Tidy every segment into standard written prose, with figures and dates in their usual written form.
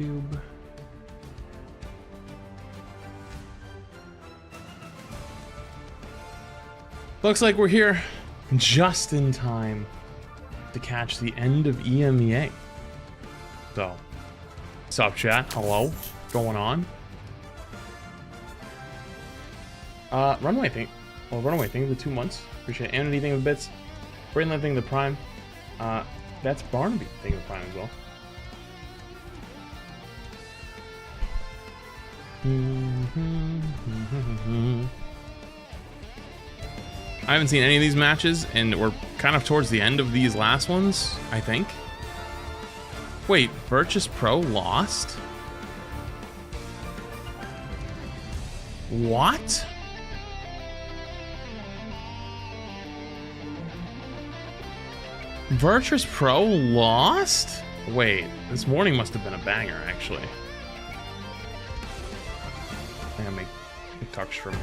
YouTube. Looks like we're here just in time to catch the end of EMEA. So, what's up, chat? Hello? What's going on? Runaway thing. Well, Runaway thing for 2 months. Appreciate it. Amity thing with bits. Brainland thing the Prime. That's Barnaby thing the Prime as well. I haven't seen any of these matches, and we're kind of towards the end of these last ones, I think. Wait, Virtus Pro lost? What? Virtus Pro lost? Wait, this morning must have been a banger, actually. I'm gonna make TikToks from.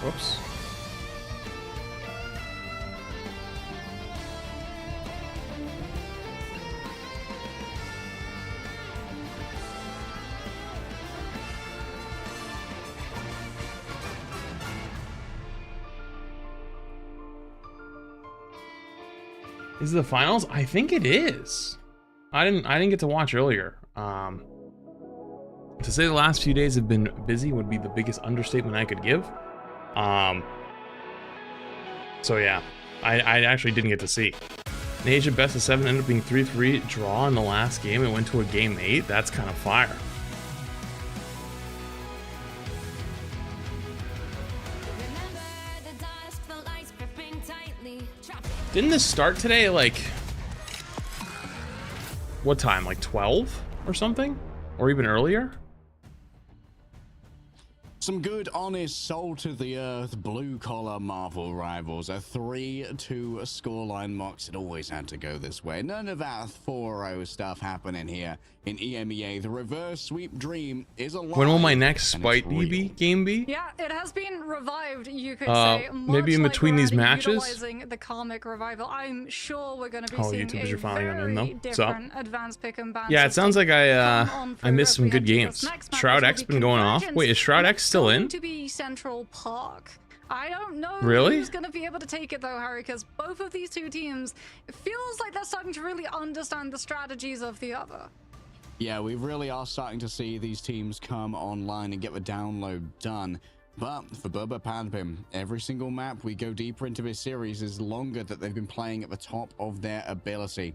Whoops. Is it the finals? I think it is. I didn't get to watch earlier. To say the last few days have been busy would be the biggest understatement I could give. So yeah, I actually didn't get to see. In Asia, best of 7 ended up being 3-3 draw in the last game. It went to a game 8. That's kind of fire. Didn't this start today like what time? Like 12 or something? Or even earlier? Some good, honest, soul-to-the-earth, blue-collar Marvel rivals. A 3-2 scoreline mocks. It always had to go this way. None of that 4-0 stuff happening here in EMEA. The reverse sweep dream is alive. When will my next Spite DB game be? Yeah, it has been revived, you could say. Maybe in between these matches? Utilizing the comic revival. I'm sure we're going to be seeing YouTubers are a finally on in, very though. different advanced pick and ban. Yeah, it sounds like I missed some good games. Next Shroud X been going off. Wait, is Shroud X still in? To be Central Park. I don't know really? who's going to be able to take it though, Harry, because both of these two teams, it feels like they're starting to really understand the strategies of the other. Yeah, we really are starting to see these teams come online and get the download done. But for Berber Padpim, every single map we go deeper into this series is longer that they've been playing at the top of their ability.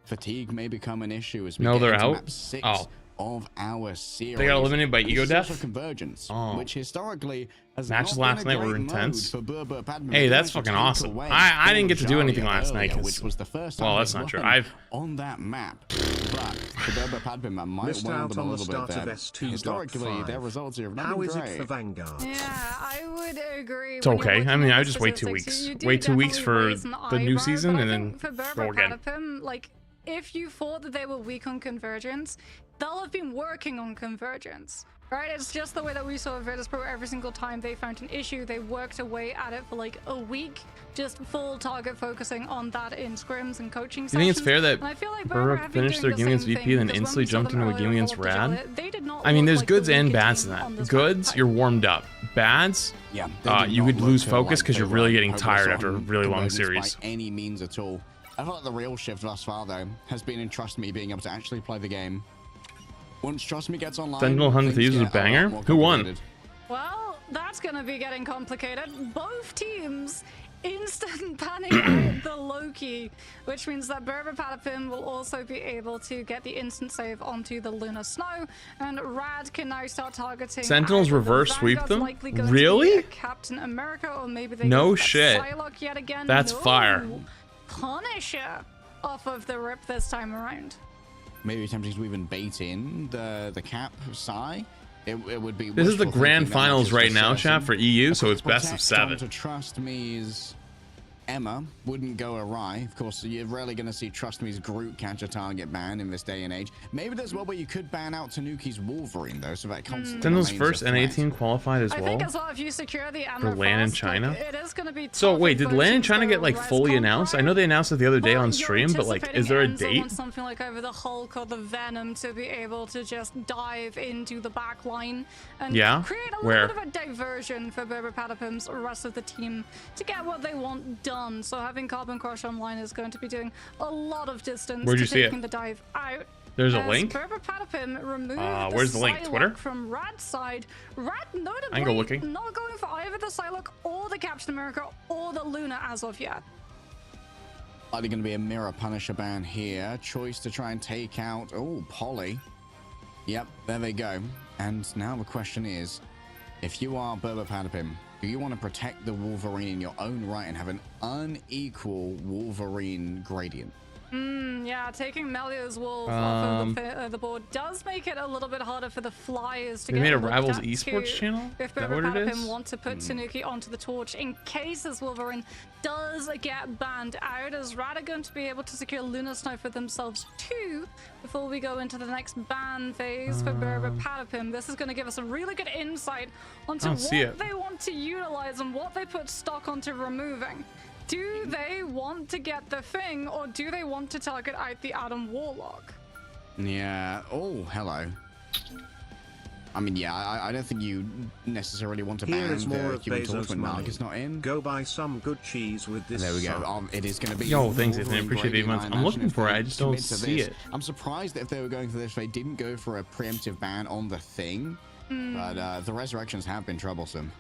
Fatigue may become an issue as we get they're into out? map 6 Oh. of our series. They got eliminated by Ego Death? Also Convergence, Oh. which historically has Matches not last been a night were great intense. mode for Berber Padpim. Hey, that's fucking awesome. I didn't get to do anything last night which was the first time well, that's not true. I've on that map. But for Berber Padpim, that might wow them a little bit there. Historically, their results here have not been great. How is it for Vanguard? Yeah, I would agree. It's okay. I mean, I would just wait 2 weeks. Wait 2 weeks for the new season and then go again. Like, if you thought that they were weak on Convergence, they'll have been working on Convergence, right? It's just the way that we saw Virtus Pro. Every single time they found an issue, they worked away at it for like a week, just full target focusing on that in scrims and coaching sessions. Do you think it's fair that Berber finished their game against VP and then instantly jumped into a game against Rad? I mean, there's goods and bads in that. Goods, you're warmed up. Bads, you could lose focus because you're really getting tired after a really long series. By any means at all. I feel like the real shift thus far, though, has been in Trust Me being able to actually play the game. Once Trust Me gets online, Sentinel Hunter Thieves is a banger. Who won? Well, that's gonna be getting complicated. Both teams instant panning out the Loki, which means that Berber Padpim will also be able to get the instant save onto the Lunar Snow, and Rad can now start targeting. Sentinels reverse sweep them? Really? Captain America, or maybe they no shit. Psylocke yet again. That's fire. Punisher off of the rip this time around. Maybe attempting to even bait in the cap Psy. it would be. This is the grand finals right now, chat, for EU, so it's best of 7. To Trust Me's Emma wouldn't go awry. Of course, you're rarely going to see Trust Me's Groot catch a target ban in this day and age. Maybe there's well where you could ban out Tanuki's Wolverine, though, so that constantly Then those first NA team qualified as well? I think as well, if you secure the Emma for LAN in first, China? like, it is going to be So wait, did LAN in China get like fully announced? I know they announced it the other day on stream, but like, is there a date? Something like over the Hulk or the Venom to be able to just dive into the back line and create a little bit of a diversion for Berber Patapim's rest of the team to get what they want done. So having Carbon Crush online is going to be doing a lot of distance. Where'd you see it? The dive out. There's a link. Berber Patapim removed where's the link? Twitter? From Rad's side. Rad notably I can go looking. not going for either the Psylocke or the Captain America or the Luna as of yet. Likely going to be a Mirror Punisher ban here. Choice to try and take out, Polly. Yep, there they go. And now the question is, if you are Berber Patapim, do you want to protect the Wolverine in your own right and have an unequal Wolverine gradient? Yeah, taking Melio's Wolf off of the board does make it a little bit harder for the Flyers to get. They made a Rivals esports channel? If Is that what it is? Want to put Tanuki onto the torch in case his Wolverine does get banned out, as Rad are going to be able to secure Lunar Snow for themselves too before we go into the next ban phase for Berber Patapim. This is going to give us a really good insight onto what they want to utilize and what they put stock onto removing. Do they want to get the thing, or do they want to target out the Adam Warlock? Yeah. Oh, hello. I mean, yeah, I don't think you necessarily want to ban the Human Torch when Malik is not in. Go buy some good cheese with this. There we go. It is going to be. Yo, thanks, Ethan. I appreciate the months. I'm looking for it. I just don't see it. I'm surprised that if they were going for this, they didn't go for a preemptive ban on the thing. But the resurrections have been troublesome.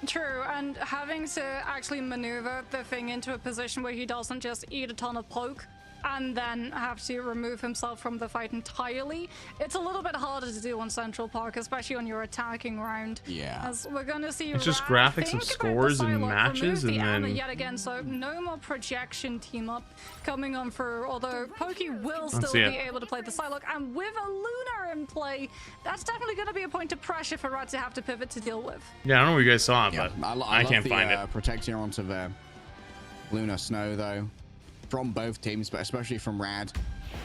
True, and having to actually maneuver the thing into a position where he doesn't just eat a ton of poke and then have to remove himself from the fight entirely, it's a little bit harder to do on Central Park, especially on your attacking round. Yeah. As we're going to see, it's just graphics of scores and matches, and then yet again, so no more projection team up coming on through. Although Pokey will still be able to play the Psylocke, and with a Lunar in play, that's definitely going to be a point of pressure for Rad to have to pivot to deal with. Yeah, I don't know what you guys saw, but I can't find it. Protecting onto the Lunar Snow though. From both teams, but especially from Rad,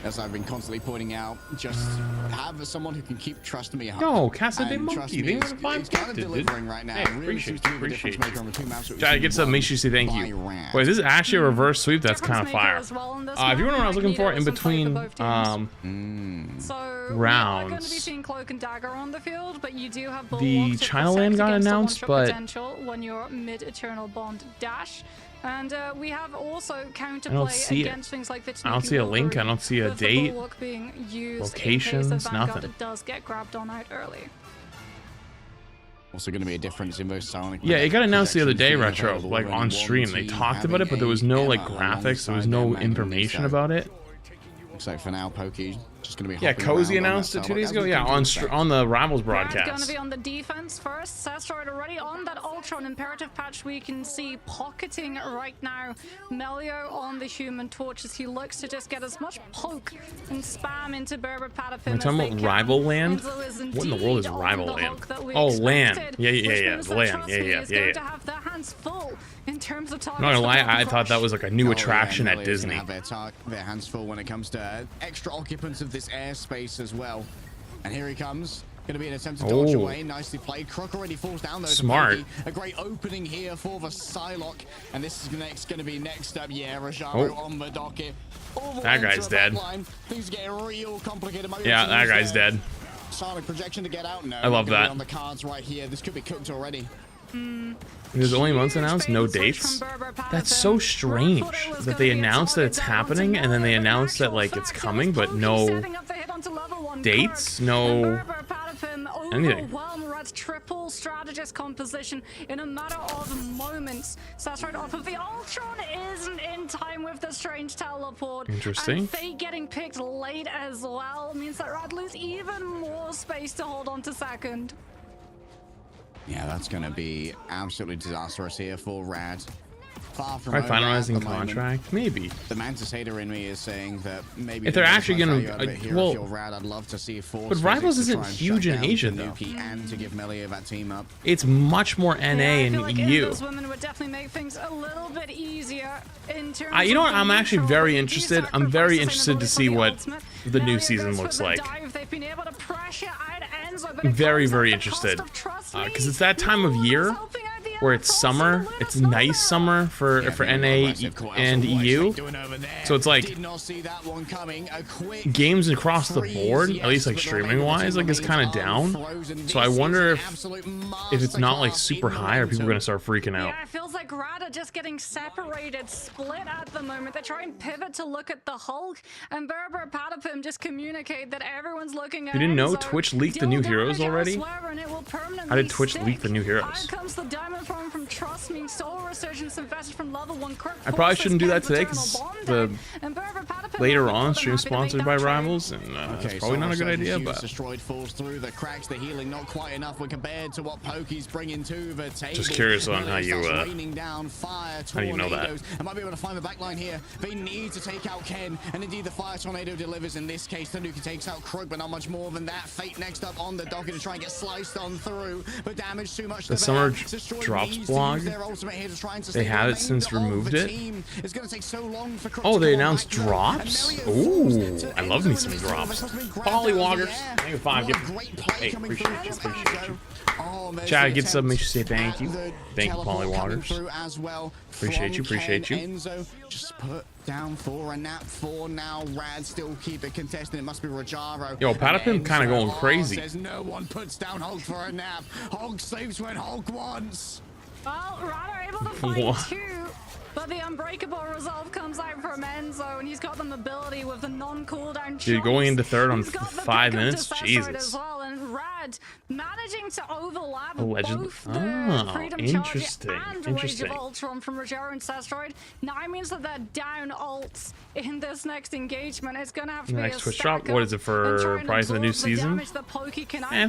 as I've been constantly pointing out, just have someone who can keep trusting me. No, Casa de Monkey, they he's kind of delivering right now. Hey, really seems to be the difference maker on the two maps. Try to get some. Make sure you say thank you. Wait, is this actually a reverse sweep? That's kind of fire. If you want to know what I was looking for in between so rounds, we're going to be seeing Cloak and Dagger on the field, but you do have the China land got announced, but when you're mid-Eternal Bond dash. And we have also counterplay against things like the I don't see a link. I don't see a date. Locations, nothing. It does get grabbed on out early. Also going to be a difference in those Sonic. Yeah, it got announced the other day, Retro, like on stream. They talked about it, but there was no like graphics. There was no information about it. Looks like for now, Pokey just going to be. Yeah, Cozy announced it 2 days ago. Yeah, on the Rivals broadcast. Going to be on the defense first. Sestroid already on that Ultron Imperative patch. We can see pocketing right now. Melio on the Human Torch as he looks to just get as much poke and spam into Berber Patapim. We're talking about Rival Land? What in the world is Rival Land? Oh, Land. Yeah. Land. Yeah. To have their hands full in terms of not gonna lie, I thought that was like a new attraction at Disney. Have their hands full when it comes to extra occupants of this airspace as well. And here he comes. Going to be an attempt to dodge away. Nicely played. Crook already falls down though. Smart. A great opening here for the Psylocke. And this is going to be next up. Yeah, Rajaro on the docket. That guy's dead. Things get real complicated. Yeah, that guy's dead. Sonic projection to get out. No, I love that. On the cards right here. This could be cooked already. There's only months announced, no dates. That's so strange that they announce that it's happening and then they announce that like it's coming, but no dates, no anything. Red's triple strategist composition in a matter of moments. Sestroid off of the Ultron isn't in time with the strange teleport. Interesting. And Fate getting picked late as well means that Rad lose even more space to hold on to second. Yeah, that's going to be absolutely disastrous here for Rad. far from Probably over at finalizing the moment. contract, maybe. The Mantis hater in me is saying that maybe If they're actually gonna, well, I'd love to see but Rivals isn't huge in Asia though. And to give Melia that team up. It's much more NA and I feel like EU. those women would definitely make things a little bit easier in terms You know of what? the I'm actually neutral, very the interested. sacrifice I'm very sustainability interested to for see the what ultimate. the new Melia season goes for looks the like. dive. They've been able to pressure out Enzo, but I'm it very, comes very at the cost interested. of Trust Me. Because it's that time of year Helping out the where it's Frost summer. and the It's Lunar nice Solar. summer for NA and EU. So it's like games across the board, at least like streaming wise, like is kind of down. So I wonder if it's not like super high, or people are gonna start freaking out. Yeah, it feels like Rad are just getting separated, split at the moment. They try and pivot to look at the Hulk, and Berber Patapim just communicate that everyone's looking at You didn't know Enzo. Twitch leaked the Deal new damage heroes already? elsewhere, and it will permanently How did Twitch stick. leak the new heroes? Out comes the diamond form from Trust Me, Soul Resurgence invested from level 1. Kirk I probably forces shouldn't do that Ken's today eternal because bond the down, and Berber Patapim later will be on more than stream happy to make sponsored that by trade. Rivals, and it's probably not a good idea. But destroyed falls through the cracks. The healing not quite enough when compared to what Pokey's bringing to the table. Just curious on how you know that. I might be able to find the back line here. They need to take out Ken, and indeed the fire tornado delivers. In this case, Tanuki takes out Crook, but not much more than that. Fate next up on the docket to try and get sliced on through, but damage too much. The Summer Drops blog, they have it since removed it. Oh, they announced drops? Ooh, I love me some drops. Polywoggers, thank you 5 gift. Hey, appreciate you. Chad gets sub, makes you say thank you. Thank you, Polywoggers. Appreciate you. Enzo just put down for a nap for now. Rad still keep it contested. It must be Rajaro. Yo, Patapim kind of going crazy. Says no one puts down Hulk for a nap. Hulk sleeps when Hulk wants. Well, Rad are able to fight too, but the unbreakable resolve comes out from Enzo, and he's got the mobility with the non-cooldown. Dude, going into third on 5 minutes? Jesus. As well, and Rad managing to overlap Alleged. both the Freedom Charger and Rage of Ultron from Rogero and Sestroid. Now it means that they're down ults in this next engagement. It's going to have to be Next a Twitch drop? What is it for price of the new season? It's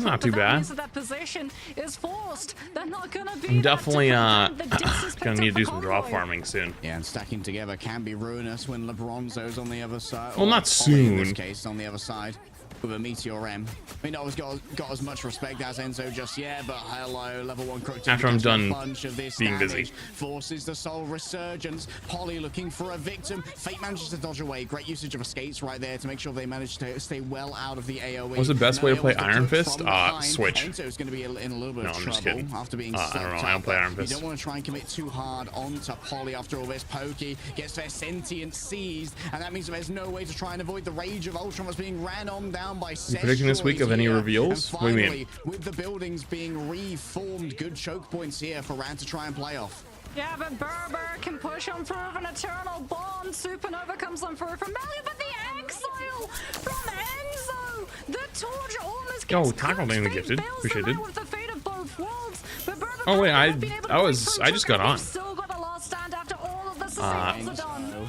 not too bad. That position is forced. They're not going to be I'm definitely gonna need to do some drop farming soon. Yeah, and stacking together can be ruinous when LeBronzo's on the other side. Well, not soon. In this case, on the other side. With a Meteor M. May not have got as much respect as Enzo just yet, but hello, level 1 Crook. After I'm done being damage. busy. Forces the Soul Resurgence. Polly looking for a victim. Fate manages to dodge away. Great usage of escapes right there to make sure they manage to stay well out of the AoE. What's the best way to play Iron Fist? Switch. Enzo's going to be in a little bit of I'm trouble just kidding. after being I don't know. I don't play Iron Fist. You don't want to try and commit too hard onto Polly after all this. Pokey gets their sentient seized, and that means that there's no way to try and avoid the Rage of Ultron that's being ran on down by You predicting this week of any reveals? What do you mean? With the buildings being reformed, good choke points here for Rad to try and play off. Yeah, but Berber can push on through an eternal bond. Supernova comes on through from Melia, but the exile from Enzo. The torch almost gets Yo, Taco Man the gifted. Appreciate it. with the fate of both worlds. But Berber Oh wait, I I just got on. Still got the last stand after all of the sustains are done.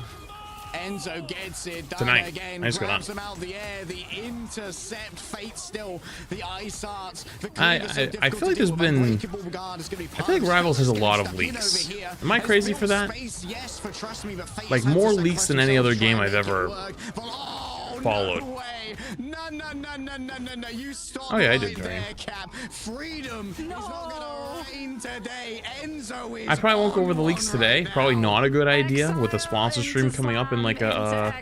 Enzo gets it done Tonight. again. I just got Grabs on. them out the air. The intercept. Fate still. The ice arts. I feel like there's been. I feel like Rivals has a lot of leaks. Am I crazy for that? Like more leaks than any other game I've ever followed. No. You stop. Oh yeah, I right did. there, Cap. Freedom is not gonna reign today. Enzo is I probably won't go over the leaks today. Probably not a good idea with a sponsor stream coming up in like a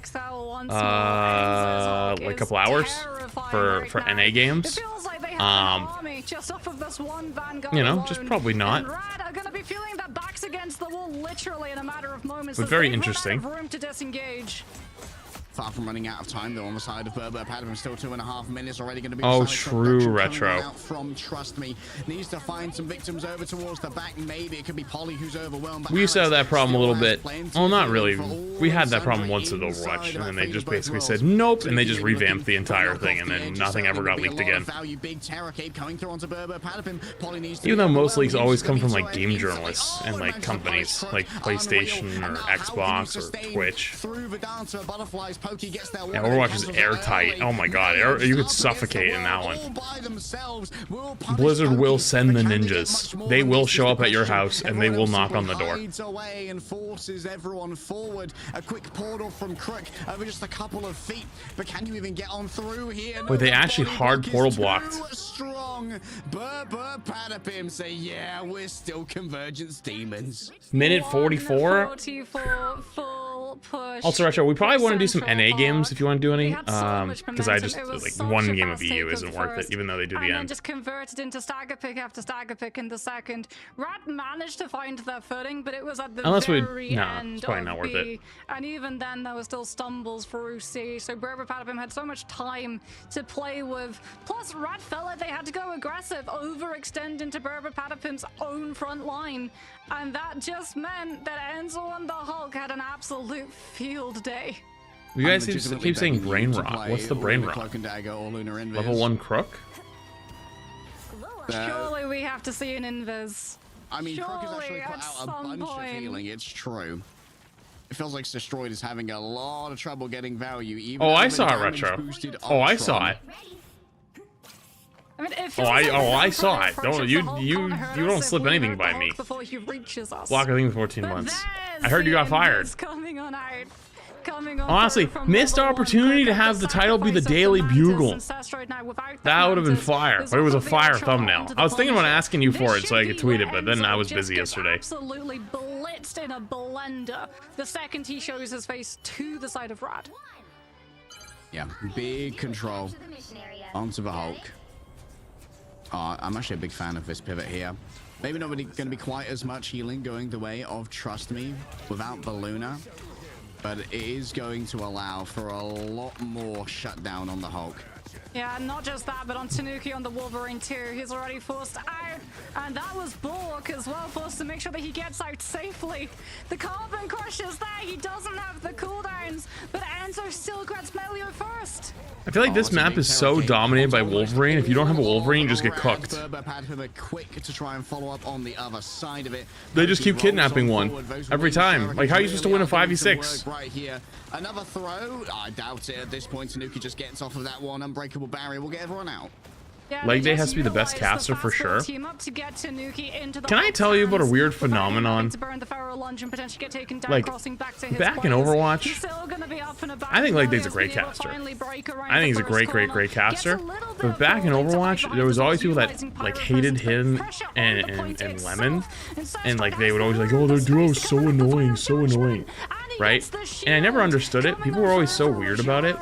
couple hours for NA games. You know, just probably not. But very interesting. Far from running out of time though on the side of Berber Patapim, still 2.5 minutes already going to be. Oh, true, Retro. From Trust Me, needs to find some victims over towards the back. Maybe it could be Polly who's overwhelmed. We used to have that problem a little bit. Well, not really. We had that problem once with Overwatch, and then they just basically said nope, and they just revamped the entire thing, and then nothing ever got leaked again. Even though most leaks always come from like game journalists and like companies like PlayStation or Xbox or Twitch. Through the dancer, butterflies Pokey gets their Yeah, Overwatch is airtight. Oh my god, you could suffocate in that one. Blizzard will send the ninjas. They will show up at your house and they will knock on the door. Away and forces everyone forward. A quick portal from Crook over just a couple of feet. But can you even get on through here? Wait, they actually hard portal blocked. Strong. Burr Patapim say, yeah, we're still Convergence demons. Minute 44. 44 full push. Also, Retro, we probably want to do some NA games if you want to do any. Because I just, like, one game of EU isn't worth it, even though they do the and end. then just converted into stagger pick after stagger pick in the second. Rat managed to find their footing, but it was at the very end it's probably of not worth B. it. And even then, there were still stumbles through C. So Burr Patapim had so much time to play with. Plus, Rat felt like they had to go aggressive, overextend into Burr Patapim's own front line. And that just meant that Enzo and the Hulk had an absolute field day. You guys keep saying brain rot. What's the brain rot? Level 1 Crook? Surely we have to see an invis. I mean, Crook has actually put out a bunch of healing, it's true. It feels like Destroyed is having a lot of trouble getting value. Even I saw it, Retro. I saw it. I mean, I saw it. You don't slip anything by me. Before he reaches us. Block, I think, 14 months. I heard you got fired. Honestly, missed opportunity to have the title be the Daily Bugle. That would have been fire, but it was a fire thumbnail. I was thinking about asking you for it so I could tweet it, but then I was busy yesterday. Absolutely blitzed in a blender the second he shows his face to the side of Rad. Yeah, big control onto the Hulk. I'm actually a big fan of this pivot here. Maybe not really going to be quite as much healing going the way of Trust Me without the Luna, but it is going to allow for a lot more shutdown on the Hulk. Yeah, not just that, but on Tanuki on the Wolverine too. He's already forced out, and that was Bork as well, forced to make sure that he gets out safely. The Carbon Crush is there. He doesn't have the cooldowns, but Enzo still grabs Melio first. I feel like this map is so dominated by Wolverine. If you don't have a Wolverine, you just get cooked. Quick to try and follow up on the other side of it. They just keep kidnapping one every time. Like, how are you supposed to win a 5v6? Right here, another throw. I doubt it at this point. Tanuki just gets off of that one. Unbreakable barrier will get everyone out. Yeah, Leg Day has to be the best caster for sure. Can I tell you about a weird phenomenon? Like, back in Overwatch, I think Leg Day's a great caster. I think he's a great caster. But back in Overwatch, there was always people that like hated him and Lemon, and like they would always like, oh, their duo's so annoying, right? And I never understood it. People were always so weird about it.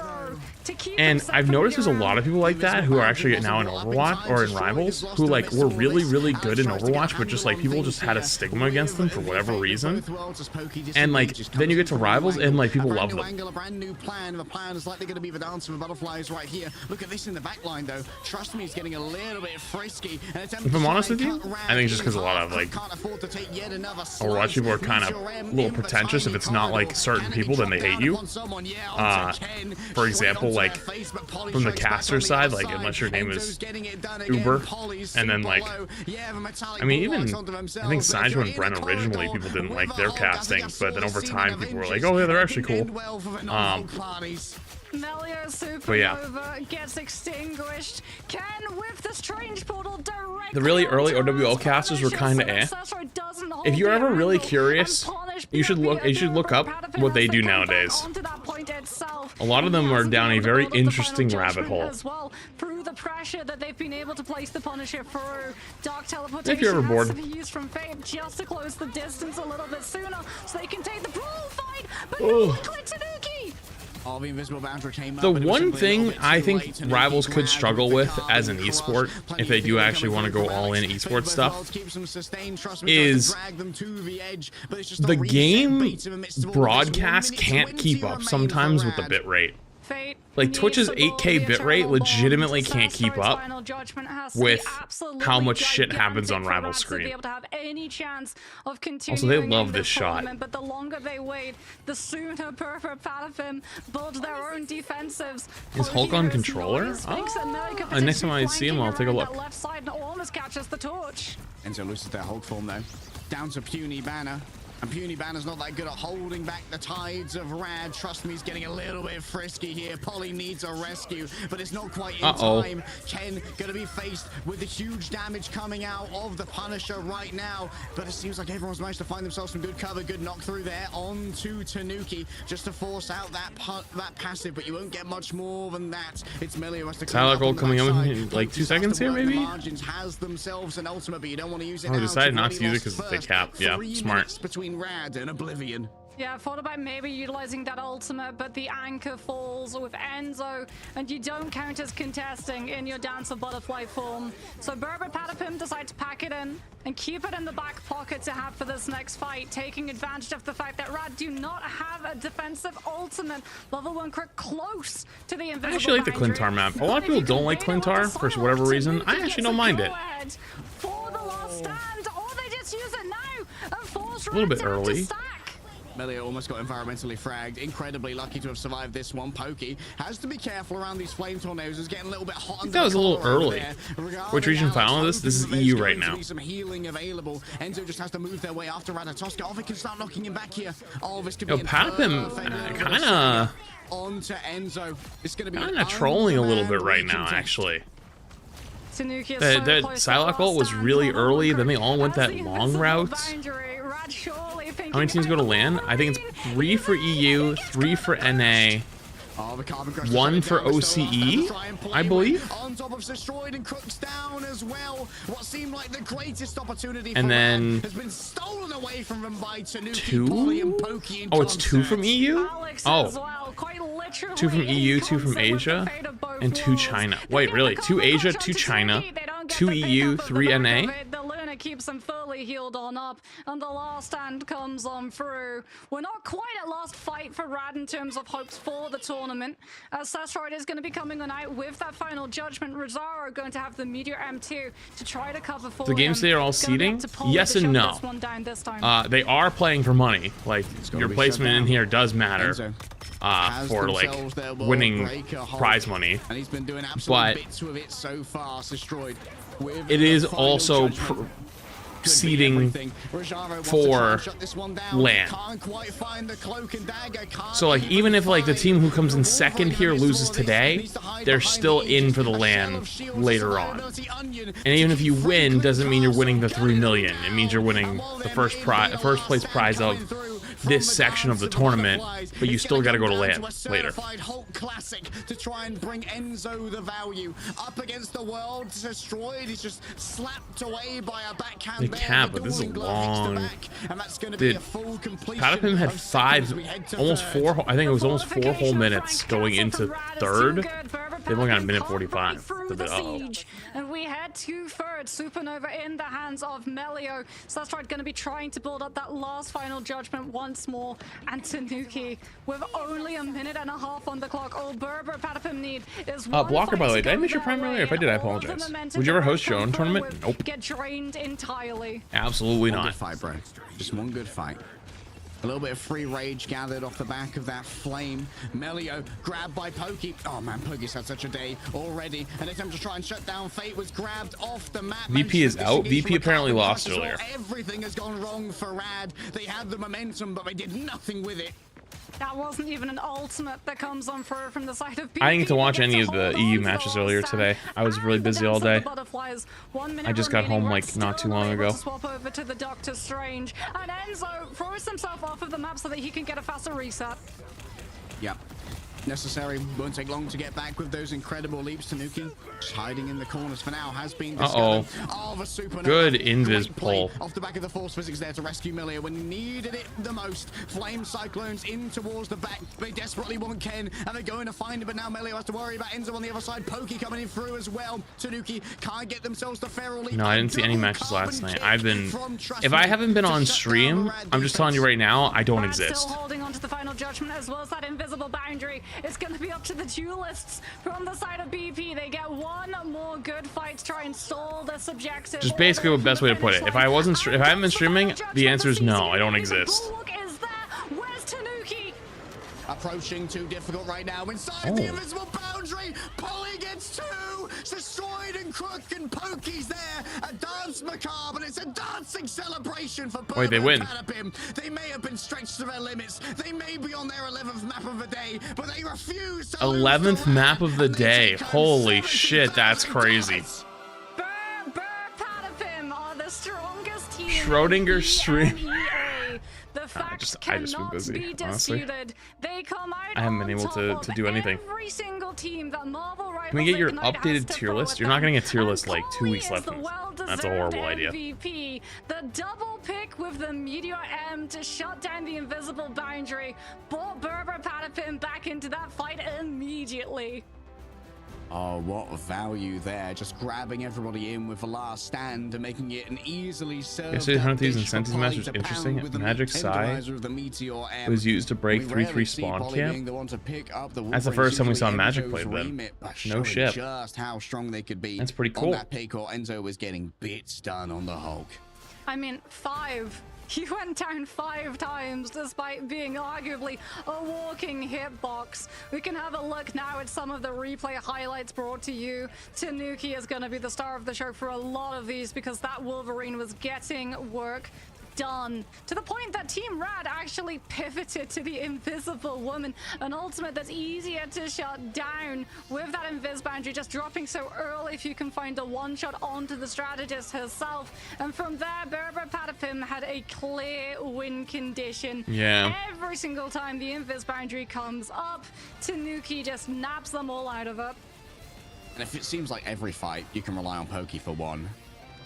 And I've noticed there's a lot of people like that who are actually now in Overwatch or in Rivals who like were really good in Overwatch, but just like people just had a stigma against them for whatever reason. And like then you get to Rivals and like people love them. A brand new plan. The plan is likely going to be the dance of the butterflies right here. Look at this in the back line though. Trust me, it's getting a little bit frisky. If I'm honest with you, I think it's just because a lot of like Overwatch people are kind of a little pretentious. If it's not like certain people, then they hate you. For example, like from the caster side, like unless your name is Uber, and then like I mean even I think Sanjo and Brent originally people didn't like their casting, but then over time people were like, oh yeah, they're actually cool. Melio Supernova gets extinguished. Ken with the strange portal directly. The really early OWL casters were kind of eh. If you're ever really curious, you should look up what they do nowadays. A lot of them are down a very interesting rabbit hole. Through the pressure that they've been able to place the Punisher through, Dark Teleportation if you're ever bored, has to be used from Fate just to close the distance a little bit sooner, so they can take the brawl fight. But no click Tanuki. The one thing I think Rivals could struggle with as an esport, if they do actually want to go all in esports stuff, is the game broadcast can't keep up sometimes with the bitrate. Like Twitch's 8K bitrate legitimately can't keep up with how much shit happens on Rival's screen. Also, they love this shot. But the longer they wait, the sooner Burr Patapim build their own defensives. Is Hulk on controller? Oh, next time I see him, I'll take a look. Left side and almost catches the torch. Enzo loses their Hulk form though. Down to Puny Banner. And Puny Banner's not that good at holding back the tides of Rad. Trust me, he's getting a little bit frisky here. Polly needs a rescue, but it's not quite in time. Ken going to be faced with the huge damage coming out of the Punisher right now. But it seems like everyone's managed to find themselves some good cover. Good knock through there onto Tanuki just to force out that passive, but you won't get much more than that. It's Millie who has to Tyler Gold coming up in like 2 seconds here, maybe? Margins has themselves an ultimate, but you don't want to use it I now. decided not to use it because they cap. Yeah, 3 smart. minutes between Rad and Oblivion. Yeah, I thought about maybe utilizing that ultimate, but the anchor falls with Enzo, and you don't count as contesting in your Dance of Butterfly form. So Berber Patapim decides to pack it in and keep it in the back pocket to have for this next fight, taking advantage of the fact that Rad do not have a defensive ultimate. Level 1 crit close to the invisible. I actually like the Clintar map. A lot of people don't like Clintar for whatever reason. I actually don't mind it. For the last stand, or they just use it now and force A little bit early. Melio almost got environmentally fragged. Incredibly lucky to have survived this one. Pokey has to be careful around these flame tornadoes. It's getting a little bit hot. I think that was a little early. Which region final is this? This is EU right now. Some healing available. Enzo just has to move their way after Ratatoska. Oh, they can start knocking him back here. Oh, this could be Patapim kind of onto Enzo. It's going to be kind of trolling a little bit right now, actually. That Psylocke ult was really early. Then they all went that long route. How many teams go to LAN? I think it's 3 for EU, 3 for NA, 1 for OCE, I believe. And then 2? Oh, it's 2 from EU? Oh. 2 from EU, 2 from Asia, and 2 China. Wait, really? 2 Asia, 2 China, 2 EU, 3 NA? Keeps them fully healed on up, and the last stand comes on through. We're not quite at last fight for Rad in terms of hopes for the tournament, as Sastroid is going to be coming on out with that final judgment. Rosario going to have the Meteor M2 to try to cover for the games they are all seeding? Yes and no. They are playing for money. Like, your placement in here does matter for like winning prize money, but it is also seeding for LAN. So like, even if like the team who comes in second here loses today, they're still in for the LAN later on. And even if you win, doesn't mean you're winning the 3 million. It means you're winning the first place prize of this section of the tournament, but you still got to go to LAN later. Classic to try and bring Enzo the value up against the world. Destroyed. He's just slapped away by a backhand. They cap, but this is long. Dude, Patapim had 5, almost 4. I think it was almost 4 whole minutes going into third. They've only got a minute 45. And we head to third. Supernova in the hands of Melio. So that's right, going to be trying to build up that last final judgment once more. And Tanuki, with only a minute and a half on the clock, all Berber Patapim need is one Blocker, by the way, did I miss your fight to prime go earlier? If I did, I apologize. Would you ever host your own tournament? Nope. Get drained entirely. Absolutely not. One good fight, bro. Just one good fight. A little bit of free rage gathered off the back of that flame. Melio grabbed by Pokey. Oh man, Pokey's had such a day already. An attempt to try and shut down Fate was grabbed off the map. VP is out. VP apparently lost earlier. Everything has gone wrong for Rad. They had the momentum, but they did nothing with it. That wasn't even an ultimate that comes on through from the side of BP. I didn't get to watch any of the EU matches earlier today. I was really busy all day. I just got home like not too long ago. Swap over to the Doctor Strange, and Enzo throws himself off of the map so that he can get a faster reset. Yep. Necessary. Won't take long to get back with those incredible leaps. Tanuki just hiding in the corners for now has been discovered. Oh, the Supernova. Good invis pull. Off the back of the force physics there to rescue Millia when he needed it the most. Flame Cyclones in towards the back. They desperately want Ken and they're going to find him, but now Millia has to worry about Enzo on the other side. Pokey coming in through as well. Tanuki can't get themselves to feral leap. No, I didn't see any matches last night. If I haven't been on stream, I'm just telling you right now, I don't exist. Still holding on to the final judgment as well as that invisible boundary. It's going to be up to the duelists from the side of BP. They get one more good fight to try and stall this objective. Just basically the best way to put it. If I haven't been streaming, the answer is no, I don't exist. Where's Tanuki? Approaching too difficult right now inside the invisible boundary. boundary. Polly gets 2. Destroyed and Crook and Pokey's there. A dance macabre, and it's a dancing celebration for Burba. Wait, they win. They may have been stretched to their limits. They may be on their 11th map of the day, but they refuse to 11th map of the day. Holy shit, that's crazy. Schrodinger stream. The facts I just been busy, honestly. They come out I haven't been able to do anything. Every single team that Marvel Can we get your updated tier list? You're not getting a tier list like 2 weeks left. That's a horrible idea. MVP, the double pick with the Meteor M to shut down the invisible boundary, brought Burba Patapim back into that fight immediately. Oh, what value there. Just grabbing everybody in with the last stand and making it an easily served. Yes, 100 incentives match was interesting. Magic Psy was used to break 3-3 spawn camp. That's the first time we saw Magic play them. No shit. Just how strong they could be. That's pretty cool. On that pick, or Enzo was getting bits done on the Hulk. I mean, 5. He went down 5 times despite being arguably a walking hitbox. We can have a look now at some of the replay highlights brought to you. Tanuki is going to be the star of the show for a lot of these because that Wolverine was getting work done to the point that Team Rad actually pivoted to the Invisible Woman, an ultimate that's easier to shut down with that invis boundary just dropping so early if you can find a one-shot onto the strategist herself. And from there, Burba Patapim had a clear win condition. Yeah. Every single time the invis boundary comes up, Tanuki just naps them all out of it. And if it seems like every fight you can rely on Pokey for one.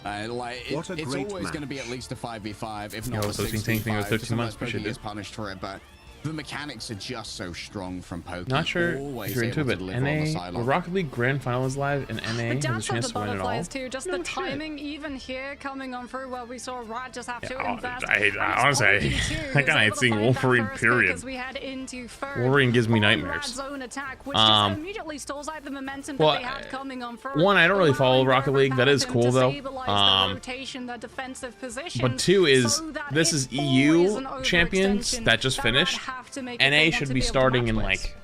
It's always going to be at least a 5v5, if not a 6v5. Sometimes Pokey is punished for it, but the mechanics are just so strong from Pokey. Not sure if you're into it, but NA, the Rocket League Grand Final is live, and NA has a chance to win it all. Too, just the timing, even here coming on through where we saw Rad just have to invest. Honestly, I kind of hate seeing Wolverine, period. Wolverine gives me nightmares. Immediately stalls out the momentum that they had coming on through. One, I don't really follow Rocket League. That is cool, though. But 2 is, this is EU champions that just finished. NA should be starting in like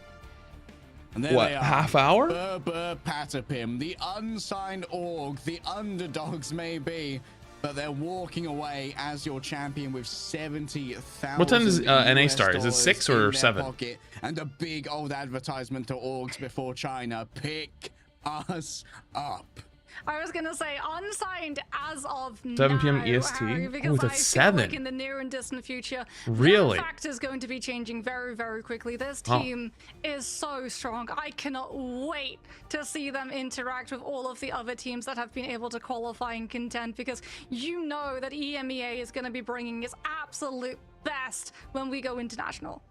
what, half hour? Burba Patapim, the unsigned org, the underdogs maybe, but they're walking away as your champion with 70,000. What time does NA start? Is it 6 or 7? And a big old advertisement to orgs before China. Pick us up. I was gonna say unsigned as of 7 p.m. now, EST. Harry, because Ooh, I that's feel 7. like in the near and distant future, really, that fact is going to be changing very, very quickly. This team is so strong. I cannot wait to see them interact with all of the other teams that have been able to qualify and contend, because you know that EMEA is going to be bringing its absolute best when we go international.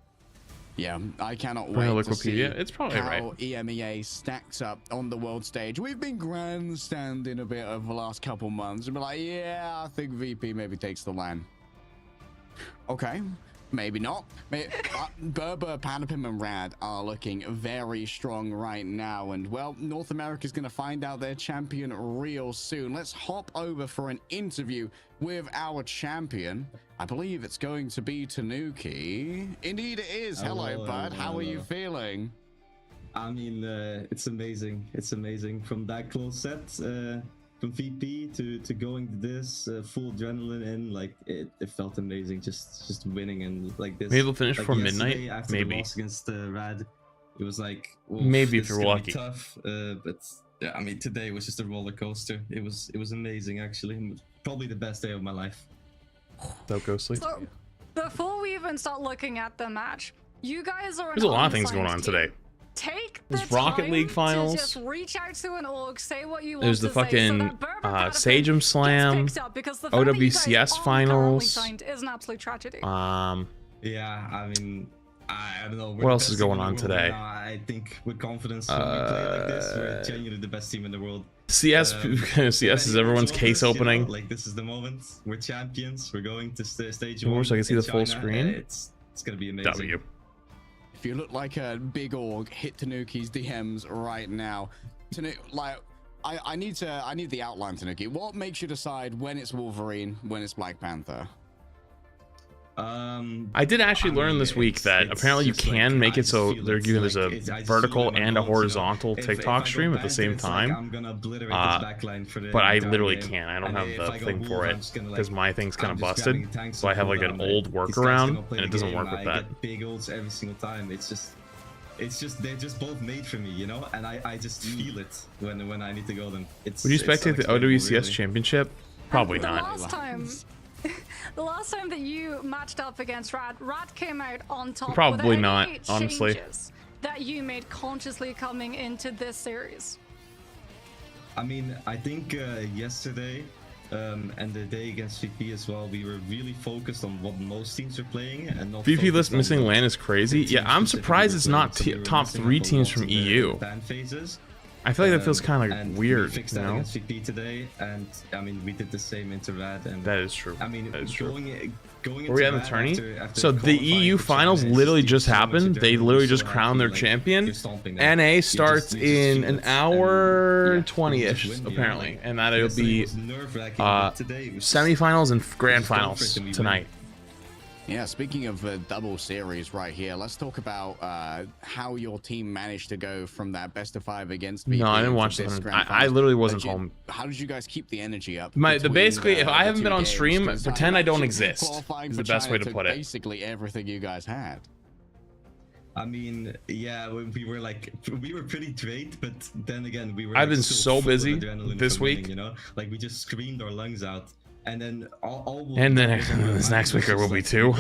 Yeah, I cannot wait to see it's probably how right. EMEA stacks up on the world stage. We've been grandstanding a bit over the last couple months and be like, yeah, I think VP maybe takes the LAN. Okay, maybe not. Burba, Patapim, and Rad are looking very strong right now. And, well, North America's going to find out their champion real soon. Let's hop over for an interview with our champion. I believe it's going to be Tanuki. Indeed it is. Hello, bud. How are you feeling? I mean, it's amazing. It's amazing. From that close set, from VP to going to this, full adrenaline in, like, it felt amazing. Just winning and like this. Maybe we'll finish like for midnight. After Maybe. the loss against Rad, it was like, maybe if you're lucky. Tough, but yeah, I mean, today was just a roller coaster. It was amazing, actually. Probably the best day of my life. So ghostly. So, before we even start looking at the match, you guys are. There's a lot of things going on today. Take There's Rocket League finals. To just reach out to an org, say what you want. There's the fucking Sagem Slam, OWCS finals. Is an absolute tragedy. Yeah, I mean, I don't know. What else is going on today? I think with confidence when we play like this, we're genuinely the best team in the world. CS is everyone's case opening. You know, like, this is the moment. We're champions. We're going to stage 1. More so I can see the full China. screen. It's gonna be amazing. W. If you look like a big org, hit Tanuki's DMs right now. Like, I need the outline, Tanuki. What makes you decide when it's Wolverine, when it's Black Panther? I did actually learn this week that apparently you can make it so there's a vertical and a horizontal TikTok stream at the same time. But I literally can't. I don't have the thing for it because my thing's kind of busted. So I have like an old workaround and it doesn't work with that. Big ults every single time. It's just they're just both made for me, you know, and I just feel it when I need to go them. Would you spectate the OWCS Championship? Probably not. The last time that you matched up against Rad came out on top. Probably not, honestly. That you made consciously coming into this series. I mean, I think yesterday and the day against VP as well, we were really focused on what most teams are playing and not. VP list missing LAN is crazy. Yeah, I'm surprised it's not top 3 teams from EU. Ban phases. I feel like that feels kind of and weird, we fixed that against VP today, and I mean we did the same into Rad, and that is true. I mean, that is true. Going Were we at the tourney? So the EU finals literally just happened. They literally just crowned their champion. NA starts in an hour 20-ish apparently, and that it'll be semifinals and grand finals tonight. Yeah, speaking of double series right here, let's talk about how your team managed to go from that best of 5 against VP. No, I didn't watch this. I literally wasn't home. How did you guys keep the energy up? Basically, if I haven't been on stream, pretend I don't exist. Is the best way to put it. Basically, everything you guys had. I mean, yeah, we were pretty great, but then again, we were. I've been so busy this week. You know, like we just screamed our lungs out. And then this next week there will be 2.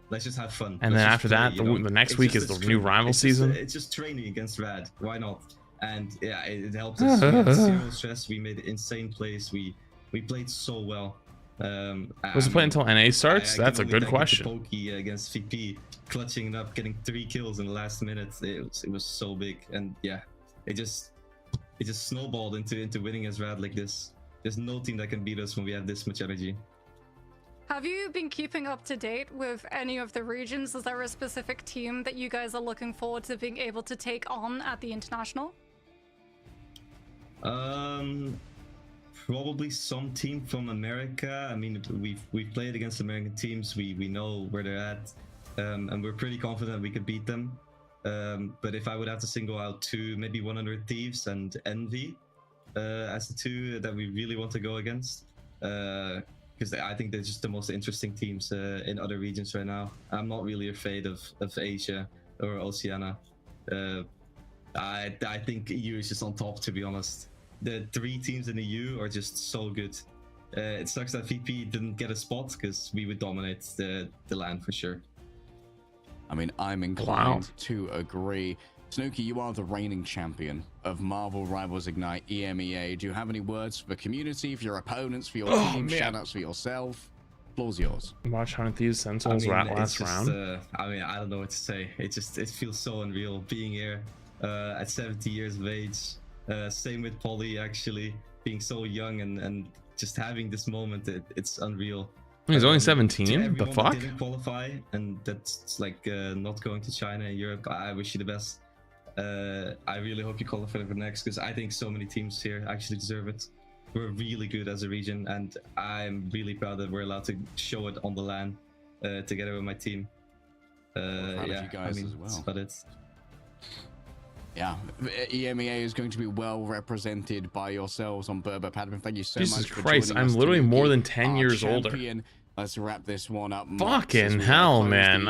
Let's just have fun. And then after that, the next week is the new rival season. It's just training against Rad. Why not? And yeah, it helped us. We had 0 stress. We made insane plays. We played so well. Was it played until NA starts? That's a good question. Pokey against VP, clutching it up, getting 3 kills in the last minute. It was so big, and yeah, it just snowballed into winning as Rad like this. There's no team that can beat us when we have this much energy. Have you been keeping up to date with any of the regions? Is there a specific team that you guys are looking forward to being able to take on at the international? Probably some team from America. I mean, we've played against American teams. We know where they're at, and we're pretty confident we could beat them. But if I would have to single out 2, maybe 100 Thieves and Envy. As the 2 that we really want to go against, because I think they're just the most interesting teams in other regions right now. I'm not really afraid of Asia or Oceania. I think EU is just on top, to be honest. The 3 teams in the EU are just so good. It sucks that VP didn't get a spot because we would dominate the LAN for sure. I mean, I'm inclined to agree. Snooki, you are the reigning champion of Marvel Rivals Ignite EMEA. Do you have any words for the community, for your opponents, for your team? Shoutouts for yourself. Floor's yours. Watch 100 Thieves Sentinels last round. I mean, I don't know what to say. It feels so unreal being here at 70 years of age. Same with Polly, actually, being so young and just having this moment. It's unreal. He's only 17. The fuck? That didn't qualify, and that's like not going to China and Europe. I wish you the best. I really hope you qualify for next, because I think so many teams here actually deserve it. We're really good as a region, and I'm really proud that we're allowed to show it on the LAN together with my team. Yeah, you guys as well. That's about it. Yeah, EMEA is going to be well represented by yourselves on Berber Padman. Thank you so much for Jesus Christ, I'm literally more than 10 years older. Let's wrap this one up. Fucking hell, man.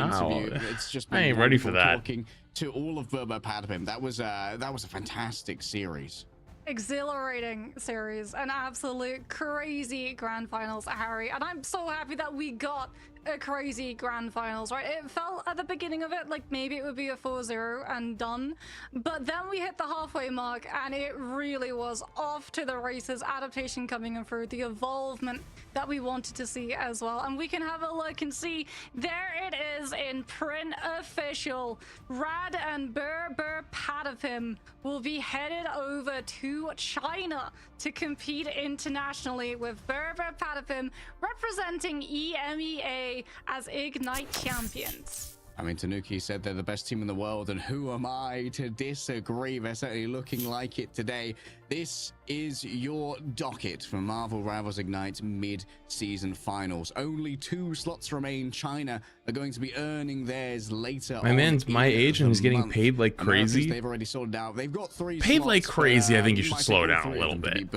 It's just I ain't ready for that. Talking to all of Berber Padman. That was a fantastic series. Exhilarating series, an absolute crazy grand finals, Harry, and I'm so happy that we got a crazy grand finals, right? It felt at the beginning of it like maybe it would be a 4-0 and done, but then we hit the halfway mark and it really was off to the races. Adaptation coming in through, the evolvement that we wanted to see as well, and we can have a look and see there it is in print official. Rad and Berber Patapim will be headed over to China to compete internationally, with Berber Patapim representing EMEA as Ignite champions. I mean, Tanuki said they're the best team in the world, and who am I to disagree? They're certainly looking like it today. This is your docket for Marvel Rivals Ignite mid-season finals. Only 2 slots remain. China are going to be earning theirs later. My man's my age and he's getting paid like crazy. They've already sorted out. They've got 3 paid slots, like crazy. I think you should slow down a little bit.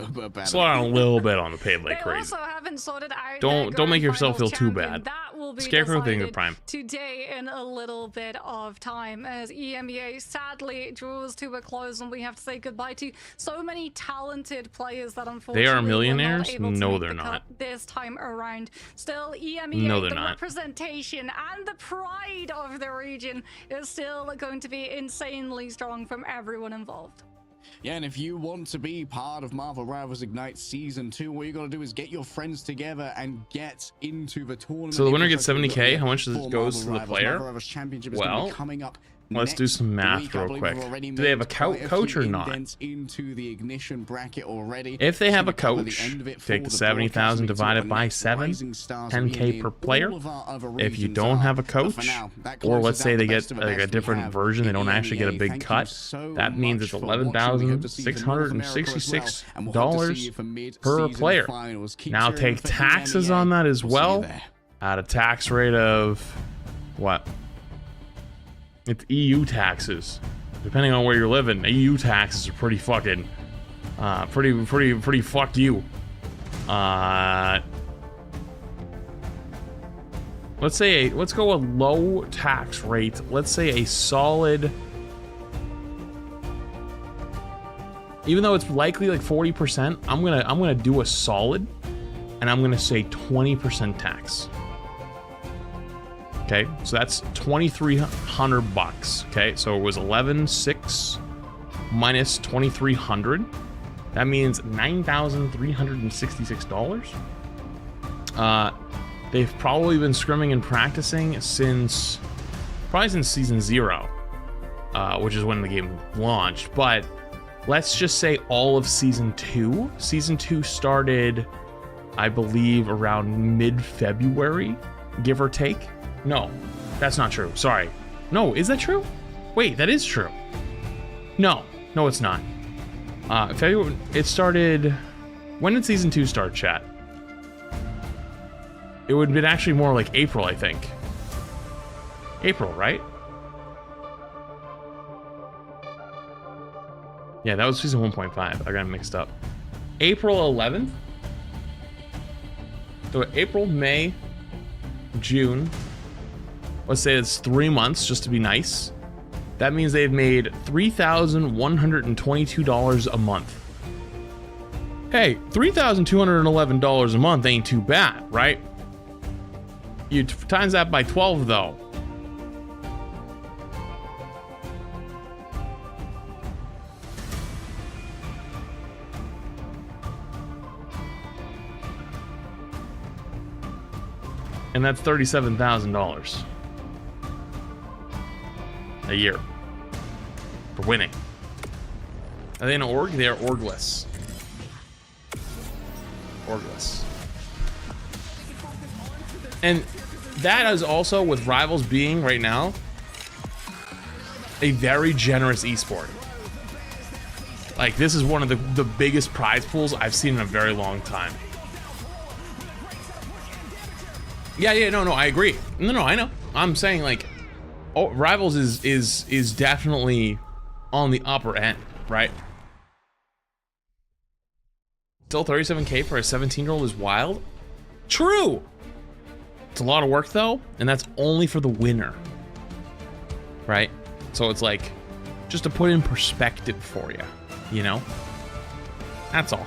Slow down a little bit on the paid like crazy. Don't make yourself feel too bad. Scarecrow thing of prime today in a little bit of time, as EMEA sadly draws to a close, and we have to say goodbye to so many talented players that unfortunately they are millionaires. No, they're not. This time around, still EMEA, no, they're the not. representation and the pride of the region is still going to be insanely strong from everyone involved. Yeah, and if you want to be part of Marvel Rivals Ignite Season 2, what you got to do is get your friends together and get into the tournament. So the winner gets 70K. How much does it goes to the player? Well, coming up. Let's do some math real quick. Do they have a coach or not? Into the ignition bracket already. If they have a coach, take the 70,000 divided by 7, 10K per player. If you don't have a coach, or let's say they get like a different version, they don't actually get a big cut, that means it's $11,666 per player. Now take taxes on that as well, at a tax rate of what? It's EU taxes. Depending on where you're living, EU taxes are pretty fucking, pretty fuck you. Let's go a low tax rate. Let's say a solid, even though it's likely like 40%, I'm gonna do a solid, and I'm gonna say 20% tax. Okay, so that's $2,300. Okay, so it was 11,600 minus 2,300. That means $9,366. They've probably been scrimming and practicing since season 0, which is when the game launched. But let's just say all of season 2. Season 2 started, I believe, around mid-February, give or take. No, that's not true. Sorry. No, is that true? Wait, that is true. No, it's not. February. It started. When did season 2 start, chat? It would have been actually more like April, I think. April, right? Yeah, that was season 1.5. I got it mixed up. April 11th. So April, May, June. Let's say it's 3 months, just to be nice. That means they've made $3,122 a month. Hey, $3,211 a month ain't too bad, right? You times that by 12, though. And that's $37,000 a year for winning. Are they an org? They are orgless. Orgless. And that is also, with Rivals being right now a very generous esport. Like, this is one of the biggest prize pools I've seen in a very long time. Yeah, no, I agree. No, I know. I'm saying, like, Rivals is definitely on the upper end, right? Still 37K for a 17-year-old is wild. True. It's a lot of work though, and that's only for the winner, right? So it's like, just to put in perspective for you, you know? That's all.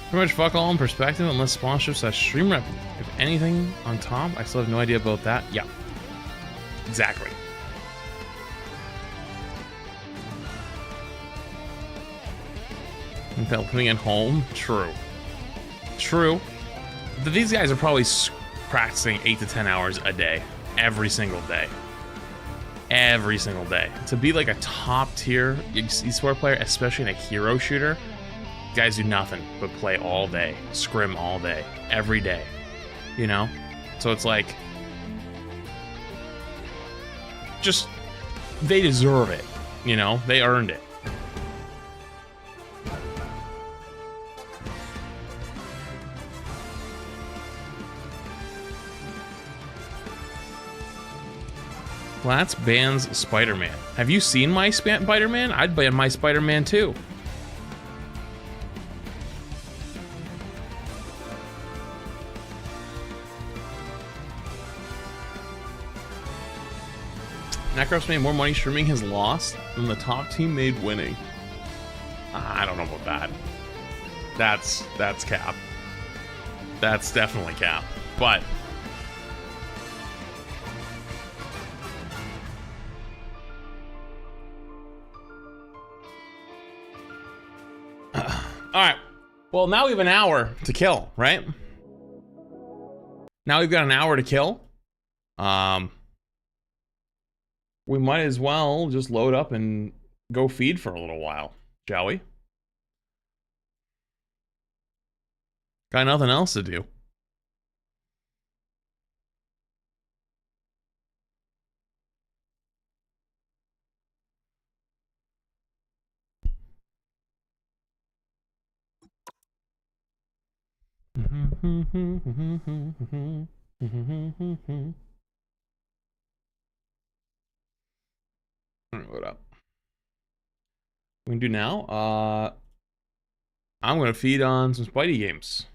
Pretty much fuck all in perspective unless sponsorships / stream rep. If anything on top, I still have no idea about that. Yeah. Exactly. Putting it home? True. True. These guys are probably practicing 8 to 10 hours a day. every single day. Every single day. To be like a top tier esports player, especially in a hero shooter, guys do nothing but play all day, scrim all day, every day, you know? So it's like, just, they deserve it, you know? They earned it. Flats bans Spider-Man. Have you seen my Spider-Man? I'd ban my Spider-Man too. Necros made more money streaming his loss than the top team made winning. I don't know about that. That's cap. That's definitely cap. But all right. Well, now we have an hour to kill, right? Now we've got an hour to kill. We might as well just load up and go feed for a little while, shall we? Got nothing else to do. What up? We can do now. I'm gonna feed on some Spidey games.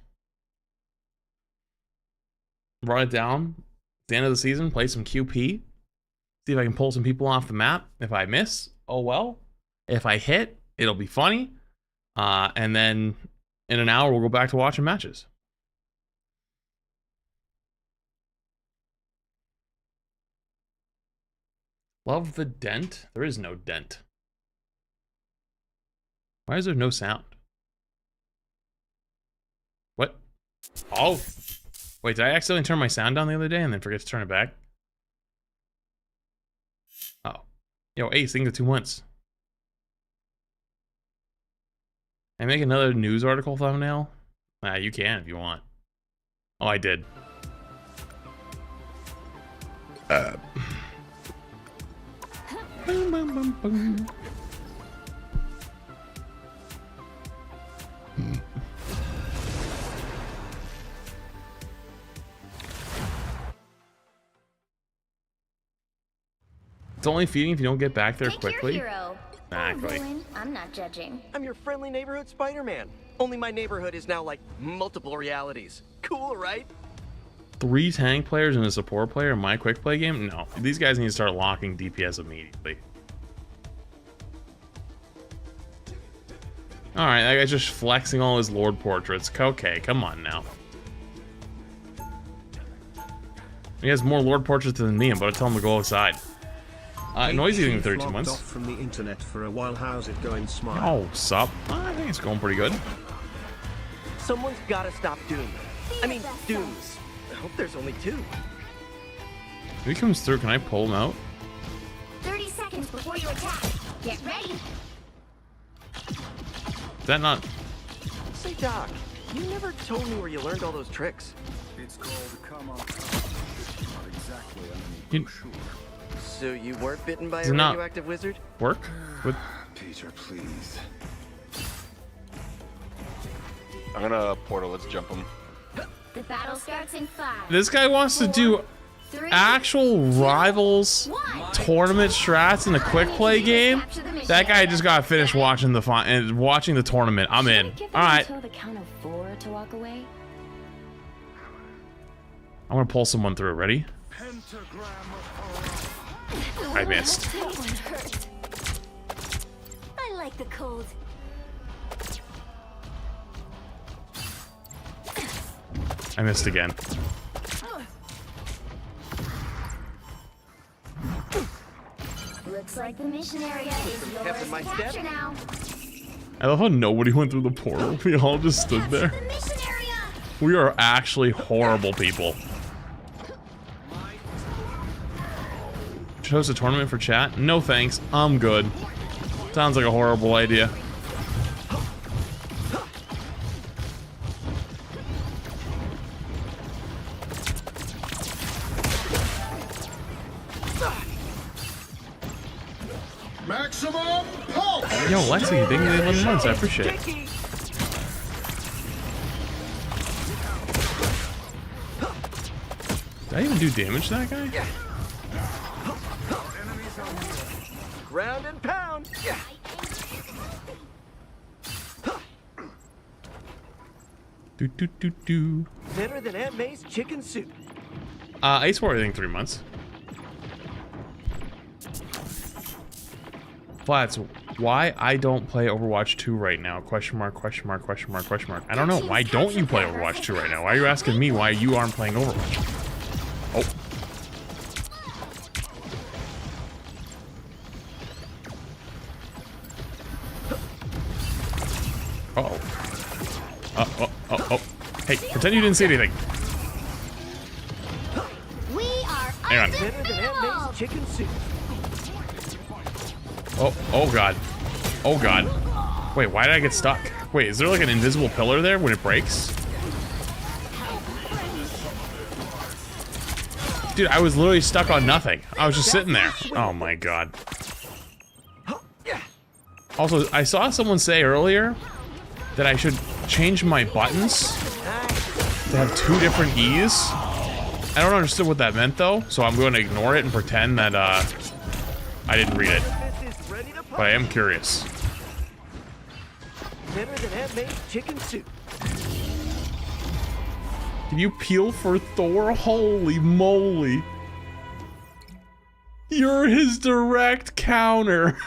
Run it down. At the end of the season, play some QP. See if I can pull some people off the map. If I miss, oh well. If I hit, it'll be funny. And then in an hour, we'll go back to watching matches. Love the dent. There is no dent. Why is there no sound? What? Oh. Wait, did I accidentally turn my sound down the other day and then forget to turn it back? Oh. Yo, Ace, think of 2 months. Can I make another news article thumbnail? You can if you want. Oh, I did. Boom, boom, boom, boom. It's only feeding if you don't get back there quickly. Exactly. I'm not judging. I'm your friendly neighborhood Spider-Man. Only my neighborhood is now like multiple realities. Cool, right? 3 tank players and a support player in my quick play game? No. These guys need to start locking DPS immediately. Alright, that guy's just flexing all his Lord portraits. Okay, come on now. He has more Lord portraits than me. I'm about to tell him to go outside. Noisy thing 32 months. Off from the internet for a while. How's it going, Smile? Oh, sup? I think it's going pretty good. Someone's gotta stop Doom. I mean, Dooms. I hope there's only 2. If he comes through, can I pull him out? 30 seconds before you attack. Get ready. Is that not... Say, Doc, you never told me where you learned all those tricks. It's called come on. Not exactly, I mean, sure. So you weren't bitten by Does a it not radioactive wizard? work? With... Peter, please. I'm gonna portal, let's jump him. The battle starts in 5. This guy wants to do actual rivals tournament strats in a quick play game. That guy just got finished watching the watching the tournament. I'm in. All right. Until the count of 4 to walk away. I'm gonna pull someone through. Ready? I missed. I like the cold. I missed again. Looks like the mission area is yours to capture now. I love how nobody went through the portal. We all just stood there. We are actually horrible people. Should host a tournament for chat? No thanks, I'm good. Sounds like a horrible idea. Maximum pulse! Yo, Lexi, thank you for the 11 months. I appreciate it. Did I even do damage to that guy? Ground and pound. Do. Better than Aunt May's chicken soup. Ice War, I think 3 months. Flats, why I don't play Overwatch 2 right now? Question mark, question mark, question mark, question mark. I don't know. Why don't you play Overwatch 2 right now? Why are you asking me why you aren't playing Overwatch? Oh. Uh-oh. Oh. Hey, pretend you didn't see anything. We are Hang on. Better than Aunt May's chicken soup. Oh god. Oh god. Wait, why did I get stuck? Wait, is there like an invisible pillar there when it breaks? Dude, I was literally stuck on nothing. I was just sitting there. Oh my god. Also, I saw someone say earlier that I should change my buttons to have 2 different E's. I don't understand what that meant though, so I'm going to ignore it and pretend that I didn't read it. But I am curious. Better than Aunt May's chicken soup. Can you peel for Thor? Holy moly. You're his direct counter.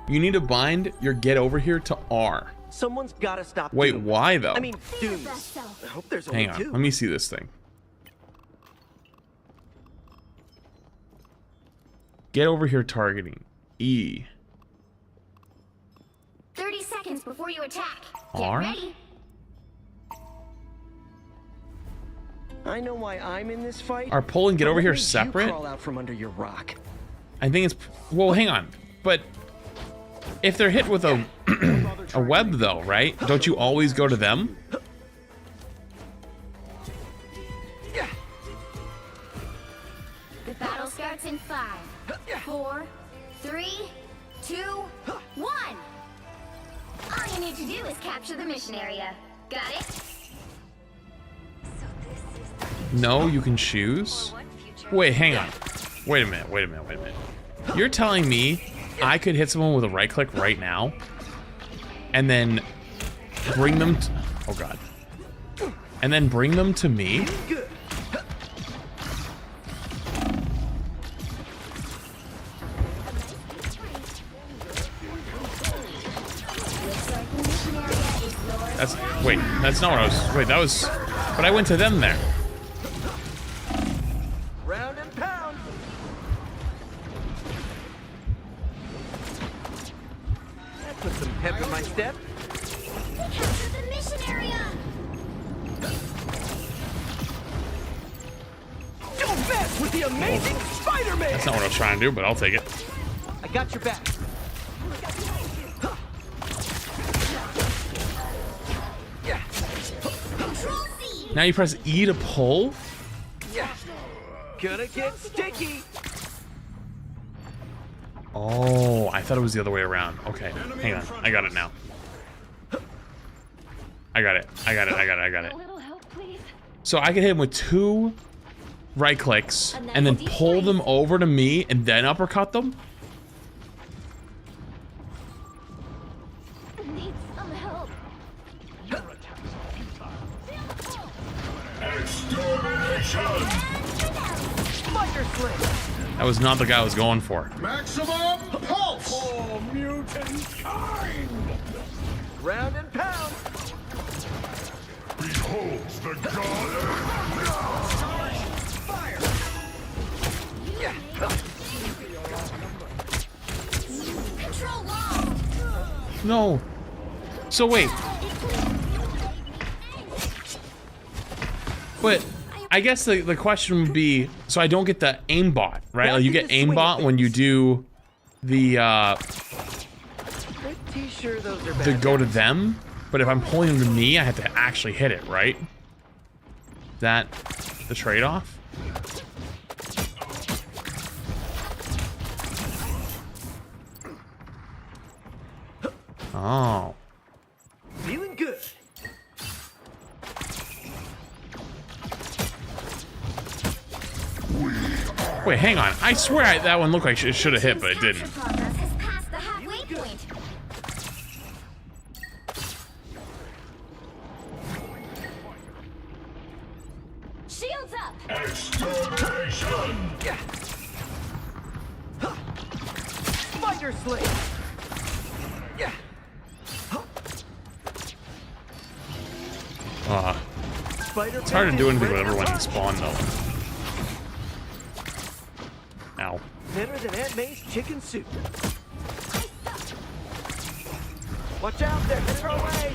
You need to bind your get over here to R. Someone's gotta stop. Wait, Doom. why though? I mean, Dooms. I hope there's only Hang on, 2. let me see this thing. Get over here targeting. E. 30 seconds before you attack. Get R? ready. I know why I'm in this fight. Are pull and get but over what here made you separate? Crawl out from under your rock. I think it's, well, hang on, but if they're hit with a a web though, right? Don't you always go to them? The battle starts in 5, 4, 3, 2, 1. All you need to do is capture the mission area. Got it? No, you can choose. Wait, hang on. Wait a minute. You're telling me I could hit someone with a right click right now and then bring them to, oh god. And then bring them to me? Wait, that's not what I was, wait, that was, but I went to them there. Round and pound. That put some pep in my step. Capture the mission area. Don't mess with the amazing Spider-Man. That's not what I was trying to do, but I'll take it. I got your back. Now you press E to pull? Gonna get sticky. Oh, I thought it was the other way around. Okay, hang on. I got it now. I got it. So I can hit him with 2 right clicks and then pull them over to me and then uppercut them? Need some help. That was not the guy I was going for. Maximum pulse! For mutant kind! Round and pound. Beholds the god! Fire! Control wall. No. So wait. But I guess the question would be, so I don't get the aimbot, right? Like you get aimbot when you do the Pretty sure those are to bad go to guys. them, but if I'm pulling them to me, I have to actually hit it, right? That the trade-off? Oh. Feeling good. Wait, hang on. I swear that one looked like it should have hit, but it didn't. Progress has passed the halfway point. Shields up. Spider Slate. Yeah. It's hard to do anything with everyone in spawn, though. Ow. Better than Aunt May's chicken soup. Watch out there, throw away.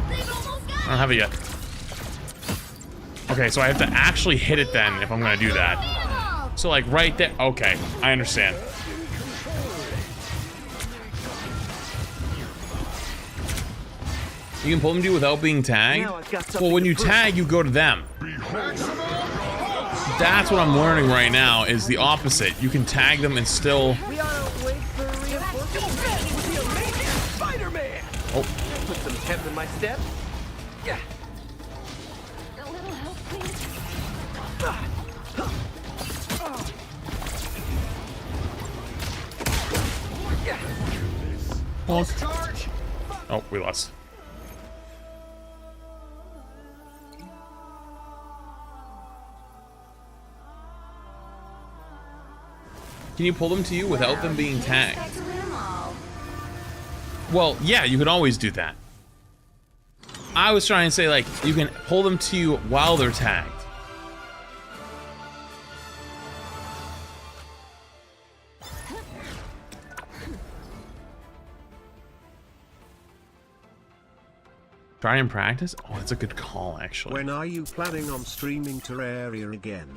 I don't have it yet. Okay, so I have to actually hit it then if I'm gonna do that. So like right there. Okay, I understand. You can pull them to you without being tagged? Well, when you tag, you go to them. That's what I'm learning right now, is the opposite. You can tag them and still... We ought to wait for reinforcements. It would be amazing. Spider-Man! Oh. Put some pep in my step. Yeah. A little help, please. Oh, we lost. Can you pull them to you without them being tagged? Well, yeah, you can always do that. I was trying to say, like, you can pull them to you while they're tagged. Try and practice? Oh, that's a good call, actually. When are you planning on streaming Terraria again?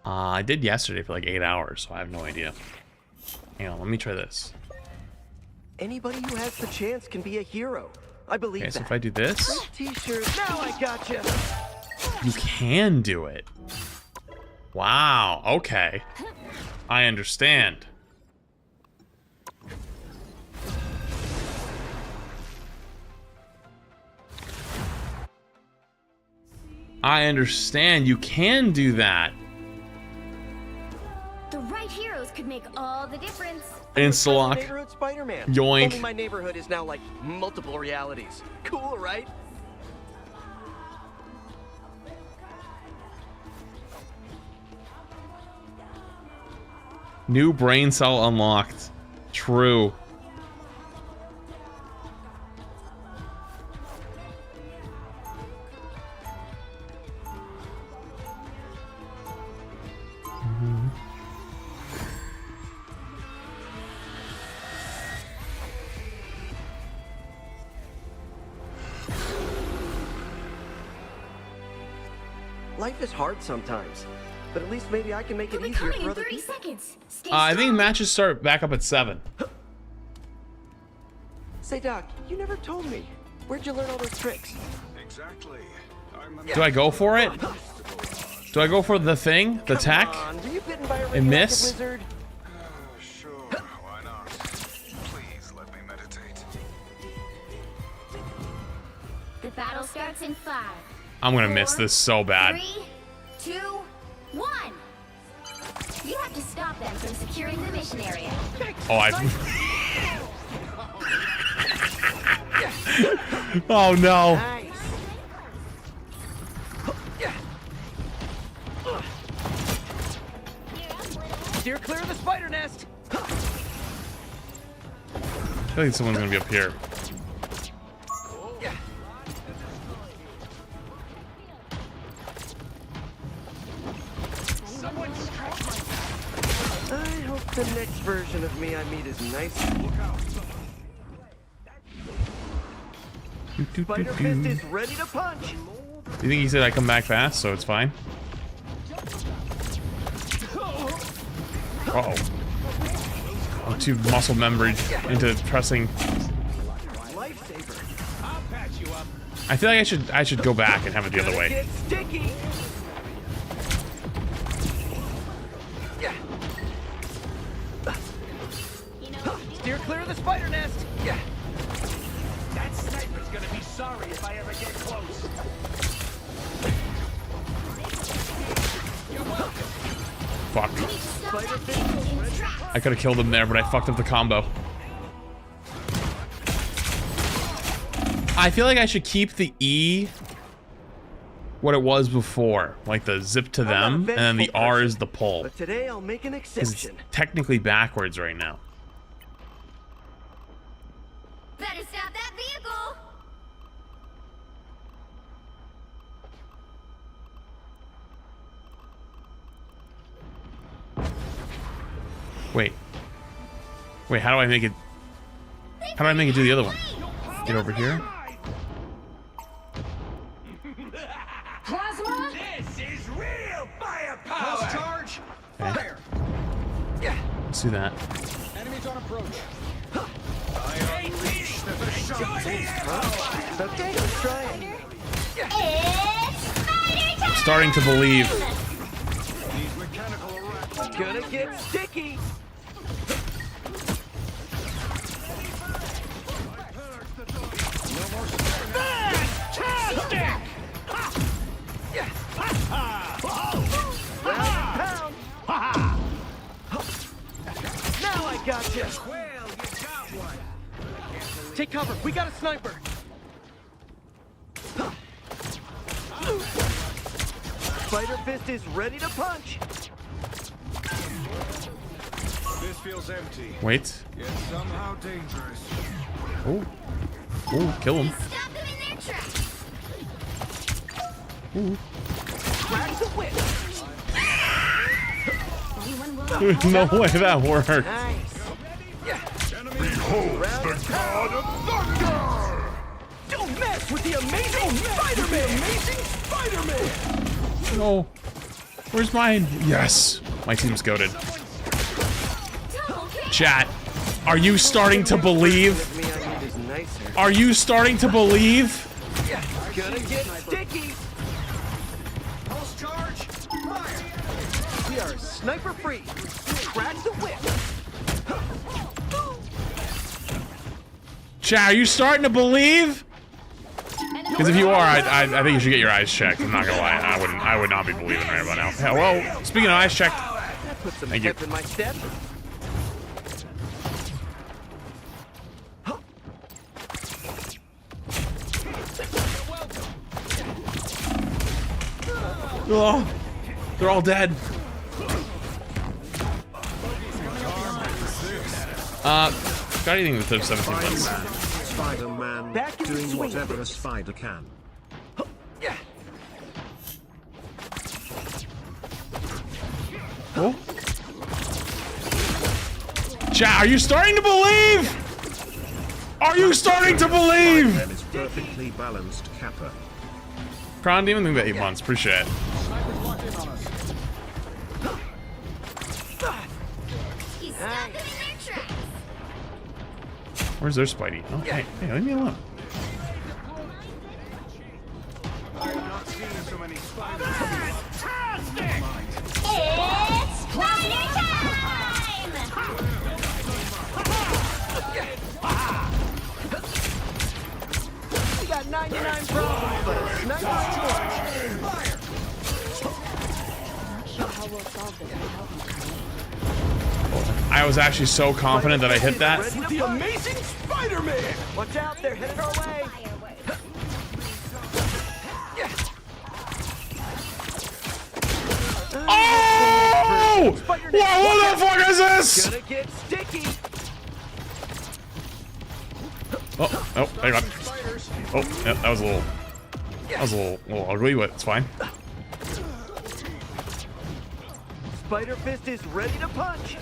I did yesterday for like 8 hours, so I have no idea. Hang on, let me try this. Anybody who has the chance can be a hero. I believe Okay, so that. if I do this, T-shirt. Now I gotcha. you can do it. Wow, okay. I understand. I understand, you can do that. The right heroes could make all the difference. Insta-lock. Neighborhood Spider-Man. Yoink. Only my neighborhood is now like multiple realities. Cool, right? New brain cell unlocked. True. Life is hard sometimes, but at least maybe I can make it He'll be easier coming for in other 30 people. seconds. Stay I think strong. matches start back up at 7. Say, Doc, you never told me. Where'd you learn all those tricks? Exactly. Do I go for it? Do I go for the thing? The tech? Come on, were you bitten by a And radioactive miss? lizard? Sure, why not? Please let me meditate. The battle starts in 5. I'm gonna miss this so bad. 3, 2, 1. You have to stop them from securing the mission area. Oh, I. Oh no. Nice. Steer clear of the spider nest. I feel like someone's gonna be up here. I hope the next version of me I meet is nice. Spider Fist is ready to punch. Do you think he said I come back fast, so it's fine? Uh-oh. I'm too muscle membered into pressing. I feel like I should go back and have it the other way. Steer clear of the spider nest. Yeah. That sniper's gonna be sorry if I ever get close. Fuck. I could have killed him there, but I fucked up the combo. I feel like I should keep the E what it was before, like the zip to them, and then the R is the pull. But today I'll make an exception. It's technically backwards right now. Better stop that vehicle! Wait. Wait, how do I make it? How do I make it do the other one? Get over here. Plasma? This is real firepower. Charge. Okay. Fire. Let's do that. Enemies on approach. Okay, let's try it. It's spider time! I'm starting to believe. These mechanical rats. Gonna get sticky. Fantastic! Now I gotcha. Well, you got one. Take cover. We got a sniper. Spider Fist is ready to punch. This feels empty. Wait. Yet somehow dangerous. Oh. Oh, kill him. Stop them in their tracks! Ooh. Crack the whip. There's no way that worked. Nice. Behold the god of thunder! Don't mess with the amazing Spider-Man! Amazing Spider-Man! No. Where's mine? Yes. My team's goated. Chat. Are you starting to believe? Are you starting to believe? Gonna get sticky. Pulse charge. Fire. We are sniper free. Crack the whip. Chat, are you starting to believe? Because if you are, I think you should get your eyes checked. I'm not gonna lie, I would not be believing right about now. Yeah, well, speaking of eyes checked, Put some thank you. pep in my step. Oh, they're all dead. Got anything with those 17 months? Spider-Man Back in the doing swing. whatever a spider can. Oh. Chat, are you starting to believe? Are you starting to believe? Spider-Man is perfectly balanced Kappa. Crown Demon, think about 8 months. Appreciate it. Snipers locked in on us. He's stuck them in their tracks! Where's their Spidey? Oh, hey, leave me alone. I've not seen so many spiders. It's spider time! We got 99 problems, but a sniper charge. I was actually so confident that I hit that. With the amazing Spider-Man. Watch out, they're headed our way. Oh! Whoa, who the fuck is this? Gonna get sticky. Oh, hang on. Oh, yeah, that was a little ugly, but it's fine. Spider Fist is ready to punch.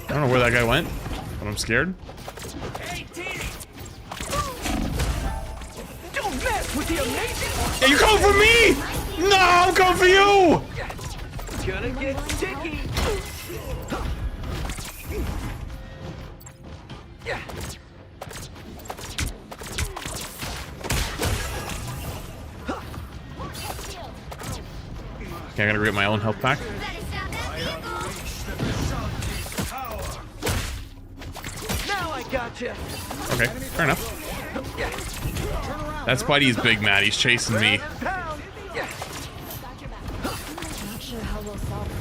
I don't know where that guy went, but I'm scared. Hey, Diddy! Don't mess with the amazing. Yeah, you're coming for me! No, I'm coming for you! Gonna get sticky. Okay, I gotta get my own health pack. Now I gotcha. Okay, fair enough. That Spidey's big, Matt. He's chasing me. Not sure how we'll solve it.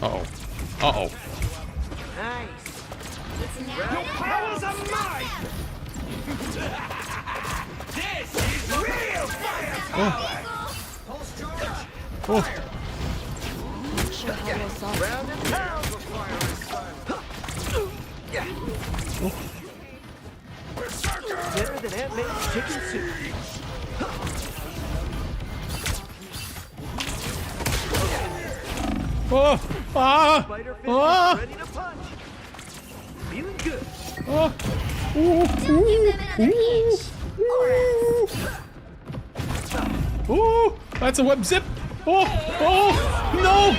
Uh-oh. Uh-oh. Nice. Your powers are mine. This is real firepower. Oh. Not sure how we'll solve it. Round and pound. Better than Aunt May's chicken soup. Oh. Ah. Spider Fist Ah. is ready to punch. Feeling good. Oh. Don't give them another inch. Ooh, that's a web zip. Oh, oh, no.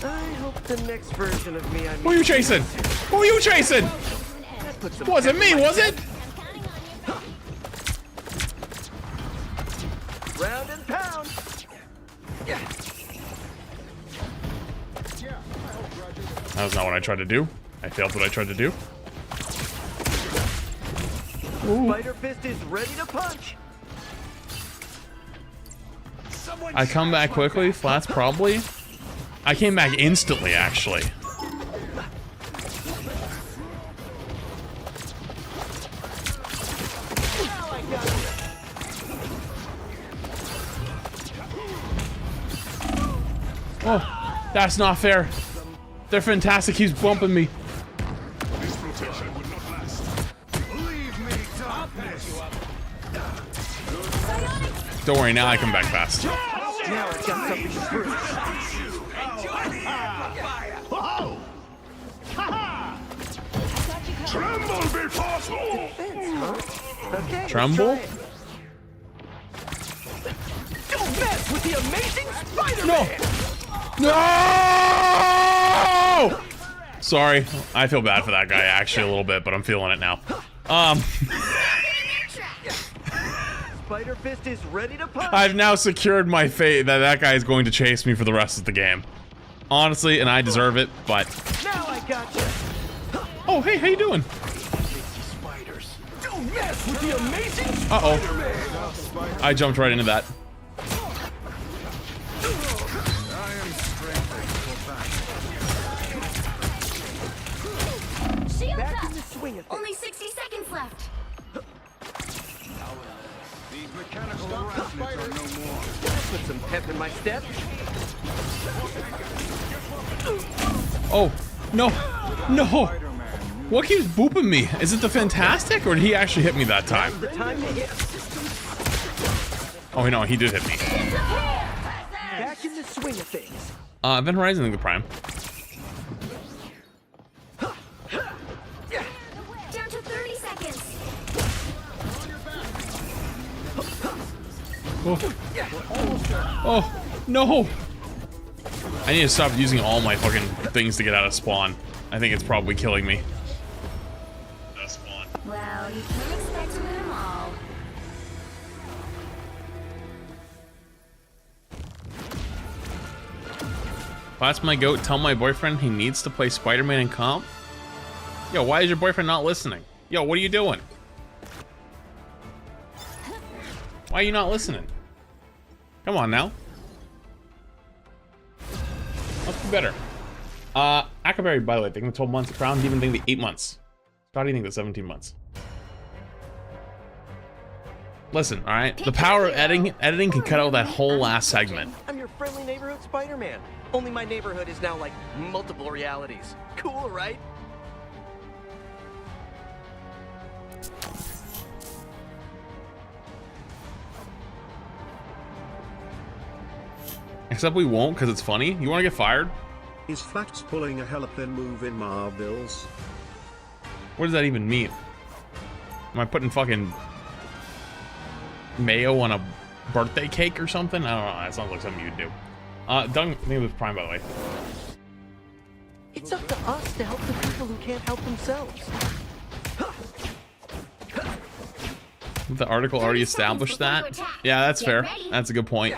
I hope the next version of me I Who are you chasing? Who are you chasing? Wasn't me, was it? Round and pound. That was not what I tried to do. I failed what I tried to do. Spider Fist is ready to punch. I come back quickly. Flats probably. I came back instantly, actually. Oh, that's not fair. They're fantastic. He's bumping me. This protection will not last. Leave me, darkness. Don't worry, now I come back fast. Now I've got something to prove. Tremble before small. Okay, Tremble? let's try it. Don't mess with the amazing Spider-Man! No! Sorry, I feel bad for that guy actually a little bit, but I'm feeling it now. Spider Fist is ready to punch. I've now secured my fate that that guy is going to chase me for the rest of the game. Honestly, and I deserve it, but... Now I gotcha. Oh, hey, how you doing? Spiders. Don't mess with the amazing Uh-oh. Spider-Man! I jumped right into that. I am strengthened for battle. Shields Back up. in the swing of things. Only 60 seconds left. These mechanical arachnids are no more. Put some pep in my step. Oh, no, no. Spider-Man. What keeps booping me? Is it the Fantastic, or did he actually hit me that time? The time to hit. Oh, no, he did hit me. Back in the swing of things. Event Horizon, the Prime. Down to 30 seconds. Oh, no. I need to stop using all my fucking things to get out of spawn. I think it's probably killing me. Spawn. Well, you can't expect to win them all. That's my goat. Tell my boyfriend he needs to play Spider-Man in comp. Yo, why is your boyfriend not listening? Yo, what are you doing? Why are you not listening? Come on now. Let's be better. Ackerberry, by the way, thinking the 12 months. Crown, even think the 8 months. Scott, do you think the 17 months? Listen, all right. The power of editing can cut out that whole last segment. I'm your friendly neighborhood Spider-Man. Only my neighborhood is now like multiple realities. Cool, right? Except we won't, because it's funny. You want to get fired? Is Flats pulling a Hellapin move in Marvels? What does that even mean? Am I putting fucking mayo on a birthday cake or something? I don't know. That sounds like something you'd do. Dung, I think it was Prime, by the way. It's up to us to help the people who can't help themselves. The article already established that. Yeah, that's fair. That's a good point.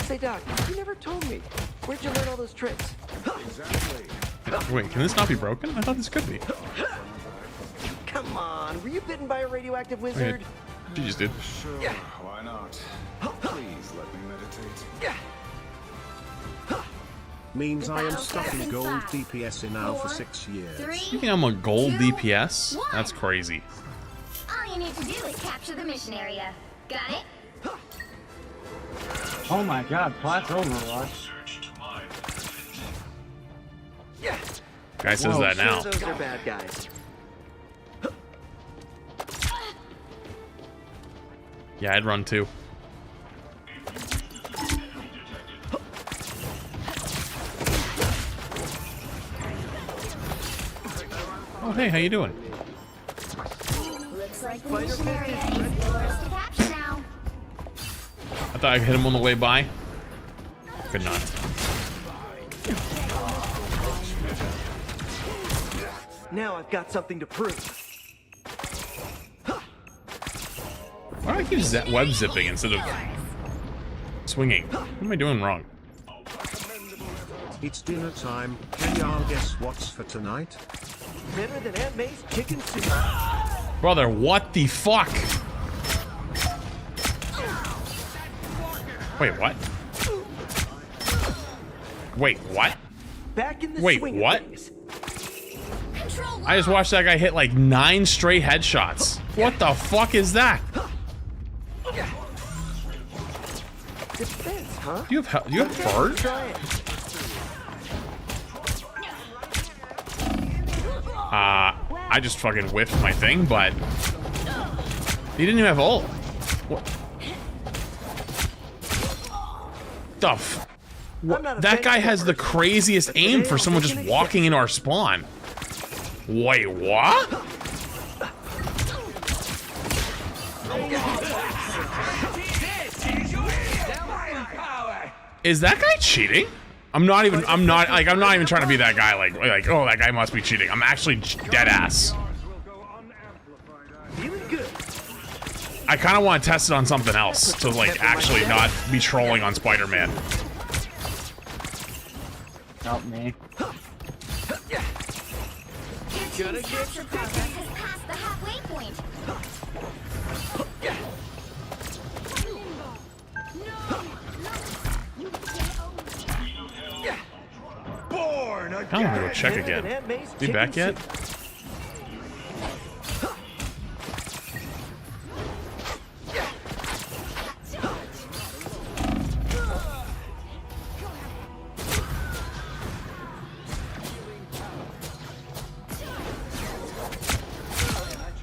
Say, Doc, you never told me. Where'd you learn all those tricks? Wait, can this not be broken? I thought this could be. Come on, were you bitten by a radioactive wizard? You just did. Sure, why not? Please let me meditate. Means I am stuck in gold DPS now for 6 years. You think I'm a gold DPS? That's crazy. All you need to do is capture the mission area. Got it? Oh my god, Plat's Overwatch. Guy says that now. Those are bad guys. Yeah, I'd run too. Oh, hey, how you doing? Looks like the mission area is yours to capture now. I thought I hit him on the way by. Could not. Now I've got something to prove. Why do I keep web zipping instead of swinging? What am I doing wrong? It's dinner time. Can y'all guess what's for tonight? Better than Aunt May's chicken soup. Brother, what the fuck? Wait, what? Wait, what? Back in the Wait, swing of what? things. I just watched that guy hit like 9 straight headshots. What the fuck is that? Defense, huh? Do you have fur? Try it. I just fucking whiffed my thing, but he didn't even have ult. What? The f that guy has the craziest aim for someone just walking into our spawn. Wait, what? Is that guy cheating? I'm not even trying to be that guy like, oh, that guy must be cheating. I'm actually dead ass. I kind of want to test it on something else to like actually not be trolling on Spider-Man. Help me. Your team's capture progress has passed the halfway point. I'm gonna go check again. Be back yet?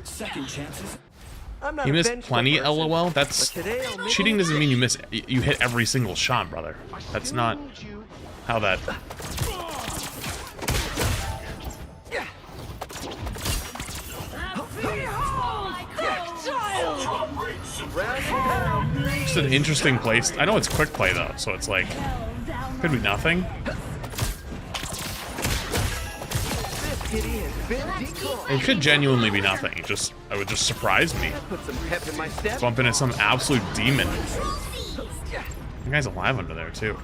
Second chances. You missed plenty, LOL. That's cheating. Doesn't mean you miss. You hit every single shot, brother. That's not how that. Just an interesting place. I know it's quick play though, so it's like could be nothing. It could genuinely be nothing. It would just surprise me. Bump into some absolute demon. The guy's alive under there too.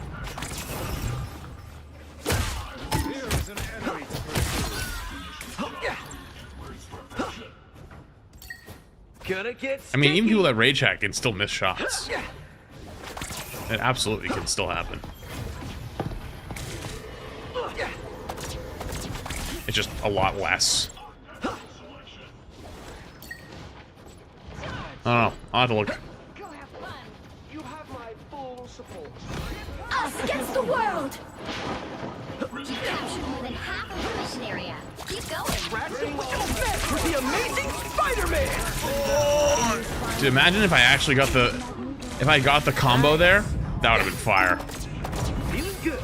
I mean, even people that rage hack can still miss shots. It absolutely can still happen. It's just a lot less. I don't know. I'll have to look. Us against the world! You've captured more than half of the mission area. Keep going. For the amazing Spider-Man! Dude, imagine if I actually got the... If I got the combo there, that would have been fire. Feeling good.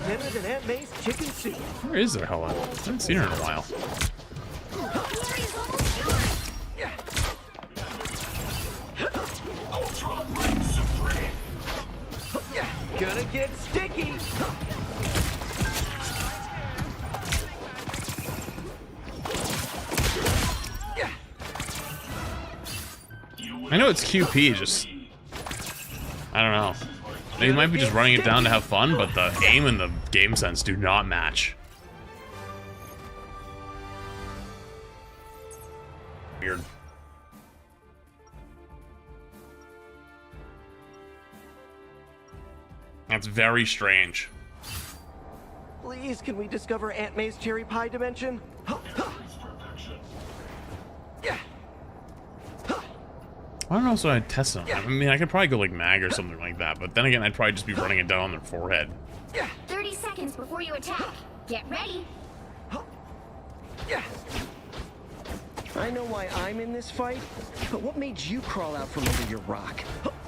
Better than Aunt May's chicken soup. Where is their Helen? I haven't seen her in a while. Gonna get sticky. I know it's QP, just I don't know. They might be just running it down to have fun, but the aim and the game sense do not match. Weird. That's very strange. Please, can we discover Aunt May's cherry pie dimension? I don't know if I'd test them. I mean, I could probably go like mag or something like that, but then again, I'd probably just be running it down on their forehead. 30 seconds before you attack. Get ready. I know why I'm in this fight, but what made you crawl out from under your rock?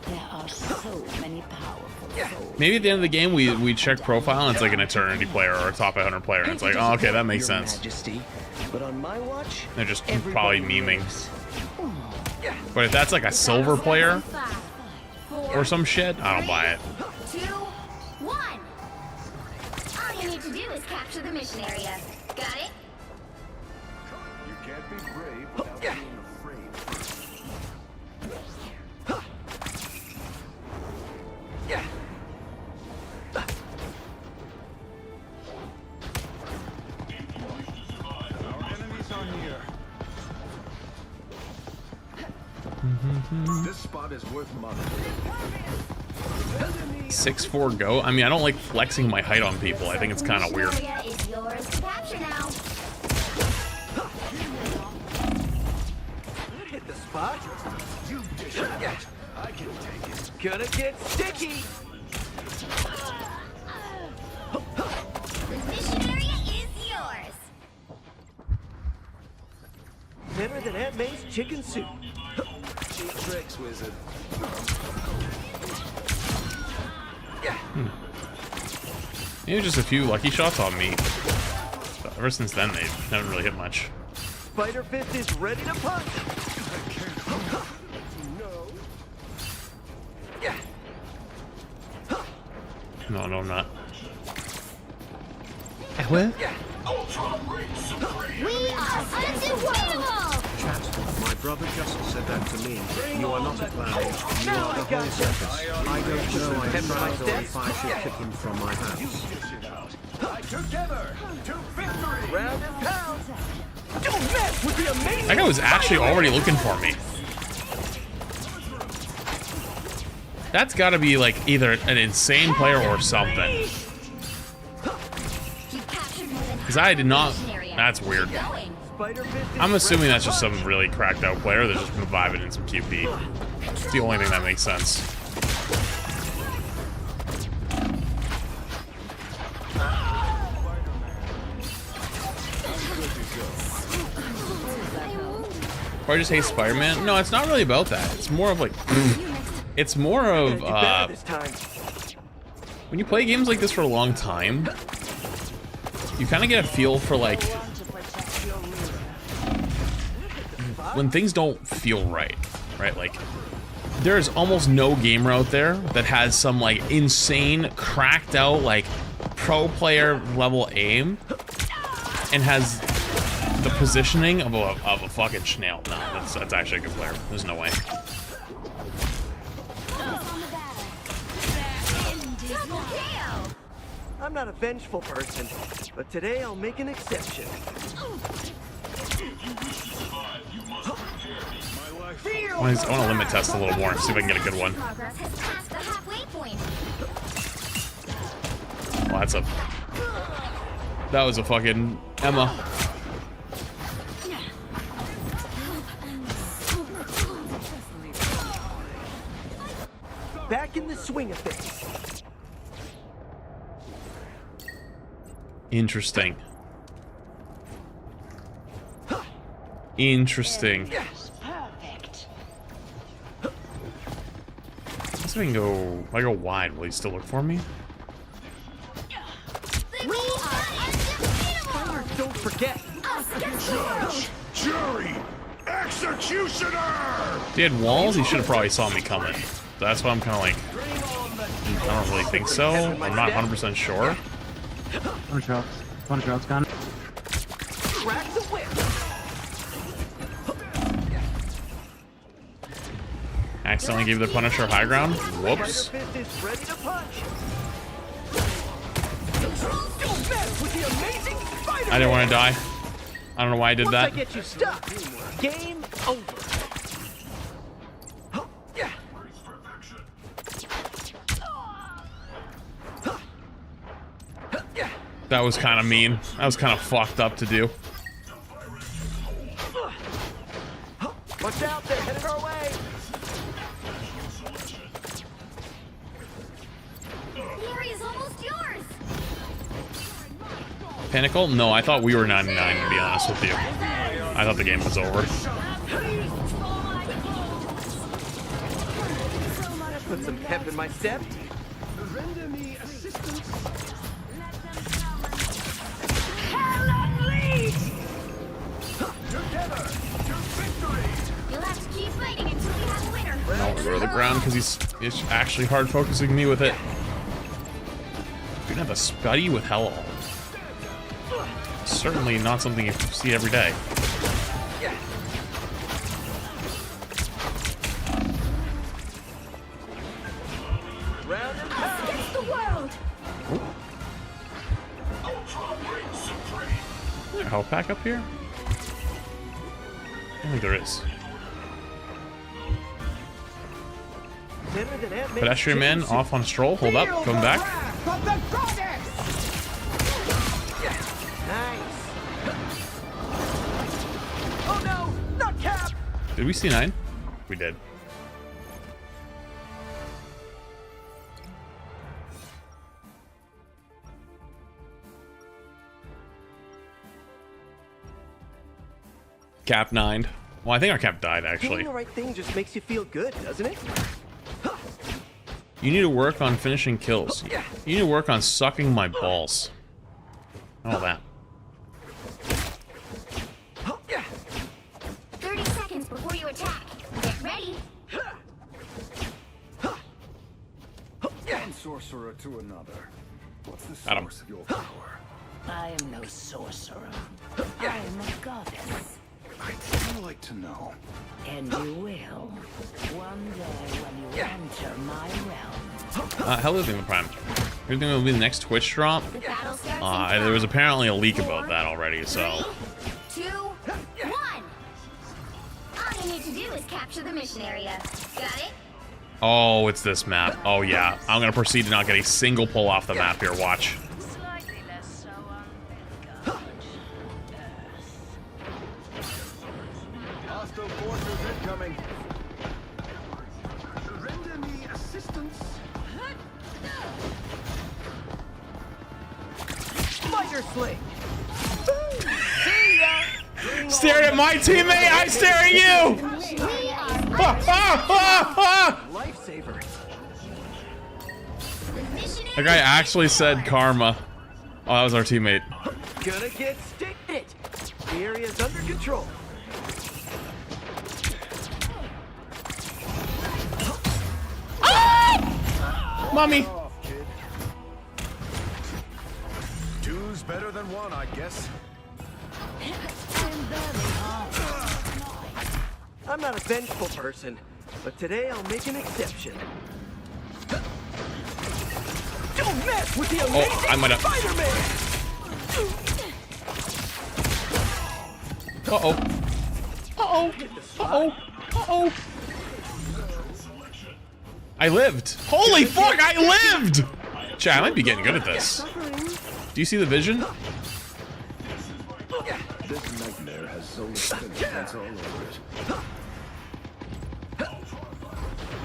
There are so many powerful souls. Maybe at the end of the game, we check profile and it's like an eternity player or a top 100 player, and it's like, oh, okay, that makes sense. Majesty, but on my watch, They're just probably memeing. moves. But if that's like a silver player or some shit, I don't buy it. 2, 1. All you need to do is capture the mission area. Got it? You can't be brave without being afraid. Our enemies are near. This spot is worth money. 6'4" go? I mean, I don't like flexing my height on people. I think it's kind of weird. Area is yours to capture now. Hit the spot. You dish it out. I can take it. Gonna get sticky. The mission area is yours. Better than Aunt May's chicken soup. Cheap tricks, wizard. Maybe just a few lucky shots on me. But ever since then, they haven't really hit much. Spider Fist is ready to punch. No, no, I'm not. What? We are unstoppable. Chat, my brother just said that to me. You are not a clown. You are the whole circus. I don't know. I'm proud or if I should kick him from my house. Together to victory. Round and pound. Don't mess with the amazing. That guy was actually already looking for me. That's gotta be like either an insane player or something. Because I did not. That's weird. Spider Fist is I'm assuming that's just some really cracked out player that's just vibing in some QP. It's the only thing that makes sense. Or I just hate Spider-Man? No, it's not really about that. It's more of like, it's more of this time. when you play games like this for a long time, you kind of get a feel for like when things don't feel right, right? Like there's almost no gamer out there that has some like insane, cracked out like pro player level aim and has the positioning of a fucking snail. No, that's actually a good player. There's no way. I'm not a vengeful person, but today I'll make an exception. I want to limit test a little more and see if I can get a good one. Progress has passed the halfway point. Well, that was a fucking Emma. Back in the swing of things. Interesting. Interesting. Perfect. Let's see if I can go. If I go wide, will he still look for me? forget. Judge, jury, executioner. If he had walls, he should have probably saw me coming. That's why I'm kind of like, I don't really think so. I'm not 100% sure. One shot's gone. Crack the whip. Accidentally gave the Punisher high ground. Whoops. Fist is ready to punch. Don't mess with the amazing Spider-Man. I didn't want to die. I don't know why I did Once that. I get you stuck, game over. Yeah. That was kind of mean. That was kind of fucked up to do. Watch out, they're headed our way. the area is almost yours. Pinnacle? No, I thought we were 99, to be honest with you. I thought the game was over. Put some pep in my step. Render me assistance. Together to victory. You'll have to keep fighting until we have a winner. I'll throw the ground because he's actually hard focusing me with it. Dude, have a Spuddy with Hell. Certainly not something you see every day. Against the world. Is there a health pack up here? I don't think there is. Pedestrian man off on a stroll. Hold up, coming back. Nice. Oh no, not Cap. Did we see 9? We did. Cap 9. Well, I think our cap died, actually. Doing the right thing just makes you feel good, doesn't it? You need to work on finishing kills. You need to work on sucking my balls. All that. 30 seconds before you attack. Get ready. One sorcerer to another. What's the Got him. source of your power? I am no sorcerer. I am a goddess. I'd still like to know. And you will. One day when you enter my realm. Hello, Demon Prime. You think it will be the next Twitch drop? The battle starts in There was 5, apparently a leak about that already, so... 3, 2, 1. All you need to do is capture the mission area. Got it? Oh, it's this map. Oh, yeah. I'm gonna proceed to not get a single pull off the map here. Watch. Slightly less so on Earth. Hostile forces incoming. Render me assistance. Spider sling. See ya. Staring at my teammate, I stare at you! Lifesaver. That guy actually said karma. Oh, that was our teammate. Gonna get stick it. The area's under control. Mommy! Two's better than one, I guess. I'm not a vengeful person, but today I'll make an exception. Don't mess with the amazing I might have. Spider-Man! Uh-oh. Uh-oh. Uh-oh. Uh-oh. I lived. Holy fuck, I lived! Chat, I might be getting good at this. Do you see the vision? This nightmare has solar fingerprints all over it.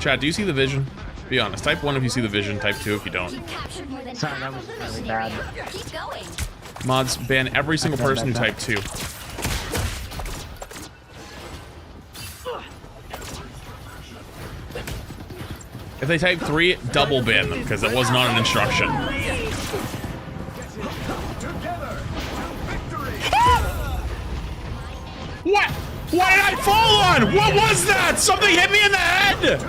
Chat, do you see the vision? Be honest. Type 1 if you see the vision. Type 2 if you don't. Captured more than Sorry, half that of was the really mission bad. area. Keep going. Mods, ban every single person who typed 2. If they type 3, double ban them, because it was not an instruction. Together to victory. What? What did I fall on? What was that? Something hit me in the head!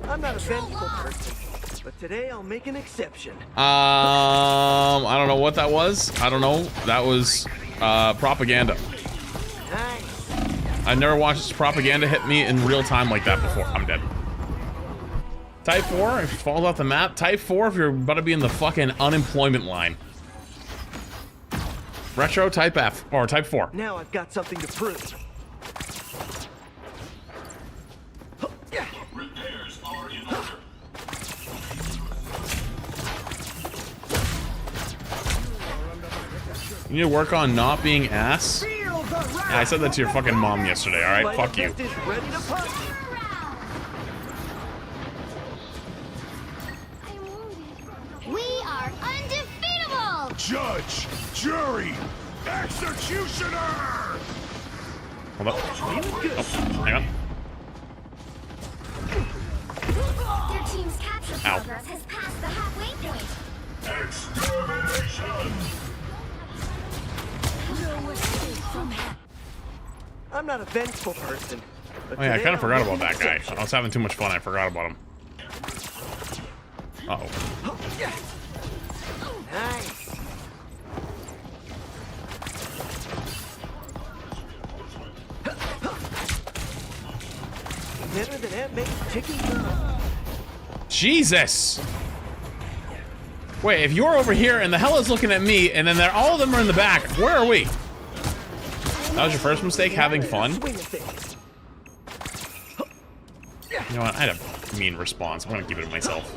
I'm not a vengeful person, but today I'll make an exception. I don't know what that was. I don't know. That was propaganda. Nice. I never watched propaganda hit me in real time like that before. I'm dead. Type 4 if it falls off the map. Type 4 if you're about to be in the fucking unemployment line. Retro, type F, or type 4. Now I've got something to prove. Repairs are in order. You need to work on not being ass. Yeah, I said that to your fucking mom yesterday, alright? Fuck you. Is ready to punch. We are undefeatable! Judge, jury, executioner! Hold up. Oh, hang on. Their team's capture progress has passed the halfway point. Extermination! I'm not a vengeful person. Oh yeah, I kind of forgot about that guy. I was having too much fun, I forgot about him. Uh-oh. Nice. Better than Aunt May's chicken. Jesus! Wait, if you're over here and the hell is looking at me, and then all of them are in the back, where are we? That was your first mistake, having fun? You know what, I had a mean response. I'm gonna keep it to myself.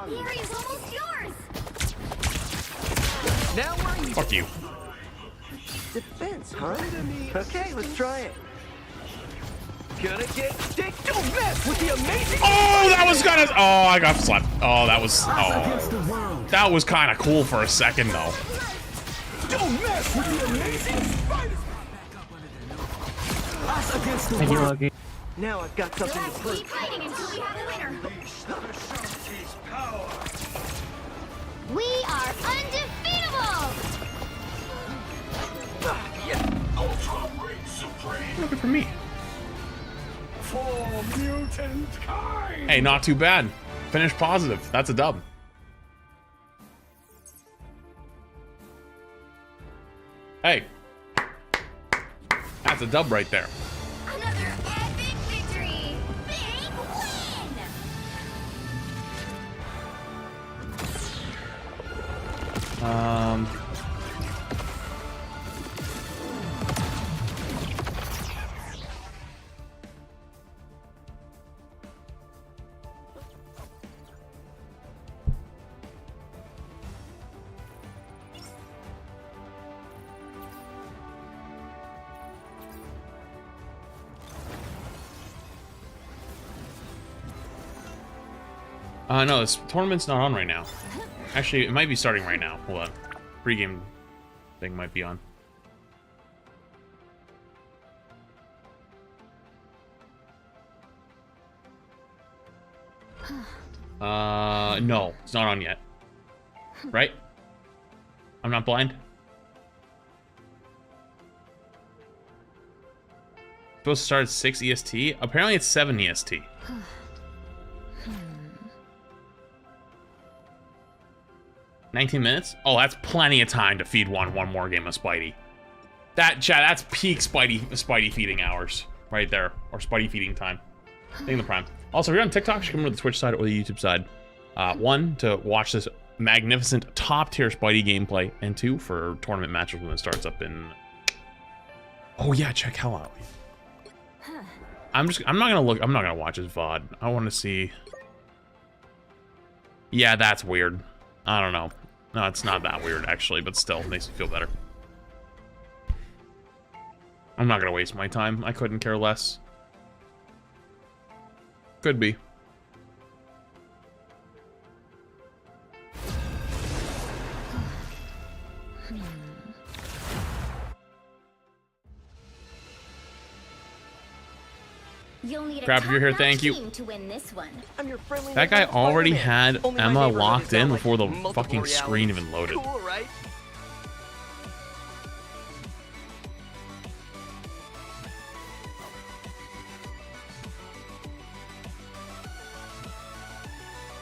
The area's almost yours! Now we're even. Fuck you. Defense, huh? Okay, let's try it. Gonna get stick. Don't mess with the amazing. Oh, that was gonna. Oh, I got slapped. Oh, that was. Oh, that was kind of cool for a second, though. Don't mess with the amazing spider. Thank you, Loki. Now I've got something to Let's prove. keep fighting until we have a winner. We are undefeatable! Ultra Ring Supreme Looking for me. for mutant kind! Hey, not too bad. Finish positive. That's a dub. Hey. That's a dub right there. Another epic victory! Big win! No, this tournament's not on right now. Actually, it might be starting right now. Hold on. Pre-game thing might be on. No, it's not on yet. Right? I'm not blind? Supposed to start at 6 EST? Apparently it's 7 EST. 19 minutes? Oh, that's plenty of time to feed one more game of Spidey. That's peak Spidey feeding hours right there, or Spidey feeding time. Thank the Prime. Also, if you're on TikTok, you should come over to the Twitch side or the YouTube side. One, to watch this magnificent top-tier Spidey gameplay, and two, for tournament matches when it starts up in... Oh yeah, check hell out. I'm not gonna watch his VOD. I want to see... Yeah, that's weird. I don't know. No, it's not that weird, actually, but still, it makes me feel better. I'm not gonna waste my time. I couldn't care less. Could be. You'll need Crap, if you're here, thank you. to win this one. I'm your friendly That guy neighborhood already Spider-Man. had Only my Emma neighborhood locked is in on, like, before the multiple fucking screen realities. even loaded. Cool, right?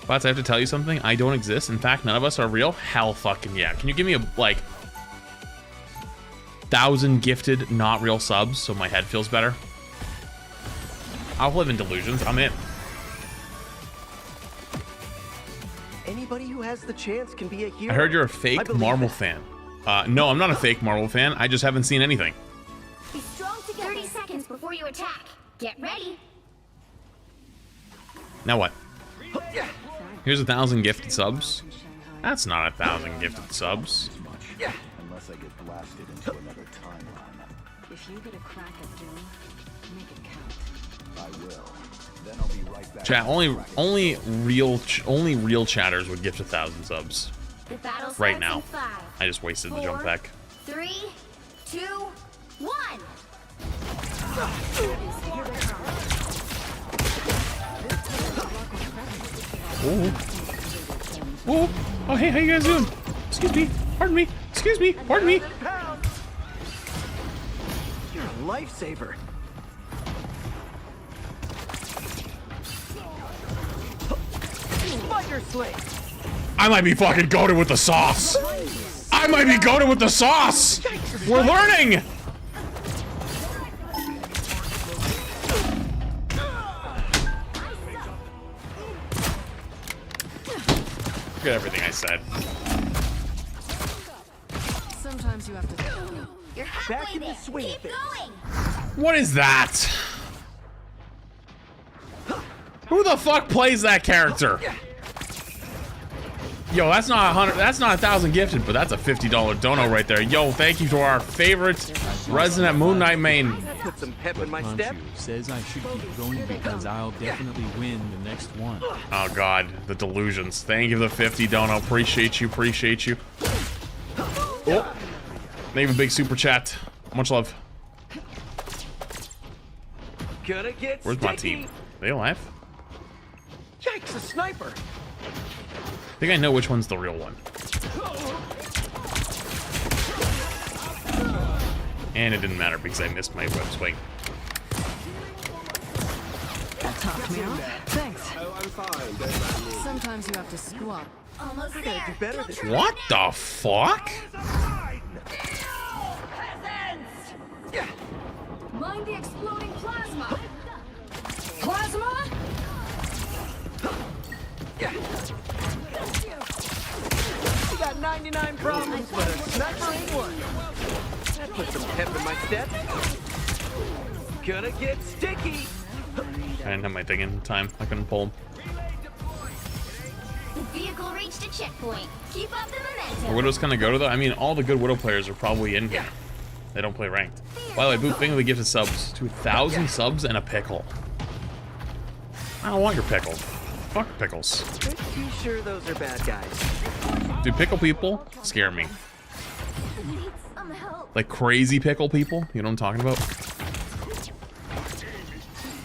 Bots, I have to tell you something. I don't exist. In fact, none of us are real. Hell fucking yeah. Can you give me a, like, 1,000 gifted not real subs so my head feels better? I'll live in delusions. I'm in. Anybody who has the chance can be a hero. I heard you're a fake Marvel fan. No, I'm not a fake Marvel fan. I just haven't seen anything. Be strong together. 30 seconds before you attack. Get ready. Now what? Here's 1,000 gifted subs. That's not 1,000 gifted subs. Unless I get blasted into another timeline. If you get a crack at doom, make it count. I will. Then I'll be right back. Chat, only real chatters would gift 1,000 subs. The battle starts Right now. in 5, I just wasted the jump pack. 3, 2, 1. Ooh. Whoa. Oh, hey, how you guys doing? Excuse me. Pardon me. Excuse me. Pardon me. You're a lifesaver. Spider Slate. I might be fucking goated with the sauce. I might be goated with the sauce. We're learning. Forget everything I said. Sometimes you have to. You're Back halfway in the there. swing of Keep things. going. What is that? Who the fuck plays that character? Yo, that's not 100. That's not 1,000 gifted, but that's a $50 dono right there. Yo, thank you to our favorite resident Moon Knight main. Put some pep in my step. Says I should keep going because I'll definitely win the next one. Oh god, the delusions. Thank you for the 50 dono. Appreciate you. Appreciate you. Oh, leave a big super chat. Much love. Gonna get Where's my sticky. team? They alive? Yikes, a sniper. I think I know which one's the real one. And it didn't matter because I missed my web swing. That topped me off. Thanks. Oh, I'm fine. Sometimes you have to squat. Almost I gotta there. do better this time. What the fuck? Mind the exploding plasma. Plasma? You got 99 problems, but a sniper ain't one. That puts some pep in my step. Gonna get sticky. I didn't have my thing in time. I couldn't pull him. The vehicle reached a checkpoint. Keep up the Are momentum. Widow's gonna go to the. I mean, all the good Widow players are probably in here. They don't play ranked. By the way, Boot Bingley gifted subs to 1,000 subs and a pickle. I don't want your pickle. Fuck pickles. Pretty sure those are bad guys. Dude, pickle people scare me. Need some help. Like crazy pickle people. You know what I'm talking about?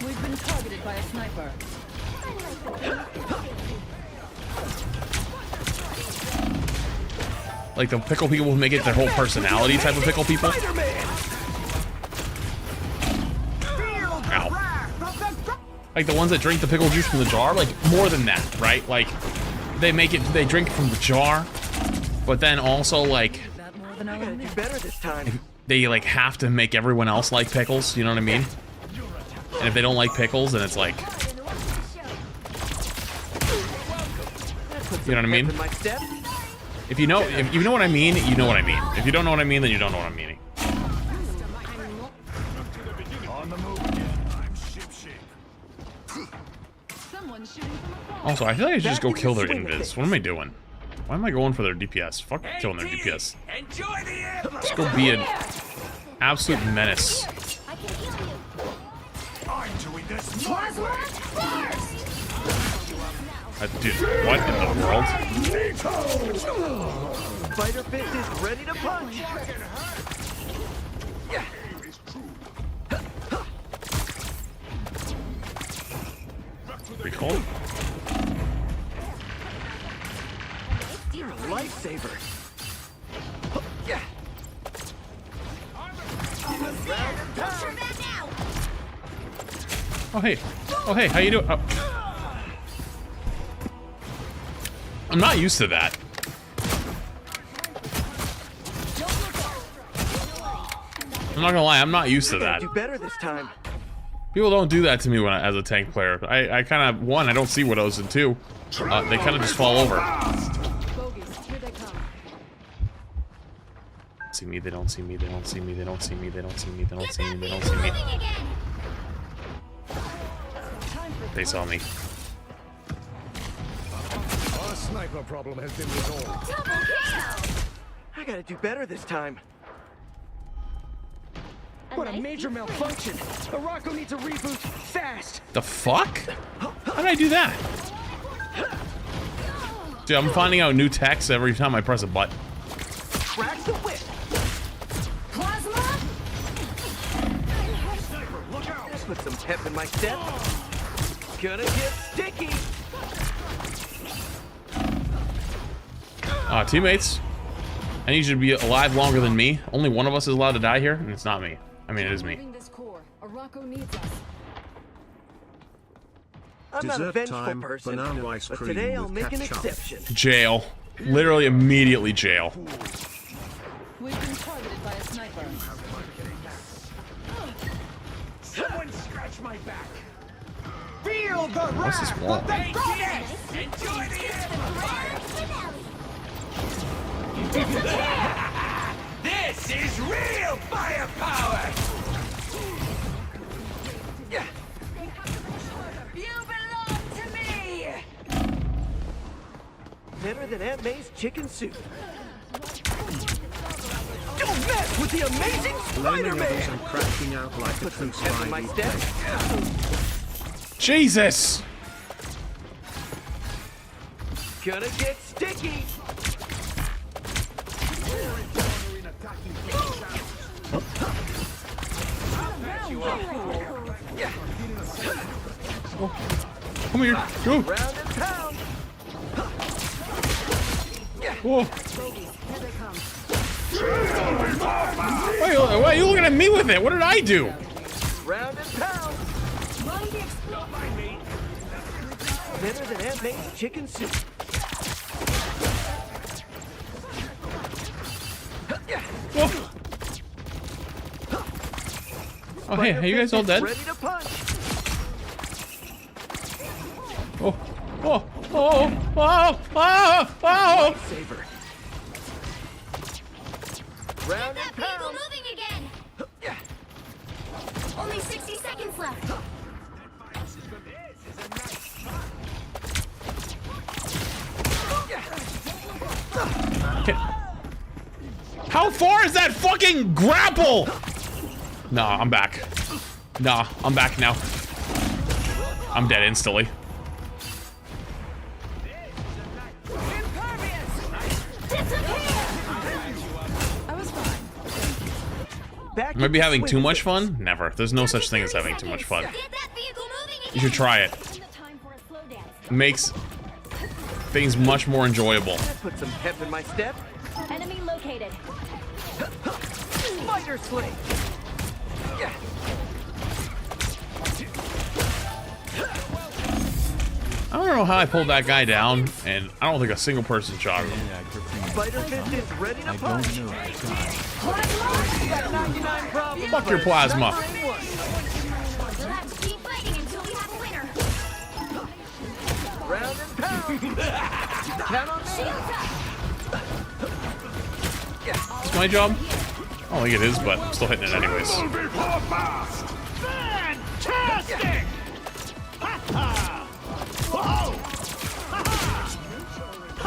We've been targeted by a sniper. Like the pickle people who make it their whole personality type of pickle people. Ow. Like the ones that drink the pickle juice from the jar, like more than that, right? Like they make it, they drink it from the jar, but then also like That more than I I gotta do better this time. they like have to make everyone else like pickles, you know what I mean? And if they don't like pickles, then it's like, you know what I mean? Pep in my step. If you know what I mean, you know what I mean. If you don't know what I mean, then you don't know what I'm meaning. On the move again. I'm shipshape. Someone's shooting from afar. Also, I feel like I should just go kill their invis. What am I doing? Why am I going for their DPS? Fuck killing their DPS. Enjoy the Let's go be an absolute menace. I can heal you. I'm doing this my way. Dude, what in the world? Spider Fist is ready to punch. called? You're a lifesaver. Yeah. Oh hey. Oh hey, how you doing? Oh. I'm not used to that. I'm not gonna lie, I'm not used to that. Do better this time. People don't do that to me when as a tank player. I kind of, one, I don't see widows, and two, they kind of just fall over. See me, they don't see me, they don't see me, they don't see me, they don't see me, they don't see me, they don't see me. They saw me. Our sniper problem has been resolved. Double kill! I gotta do better this time. What a major malfunction! Arako needs a reboot fast! The fuck? How did I do that? Dude, I'm finding out new text every time I press a button. Crack the whip! Plasma? Let's put some pep in my step. Gonna get sticky! Teammates, I need you to be alive longer than me. Only one of us is allowed to die here, and it's not me. I mean, it is me. I'm not a vengeful person, but today I'll make an exception. Jail. Literally immediately jail. We've been targeted by a sniper. Someone scratch my back. Feel the What's this wall? Enjoy the This is real firepower! You belong to me! Better than Aunt May's chicken soup. Don't mess with the amazing Spider-Man! I'm crashing out like a true Pep in my step. Jesus! Gonna get sticky! Come here. Go. Round and pound! Whoa. Why are you looking at me with it? What did I do? Round and pound! Better than Aunt May's chicken soup. Whoa. Oh, hey, are you guys all dead? Ready to punch. Oh, oh, oh, oh, oh, oh. Saver. Round and Vehicle pound. moving again! Only 60 seconds left. How far is that fucking grapple? Nah, I'm back. Nah, I'm back now. I'm dead instantly. Back Might be having too much fun? Never. There's no such thing as having too much fun. Get that vehicle moving again! You should try it. It makes things much more enjoyable. Put some pep in my step. Enemy located. Spider sling. I don't know how I pulled that guy down, and I don't think a single person shot him. Spider fist is ready to I punch. don't know. I got Got 99 problems. Fuck your plasma. We'll have to keep fighting until we have a winner. Round and pound. Count on me. It's my job. I don't think it is, but I'm still hitting it anyways. Fantastic!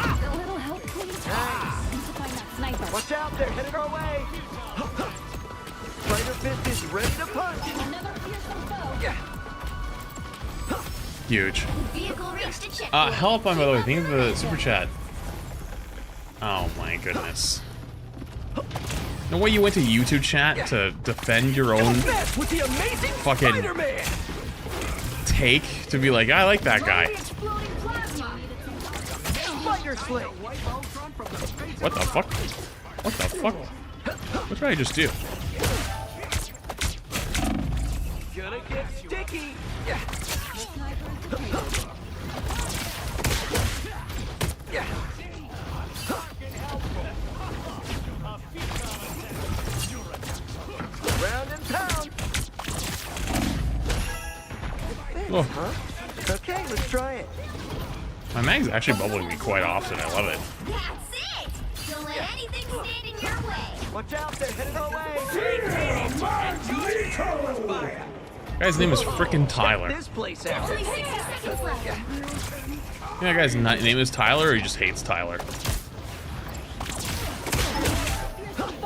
A little help, please. Need to find that sniper. Watch out, they're headed our way. Spider fist is ready to punch. Another fearsome foe. Huge. Vehicle reached a checkpoint. Help on, by the way. Thank you for the super chat. Oh my goodness. No way you went to YouTube chat to defend your own Mess with the amazing fucking Spider-Man. take to be like, I like that guy? What the fuck? What the fuck? What did I just do? Gonna get sticky. Round and pound. Oh. Huh? Okay, let's try it. My mag's actually bubbling me quite often. I love it. That's it! Don't let anything stand in your way. Watch out, they're headed our way. Guy's name is frickin' Tyler. This place out. Only 60 seconds left. Yeah, guy's name is Tyler, or he just hates Tyler.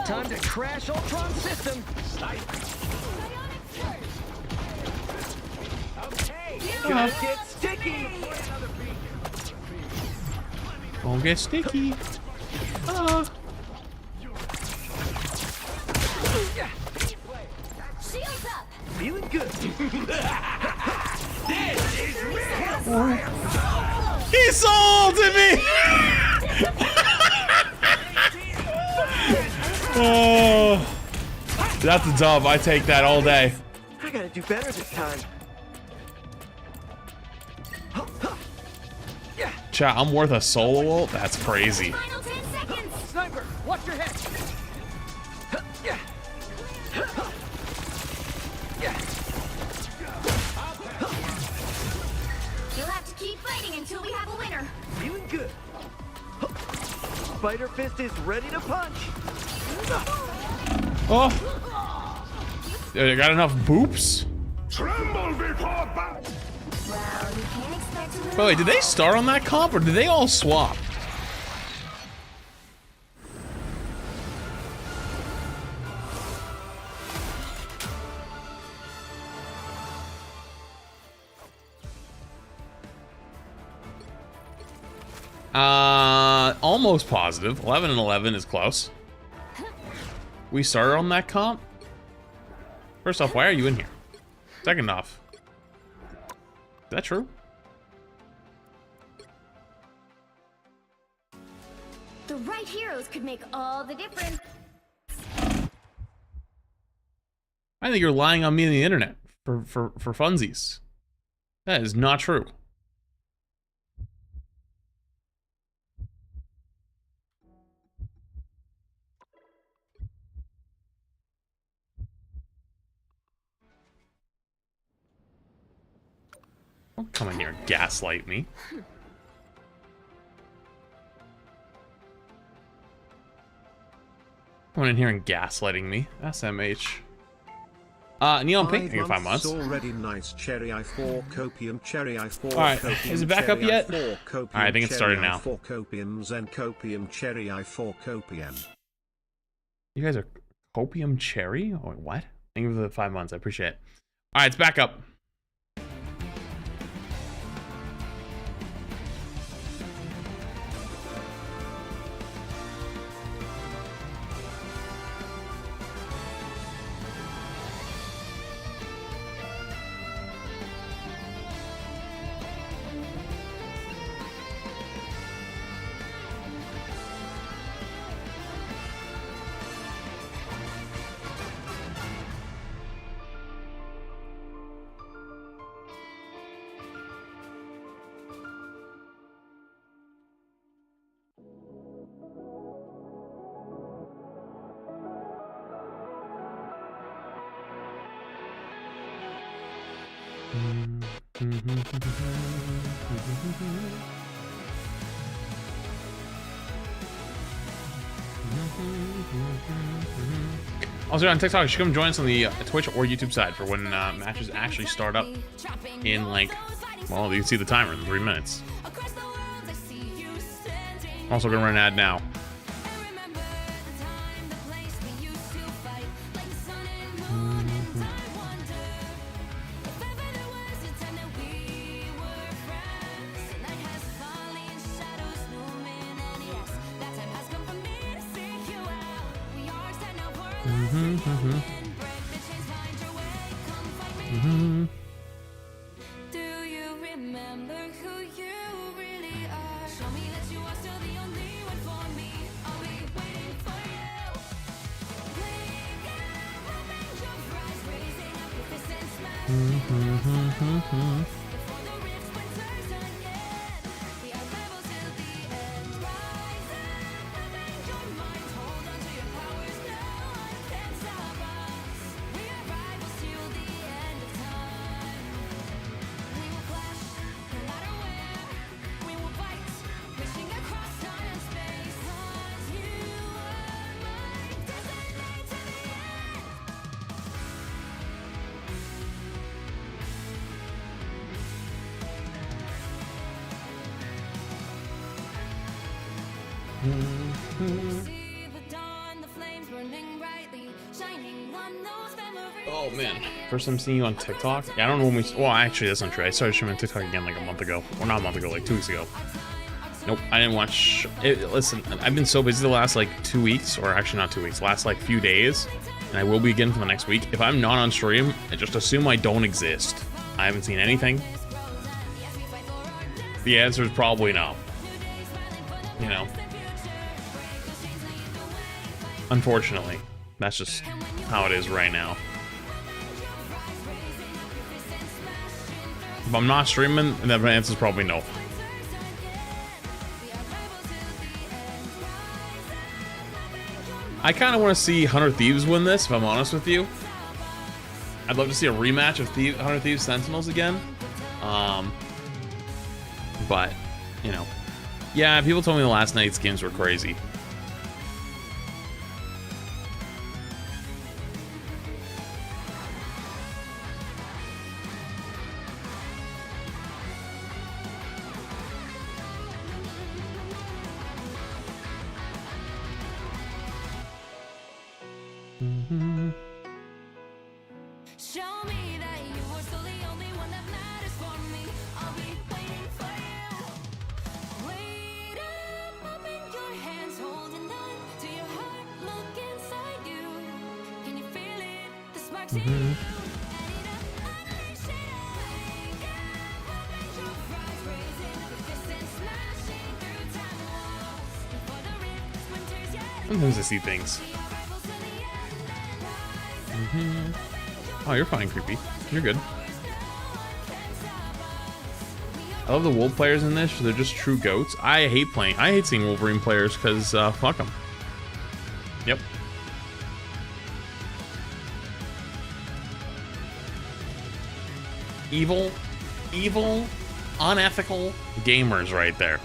Time to crash Ultron system. Gonna get sticky. Won't get sticky. Ah. Shields up. Feeling good. He sold to me! Oh, that's a dub. I take that all day. I gotta do better this time. Chat, I'm worth a solo ult? That's crazy. Final 10 seconds. Sniper, watch your head. You'll have to keep fighting until we have a winner. Feeling good. Spider Fist is ready to punch. Oh. I got enough boops? Tremble before battle. Well, you can't expect to win. By the way, did they start on that comp or did they all swap? Almost positive. 11 and 11 is close. We started on that comp? First off, why are you in here? Second off, is that true? The right heroes could make all the difference. I think you're lying on me on the internet for funsies. That is not true. Don't come in here and gaslight me. Come in here and gaslighting me. SMH. Neon Pink, thank you for 5 months. Already nice cherry I4 copium cherry I4. Alright, is it back up yet? Alright, I think it's started now. I4 copiums and copium cherry I4 copium. You guys are copium cherry? Oh, what? Thank you for the 5 months. I appreciate it. Alright, it's back up. Also on TikTok, you should come join us on the Twitch or YouTube side for when matches actually start up in like, well, you can see the timer in 3 minutes. I'm also gonna run an ad now. Oh man, first time seeing you on TikTok. Yeah, I don't know when we. Well, actually, that's not true. I started streaming TikTok again like a month ago, or not a month ago, like 2 weeks ago. Nope, I didn't watch it. Listen, I've been so busy the last like 2 weeks, or actually not 2 weeks, last like few days, and I will be again for the next week. If I'm not on stream, just assume I don't exist. I haven't seen anything. The answer is probably no. You know. Unfortunately, that's just how it is right now. If I'm not streaming, then the answer is probably no. I kind of want to see 100 Thieves win this, if I'm honest with you. I'd love to see a rematch of 100 Thieves Sentinels again. But, you know. Yeah, people told me the last night's games were crazy. Show me that you were still the only one that matters for me. I'll be waiting for you. Wait up in your hands, holding on to your heart. Look inside you. Can you feel it? The sparks in you. Sometimes I see things. Oh, you're fine, creepy. You're good. I love the Wolf players in this. They're just true goats. I hate seeing Wolverine players because fuck them. Yep. Evil, unethical gamers right there.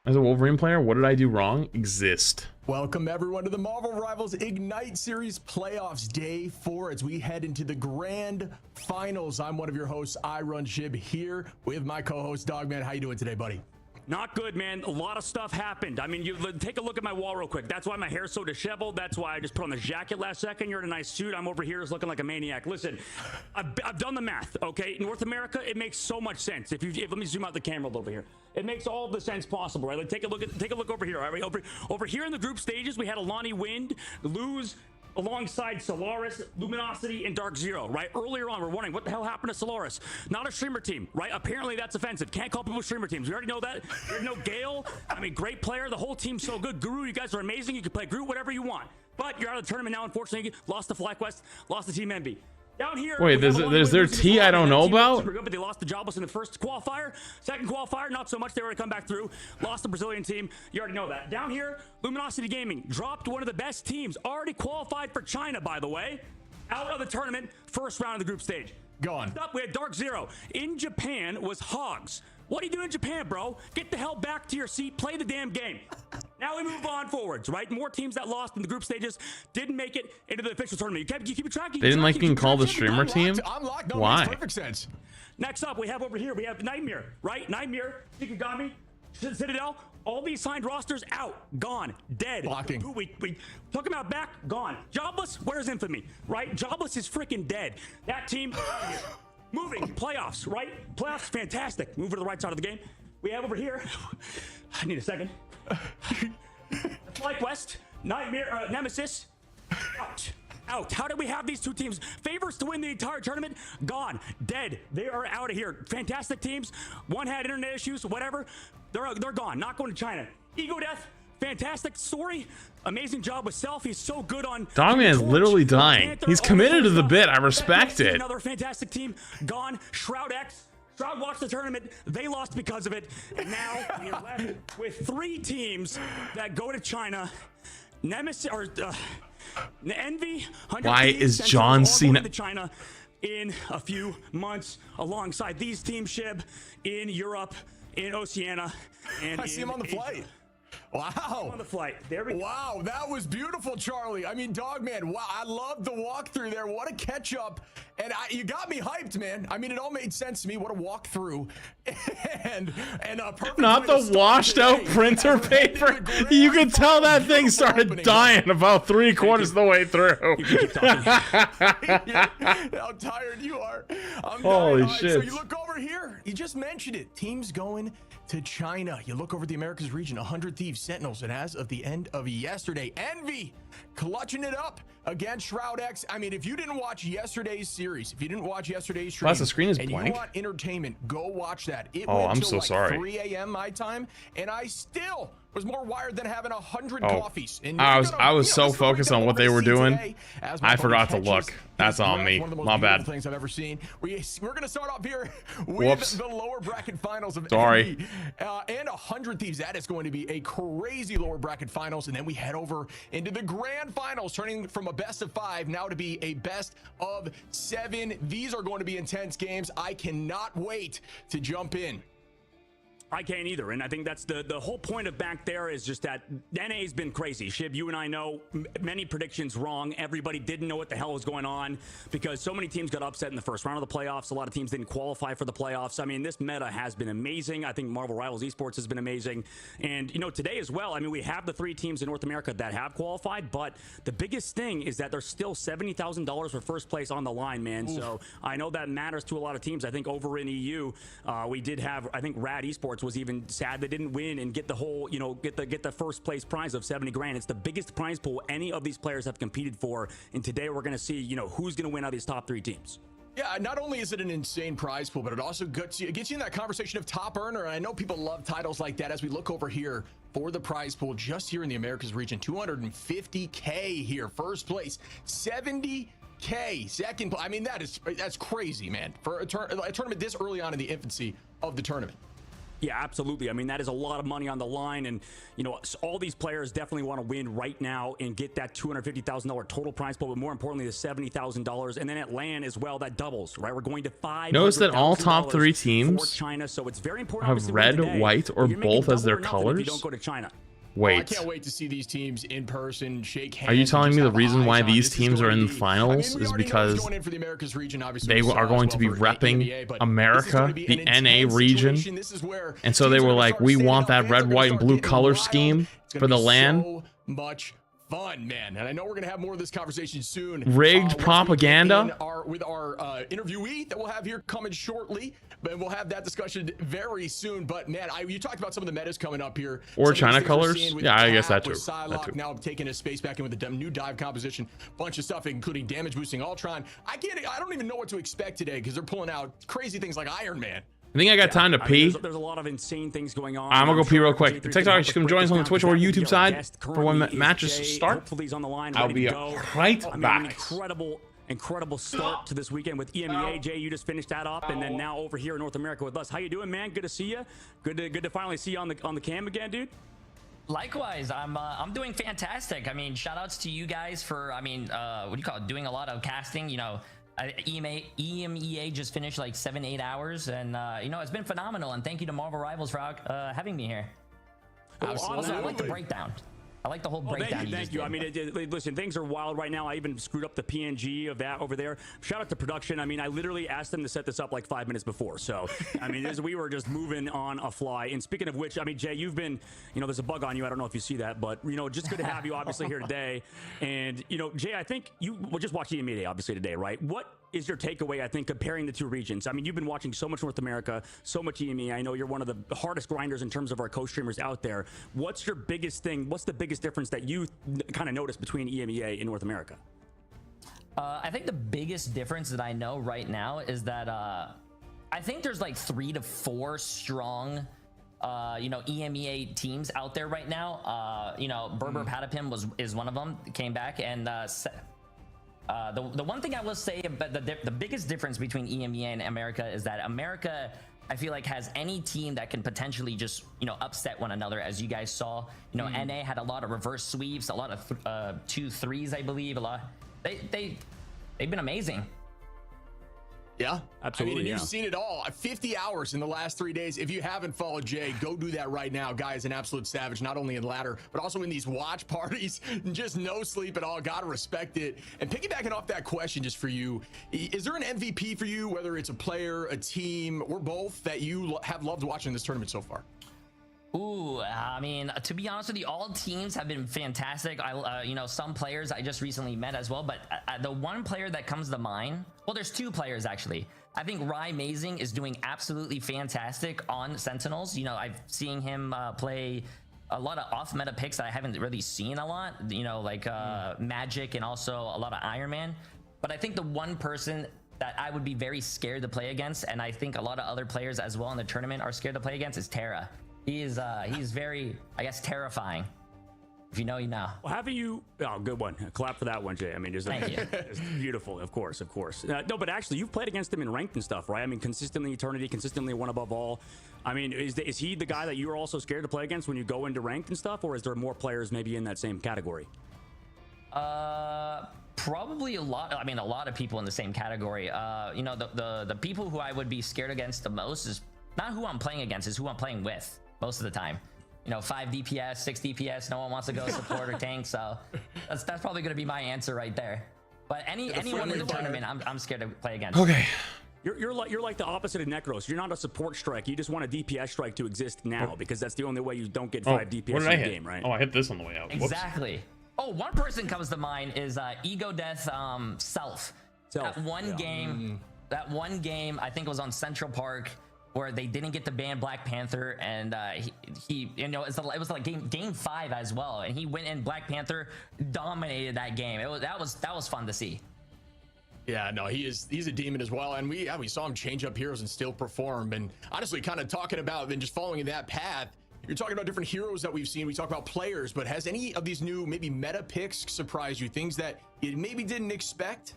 As a Wolverine player, what did I do wrong? Exist. Welcome everyone to the Marvel Rivals Ignite Series Playoffs Day 4 as we head into the grand finals. I'm one of your hosts, I Run Shib, here with my co-host Dogman. How you doing today, buddy? Not good, man. A lot of stuff happened. I mean, you take a look at my wall real quick. That's why my hair's so disheveled. That's why I just put on the jacket last second. You're in a nice suit. I'm over here just looking like a maniac. Listen, I've done the math, okay? North America, it makes so much sense. If let me zoom out the camera a little bit here. It makes all the sense possible, right? Like, take a look over here, all right? Over here in the group stages, we had Alani Wind lose alongside Solaris, Luminosity, and Dark Zero, right? Earlier on, we're wondering what the hell happened to Solaris. Not a streamer team, right? Apparently that's offensive. Can't call people streamer teams. We already know that. We already know Gale. I mean, great player. The whole team's so good. Guru, you guys are amazing. You can play Groot, whatever you want. But you're out of the tournament now, unfortunately. Lost to FlyQuest, lost to Team Envy. Down here, wait, there's their T I don't know about? Good, but they lost to Jobless in the first qualifier. Second qualifier, not so much. They were to come back through. Lost the Brazilian team. You already know that. Down here, Luminosity Gaming dropped one of the best teams. Already qualified for China, by the way. Out of the tournament, first round of the group stage. Go on. Next up, we had Dark Zero. In Japan was Hogs. What are you doing in Japan, bro? Get the hell back to your seat. Play the damn game. Now we move on forwards, right? More teams that lost in the group stages didn't make it into the official tournament. You keep track. They didn't like being called the streamer team? No, why? Makes perfect sense. Next up, we have over here, we have Nightmare, right? Nightmare, Shikigami, Citadel, All these signed rosters out, gone, dead. Blocking. Who we took him out back, gone. Jobless, where's Infamy, right? Jobless is freaking dead. That team, moving, playoffs, right? Playoffs, fantastic. Move to the right side of the game. We have over here, I need a second. FlyQuest, Nightmare, Nemesis, out. How did we have these two teams? Favors to win the entire tournament, gone, dead. They are out of here. Fantastic teams. One had internet issues, whatever. They're gone. Not going to China. Ego Death, fantastic story. Amazing job with Self. He's so good on. Dogman is literally dying. He's committed to the bit. I respect it. Another fantastic team gone. Shroud X. Shroud watched the tournament. They lost because of it. And now we're left with 3 teams that go to China. Nemesis or Envy. Why is John Cena to China in a few months alongside these teams, Shib, in Europe, in Oceania, and I see him on the flight. Wow. On the flight. There we go. Wow, that was beautiful, Charlie. I mean, Dogman, wow, I love the walkthrough there. What a catch up. And you got me hyped, man. I mean, it all made sense to me. What a walkthrough. and perfect. Not the washed out printer paper. You could tell that thing started dying about 3/4 of the way through. How tired you are. Holy shit. shit. So you look over here. You just mentioned it. Teams going to China. You look over the Americas region, 100 Thieves, Sentinels, and as of the end of yesterday, Envy clutching it up against Shroud X. I mean, if you didn't watch yesterday's series, if you didn't watch yesterday's stream, Plus the screen is and blank. you want entertainment, go watch that. It Oh, went I'm till so like sorry. 3 a.m. my time, and I still was more wired than having 100 coffees. And I was so focused on what they were doing, I forgot to look. That's on me. One of the most My bad. things I've ever seen. We're going to start off here with Whoops. the lower bracket finals of Sorry. Envy, and 100 Thieves. That is going to be a crazy lower bracket finals, and then we head over into the grand finals, turning from a best of 5 now to be a best of 7. These are going to be intense games. I cannot wait to jump in. I can't either, and I think that's the whole point of back there is just that NA's been crazy. Shib, you and I know many predictions wrong. Everybody didn't know what the hell was going on because so many teams got upset in the first round of the playoffs. A lot of teams didn't qualify for the playoffs. I mean, this meta has been amazing. I think Marvel Rivals Esports has been amazing. And, you know, today as well, I mean, we have the 3 teams in North America that have qualified, but the biggest thing is that there's still $70,000 for first place on the line, man. Oof. So I know that matters to a lot of teams. I think over in EU, we did have, I think Rad Esports was even sad they didn't win and get the whole, you know, get the first place prize of 70 grand. It's the biggest prize pool any of these players have competed for. And today we're going to see, you know, who's going to win out of these top 3 teams. Yeah, not only is it an insane prize pool, but it also gets you in that conversation of top earner. And I know people love titles like that. As we look over here for the prize pool, just here in the Americas region, 250K here, first place, 70K second. I mean, that's crazy, man, for a tournament this early on in the infancy of the tournament. Yeah, absolutely. I mean, that is a lot of money on the line. And, you know, all these players definitely want to win right now and get that $250,000 total prize pool, but more importantly, the $70,000. And then at LAN as well, that doubles, right? We're going to $500,000. Notice that all top 3 teams for China, so it's very important have red, white, or both as their colors. If you don't go to China. Wait. I can't wait to see these teams in person, shake hands. Are you telling me the reason why these teams are in the finals is because they are going to be repping America, the NA region? And so they were like, we want that red, white, and blue color scheme for the LAN? So much fun, man. And I know we're going to have more of this conversation soon. Rigged propaganda? With our interviewee that we'll have here coming shortly. But we'll have that discussion very soon. But man, you talked about some of the metas coming up here. Or China colors? Yeah, I guess that too. Now taking his space back in with the new dive composition, bunch of stuff, including damage boosting Ultron. I don't even know what to expect today because they're pulling out crazy things like Iron Man. I think I got time to pee. There's a lot of insane things going on. I'm gonna go pee real quick. TikTok, just come join us on the Twitch or YouTube side for when matches start. I'll be right back. Incredible start to this weekend with EMEA. Jay, you just finished that up, and then now over here in North America with us. How you doing, man? Good to see you. Good to finally see you on the cam again, dude. Likewise, I'm doing fantastic. I mean, shout outs to you guys for, I mean, what do you call it? Doing a lot of casting, you know. EMEA just finished like 7-8 hours, and you know, it's been phenomenal. And thank you to Marvel Rivals for having me here. Absolutely. Also, I like the breakdown. I like the whole breakdown. Thank you. I mean, listen, things are wild right now. I even screwed up the PNG of that over there. Shout out to production. I mean, I literally asked them to set this up like 5 minutes before. So, I mean, we were just moving on a fly. And speaking of which, I mean, Jay, you've been, there's a bug on you. I don't know if you see that, but, just good to have you obviously here today. And, Jay, I think you just watched EMEA Day obviously today, right? What is your takeaway, I think, comparing the two regions? I mean, you've been watching so much North America, so much EMEA. I know you're one of the hardest grinders in terms of our co-streamers out there. What's your biggest thing? What's the biggest difference that you kind of noticed between EMEA and North America? I think the biggest difference that I know right now is that I think there's like 3 to 4 strong EMEA teams out there right now. Berber Patapim is one of them, came back, and the one thing I will say about the biggest difference between EMEA and America is that America, I feel like, has any team that can potentially just upset one another. As you guys saw, NA had a lot of reverse sweeps, a lot of 2-3s, I believe. They've been amazing. Yeah, absolutely. I mean, you've seen it all. 50 hours in the last 3 days. If you haven't followed Jay, go do that right now. Guy is an absolute savage, not only in ladder, but also in these watch parties. Just no sleep at all. Gotta respect it. And piggybacking off that question, just for you, is there an MVP for you, whether it's a player, a team, or both, that you have loved watching this tournament so far? Ooh, I mean, to be honest with you, all teams have been fantastic. Some players I just recently met as well, but the one player that comes to mind, well, there's 2 players actually. I think Amazing is doing absolutely fantastic on Sentinels. I've seen him play a lot of off-meta picks that I haven't really seen a lot, like Magic and also a lot of Iron Man. But I think the one person that I would be very scared to play against, and I think a lot of other players as well in the tournament are scared to play against, is Terra. He's very, I guess, terrifying. If you know, you know. Well, haven't you? Oh, good one. Clap for that one, Jay. I mean, thank you. It's beautiful, of course. No, but actually, you've played against him in ranked and stuff, right? I mean, consistently Eternity, consistently one above all. I mean, is he the guy that you're also scared to play against when you go into ranked and stuff, or is there more players maybe in that same category? Probably a lot. I mean, a lot of people in the same category. The people who I would be scared against the most is not who I'm playing against, is who I'm playing with most of the time. 5 DPS, 6 DPS, no one wants to go support or tank, so that's probably going to be my answer right there. But anyone in the tournament, I'm scared to play against. Okay. You're like the opposite of Necros. You're not a support strike. You just want a DPS strike to exist now, because that's the only way you don't get 5 DPS in the game, right? Oh, I hit this on the way out. Exactly. Whoops. Oh, one person comes to mind is Ego Death Self. That one game, I think it was on Central Park, where they didn't get to ban Black Panther, and it was like game 5 as well, and he went in. Black Panther dominated that game. That was fun to see. Yeah, no, he's a demon as well, and we saw him change up heroes and still perform. And honestly, kind of talking about and just following that path, you're talking about different heroes that we've seen. We talk about players, but has any of these new maybe meta picks surprised you? Things that you maybe didn't expect?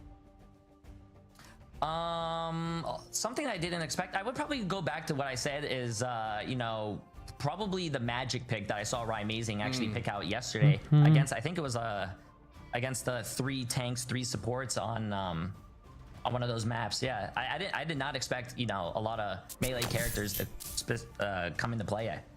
Something I didn't expect. I would probably go back to what I said is, probably the Magic pick that I saw Amazing actually pick out yesterday against. I think it was against the 3 tanks, 3 supports on one of those maps. Yeah, I did not expect a lot of melee characters to come into play yet.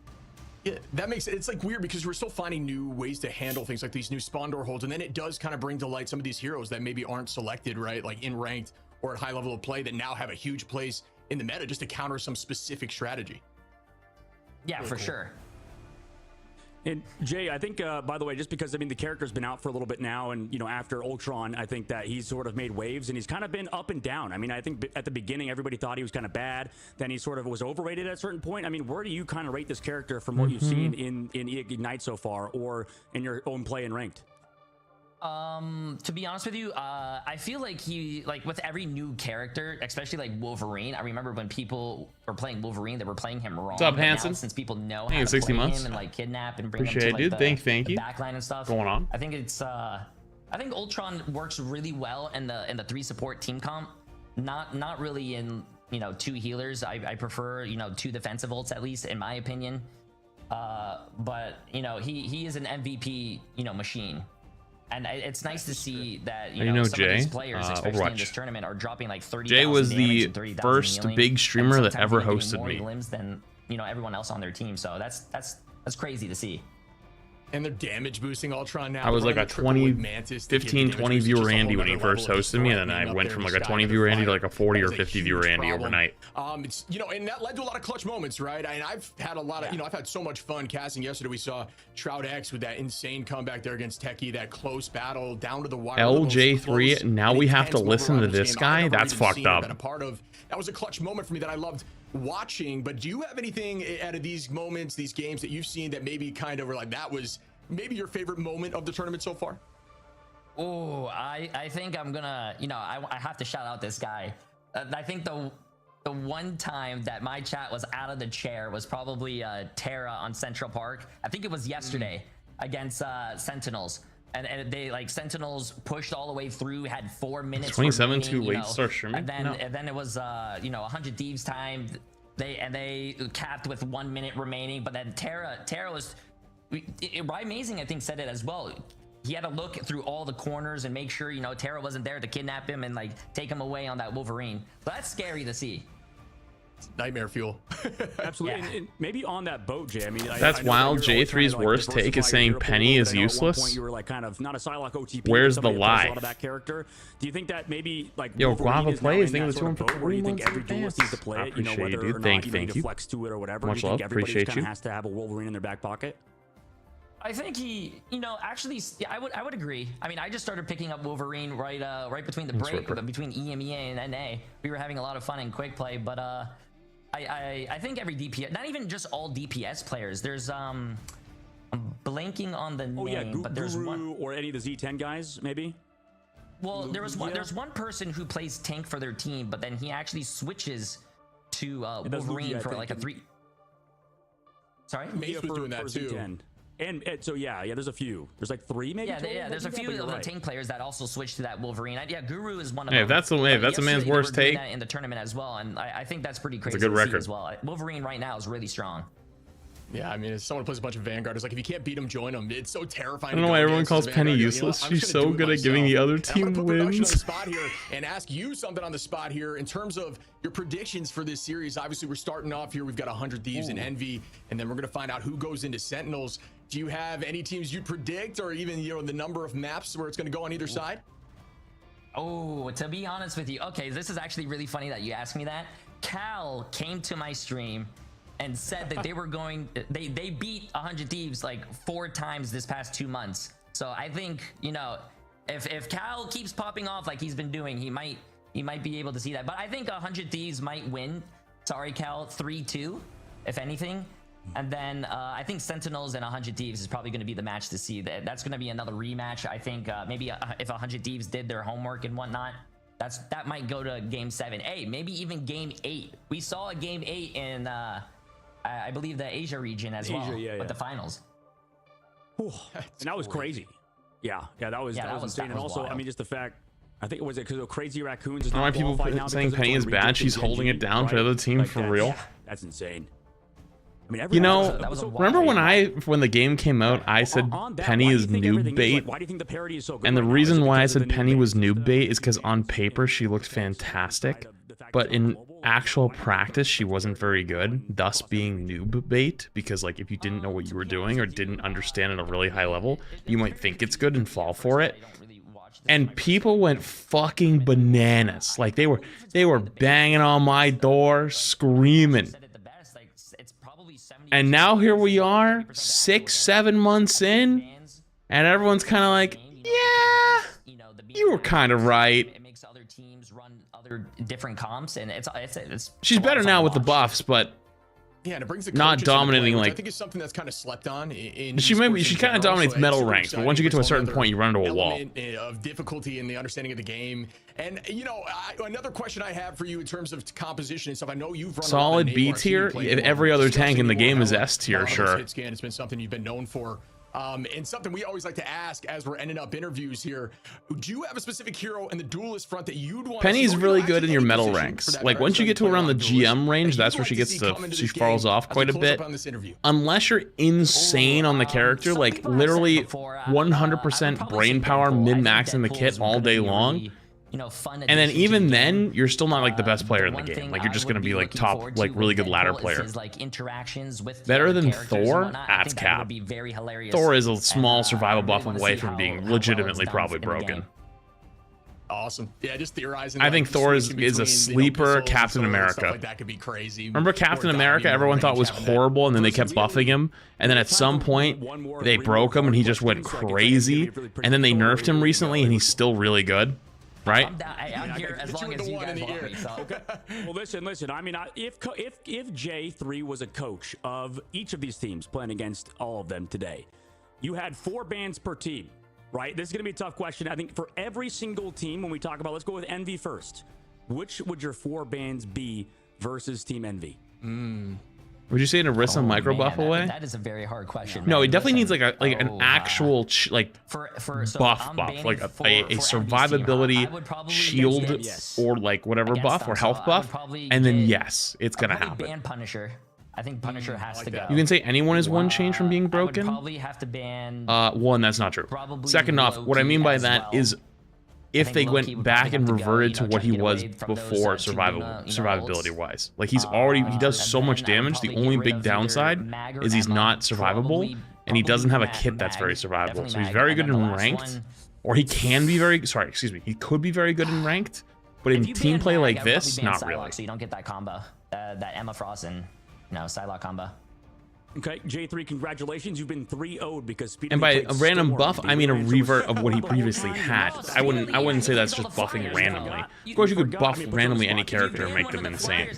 Yeah, that makes it's like weird because we're still finding new ways to handle things like these new spawn door holds, and then it does kind of bring to light some of these heroes that maybe aren't selected, right? Like in ranked or at high level of play, that now have a huge place in the meta just to counter some specific strategy. Yeah, for sure. And Jay, I think, by the way, just because, I mean, the character's been out for a little bit now, and, after Ultron, I think that he's sort of made waves, and he's kind of been up and down. I mean, I think at the beginning, everybody thought he was kind of bad. Then he sort of was overrated at a certain point. I mean, where do you kind of rate this character from what you've seen in Ignite so far, or in your own play in Ranked? To be honest with you, I feel like with every new character, especially like Wolverine, I remember when people were playing Wolverine, they were playing him wrong. What's up, Hanson? Since people know how to 60 play months. him and like kidnap and bring Appreciate him to like, dude. the Thank you. backline and stuff. Going on. I think it's I think Ultron works really well in the 3 support team comp. Not really in 2 healers. I prefer 2 defensive ults, at least in my opinion. But he is an MVP machine. And it's nice to see that some Jay, of these players, especially Overwatch. in this tournament, are dropping like 30,000 Jay was damage the and 30,000 first healing, big streamer and that sometimes ever even hosted getting more me. limbs than everyone else on their team. So that's crazy to see. And they're damage boosting Ultron now. I was like a 20, Mantis 15, 20 viewer Andy when he first hosted me, and then I went from like a 20 viewer Andy to like a 40 or 50 viewer Andy overnight. It's, you know, and that led to a lot of clutch moments, right? And I've had a lot of, you know, I've had so much fun casting. Yesterday we saw Shroud X with that insane comeback there against Techie, that close battle down to the wire. LJ3, now we have to listen to this guy? That's fucked up. That was a clutch moment for me that I loved watching. But do you have anything out of these moments, these games that you've seen that maybe kind of were like, that was maybe your favorite moment of the tournament so far? Oh, I think I'm gonna, you know, I have to shout out this guy. I think the one time that my chat was out of the chair was probably Terra on Central Park. I think it was yesterday against Sentinels. And they, like, Sentinels pushed all the way through, had 4 minutes 27 too late to start streaming. And then it was you know, 100 Thieves time. They capped with 1 minute remaining, but then Terra was Amazing, I think, said it as well. He had to look through all the corners and make sure, you know, Terra wasn't there to kidnap him and like take him away on that Wolverine. So that's scary to see. Nightmare fuel. Absolutely. Yeah. And maybe on that boat, Jay. I mean, that's wild. J3's worst take is saying Penny is useless. You were like kind of not a Psylocke OTP. Where's the lie? A lot of that character. Do you think that maybe like Yo, Guava plays? Think of the 2 for 3 months. Every duelist needs to play it. You know, whether or not you need to flex to it or whatever. Much love. Appreciate you. Has to have a Wolverine in their back pocket. I think he, you know, actually, yeah, I would agree. I mean, I just started picking up Wolverine right between the break, between EMEA and NA. We were having a lot of fun in quick play, but I think every DPS, not even just all DPS players. There's I'm blanking on the name, but there's one, or any of the Z10 guys, maybe. Well, there's one person who plays tank for their team, but then he actually switches to Wolverine for like a 3. Sorry, Mace was doing that too. Z10. And so yeah, there's a few. There's like 3 maybe. Yeah, there's a few of the tank players that also switch to that Wolverine. Yeah, Guru is one of them. If that's a man's worst take in the tournament as well, and I think that's pretty crazy. It's a good record as well. Wolverine right now is really strong. Yeah, I mean, if someone plays a bunch of Vanguard, it's like, if you can't beat them, join them. It's so terrifying. I don't know why everyone calls Penny useless. She's so good at giving the other team wins. On the spot here and ask you something on the spot here in terms of your predictions for this series. Obviously, we're starting off here. We've got 100 Thieves and Envy, and then we're going to find out who goes into Sentinels. Do you have any teams you predict, or even, you know, the number of maps where it's going to go on either side? Oh, to be honest with you, okay, this is actually really funny that you asked me that. Cal came to my stream and said that they were going, they beat 100 Thieves like 4 times this past 2 months. So I think, you know, if Cal keeps popping off like he's been doing, he might be able to see that. But I think 100 Thieves might win. Sorry, Cal, 3-2, if anything. And then I think Sentinels and 100 Thieves is probably going to be the match to see. That's going to be another rematch. I think maybe if 100 Thieves did their homework and whatnot, that might go to Game 7. Hey, maybe even Game 8. We saw a Game 8 in I believe the Asia region as well, with the finals. And that was crazy. Yeah, that was insane. And also, wild. I mean, just the fact, I think it was because of Crazy Raccoons is not people saying Penny is bad. She's holding it down for the other team for real. That's insane. I mean, you know, remember when the game came out, I said Penny is noob bait? Why do you think the parody is so good? And the reason why I said Penny was noob bait is because on paper she looked fantastic, but in actual practice she wasn't very good, thus being noob bait, because like if you didn't know what you were doing or didn't understand at a really high level, you might think it's good and fall for it. And people went fucking bananas. Like they were banging on my door, screaming. And now here we are, 6-7 months in, and everyone's kind of like, yeah, you were kind of right. It makes other teams run other different comps, and it's she's better now with the buffs, but yeah, and it brings the not dominating play, like I think it's something that's kind of slept on. She kind of dominates metal ranks, but once you get to a certain point, you run into a wall of difficulty in the understanding of the game. And you know, another question I have for you in terms of composition and stuff. I know you've run solid B tier. Every other tank in the game is S tier, sure. It's been something you've been known for. And something we always like to ask as we're ending up interviews here, do you have a specific hero in the duelist front that you'd want? Penny's really good in your metal ranks. Like once you get to around the GM range, that's where she falls off quite a bit. Unless you're insane on the character, like literally 100% brain power min-maxing the kit all day long, fun. And then even then, you're still not like the best player in the game. Like you're just gonna be like top, like really good ladder player. Like interactions with better than Thor. That's cap. Would be very hilarious. Thor is a small survival buff away from being legitimately probably broken. Awesome. Yeah, just theorizing. I think Thor is a sleeper Captain America. Like that could be crazy. Remember Captain America? Everyone thought was horrible, and then they kept buffing him. And then at some point, they broke him, and he just went crazy. And then they nerfed him recently, and he's still really good. Right? I'm here as long as you guys want me. So. Well, listen. I mean, if J3 was a coach of each of these teams playing against all of them today, you had 4 bans per team. Right? This is going to be a tough question. I think for every single team, when we talk about, let's go with Envy first. Which would your 4 bans be versus Team Envy? Would you say an Orisa micro buff away? That is a very hard question. No, it definitely needs like an actual buff, like a survivability shield or like whatever buff or health buff, and then yes, it's gonna happen. Ban Punisher. I think Punisher has to go. You can say anyone is one change from being broken. I would probably have to ban. One, that's not true. Second off, what I mean by that is if they went back and reverted to what he was before survivability wise. Like he does so much damage. The only big downside is he's not survivable and he doesn't have a kit that's very survivable. So he's very good in ranked, or he can be he could be very good in ranked, but in team play like this, not really. So you don't get that combo, that Emma Frost and Psylocke combo. Okay, J3, congratulations. You've been 3-0'd because Speedy. And by a random buff, I mean a revert of what he previously had. I wouldn't say that's just buffing randomly. Of course, you could buff randomly any character and make them insane.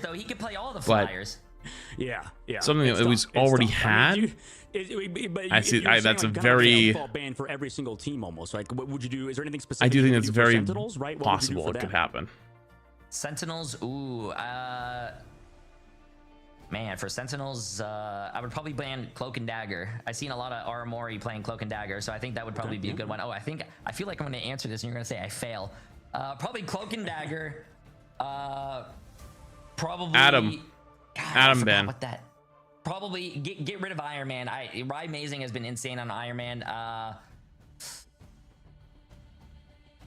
But yeah, something that was already had. I see. That's a very ban for every single team almost. Like, what would you do? Is there anything specific? I do think that's very possible. It could happen. Sentinels. Ooh. Man, for Sentinels, I would probably ban Cloak and Dagger. I've seen a lot of Aramori playing Cloak and Dagger, so I think that would probably be a good one. Oh, I feel like I'm going to answer this, and you're going to say I fail. Probably Cloak and Dagger. Probably Adam ban. What that? Probably get rid of Iron Man. Rye Mazing has been insane on Iron Man.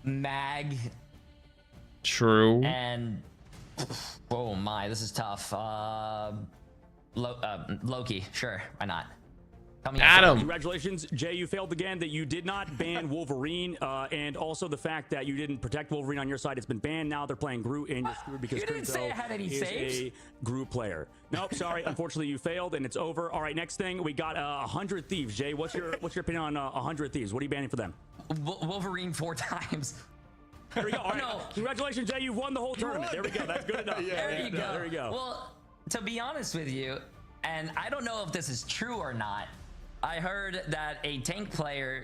Mag. True. And oh my, this is tough. Loki, sure, why not? Adam. Congratulations, Jay. You failed again. That you did not ban Wolverine, and also the fact that you didn't protect Wolverine on your side. It's been banned. Now they're playing Groot, and you're screwed because Groot is a Groot player. Nope, sorry. Unfortunately, you failed, and it's over. All right, next thing we got 100 Thieves. Jay, what's your opinion on 100 Thieves? What are you banning for them? Wolverine 4 times. There we go. All right. No. Congratulations, Jay. You've won the whole tournament. There we go. That's good enough. There you go. There we go. Well, to be honest with you, and I don't know if this is true or not, I heard that a tank player,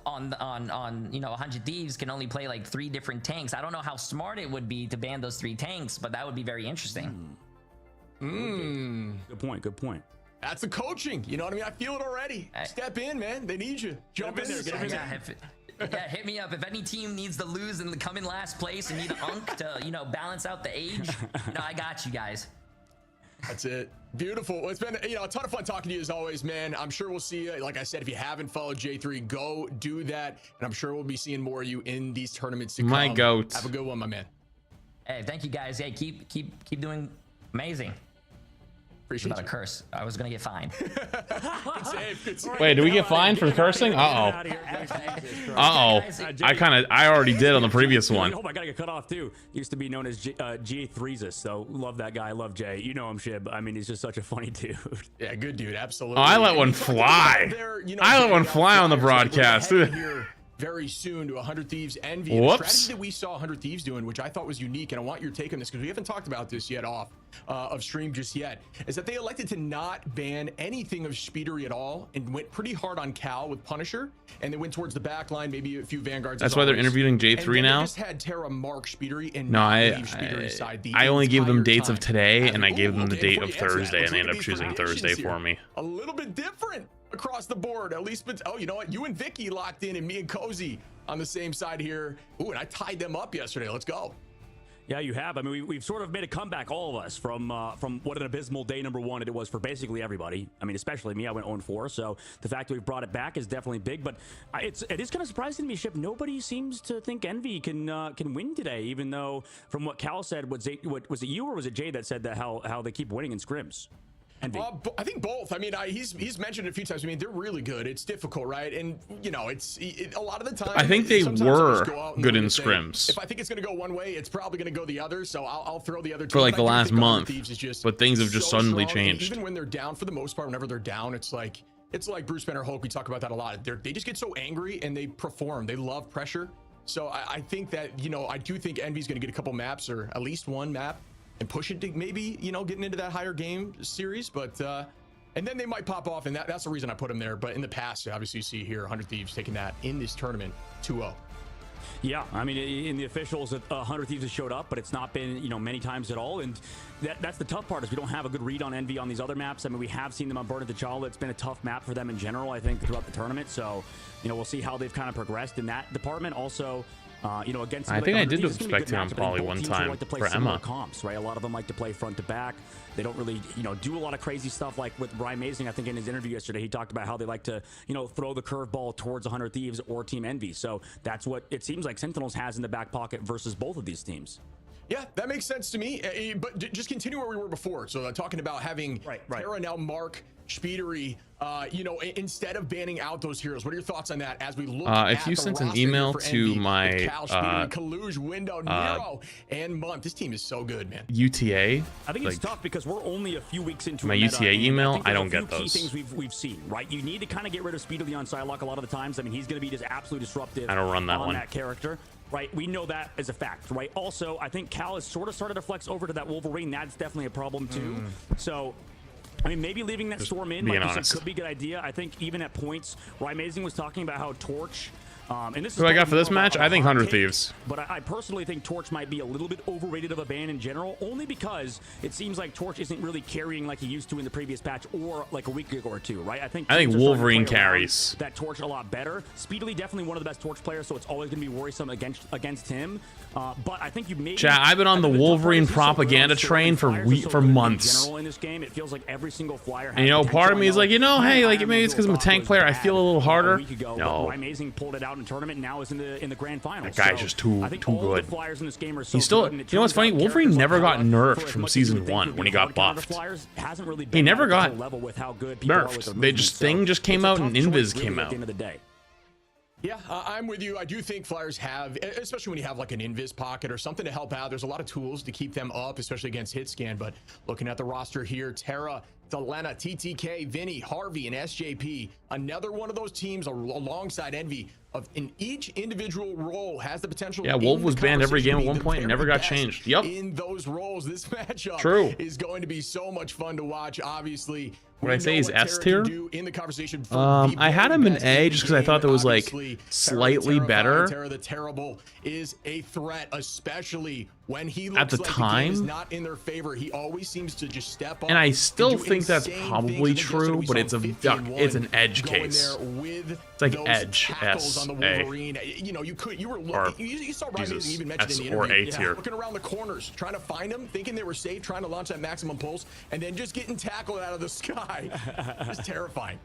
on 100 Thieves can only play like 3 different tanks. I don't know how smart it would be to ban those 3 tanks, but that would be very interesting. Good point. Good point. That's the coaching. You know what I mean? I feel it already. Step in, man. They need you. Jump in there. Get in there. Yeah, hit me up. If any team needs to lose and come in last place and need an unk to, balance out the age, I got you guys. That's it. Beautiful. It's been, a ton of fun talking to you as always, man. I'm sure we'll see you. Like I said, if you haven't followed J3, go do that. And I'm sure we'll be seeing more of you in these tournaments to come. My goat. Have a good one, my man. Hey, thank you guys. Hey, keep doing amazing. Appreciate about a curse. I was gonna get fined. Good save. Good save. Wait, do we get fined for cursing? I already did on the previous one. I gotta get cut off too. Used to be known as G Threesis, so love that guy. Love Jay. You know him, Shib. I mean, he's just such a funny dude. Yeah, good dude. Absolutely. Oh, I let one fly. I let one fly on the broadcast. Very soon to 100 Thieves Envy. And the strategy that we saw 100 Thieves doing, which I thought was unique, and I want your take on this because we haven't talked about this yet off of stream just yet, is that they elected to not ban anything of Speedery at all and went pretty hard on Cal with Punisher, and they went towards the back line, maybe a few Vanguards. That's why they're interviewing J3 now? They just had Terra mark Speedery and no, I only gave them dates of today, and I gave them the date of Thursday, and they ended up choosing Thursday for me. A little bit different across the board, at least. But oh, you know what? You and Vicky locked in, and me and Cozy on the same side here. Ooh, and I tied them up yesterday. Let's go. Yeah, you have. I mean, we've sort of made a comeback, all of us, from what an abysmal day number 1 it was for basically everybody. I mean, especially me. I went 0-4, so the fact that we've brought it back is definitely big. But it is kind of surprising to me, Ship. Nobody seems to think Envy can win today, even though from what Cal said, was it you or was it Jay that said that how they keep winning in scrims? I think both. I mean, he's mentioned it a few times. I mean, they're really good. It's difficult, right? And you know, a lot of the time. I think they were good in scrims. If I think it's going to go one way, it's probably going to go the other. So I'll throw the other for like the last month. But things have just suddenly changed. Even when they're down, for the most part, whenever they're down, it's like Bruce Banner Hulk. We talk about that a lot. They just get so angry and they perform. They love pressure. So I think that, you know, I do think Envy's going to get a couple maps, or at least one map, and push it to maybe, you know, getting into that higher game series. But and then they might pop off, and that's the reason I put them there. But in the past, obviously you see here 100 Thieves taking that in this tournament 2-0. Yeah, I mean, in the officials, 100 Thieves has showed up, but it's not been, you know, many times at all. And that's the tough part, is we don't have a good read on Envy on these other maps. I mean, we have seen them on Burn at the Chala. It's been a tough map for them in general, I think, throughout the tournament. So, you know, we'll see how they've kind of progressed in that department. Also, you know, against I think I did expect him on Poly one time for Emma. Comps, right? A lot of them like to play front to back. They don't really, you know, do a lot of crazy stuff like with Brian Mazing. I think in his interview yesterday, he talked about how they like to, you know, throw the curveball towards 100 Thieves or Team Envy. So that's what it seems like Sentinels has in the back pocket versus both of these teams. Yeah, that makes sense to me. But just continue where we were before. So talking about having Terra now mark Speedery, you know, instead of banning out those heroes. What are your thoughts on that as we look at if you sent an email to my Kaluge, Window, Nero, and Month, this team is so good, man. UTA. I think it's tough because we're only a few weeks into my UTA email. I don't get those. Key things we've seen, right? You need to kind of get rid of Speedery on Psylocke a lot of the times. I mean, he's going to be just absolutely disruptive. I don't run that one. That character. Right, we know that as a fact, right? Also, I think Cal has sort of started to flex over to that Wolverine. That's definitely a problem too. So, I mean, maybe leaving that Storm in, like you said, could be a good idea. I think even at points, Ryan Mazing was talking about how Torch. And this Who I got for this match? I think 100 Thieves. But I personally think Torch might be a little bit overrated of a ban in general, only because it seems like Torch isn't really carrying like he used to in the previous patch or like a week ago or two, right? I think Wolverine carries that Torch a lot better. Speedily, definitely one of the best Torch players, so it's always going to be worrisome against him. But I think you maybe. Chat, I've been on the Wolverine propaganda train for months. In this game, it feels like every single flyer. And you know, part of me is like, you know, hey, like maybe it's because I'm a tank player. I feel a little harder. No. Ryan Mazing pulled it out in tournament, and now is in the grand finals. That guy's just too good. In this game are so He's still. good, You know what's funny? Wolverine never got nerfed from season 1 when he got buffed. He never got nerfed. Thing just came out and Invis came out. Yeah, I'm with you. I do think Flyers have, especially when you have like an Invis pocket or something to help out, there's a lot of tools to keep them up, especially against hit scan. But looking at the roster here, Terra, Delena, TTK, Vinny, Harvey, and SJP, another one of those teams alongside Envy in each individual role has the potential. Yeah, Wolf was banned every game at one point and never got changed. Yep. In those roles, this matchup is going to be so much fun to watch. Obviously, would I say he's S tier? In the conversation, I had him in A just because I thought that was like slightly better. Terra the Terrible is a threat, especially when he looks at the time. Is not in their favor. He always seems to just step up. And I still think that's probably true, but it's an edge case. It's like edge S on the Wolverine. You know, you saw Ryan even mentioned in the interview, looking around the corners, trying to find him, thinking they were safe, trying to launch that maximum pulse, and then just getting tackled out of the sky. It's terrifying.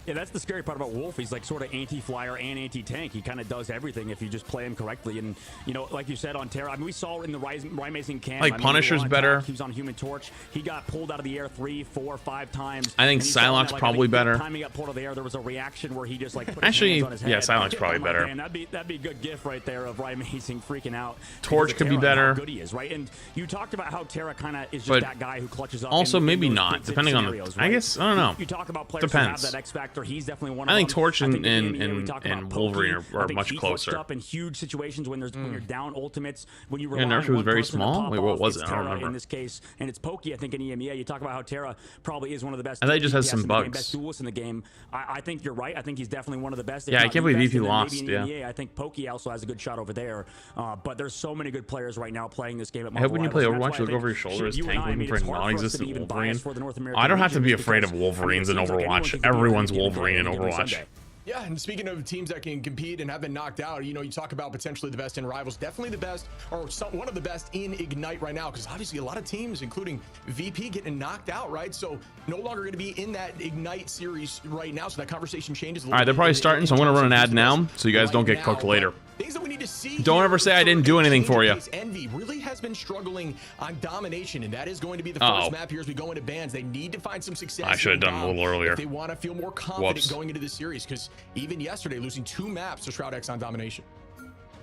Yeah, that's the scary part about Wolf. He's like sort of anti-flyer and anti-tank. He kind of does everything if you just play him correctly. And, you know, like you said on Terra, I mean, we saw in the Ryan Mazing camp. Like, Punisher's better. He was on Human Torch. He got pulled out of the air 3, 4, 5 times. I think Psylocke's probably better. The time he got pulled out of the air, there was a reaction where he just like put his hands on his head. Yeah, Psylocke's probably better. Man, that'd be a good gif right there of Ryan Mazing freaking out. Torch could be better. How good he is, right? And you talked about how Terra kind of is just that guy who clutches up. Also, maybe not, depending on the. I guess, I don't know. You talk about players who have that X factor. He's definitely one of them. I think Torch and Wolverine are much closer. Up in huge situations when you're down ultimates, when you rely Nerf was very small. Wait, what was it? I don't remember. In this case, and it's Pokey, I think, in EMEA. You talk about how Terra probably is one of the best. I think he just has some bugs. Best duelists in the game. I think you're right. I think he's definitely one of the best. Yeah, I can't believe VP lost. Yeah, I think Pokey also has a good shot over there. But there's so many good players right now playing this game at Marvel. I hope when you play Overwatch, you look over your shoulder as tank looking for a non-existent Wolverine. I don't have to be afraid of Wolverines in Overwatch. Everyone's Wolverine in Overwatch. Yeah, and speaking of teams that can compete and have been knocked out, you know, you talk about potentially the best in Rivals, definitely the best, or one of the best in Ignite right now, because obviously a lot of teams, including VP, getting knocked out, right? So no longer going to be in that Ignite series right now, so that conversation changes a little. All right, they're probably starting, so I'm going to run an ad now, so you guys don't get cooked later. Things that we need to see. Don't ever say I didn't do anything for you. Envy really has been struggling on domination, and that is going to be the first map here as we go into bans. They need to find some success. I should have done it a little earlier. If they want to feel more confident going into this series, because even yesterday, losing 2 maps to Shroud X on domination.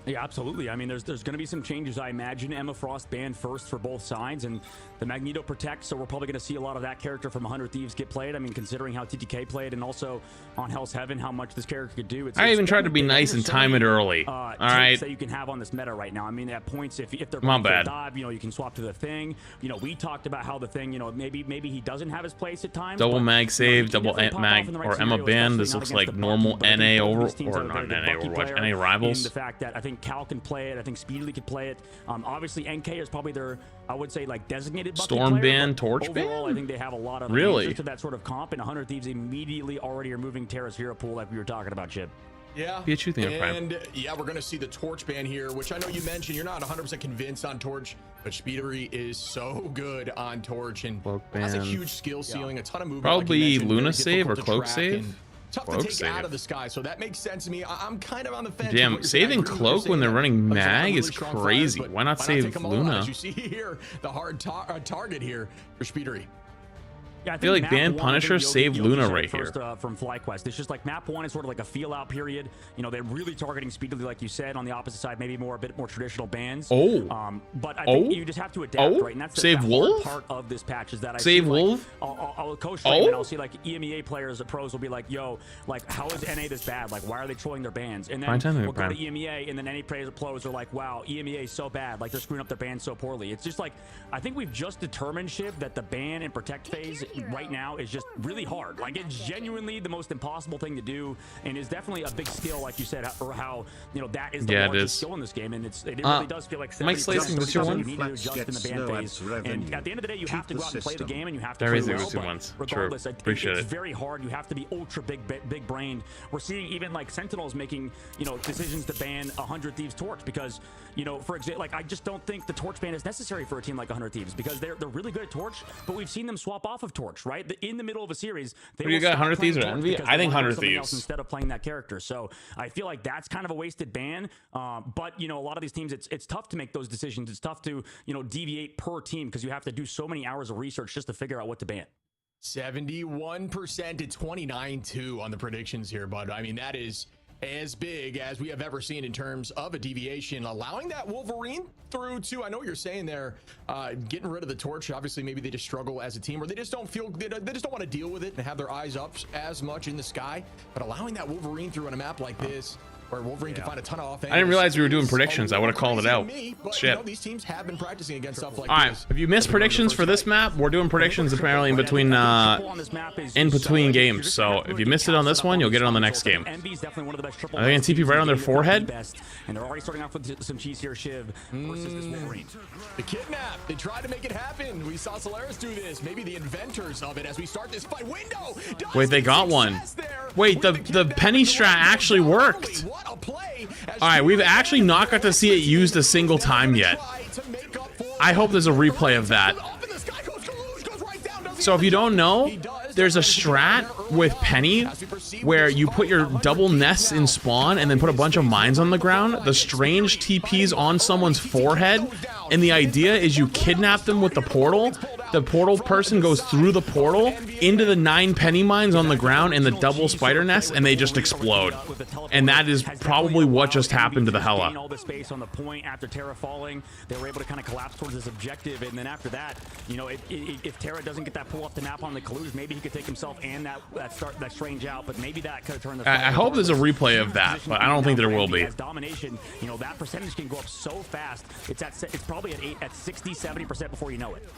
Yeah, absolutely. I mean, there's going to be some changes. I imagine Emma Frost banned first for both sides, and the Magneto Protect, so we're probably going to see a lot of that character from 100 Thieves get played. I mean, considering how TTK played, and also on Hell's Heaven, how much this character could do. I even tried to be nice and time it early. All right. That you can have on this meta right now. I mean, at points, if they're my bad. Dive, you know, you can swap to the Thing. You know, we talked about how the Thing, you know, maybe he doesn't have his place at times. Double mag save, double mag, or Emma ban. This looks like normal NA over, or not NA Overwatch, NA Rivals. The fact that I think Cal can play it, I think Speedily could play it. Obviously, NK is probably their, I would say, like designated bucket Storm player, ban, Torch overall, ban. I think they have a lot of really to that sort of comp, and 100 Thieves immediately already are moving Terra's hero pool like we were talking about, Chip. Yeah, be a true thing, and yeah, we're gonna see the Torch ban here, which I know you mentioned you're not 100% convinced on Torch, but Speedery is so good on Torch and has a huge skill ceiling, a ton of movement. Probably like Luna save or Cloak save. Tough to take out of the sky, so that makes sense to me. I'm kind of on the fence. Damn, saving Cloak when they're running mag is crazy. Why not save Luna? You see here the hard target here for Speedery. Yeah, I feel like ban Punisher, save Luna right first, here. From FlyQuest. It's just like map 1 is sort of like a feel out period. You know, they're really targeting Speedily, like you said. On the opposite side, maybe a bit more traditional bans. But I think you just have to adapt, right? And that's the hard part of this patch is that I save Wolf. Like, I'll coach and I'll see like EMEA players, pros will be like, yo, like how is NA this bad? Like why are they trolling their bans? And then we'll go to EMEA, and then NA pros are like, wow, EMEA is so bad. Like they're screwing up their bans so poorly. It's just like I think we've just determined, Shiv, that the ban and protect phase right now is just really hard. Like it's genuinely the most impossible thing to do, and is definitely a big skill, like you said, or how you know that is the largest skill in this game, and it really does feel like Mike Slicing, what's your one? You need to adjust in the ban phase, and at the end of the day, you have to go out and play the game, and you have to play well. But regardless, it's very hard. You have to be ultra big brained. We're seeing even like Sentinels making decisions to ban 100 Thieves Torch because for example, like I just don't think the Torch ban is necessary for a team like 100 Thieves because they're really good at Torch, but we've seen them swap off of Torch, right? In the middle of a series, they you got 100 Thieves or Envy? I think 100 Thieves instead of playing that character. So I feel like that's kind of a wasted ban. But a lot of these teams, it's tough to make those decisions. It's tough to deviate per team because you have to do so many hours of research just to figure out what to ban. 71% to 29-2 on the predictions here, bud. I mean, that is as big as we have ever seen in terms of a deviation. Allowing that Wolverine through too. I know what you're saying there, getting rid of the Torch. Obviously, maybe they just struggle as a team, or they just don't feel, they just don't want to deal with it and have their eyes up as much in the sky. But allowing that Wolverine through on a map like this, where Wolverine can find a ton of offense. I didn't realize we were doing predictions. I would have called it out. But, shit. These teams have been practicing against stuff like Alright, this. if you missed predictions for this map, we're doing predictions apparently in between games. So if you missed it on this one, you'll get it on the next game. Are they gonna TP right on their forehead? And they're already starting off with some cheese here, Shiv, versus this Wolverine. The kidnap. They tried to make it happen. We saw Solaris do this. Maybe the inventors of it as we start this fight. Window. Wait, they got one. Wait, the penny strat actually worked. Alright, we've actually not got to see it used a single time yet. I hope there's a replay of that. So if you don't know, there's a strat with Penny where you put your double nests in spawn and then put a bunch of mines on the ground. The strange TPs on someone's forehead, and the idea is you kidnap them with the portal. The portal person goes through the portal into the 9 penny mines on the ground and the double spider nests, and they just explode. And that is probably what just happened to the Hela. All the space on the point after Terra falling, they were able to kind of collapse towards this objective, and then after that, if Terra doesn't get that pull off the map on the Kaluge, maybe he could take himself and that strange out, but maybe that could have turned the I hope there's a replay of that, but I don't think there will be. As domination, that percentage can go up so fast. It's probably at 60-70% before you know it.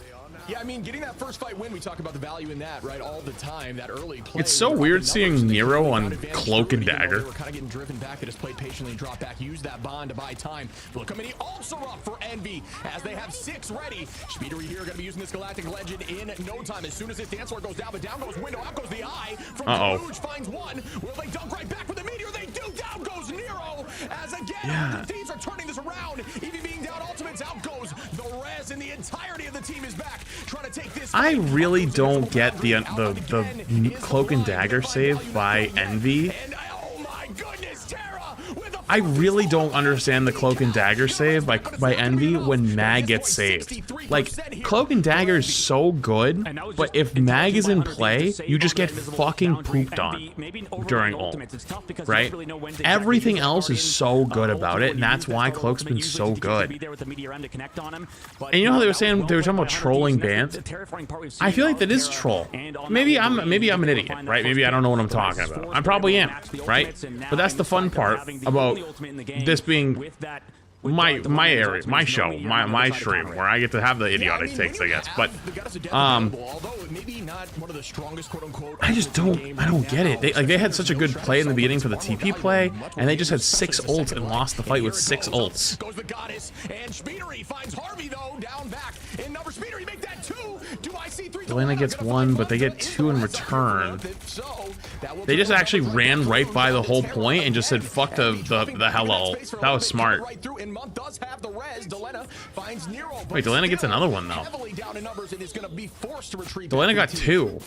Yeah, I mean, getting that first fight win, we talk about the value in that, right, all the time, that early play. It's so weird seeing Nero on Cloak and Dagger. We're kind of getting driven back. They just played patiently and drop back, use that bond to buy time. Look how many ults are up for Envy as they have 6 ready. Speedery here going to be using this Galactic Legend in no time. As soon as this dance floor goes down, but down goes Window, out goes the Eye. From Deluge finds one. Will they dunk right back with the Meteor? They do. Down goes Nero. As again, the teams are turning this around. Even being down ultimates, out goes the Res, and the entirety of the team is back trying to take this. I really don't get the Cloak and Dagger save by Envy. I really don't understand the Cloak and Dagger save by Envy when Mag gets saved. Like, Cloak and Dagger is so good, but if Mag is in play, you just get fucking pooped on during ult, right? Everything else is so good about it, and that's why Cloak's been so good. And you know how they were saying, they were talking about trolling bans? I feel like that is troll. Maybe I'm an idiot, right? Maybe I don't know what I'm talking about. I probably am, right? But that's the fun part about this being my area, my show, my stream, where I get to have the idiotic takes, I guess. But I just don't get it. They had such a good play in the beginning for the TP play, and they just had 6 ults and lost the fight with 6 ults. Delana gets 1, but they get 2 in return. They just actually ran right by the whole point and just said fuck the hell ult. That was smart. Wait, Delana gets another one though. Delana got 2.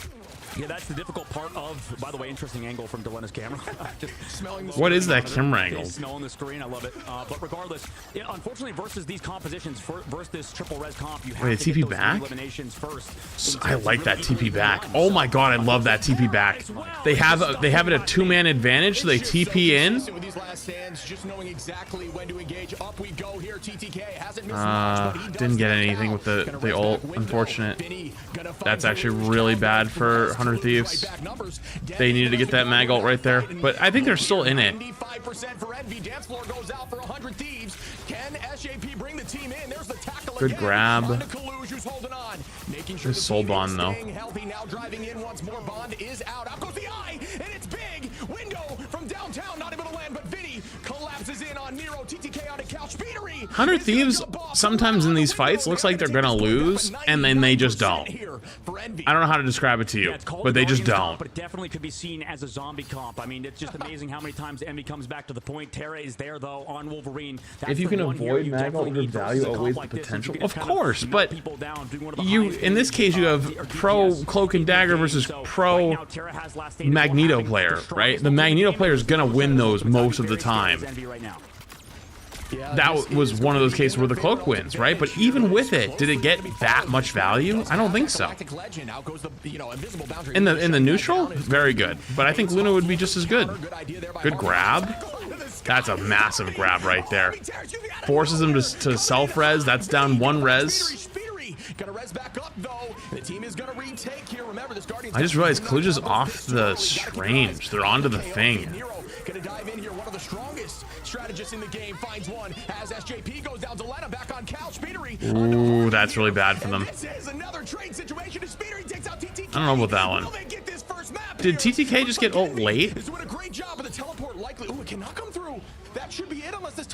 Yeah, that's the difficult part of, by the way, interesting angle from Delana's camera. Just smelling the what is that camera angle? Smelling the screen, I love it. But regardless, unfortunately, versus these compositions, versus this triple res comp, you have to TP get those back? eliminations first. I like that TP back. Oh my god, I love that TP back. They have it a 2-man advantage, so they TP in. Didn't get anything with the ult. Unfortunate. That's actually really bad for 100 Thieves. They needed to get that mag ult right there, but I think they're still in it. Good grab. There's Soul Bond though. 100 Thieves sometimes in these fights looks like they're gonna lose, and then they just don't. I don't know how to describe it to you, but they just don't. But it definitely could be seen as a zombie comp. I mean, it's just amazing how many times Envy comes back to the point. Terra is there though on Wolverine. If you can avoid mag ult, your value outweighs the potential. Of course, but in this case you have pro Cloak and Dagger versus pro Magneto player, right? The Magneto player is gonna win those most of the time. That was one of those cases where the Cloak wins, right? But even with it, did it get that much value? I don't think so. In the neutral, very good. But I think Luna would be just as good. Good grab. That's a massive grab right there. Forces him to self-res. That's down 1 res. I just realized Kluge is off the Strange. They're onto the Thing. Gonna dive in here. One of the strongest strategists in the game finds one as SJP goes down. Delana back on Cal. Speedery. Ooh, that's really bad for them. I don't know about that one. Did TTK just get ult late? I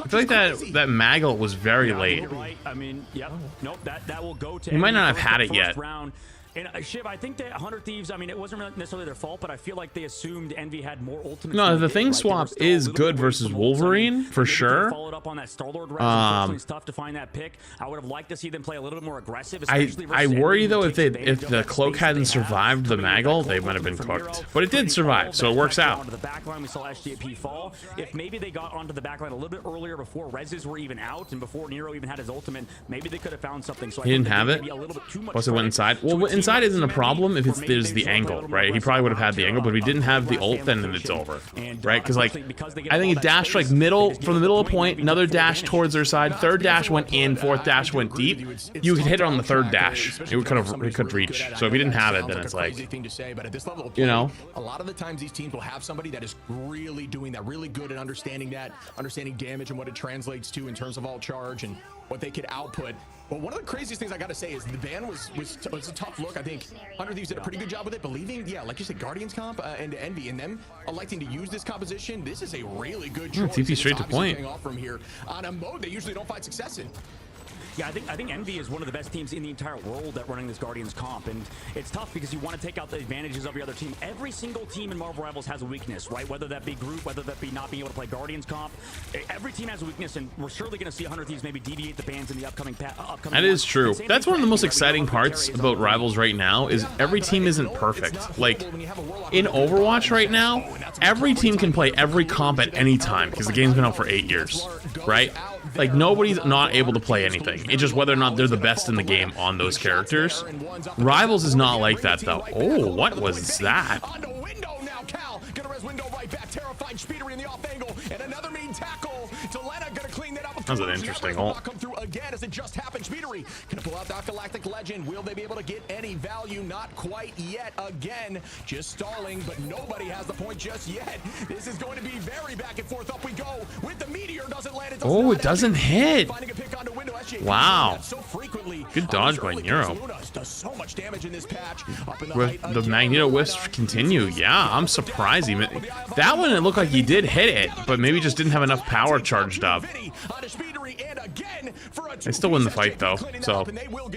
feel like that mag ult was very late. I mean, yep. Nope, that will go to. He might not have had it yet. And Shiv, I think that 100 Thieves, I mean, it wasn't necessarily their fault, but I feel like they assumed Envy had more ultimates. No, the Thing swap is good versus Wolverine, for sure. Followed up on that Star-Lord res. It's tough to find that pick. I would have liked to see them play a little bit more aggressive. I worry, though, if the Cloak hadn't survived the mag ult, they might have been cooked. But it did survive, so it works out. Onto the backline, we saw SJP fall. If maybe they got onto the backline a little bit earlier before reses were even out and before Nero even had his ultimate, maybe they could have found something. So he didn't have it? Plus it went inside. Well, inside isn't a problem if there's the angle, right? He probably would have had the angle, but if he didn't have the ult, then it's over, right? Because like, I think it dashed like middle, from the middle of the point, another dash towards their side, third dash went in, fourth dash went deep. You could hit it on the third dash. It could reach. So if he didn't have it, then it's like, you know, a lot of the times these teams will have somebody that is really doing that, really good at understanding damage and what it translates to in terms of alt charge and what they could output. But one of the craziest things I gotta say is the ban was a tough look. I think 100 Thieves did a pretty good job with it, believing, yeah, like you said, Guardians comp and Envy, and them electing to use this composition. This is a really good choice. TP straight to point. Off from here on a mode they usually don't find success in. Yeah, I think Envy is one of the best teams in the entire world at running this Guardians comp, and it's tough because you want to take out the advantages of your other team. Every single team in Marvel Rivals has a weakness, right? Whether that be group, whether that be not being able to play Guardians comp. Every team has a weakness, and we're surely going to see 100 Thieves maybe deviate the bans in the upcoming That is true. That's one of the most exciting parts about Rivals right now is every team isn't perfect. Like, in Overwatch right now, every team can play every comp at any time because the game's been out for 8 years, right? Like, nobody's not able to play anything. It's just whether or not they're the best in the game on those characters. Rivals is not like that, though. Oh, what was that? That was an interesting ult. Come through again as it just happened. Speedery gonna pull out that Galactic Legend. Will they be able to get any value? Not quite yet. Again, just stalling, but nobody has the point just yet. This is going to be very back and forth. Up we go with the meteor. Doesn't land. Oh, it doesn't hit. Wow. Good dodge by Nero. With the Magneto Wisps continue. Yeah, I'm surprised. That one, it looked like he did hit it, but maybe just didn't have enough power charged up. They still win the fight, though. So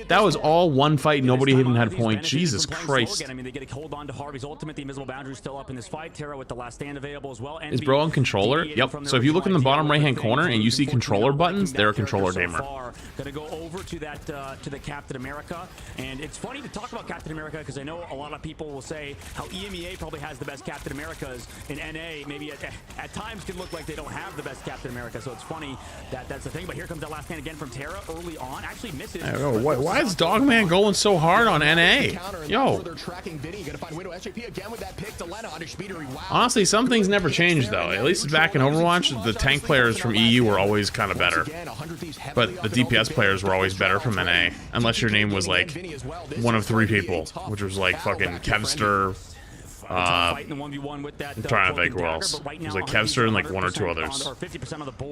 that was all one fight. Nobody even had a point. Jesus Christ. I mean, they get a hold on to Harvey's ultimate. The invisible boundary still up in this fight. Terra with the last stand available as well. Is bro on controller? Yep. So if you look in the bottom right-hand corner and you see controller buttons, they're a controller gamer. Gonna go over to that to the Captain America, and it's funny to talk about Captain America because I know a lot of people will say how EMEA probably has the best Captain Americas, in NA maybe at times can look like they don't have the best Captain America. So it's funny that that's the thing. But here comes that last stand again from Terra early on. Actually misses. I don't know, why is Dogman going so hard on NA? Yo. Honestly, some things never change though. At least back in Overwatch, the tank players from EU were always kind of better. But the DPS players were always better from NA. Unless your name was like one of 3 people, which was like fucking Kevster. I'm trying to think who else. It was like Kevster and like 1 or 2 others.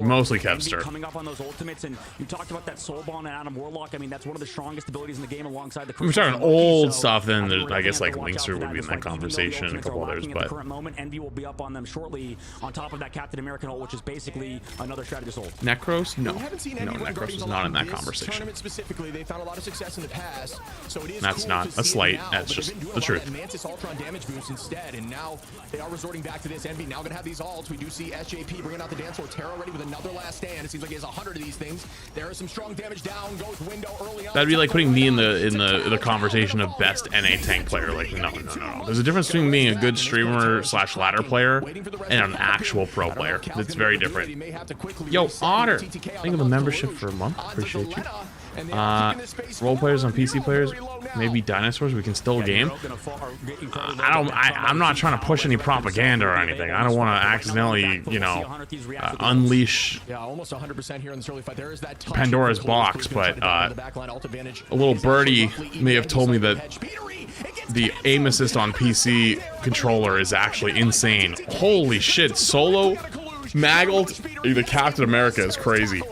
Mostly Kevster. Coming up on those ultimates, and you talked about that Soul Bond and Adam Warlock. I mean, that's one of the strongest abilities in the game alongside the. We're talking old stuff. Then there's, I guess, like Linkster would be in that conversation and a couple others, but. Current moment, Envy will be up on them shortly. On top of that Captain American ult, which is basically another strategist ult. Necros? No, Necros is not in that conversation. Specifically, they found a lot of success in the past, so it is. That's not a slight. That's just the truth. Instead, and now they are resorting back to this. Envy now gonna have these ults. We do see SJP bringing out the dance floor. Terra ready with another last stand. It seems like he has 100 of these things. There is some strong damage down. Goes window early on. That'd be like putting me in the conversation of best NA tank player. Like no. There's a difference between being a good streamer / ladder player and an actual pro player. It's very different. Yo, Otter, think of a membership for a month. Appreciate you. Role players on PC players, maybe dinosaurs. We can still game. I'm not trying to push any propaganda or anything. I don't want to accidentally, you know, unleash Pandora's box. But a little birdie may have told me that the aim assist on PC controller is actually insane. Holy shit! Solo Maggled, the Captain America is crazy.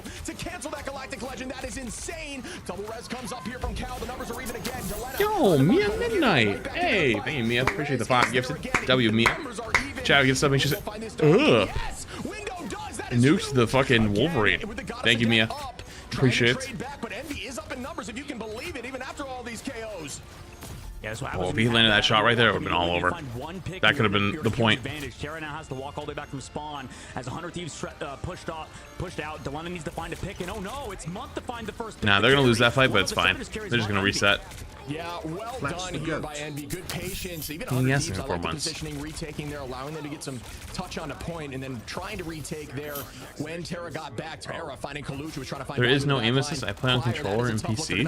Yo, Mia Midnight. Hey, thank you, Mia. Appreciate the 5 gifts. W, Mia. Chad gets something. She said, ugh. Nuked the fucking Wolverine. Thank you, Mia. Appreciate it. Well, if he landed that shot right there, it would have been all over. That could have been the point. Terra now has to walk all the way back from spawn as 100 Thieves pushed out. Delena needs to find a pick, and oh no, it's Month to find the first pick. Nah, they're gonna lose that fight, but it's fine. They're just gonna reset. Yeah, well done here by Envy. Good patience. Even yes, in 4 months. Positioning, retaking there, allowing them to get some touch on a point, and then trying to retake there when Terra got back. Terra finding Kalucha was trying to find. There is no aim assist. I play on controller in PC.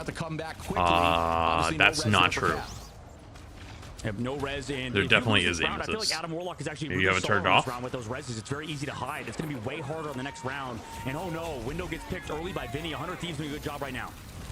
That's not true. Have no res in. There definitely is round, I feel aimless. like Adam Warlock is actually Maybe really you have it turned solid on off? this round with those reses. It's very easy to hide. It's going to be way harder on the next round. And oh no, window gets picked early by Vinny. 100 Thieves doing a good job right now.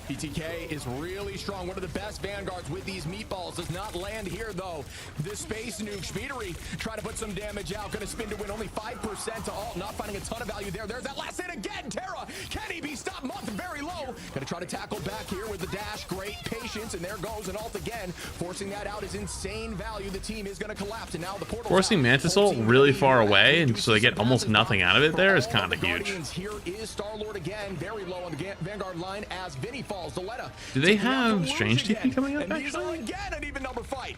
PTK is really strong. One of the best vanguards with these meatballs. Does not land here, though. The space nuke. Speedery try to put some damage out. Going to spin to win. Only 5% to alt. Not finding a ton of value there. There's that last hit again. Terra. Can he be stopped? Month very low. Going to try to tackle back here with the dash. Great patience. And there goes an alt again. Forcing that out is insane value. The team is going to collapse. And now the portal. Forcing Mantis ult really far away, and so they get almost nothing out of it there is kind of huge. Here is Star-Lord again. Very low on the Vanguard line as Vinny falls. Do they have Strange TP coming up, And these are actually? again an even number fight.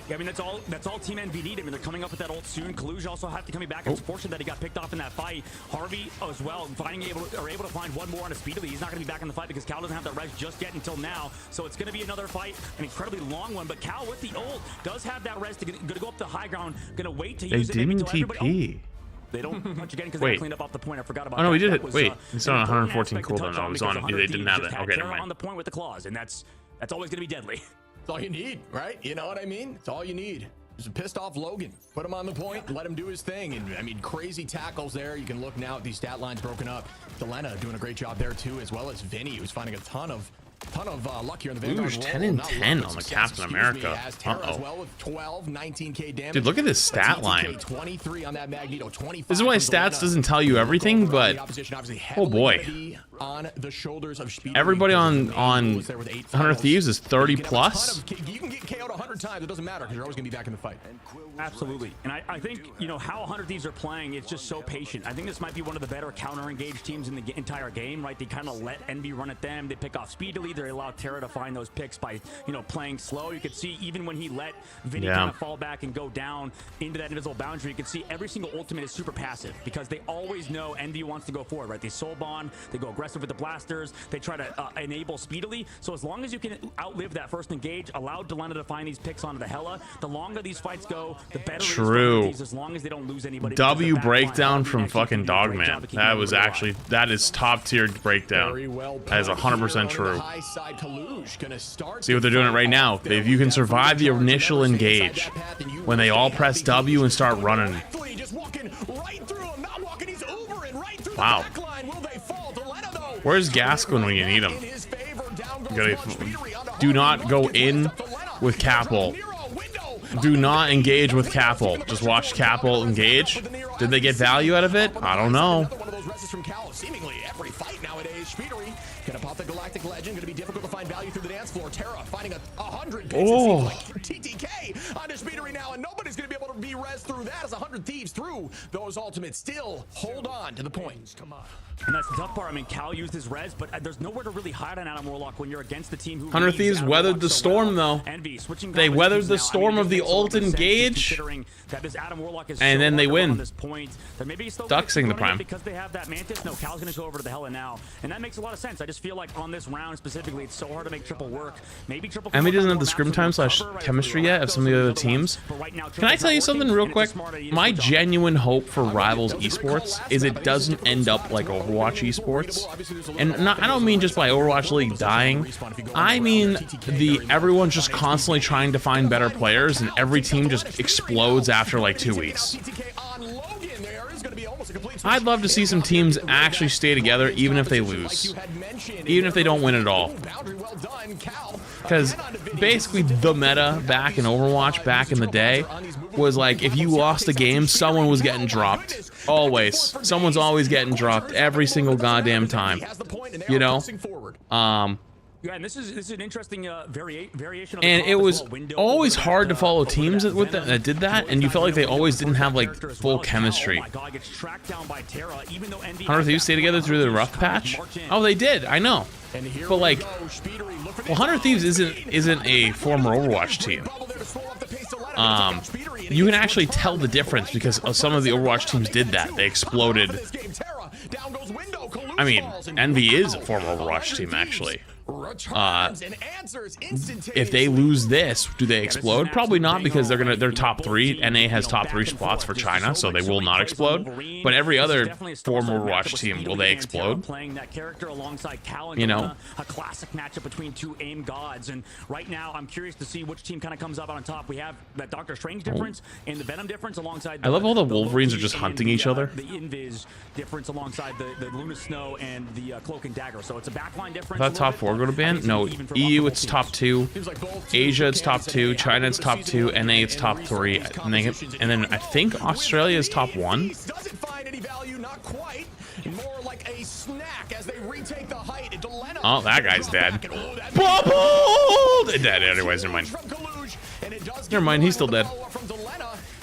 Yeah, I mean, that's all Team NV need. I mean, they're coming up with that ult soon. Kaluj also have to coming back. It's fortunate that he got picked off in that fight. Harvey as well, able to find one more on a Speedily. He's not going to be back in the fight because Cal doesn't have that res just yet until now. So it's going to be another fight, an incredibly long one. But Cal with the ult does have that res to go up the high ground. Going to wait to They use it. Maybe didn't until everybody- TP. They don't punch again because Wait. they cleaned up off the point. I forgot about Oh no, we that. did That it. was, Wait, it's on an important 114 aspect to cooldown. touch No, on it was because on. 100 They didn't have Thieves it. just Okay, had never Terra mind. on the point with the claws, and that's always going to be deadly. That's all you need, right? You know what I mean? It's all you need. Just a pissed off Logan. Put him on the point, let him do his thing. And I mean, crazy tackles there. You can look now at these stat lines broken up. Delena doing a great job there too, as well as Vinny, who's finding a ton of luck here in the Vanguard. Ooh, 10 and 10 on the Captain America. As well with 12, 19k damage. Dude, look at this stat line. 23 on that Magneto, 25. This is why stats doesn't tell you everything, but oh boy. On the shoulders of Speedy. Everybody on 100 Thieves is 30 plus. You can get KO'd 100 times. It doesn't matter because you're always going to be back in the fight. Absolutely. And I think, you know, how 100 Thieves are playing, it's just so patient. I think this might be one of the better counter-engaged teams in the entire game, right? They kind of let NB run at them. They pick off Speedily. They allow Terra to find those picks by, you know, playing slow. You could see even when he let Vinny kind of fall back and go down into that invisible boundary, you can see every single ultimate is super passive because they always know NB wants to go forward, right? They soul bond, they go aggressive with the blasters, they try to enable Speedily. So as long as you can outlive that first engage, allow Delena to find these picks onto the Hela, the longer these fights go, the better it is for these, as long as they don't lose anybody. W breakdown from fucking Dogman. That was actually, that is top tier breakdown. That is 100% true. See what they're doing right now. If you can survive the initial engage, when they all press W and start running. Wow. Where's Gascoigne when you need him? You gotta, do not go in with Capel. Do not engage with Capel. Just watch Capel engage. Did they get value out of it? I don't know. Seemingly every fight nowadays. Speedery gonna pop the Galactic Legend. Gonna be difficult to find value through the dance floor. Terra finding 100 picks. Oh. Like TTK onto Speedery now, and nobody's gonna be able to be res through that as 100 Thieves through those ultimates. Still hold on to the points. Come on. And that's the tough part. I mean, Cal used his res, but there's nowhere to really hide on Adam Warlock when you're against the team who 100 Thieves weathered the storm, though. They weathered the storm of the ult engage, and then they win. Duxing the Prime. Because they have that Mantis, no, Cal's going to go over to the Hela now, and that makes a lot of sense. I just feel like on this round specifically, it's so hard to make triple work. Maybe triple. Envy doesn't have the scrim time / chemistry yet of some of the other teams. Can I tell you something real quick? My genuine hope for Rivals Esports is it doesn't end up like Overwatch Esports, and I don't mean just by Overwatch League dying. I mean everyone's just constantly trying to find better players, and every team just explodes after like 2 weeks. I'd love to see some teams actually stay together even if they lose, even if they don't win at all. Because basically the meta back in Overwatch back in the day was like, if you lost a game, someone was getting dropped. Always. Someone's always getting dropped every single goddamn time. You know? Yeah, and this is an interesting variation of and it was always hard to follow teams that did that, and you felt like they always didn't have like full chemistry. 100 Thieves stay together through the rough patch? Oh, they did, I know. But like, well, 100 Thieves isn't a former Overwatch team. You can actually tell the difference because some of the Overwatch teams did that. They exploded. I mean, Envy is a former Overwatch team, actually. returns and answers instantaneously. If they lose this, do they explode? Probably not, because they're top 3. NA has top 3 spots for China, so they will not explode. But every other former Overwatch team, will they explode? Playing that character alongside Cal, you know, a classic matchup between 2 aim gods. And right now, I'm curious to see which team kind of comes up on top. We have that Doctor Strange difference and the Venom difference alongside. I love all the Wolverines are just hunting each other. The Invis difference alongside the Luna Snow and the Cloak and Dagger. So it's a backline difference. Is that top 4 go to ban? No, EU it's top 2, Asia it's top 2, China it's top 2, NA it's top 3, and then I think Australia is top 1. Doesn't find any value, not quite. More like a snack as they retake the height into Lena. Oh, that guy's dead. Bubbled! Dead. Anyways, never mind. Never mind, he's still dead.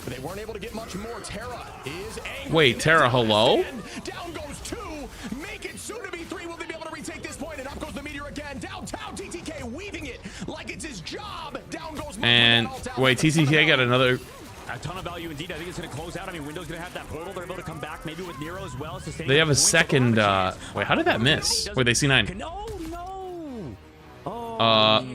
They weren't able to get much more. Terra is angry. Wait, Terra, hello? Down goes 2. Make it soon to be 3. Will they be able to retake this point? And up goes the meteor again. Downtown, TTK weaving it like it's his job. Down goes. And wait, TTK got another. A ton of value indeed. I think it's going to close out. I mean, Window's going to have that portal. They're able to come back maybe with Nero as well. They have a second. Wait, how did that miss? Wait, they C9. No.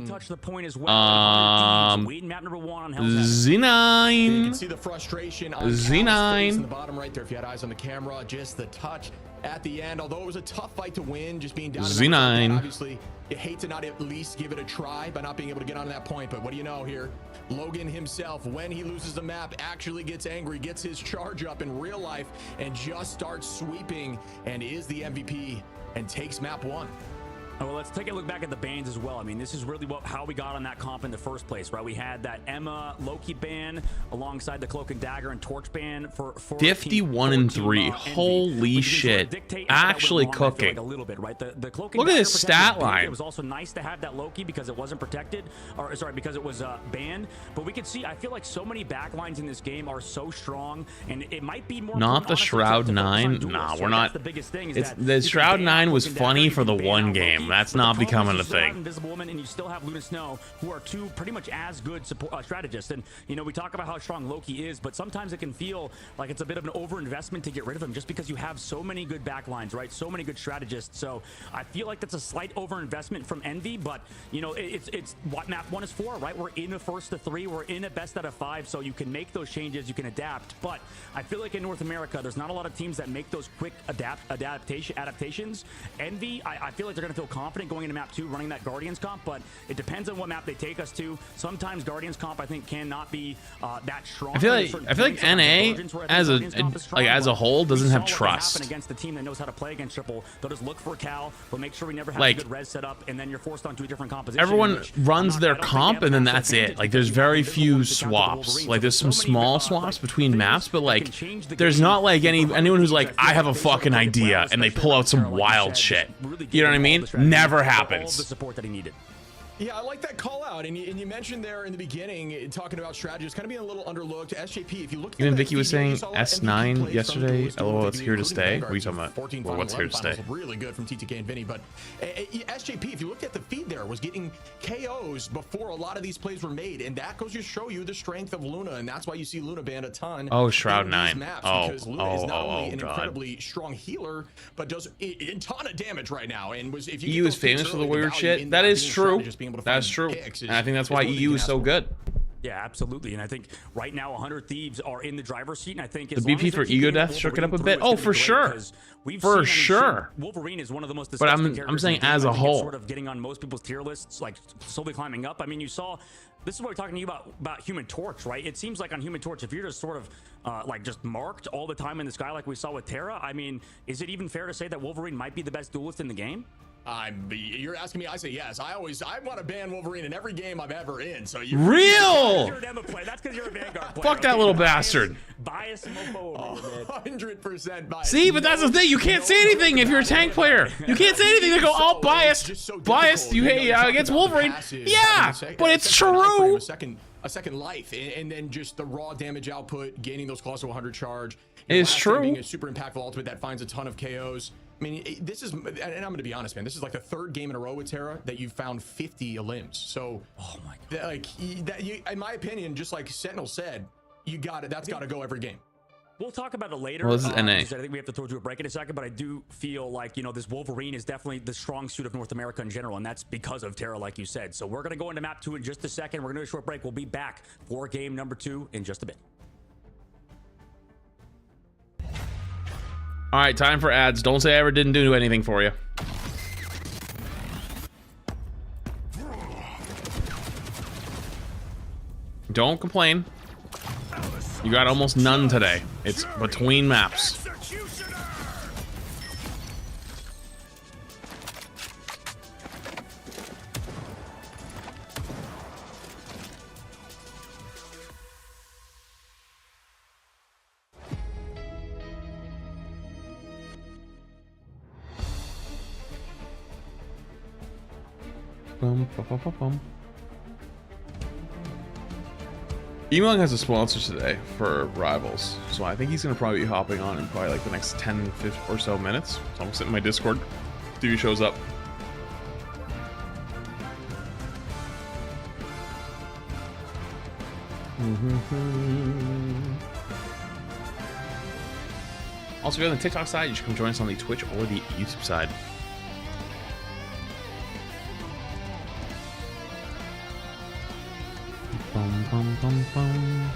Touch the point as well. Map number 1 on Z9. You can see the frustration on Z9 in the bottom right there. If you had eyes on the camera, just the touch at the end. Although it was a tough fight to win, just being down. Z9. Obviously, you hate to not at least give it a try by not being able to get on that point. But what do you know here? Logan himself, when he loses the map, actually gets angry, gets his charge up in real life, and just starts sweeping, and is the MVP and takes map 1. Well, let's take a look back at the bans as well. I mean, this is really how we got on that comp in the first place, right? We had that Emma Loki ban alongside the Cloak and Dagger and Torch ban for 51 and 3. Holy shit! Actually cooking. Like a little bit, right? The Cloak and Look at Dagger his stat line. It was also nice to have that Loki because it wasn't protected, or sorry, because it was banned. But we could see, I feel like so many backlines in this game are so strong, and it might be more. Not the Shroud 9. Nah, we're not. The biggest thing is it's the Shroud 9 was funny for the one game. That's not becoming a thing. Invisible Woman, and you still have Luna Snow, who are 2 pretty much as good support, strategists. And you know, we talk about how strong Loki is, but sometimes it can feel like it's a bit of an overinvestment to get rid of him, just because you have so many good backlines, right? So many good strategists. So I feel like that's a slight overinvestment from Envy, but you know, it's what map 1 is for, right? We're in a first to 3, we're in a best out of 5, so you can make those changes, you can adapt. But I feel like in North America, there's not a lot of teams that make those quick adaptations. Envy, I feel like they're going to feel confident going into map 2 running that Guardians comp, but it depends on what map they take us to. Sometimes Guardians comp I think cannot be that strong. I feel like NA as a whole doesn't have trust. Against the team that knows how to play against triple, they'll just look for a Cal, but make sure we never have like, a good res set up, and then you're forced onto a different composition. Everyone runs their comp and then that's it. Like there's very few swaps. Like there's some small swaps between maps, but like there's not like anyone who's like, I have a fucking idea, and they pull out some wild shit. You know what I mean? Never happens. The support that he needed. Yeah, I like that call out, and you mentioned there in the beginning talking about strategies, kind of being a little underlooked. SJP, if you look at even Vicky was saying S9 yesterday. LOL, it's here to stay. What are you talking about? Well, what's here to stay? Really good from TTK and Vinny, but SJP, if you looked at the feed there, was getting KOs before a lot of these plays were made, and that goes to show you the strength of Luna, and that's why you see Luna banned a ton. Oh, Shroud 9. Because Luna is not only an incredibly strong healer, but does a ton of damage right now. And was if you EU is famous for the weird shit. That is true. That's true. And I think that's why EU is so good. Yeah, absolutely. And I think right now 100 Thieves are in the driver's seat, and I think the BP for Ego Death shook it up a bit. Oh, for sure. For sure. Wolverine is one of the most but I'm saying as a whole. Sort of getting on most people's tier lists, like slowly climbing up. I mean, you saw, this is what we're talking to you about Human Torch, right? It seems like on Human Torch, if you're just sort of like just marked all the time in the sky like we saw with Terra, I mean, is it even fair to say that Wolverine might be the best duelist in the game? You're asking me, I say yes. I want to ban Wolverine in every game I'm ever in. So you real? That's because you're a Vanguard player. Fuck that little bastard. Bias 100% bias. See, but that's the thing. You can't say anything if you're a tank player. You can't say anything. They go, oh, biased. Biased. You hate against Wolverine. Yeah, but it's true. A second life, and then just the raw damage output, gaining those claws to 100 charge. It's true. Being a super impactful ultimate that finds a ton of KOs. I mean, this is, and I'm going to be honest, man, this is like the 3rd game in a row with Terra that you've found 50 limbs. So, oh my God. Like, in my opinion, just like Sentinel said, you got it. That's got to go every game. We'll talk about it later. Well, this is NA. I think we have to throw to a break in a second, but I do feel like, you know, this Wolverine is definitely the strong suit of North America in general, and that's because of Terra, like you said. So we're going to go into map 2 in just a second. We're going to do a short break. We'll be back for game number 2 in just a bit. All right, time for ads. Don't say I ever didn't do anything for you. Don't complain. You got almost none today. It's between maps. Bum, bum, bum, bum, bum. Emailing has a sponsor today for Rivals, so I think he's going to probably be hopping on in probably like the next 10 15 or so minutes. So I'm sitting in my Discord. Dude, he shows up. Also, if you're on the TikTok side, you should come join us on the Twitch or the YouTube side. Bum, bum, bum, bum.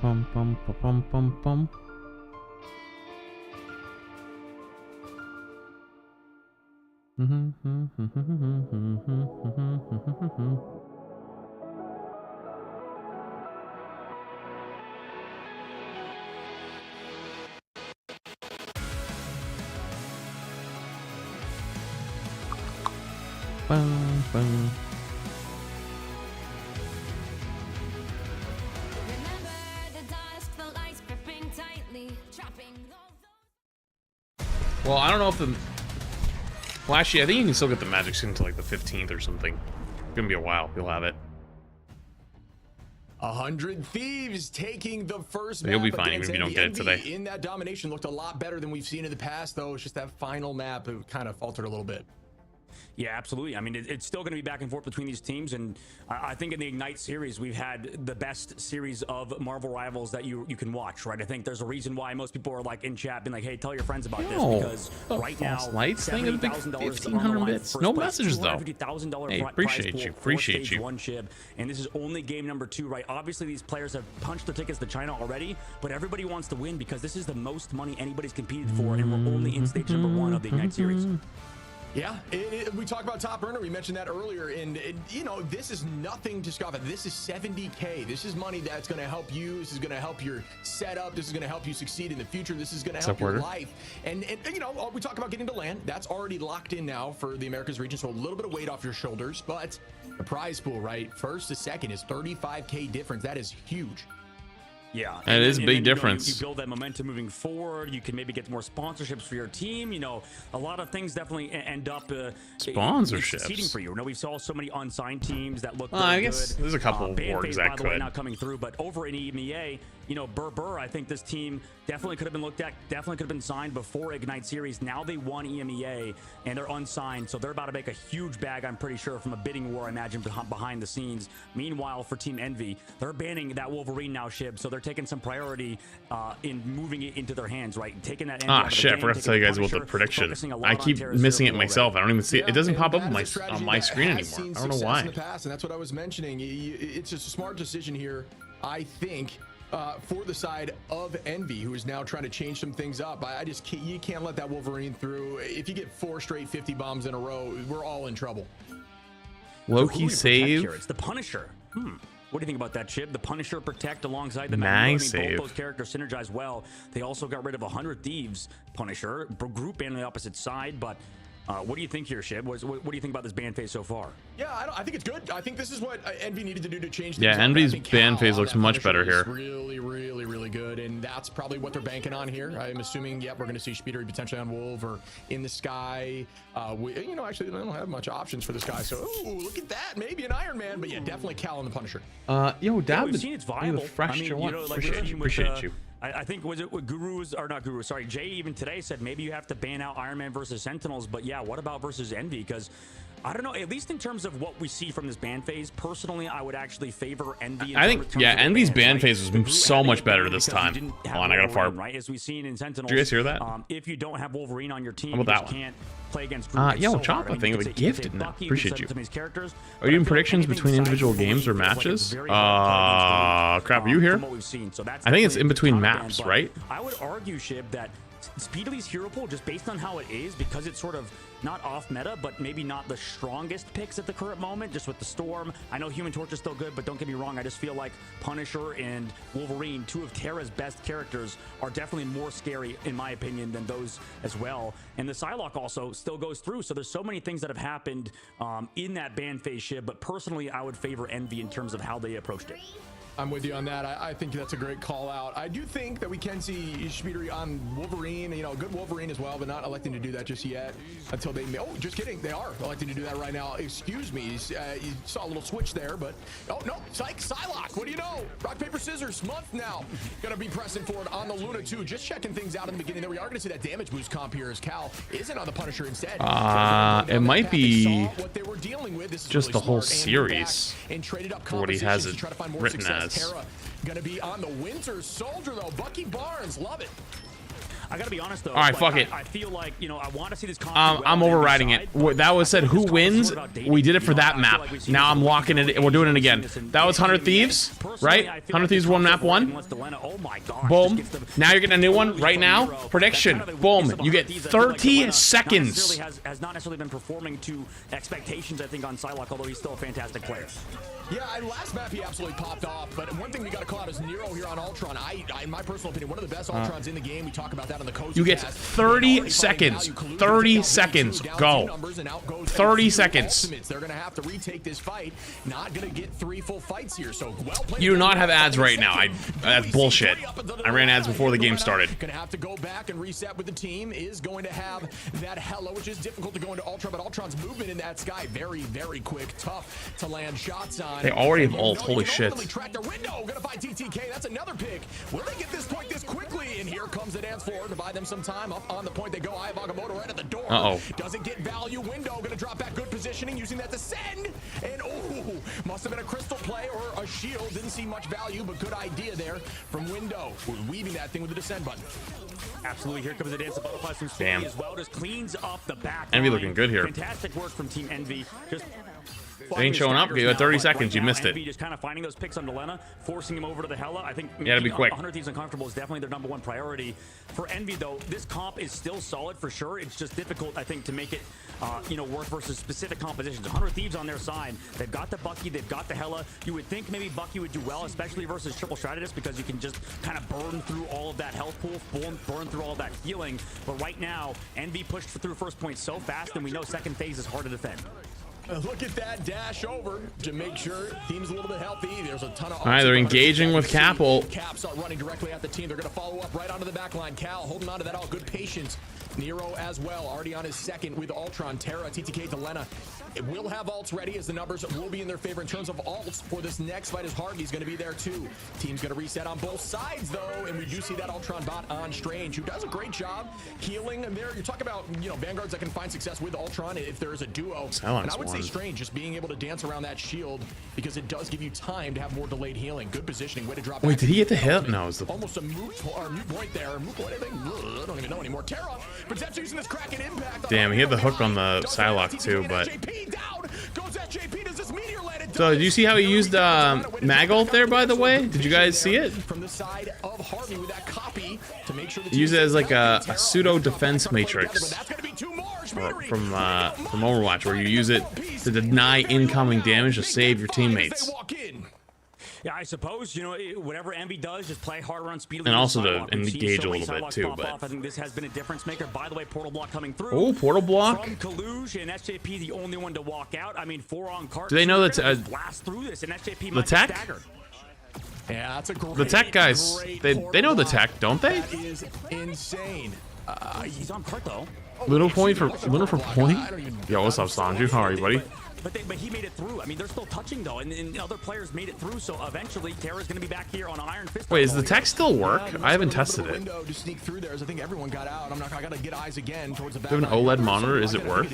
Bum, bum, bum, bum, bum. Bum, bum. Well, I don't know if the... Well, actually, I think you can still get the magic skin until like the 15th or something. It's gonna be a while. You'll have it. 100 Thieves taking the first You'll map be fine against even if you don't get it NV. today. In that domination looked a lot better than we've seen in the past, though. It's just that final map it kind of faltered a little bit. Yeah, absolutely. I mean, it's still going to be back and forth between these teams, and I think in the Ignite series, we've had the best series of Marvel Rivals that you can watch, right? I think there's a reason why most people are like in chat being like, hey, tell your friends about this, because right now, lights thing is big 1,500 bits. No messages though. Hey, appreciate you. One chip, and this is only game number 2, right? Obviously, these players have punched their tickets to China already, but everybody wants to win because this is the most money anybody's competed for, and we're only in stage number 1 of the Ignite series. Yeah, we talked about Top Earner. We mentioned that earlier, and you know, this is nothing to scoff at. This is 70K. This is money that's going to help you. This is going to help your setup. This is going to help you succeed in the future. This is going to help your life. And you know, we talk about getting to land. That's already locked in now for the Americas region, so a little bit of weight off your shoulders. But the prize pool, right, first to second is 35K difference. That is huge. Yeah, it is a big difference. You build that momentum moving forward. You can maybe get more sponsorships for your team. You know, a lot of things definitely end up succeeding for you. You know, we saw so many unsigned teams that look. I guess there's a couple of orgs that could. By the way, not coming through, but over in EMEA, you know, Burr, I think this team definitely could have been looked at, definitely could have been signed before Ignite Series. Now they won EMEA and they're unsigned, so they're about to make a huge bag, I'm pretty sure, from a bidding war, I imagine, behind the scenes. Meanwhile, for Team Envy, they're banning that Wolverine now, Shib, so they're taking some priority in moving it into their hands, right? Taking that Envy out of the shit, I game, forgot to tell you guys about the prediction. I keep missing it myself. I don't even see it. It doesn't pop up on my screen anymore. I don't know why. In the past, and that's what I was mentioning. It's just a smart decision here, I think, for the side of Envy, who is now trying to change some things up. You can't let that Wolverine through. If you get 4 straight 50 bombs in a row, we're all in trouble. Low-key save. It's the Punisher. What do you think about that, Chip? The Punisher protect alongside the Mag Magneto. save. Both those characters synergize well. They also got rid of 100 Thieves Punisher. Group ban on the opposite side, but what do you think here, Shib? What do you think about this ban phase so far? Yeah, I think it's good. I think this is what Envy needed to do to change things. Yeah, Envy's ban phase looks much better here. Really good, and that's probably what they're banking on here. I'm assuming, yep, we're going to see Speedery potentially on Wolf or in the sky. You know, actually, they don't have much options for this guy, so look at that, maybe an Iron Man, but yeah, definitely Cal and the Punisher. Yo, Dad, we've seen it's viable. Appreciate you. I think was it with Gurus or not Gurus? Sorry, Jay even today said maybe you have to ban out Iron Man versus Sentinels, but yeah, what about versus Envy? Because I don't know, at least in terms of what we see from this ban phase, personally, I would actually favor Envy. I think, yeah, Envy's ban phase was so much better this time. Hold on, I gotta fart. Right, as we've seen in Sentinels. Did you guys hear that? If you don't have Wolverine on your team, you just can't play against yo, Choppa, thank you for the gift. Appreciate you. Are you doing predictions between individual games or matches? Crap, are you here? I think it's in between maps, right? I would argue, Shib, that Speedly's hero pool, just based on how it is, because it's sort of not off meta, but maybe not the strongest picks at the current moment, just with the Storm. I know Human Torch is still good, but don't get me wrong, I just feel like Punisher and Wolverine, 2 of Terra's best characters, are definitely more scary, in my opinion, than those as well. And the Psylocke also still goes through, so there's so many things that have happened in that ban phase, Shib, but personally, I would favor Envy in terms of how they approached it. I'm with you on that. I think that's a great call out. I do think that we can see Speedery on Wolverine, you know, good Wolverine as well, but not electing to do that just yet until they, oh, just kidding. They are electing to do that right now. Excuse me. You saw a little switch there, but, oh, no, Psylocke, what do you know? Rock, paper, scissors, month now. Gonna be pressing forward on the Luna too. Just checking things out in the beginning there. We are gonna see that damage boost comp here as Cal isn't on the Punisher instead. It might be what they were dealing with. This is just really the whole smart. series And traded up for what he has it to try to find more written success. as. Terra gonna be on the Winter Soldier though. Bucky Barnes, love it. I gotta be honest though. All right, fuck it. I feel like, you know, I want to see this. I'm overriding it. That was said who wins. We did it for that map. Now I'm locking it. We're doing it again. That was 100 Thieves, right? 100 Thieves won map 1. Boom. Now you're getting a new one right now. Prediction. Boom. You get 30 seconds. Has not necessarily been performing to expectations, I think, on Psylocke, although he's still a fantastic player. Yeah, last map he absolutely popped off, but one thing we got to call out is Nero here on Ultron. In my personal opinion, one of the best Ultrons in the game. We talk about that on the coast. You get 30 seconds. 30 seconds. Go. 30 seconds. They're going to have to retake this fight. Not going to get 3 full fights here. So you do not have ads right now. That's bullshit. I ran ads before the game started. Going to have to go back and reset with the team. Is going to have that Hella, which is difficult to go into Ultron, but Ultron's movement in that sky very, very quick. Tough to land shots on. They already have ult. Holy shit. Track their window. Gonna find TTK. That's another pick. Will they get this point this quickly? And here comes the dance floor to buy them some time. Up on the point they go. Eye of Agamotto right at the door. Doesn't get value. Window gonna drop back. Good positioning using that to send. And oh, must have been a crystal play or a shield. Didn't see much value, but good idea there from Window. We're weaving that thing with the descend button. Absolutely. Here comes the dance of butterflies from Speedy as well. Just cleans up the back. Envy looking good here. Fantastic work from Team Envy. Just they ain't showing up. You got 30 seconds. You missed it. Just kind of finding those picks on Delena, forcing him over to the Hella. I think you gotta be quick. 100 Thieves Uncomfortable is definitely their #1 priority. For Envy, though, this comp is still solid for sure. It's just difficult, I think, to make it, work versus specific compositions. 100 Thieves on their side. They've got the Bucky. They've got the Hella. You would think maybe Bucky would do well, especially versus Triple Stratus, because you can just kind of burn through all of that health pool, burn through all of that healing. But right now, Envy pushed through first point so fast, and we know second phase is hard to defend. Look at that dash over to make sure team's a little bit healthy. There's a ton of. All right, they're engaging with Capel. Caps are running directly at the team. They're going to follow up right onto the back line. Cal holding on to that all. Good patience Nero as well, already on his second with Ultron. Terra, TTK, Delena. It will have ults ready, as the numbers will be in their favor in terms of ults for this next fight, as Harvey's going to be there too. Team's going to reset on both sides though, and we do see that Ultron bot on Strange, who does a great job healing. And there, you're talking about, you know, Vanguards that can find success with Ultron if there is a duo. And I would say Strange just being able to dance around that shield, because it does give you time to have more delayed healing. Good positioning, way to drop. Wait, did he get the hit? No, it was the almost a moot point there. Moot point, I think. I don't even know anymore. Terra, but Zep's using this Kraken impact. Damn, he had the hook on the Psylocke too, but. So, did you see how he used Mag ult there, by the way? Did you guys see it? He used it as like a pseudo defense matrix from Overwatch, where you use it to deny incoming damage to save your teammates. Yeah, I suppose, you know, whatever Envy does, just play harder on speed. And also to engage a little bit too, but... I think this has been a difference maker. By the way, portal block coming through. Oh, portal block? From Kalush, and SJP the only one to walk out. I mean, 4 on cart. Do they know that blast through this, and SJP the tech? Yeah, that's a great, the tech guys, they know the tech, don't they? That is insane. He's on cart though. Little point for point? Yo, what's up, Sanju? How are you, buddy? But he made it through. I mean, they're still touching though, and other players made it through. So eventually, Terra's going to be back here on Iron Fist. Wait, does the tech still work? I haven't tested it. To sneak through there, as I think everyone got out. I gotta get eyes again towards the back. Do you have an OLED monitor? Is it work?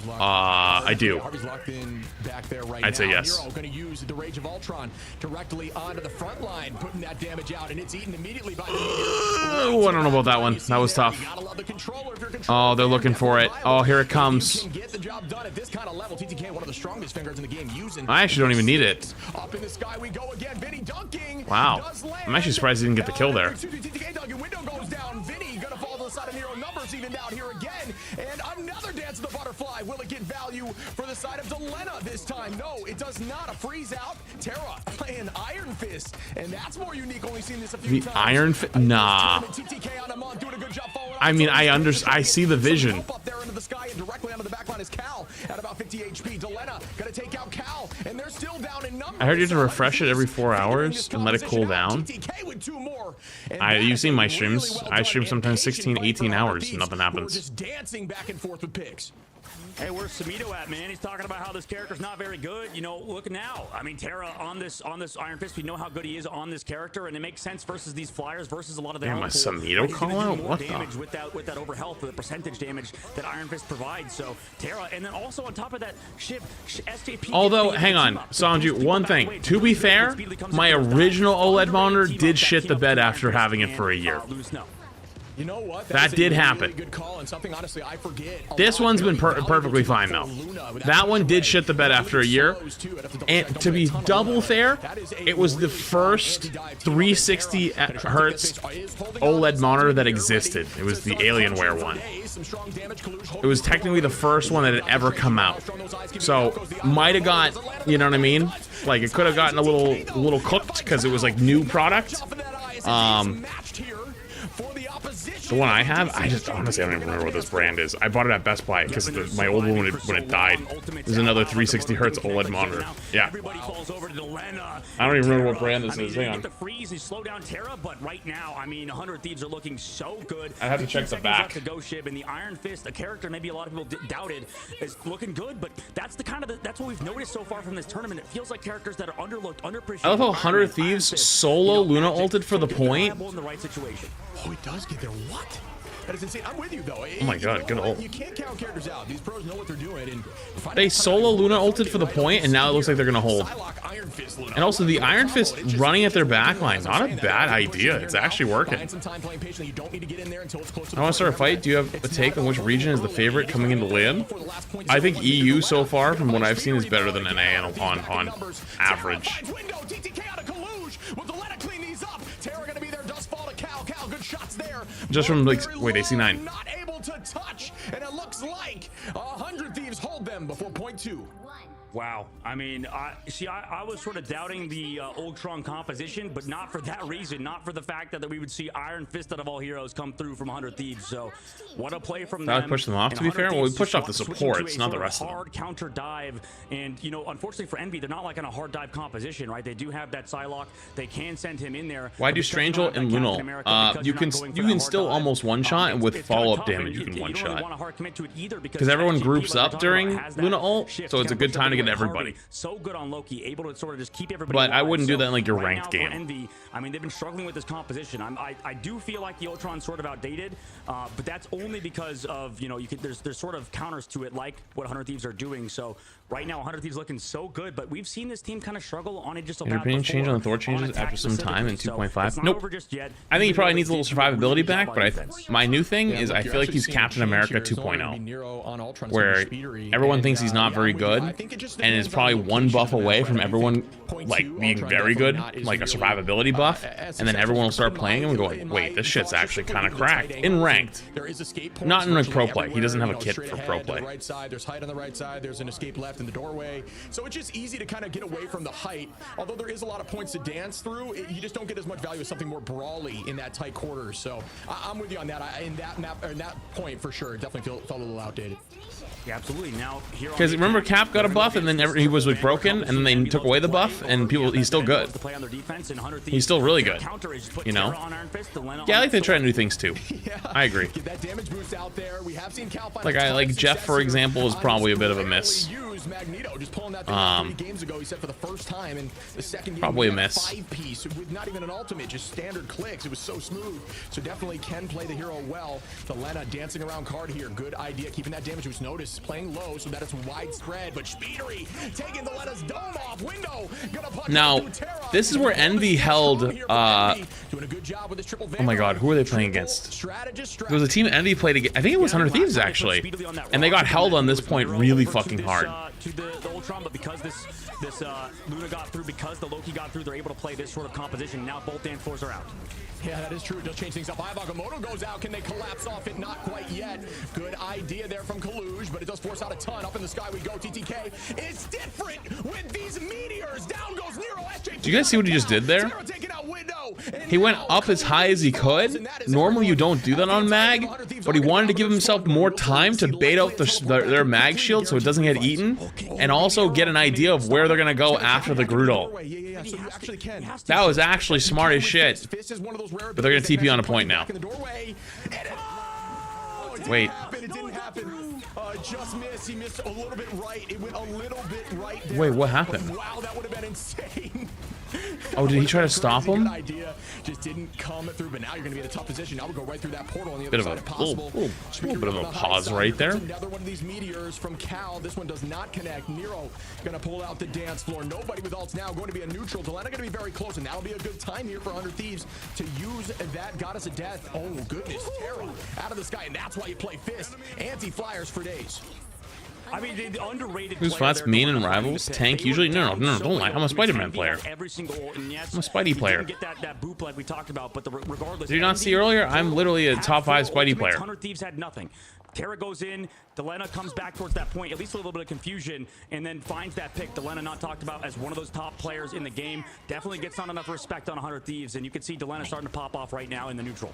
I do. Harvey's locked in back there right I'd say yes. Nero going to use the Rage of Ultron directly onto the front line, putting that damage out, and it's eaten immediately by the Oh, I don't know about that one. That was tough. Oh, they're looking for it. Oh, here it comes. Get the job done at this kind of level. TTK, one of the strongest Vanguards in the game, using. I actually don't even need it. Up in the sky we go again. Vinny dunking. Wow. I'm actually surprised he didn't get the kill there. TTK dunking. Window goes down. Vinny gonna fall to the side of Nero. Numbers even down here again. And another dance of the butterfly. Will it get value for the side of Delena this time? No, it does not. A freeze out. Terra playing Iron Fist. And that's more unique. Only seen this a few times. The Iron Fist? Nah. I mean, I see the vision. Up there into the sky and directly onto the back line is Cal at about 50 HP. Delena gonna take out Cal, and they're still down in numbers. I heard you have to refresh it every 4 hours and let it cool down. You've seen my streams. I stream sometimes 16, 18 hours and nothing happens. Just dancing back and forth with picks. Hey, where's Samito at, man? He's talking about how this character's not very good. You know, look now. I mean, Terra on this Iron Fist, we know how good he is on this character, and it makes sense versus these flyers versus a lot of the damn, a Samito call out? What the? Damage with that overhealth, the percentage damage that Iron Fist provides. So Terra, and then also on top of that, SJP. Although, hang on, Sanju, one thing. To be fair, my original OLED monitor did shit the bed after having it for a year. You know what? That did happen. Good call, and something honestly I forget. This one's been perfectly fine though. That one did shit the bed after a year. And to be double fair, it was the first 360 hertz OLED monitor that existed. It was the Alienware one. It was technically the first one that had ever come out. So might have got, you know what I mean? Like it could have gotten a little cooked because it was like new product. The one I have, I just honestly I don't even remember what this brand is. I bought it at Best Buy because my old one when it died. There's another 360 hertz OLED monitor. Yeah. I don't even remember what brand this is. Hang on. The freeze and slow down Terra, but right now, I mean, 100 Thieves are looking so good. I have to check the back. To go Shib, and the Iron Fist, a character maybe a lot of people doubted, is looking good. But that's the kind of that's what we've noticed so far from this tournament. It feels like characters that are underlooked, underappreciated. I love how 100 Thieves solo Luna ulted for the point. In the right situation. Oh, it does get there. What? That is insane. I'm with you though. Oh my god, good ult. You can't count characters out. These pros know what they're doing. And they solo Luna ulted for the point, and now it looks like they're gonna hold. And also the Iron Fist running at their backline, not a bad idea. It's actually working. I want to start a fight. Do you have a take on which region is the favorite coming into LAN? I think EU so far, from what I've seen, is better than NA on average. Just from like, wait, AC9. Not able to touch, and it looks like 100 Thieves hold them before point 2. Wow. I mean, I was sort of doubting the Ultron composition, but not for that reason. Not for the fact that we would see Iron Fist out of all heroes come through from 100 Thieves. So, what a play from them. That would push them off, to be fair. Well, we pushed off the supports, not the rest of them. Hard counter dive, and you know, unfortunately for Envy, they're not like in a hard dive composition, right? They do have that Psylocke. They can send him in there. Why do Strangel and Lunal? You can still almost one shot, and with follow up damage, you can one shot. Because everyone groups up during Luna ult, so it's a good time to get everybody. So good on Loki, able to sort of just keep everybody. But I wouldn't do that in like your right ranked now, game. Envy, I mean, they've been struggling with this composition. I do feel like the Ultron's sort of outdated, but that's only because of, you know, there's sort of counters to it, like what 100 Thieves are doing. So right now, 100 Thieves looking so good, but we've seen this team kind of struggle on it just a Your lot opinion before change on the Thor changes after some time in 2.5? Nope. I think he probably needs a little survivability back, but my new thing is I feel like he's Captain America 2.0, where everyone thinks he's not very good, and is probably one buff away from everyone like being very good, like a survivability buff, and then everyone will start playing him and going, wait, this shit's actually kind of cracked in ranked, not in like pro play. He doesn't have a kit for pro play. There's height on the right side, there's an escape left in the doorway, so it's just easy to kind of get away from the height. Although there is a lot of points to dance through, you just don't get as much value as something more brawly in that tight quarters. So I'm with you on that. In that map, or in that point for sure, definitely felt a little outdated. Yeah, absolutely. Now, because remember, Cap got a buff, and then he was like broken, and then they took away the buff, and he's still good. He's still really good, you know. Yeah, I like they try new things too. I agree. Like Jeff, for example, is probably a bit of a miss. Probably a miss. 5-piece with not even an ultimate, just standard clicks. It was so smooth. So definitely can play the hero well. Delena dancing around card here. Good idea. Keeping that damage was noticed. Playing low so that it's widespread. But Speedery taking Delena's dome off. Window gonna punch. Now, this is where Envy held. Oh my God, who are they playing against? There was a team Envy played against. I think it was 100 Thieves actually, and they got held on this point really fucking hard. To the Ultron, but because this Luna got through, because the Loki got through, they're able to play this sort of composition. Now both dance floors are out. Yeah, that is true. It does change things up. Agamotto goes out. Can they collapse off it? Not quite yet. Good idea there from Kaluj, but it does force out a ton. Up in the sky we go. TTK is different with these meteors. Down goes Nero. Do you guys see what he just did there? He went up as high as he could. Normally you don't do that on Mag, but he wanted to give himself more time to bait out their Mag shield so it doesn't get eaten, and also get an idea of where they're gonna go after the Groot ult. That was actually smart as shit. But they're gonna TP on a point now. Wait. It didn't happen. Just missed. He missed a little bit right. It went a little bit right there. Wait, what happened? Wow, that would have been insane. Oh, did he try to stop him? Idea just didn't come through, but now you're going to be in a tough position. Now we go right through that portal on the Bit other of side a if possible. little bit of a pause right there. Another one of these meteors from Cal. This one does not connect. Nero going to pull out the dance floor. Nobody with ults now. Going to be a neutral. Delena going to be very close, and that'll be a good time here for 100 Thieves to use that Goddess of Death. Oh goodness, Terra out of the sky, and that's why you play Fist. Anti-flyers for days. I mean, the underrated. Who's flats mean in Rivals? Tank usually? No, don't lie. I'm a Spider-Man player. I'm a Spidey player. Did you not see earlier? I'm literally a top 5 Spidey player. 100 Thieves had nothing. Terra goes in, Delena comes back towards that point, at least a little bit of confusion, and then finds that pick. Delena not talked about as one of those top players in the game. Definitely gets not enough respect on 100 Thieves, and you can see Delena starting to pop off right now in the neutral.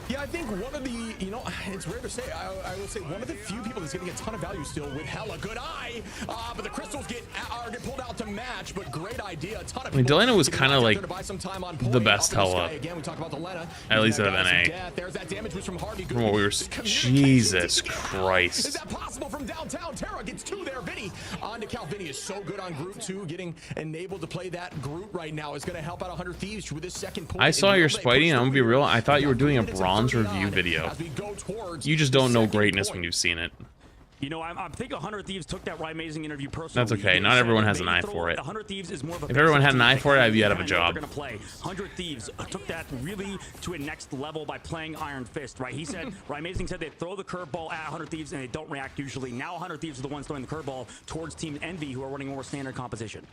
Yeah, I think one of the, you know, it's rare to say, I will say one of the few people that's getting a ton of value still with hella good eye, but the crystals get pulled out to match, but great idea. A ton of Delena was kind of like the best hella, at least out of NA. From what we were seeing. Jesus Christ. Is that possible from downtown? Terra gets 2 there. Vinny on to Cal. Vinny is so good on Groot 2, getting enabled to play that Groot right now is going to help out 100 Thieves with this second point. I saw your Spidey, and I'm gonna be real, I thought you were doing a bronze review video. You just don't know greatness when you've seen it. You know, I think 100 Thieves took that Right Amazing interview personally. That's okay. Not everyone has an eye for it. 100 Thieves is more of a if everyone had an eye for it, I'd be out of a job. 100 Thieves took that really to a next level by playing Iron Fist, right? He said, Right Amazing said they throw the curveball at 100 Thieves and they don't react usually. Now 100 Thieves are the ones throwing the curveball towards Team Envy, who are running more standard composition.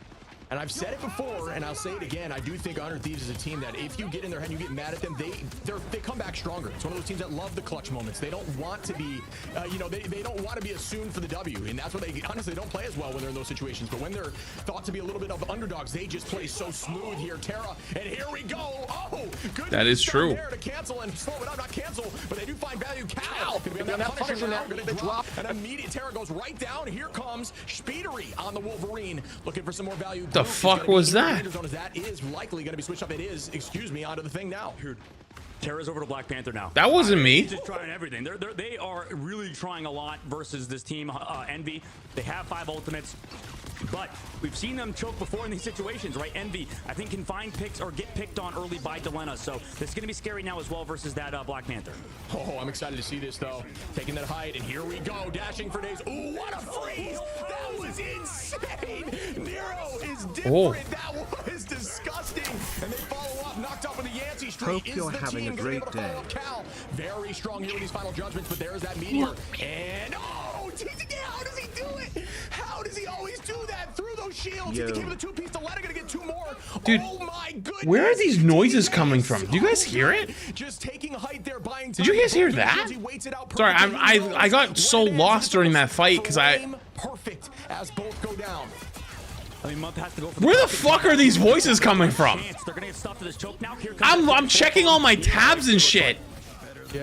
And I've said it before, and I'll say it again. I do think Honor Thieves is a team that if you get in their head and you get mad at them, they come back stronger. It's one of those teams that love the clutch moments. They don't want to be, they don't want to be assumed for the W. And that's what they honestly don't play as well when they're in those situations. But when they're thought to be a little bit of underdogs, they just play so smooth here. Terra, and here we go. Oh, good. That is true. There to cancel and slow it up, not cancel, but they do find value. Cal gonna be on that Punisher now. Gonna drop an immediate. Terra goes right down. Here comes Speedery on the Wolverine, looking for some more value. The fuck was that? That is likely going to be switched up. It is, excuse me, onto the thing now. Terra's over to Black Panther now. That wasn't me. He's just trying everything. They are really trying a lot versus this team, Envy. They have 5 ultimates. But we've seen them choke before in these situations, right? Envy, I think, can find picks or get picked on early by Delena. So this is going to be scary now as well versus that Black Panther. Oh, I'm excited to see this, though. Taking that height, and here we go. Dashing for days. Ooh, what a freeze! That was insane! Nero is different. Oh. That was disgusting. And they follow up, knocked up with the Yancey Street. Hope you're having a great day. Cal. Very strong here with these final judgments, but there's that meteor. And, oh, how does he do it? How does he always do that through those shields? He came with a 2-piece. Delena gonna get 2 more. Dude, oh my goodness. Where are these noises coming from? Do you guys hear it? Just taking height there, buying time. Did you guys hear that? Sorry, I got so lost during that fight because perfect as both go down. I mean, Month has to go for where the fuck are these voices coming from? They're gonna get stuffed to this choke now. I'm checking all my tabs and shit.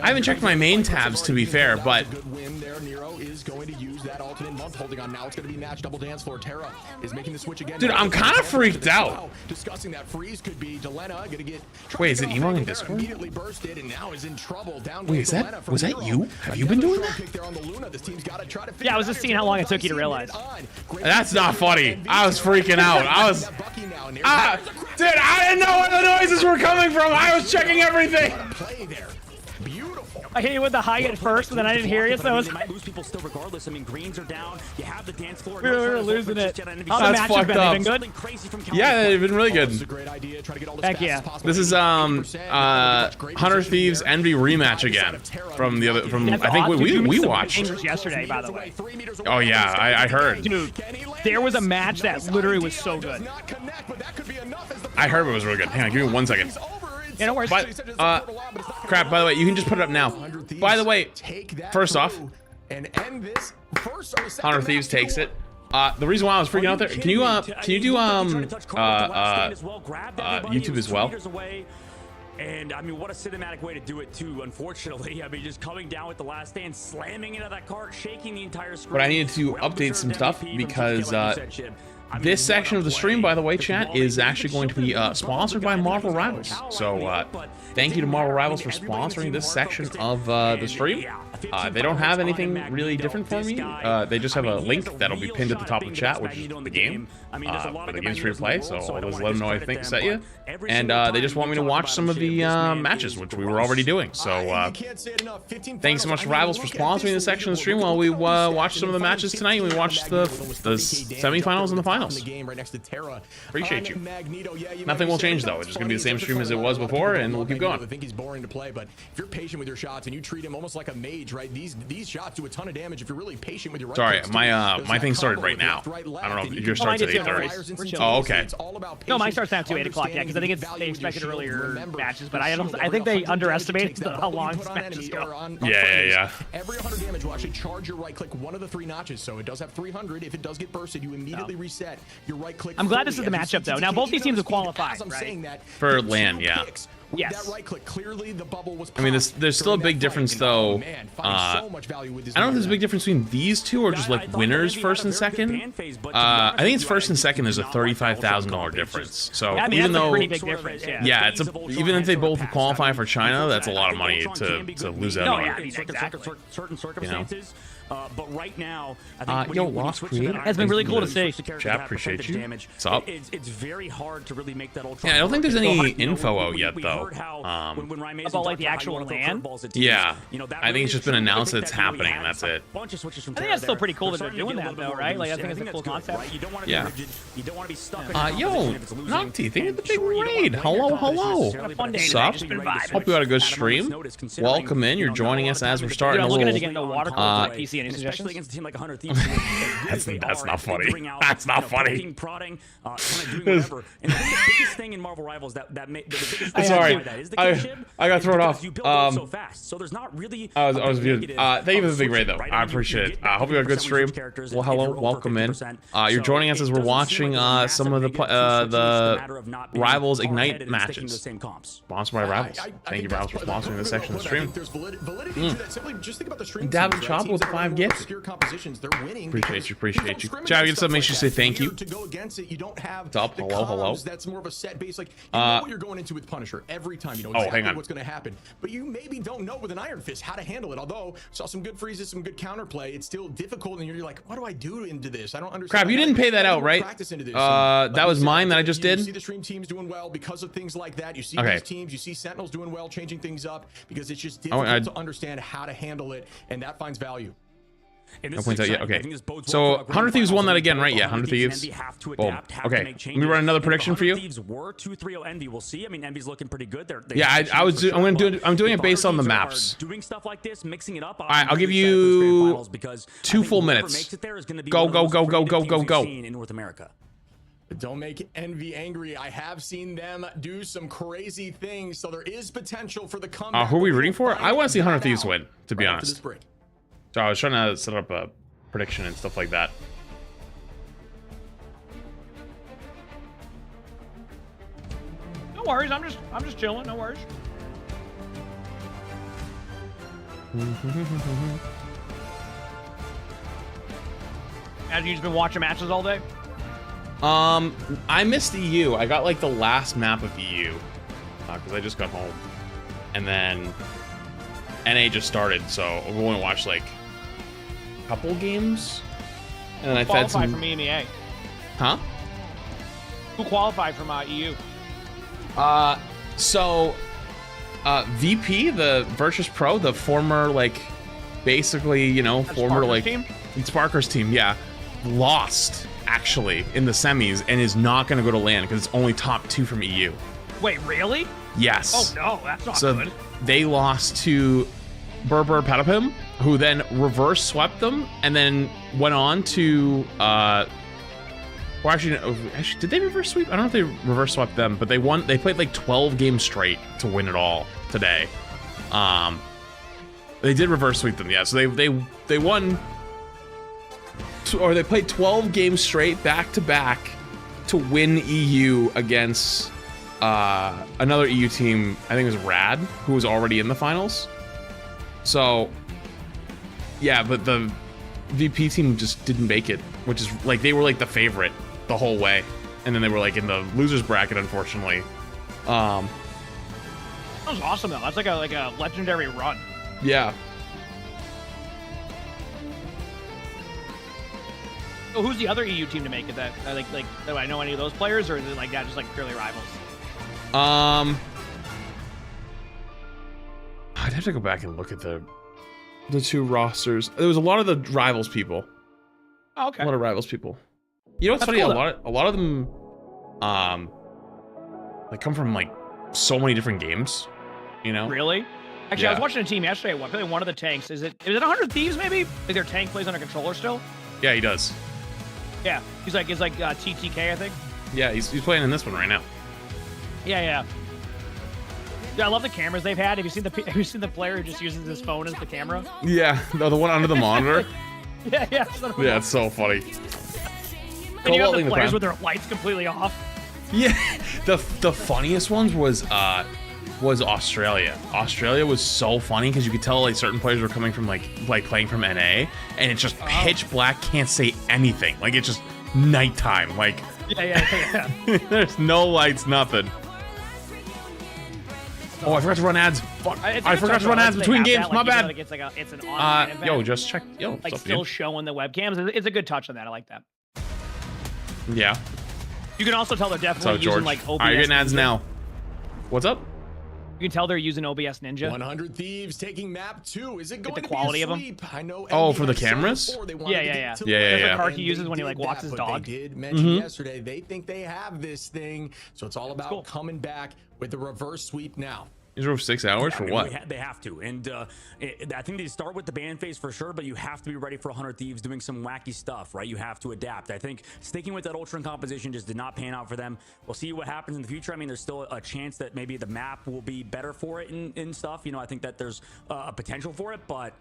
I haven't checked my main tabs, to be fair, but good win there. Nero is going to use that alternate Month holding on. Now it's going to be match double dance floor. Terra is making the switch again. Dude, I'm kind of freaked out. Discussing that freeze could be Delena gonna get. Wait, is it Emon in Discord? Immediately bursted and now is in trouble. Down. Wait, was that you? Have you been doing that? Yeah, I was just seeing how long it took you to realize. That's not funny. I was freaking out. Dude, I didn't know where the noises were coming from. I was checking everything. Play there. Beautiful. I hit you with the high at first, and then I didn't hear you, so I was... They might lose people still regardless. I mean, greens are down. You have the dance floor. We're losing it. How the That's match fucked has up. been good? Yeah, they've been really good. Heck yeah. This is Hunter Thieves Envy rematch again from the other I think we watched yesterday, by the way. Oh yeah, I heard. Dude, there was a match that literally was so good. I heard it was really good. Hang on, give me 1 second. Yeah, no worries. But, crap, by the way, you can just put it up now. By the way, first off, Hunter Thieves takes it. The reason why I was freaking out there, can you do YouTube as well? And I mean, what a cinematic way to do it too, unfortunately. I mean, just coming down with the last stand, slamming into that cart, shaking the entire screen. But I needed to update some stuff because this section of the stream, by the way, chat, is actually going to be sponsored by Marvel Rivals. So thank you to Marvel Rivals for sponsoring this section of the stream. They don't have anything really different for me. They just have a link that'll be pinned at the top of the chat, which is the game. But the game's free to play, so I'll just let them know I think set you. And they just want me to watch some of the matches, which we were already doing. So thanks so much to Rivals for sponsoring this section of the stream while we watch some of the matches tonight. And we watched the semifinals and the finals. Appreciate you. Nothing will change though. It's just gonna be the same stream as it was before, and we'll keep going. I think he's boring to play, but if you're patient with your shots and you treat him almost like a mage, right? These shots do a ton of damage if you're really patient with your right. Sorry, my thing started right now. I don't know if your starts at 8:30. Oh, okay. No, mine starts at 8 o'clock. Yeah, because I think they expected earlier matches, but I think they underestimated how long this matches go. Yeah. Every 100 damage will actually charge your right click one of the 3 notches, so it does have 300. If it does get bursted, you immediately reset your right click. I'm glad this is the matchup though. Now both these teams have qualified, right? For land, yeah. Yes. That right click, clearly the bubble was I mean, there's still a big difference though. I don't know if there's a big difference between these two or just like winners first and second. I think it's first and second. There's a $35,000 difference. So I mean, even though, pretty big difference, yeah, it's even if they both qualify for China, that's a lot of money to lose out on. Yeah, I mean, exactly. Certain circumstances. But right now, I think yo, Lost Creator has been really cool to see. Chat, appreciate you. What's up? It's very hard to really make that ultra. Yeah, I don't think there's any info out yet though. About like the actual land. Yeah, I think it's just been announced that it's happening, and that's it. I think that's still pretty cool that they're doing that though, right? Like I think it's a cool concept. Yeah. Yo, Nocti, thank you for the big raid. Hello. Sup? Hope you had a good stream. Welcome in. You're joining us as we're starting a little DC, any suggestions? Especially against a team like 100 Thieves. That's not funny. That's not funny. Poking, prodding, kind of doing whatever. And I think the biggest thing in Marvel Rivals the biggest sorry, that is the kinship. I got thrown off. You build those so fast, so there's not really. I was muted. Thank you for the big raid though. I appreciate it. I hope you had a good stream. Well, hello, welcome in. You're joining us as we're watching some of the Rivals Ignite matches. Sponsored by Rivals. Thank you, Rivals, for sponsoring this section of the stream. There's validity to that. Simply just think about the stream. Davin Chop with the 5 gifts. Appreciate you. Chad, get something. Make sure you say thank you. To go against it, you don't have Stop. Hello. That's more of a set base. Like you know what you're going into with Punisher every time. You know exactly what's going to happen, but you maybe don't know with an Iron Fist how to handle it. Although saw some good freezes, some good counterplay, it's still difficult, and you're like, what do I do into this? I don't understand. Crap, you didn't pay that out, right? That was mine that I just did. You see the stream teams doing well because of things like that. You see these teams, you see Sentinels doing well, changing things up because it's just difficult to understand how to handle it, and that finds value. I'll point out, yeah, okay. So 100 Thieves won that again, right? Yeah, 100 Thieves. Boom. Okay, let me run another prediction for you. Thieves were 2-3-0 Envy. We'll see. I mean, Envy's looking pretty good. I'm doing it based on the maps. Doing stuff like this, mixing it up. All right, I'll give you 2 full minutes. Go. In North America. Don't make Envy angry. I have seen them do some crazy things, so there is potential for the comeback. Who are we rooting for? I want to see 100 Thieves win, to be honest. So I was trying to set up a prediction and stuff like that. No worries, I'm just chilling. No worries. Have you just been watching matches all day? I missed EU. I got like the last map of EU because I just got home, and then NA just started, so we're going to watch like a couple games, and then I fed some. From EMEA. Huh? Who qualified from EU? VP, the Virtus Pro, the former like, basically, you know, former like Sparker's team, yeah, lost actually in the semis and is not going to go to LAN because it's only top 2 from EU. Wait, really? Yes. Oh no, that's not good. They lost to Berber Patapim, who then reverse swept them and then went on to actually, did they reverse sweep? I don't know if they reverse swept them, but they won. They played like 12 games straight to win it all today. They did reverse sweep them, yeah. So they won, or they played 12 games straight back to back to win EU against another EU team. I think it was Rad, who was already in the finals. So yeah, but the VP team just didn't make it, which is like they were like the favorite the whole way, and then they were like in the losers bracket, unfortunately. That was awesome though. That's like a legendary run. Yeah. So who's the other EU team to make it? That like do I know any of those players, or is it like that just like purely rivals? I'd have to go back and look at the 2 rosters. There was a lot of the rivals people. Oh, okay. A lot of rivals people. You know what's funny? Cool, a lot of them, they come from like so many different games. You know? Really? Actually, I was watching a team yesterday. Playing one of the tanks. Is it 100 Thieves maybe? Like their tank plays on a controller still? Yeah, he does. Yeah, he's like TTK, I think. Yeah, he's playing in this one right now. Yeah, I love the cameras they've had. Have you seen the player who just uses his phone as the camera? Yeah, the one under the monitor. yeah. Yeah, it's so funny. And you have the players with their lights completely off. Yeah, the funniest ones was Australia. Australia was so funny because you could tell like certain players were coming from like playing from NA, and it's just pitch black, can't say anything. Like it's just nighttime. Like yeah. There's no lights, nothing. Oh, I forgot to run ads. Fuck. I forgot to run ads between games. My bad. Like it's an online event. Yo, just check. Yo, like still showing the webcams. It's a good touch on that. I like that. Yeah. You can also tell they're definitely using like OBS. All right, you're getting ads now. What's up? You can tell they're using OBS Ninja. 100 Thieves taking map 2. Is it going the to quality be a of them? sweep? I know. Oh, for the cameras? Yeah. That's the card he uses when he like walks his dog. They did mention yesterday they think they have this thing, so it's all about coming back with the reverse sweep now. You drove 6 hours for what? They have to, and I think they start with the ban phase for sure, but you have to be ready for 100 Thieves doing some wacky stuff, right? You have to adapt. I think sticking with that Ultron composition just did not pan out for them. We'll see what happens in the future. I mean, there's still a chance that maybe the map will be better for it and stuff. You know, I think that there's a potential for it, but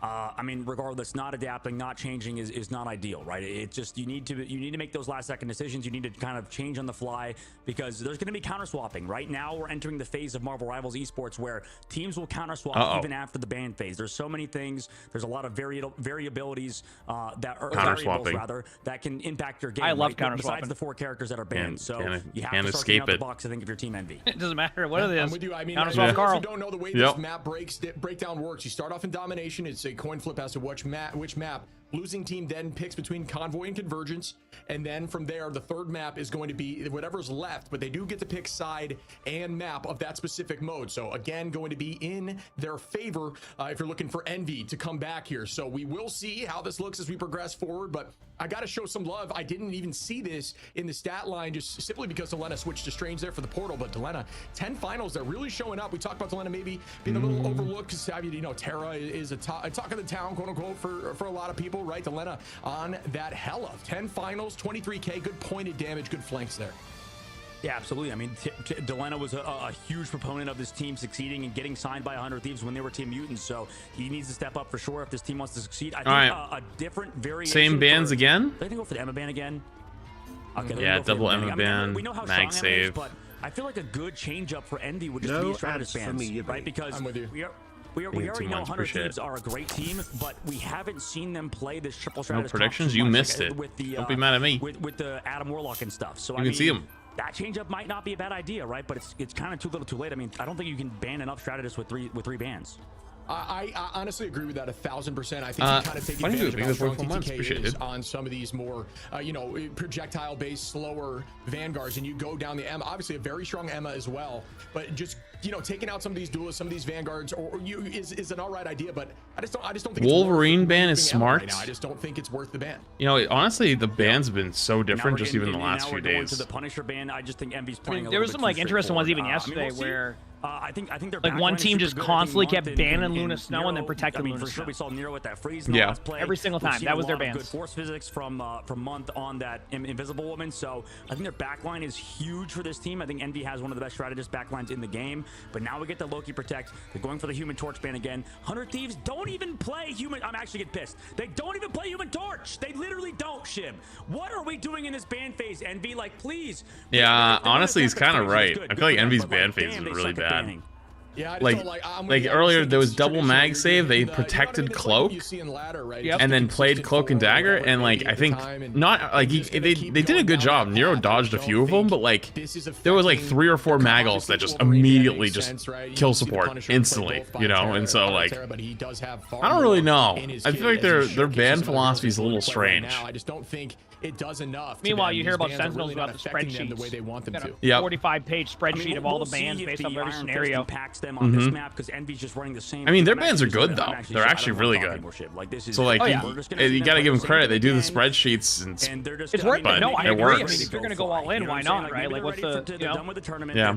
I mean, regardless, not adapting, not changing is not ideal, right? It just you need to make those last second decisions. You need to kind of change on the fly because there's going to be counter swapping. Right now, we're entering the phase of Marvel Rivals Esports where teams will counter swap even after the ban phase. There's so many things. There's a lot of variabilities that are variables rather that can impact your game. I love counter swapping. Besides the 4 characters that are banned, so you have can't to start escape out the it. box. I think if your team Envy. It doesn't matter what it is. I'm with you. I mean, counter swap Carl. If you don't know the way this map breakdown works, you start off in domination. It's a coin flip as to which map. Losing team then picks between Convoy and Convergence, and then from there, the third map is going to be whatever's left, but they do get to pick side and map of that specific mode. So again, going to be in their favor if you're looking for Envy to come back here. So we will see how this looks as we progress forward, but I got to show some love. I didn't even see this in the stat line just simply because Delena switched to Strange there for the portal, but Delena, 10 finals, they're really showing up. We talked about Delena maybe being a little overlooked because, you know, Terra is a talk of the town, quote unquote, for a lot of people, right? Delena on that hell of 10 finals, 23k, good pointed damage, good flanks there. Yeah, absolutely. I mean, Delena was a huge proponent of this team succeeding and getting signed by 100 Thieves when they were Team Mutants, so he needs to step up for sure if this team wants to succeed. I think a different variation. Same bans again? They can go for the Emma ban again. Okay, yeah, double Emma ban, we know how mag strong Emma is, save. but I feel like a good change up for Envy would just be Stratus bans, right? Because I'm with you. we already know 100 Thieves are a great team, but we haven't seen them play this triple Stratus. No predictions? You missed it. Don't be mad at me. With the Adam Warlock and stuff. So you can see him. That changeup might not be a bad idea, right? But it's kind of too little, too late. I mean, I don't think you can ban enough strategists with three bans. I honestly agree with that 1000%. I think you kind of take advantage of how strong TTK is on some of these more, you know, projectile-based, slower Vanguards, and you go down the Emma. Obviously, a very strong Emma as well, but just, you know, taking out some of these duelists, some of these Vanguards, or you is an all right idea. But I just don't think Wolverine ban is smart. Right now. I just don't think it's worth the ban. You know, honestly, the ban's been so different just even the last few days. To the Punisher ban, I just think Envy's playing. There was some like interesting ones even yesterday where. I think they're like one team just constantly kept banning Luna Snow and then protecting Luna Snow. For sure, we saw Nero with that freeze in the last play. Every single time. That was their bans. Good force physics from Month on that Invisible Woman. So I think their backline is huge for this team. I think Envy has one of the best strategist backlines in the game. But now we get the Loki Protect. They're going for the Human Torch ban again. 100 Thieves don't even play Human. I'm actually getting pissed. They don't even play Human Torch. They literally don't, Shib. What are we doing in this ban phase, Envy? Like, please. Yeah, honestly, he's kind of right. I feel like Envy's ban phase is really bad. Yeah, like earlier there was double mag save. They protected Cloak and then played Cloak and Dagger, and like I think not like they did a good job. Nero dodged a few of them, but like there was like 3 or 4 Maggles that just immediately just kill support instantly, you know. And so like I don't really know. I feel like their ban philosophy is a little strange. I just don't think it does enough. Meanwhile, you hear about Sentinels about the spreadsheets. The way they want them to. Yeah. 45-page spreadsheet of all the bans based on every scenario. Them on this map because Envy's just running the same. I mean, their bans are good though. They're actually really good. So like, you gotta give them credit. They do the spreadsheets and it's working. No, I agree. I mean, if you're gonna go all in, you know why not, right? Like, what's the, you know? Done with the tournament. Yeah.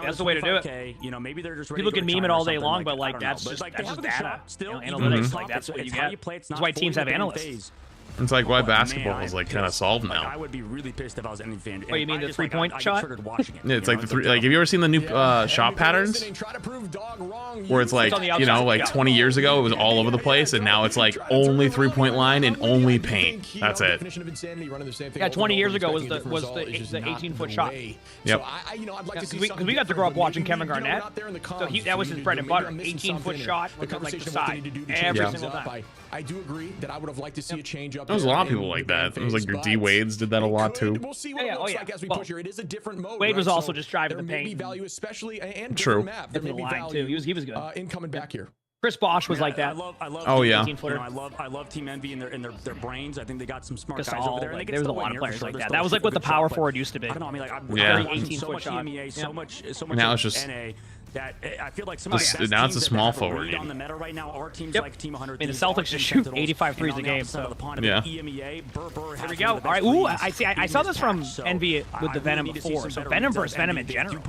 That's the way to do it. You know, maybe they're just people can meme it all day long, but like that's just data. Analytics, like that's what you get. That's why teams have analysts. It's like why basketball is like kind of solved now. I would be really pissed if I was any fan. Oh, you mean the 3-point shot? Yeah, it's like the three. Like, have you ever seen the new shot patterns? Where it's like, you know, like 20 years ago it was all over the place, and now it's like only 3-point line and only paint. That's it. Yeah, 20 years ago was the 18-foot shot. Yep. Because we got to grow up watching Kevin Garnett, so that was his bread and butter. 18-foot shot was like the side every single time. I do agree that I would have liked to see a change up. There was a lot of people like that. It was like your D Wades did that a lot too. We'll see what it looks like as we push here. It is a different mode. Wade was also just driving the paint. There may be value, especially and true. Map. There may be value too. He was good. In coming back here. Chris Bosch was like that. I love. Oh yeah. You know, I love Team Envy and their brains. I think they got some smart guys all, over there. Like, there was a lot of players like that. That was like what the power forward used to be. I don't know. I mean, like, yeah. 18-foot shot. So much. Now it's just NA. that I feel like some of the best now it's a teams small that have a forward read on game. the meta right now are teams Yep. like Team 100. I mean, the Celtics just shoot 85 threes a game. So yeah. EMEA, Here we go. All right. Ooh, I see. I saw this from Envy with the Venom before. So Venom versus Venom in general.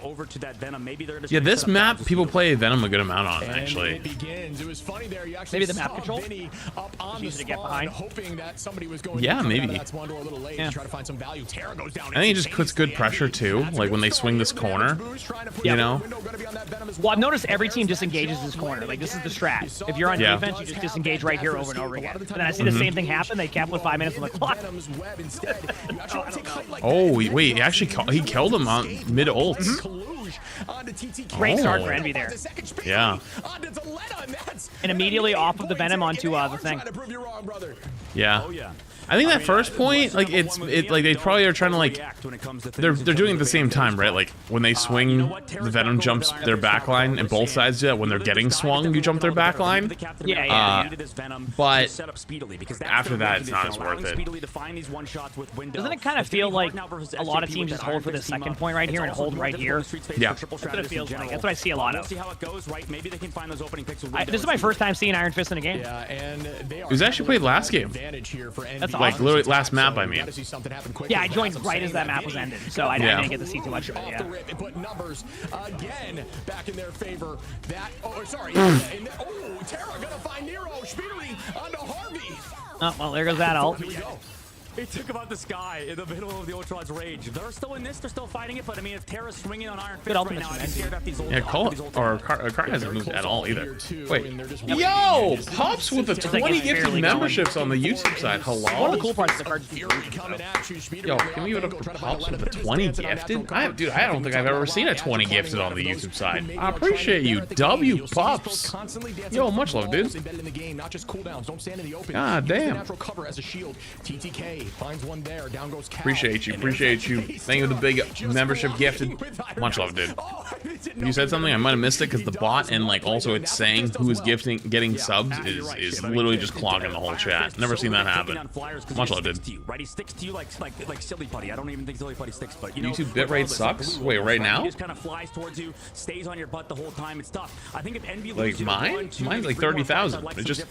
Over to that Venom. Maybe they're Yeah, this map people play Venom a good amount on actually. It begins. It was funny there. You actually Maybe the map saw control? Vinny up on the Easy to get spawn, behind. hoping that somebody was going Yeah, to come out of maybe. that spawn door a little late to try to find some value. Terra goes down. I think it just puts good pressure too, like when they swing this corner, you know? Well, I've noticed every team disengages this corner. Like, this is the strat. If you're on defense, you just disengage right here over and over again. And then I see the same thing happen. They cap with 5 minutes on the clock. Oh, wait, he actually he killed him on mid-ult. Great start for Envy there. Yeah. And immediately off of the Venom onto the thing. Yeah. I think that first point, like like they probably are trying to like they're doing it at the same time, right? Like when they swing, the Venom jumps their backline, and both sides do that. When they're getting swung, you jump their backline. Yeah. But after that, it's not as worth it. Doesn't it kind of feel like a lot of teams just hold for the second point right here and hold right here? Yeah. That's what it feels like. That's what I see a lot of. See how it goes, right? Maybe they can find those opening picks. This is my first time seeing Iron Fist in a game. Yeah, and they It was actually played last game. That's like literally last map, I mean. Yeah, I joined right as that map was ended, so I didn't get to see too much of it. Yeah. It put numbers again back in their favor. That sorry. Terra gonna find Nero. Speedery onto Harvey. Oh, well, there goes that ult. It took about this guy in the middle of the Ultron's rage. They're still in this. They're still fighting it. But I mean, if Terra's swinging on Iron Fist right now, I'd be scared of these Yeah, Car hasn't moved at all either. Wait. Yo, Pops with the 20 gifted memberships on the YouTube side. Hello. One of the cool parts of the card. Yo, can we go to Pops with the 20 gifted? Dude, I don't think I've ever seen a 20 gifted on the YouTube side. I appreciate you. W Pops. Yo, much love, dude. God damn. Finds one there. Down goes Cal. Appreciate you. Thank you for the big membership gifted. Much love, dude. You said something, I might have missed it because the bot and like also it's saying who is getting subs is literally just clogging the whole chat. Never seen that happen. Much love, dude. Right, he sticks to you like silly putty. I don't even think silly putty sticks, but you know, YouTube bitrate sucks. Wait, right now? He just kind of flies towards you, stays on your butt the whole time. It's tough. I think if Envy like mine, mine's like 30,000. It just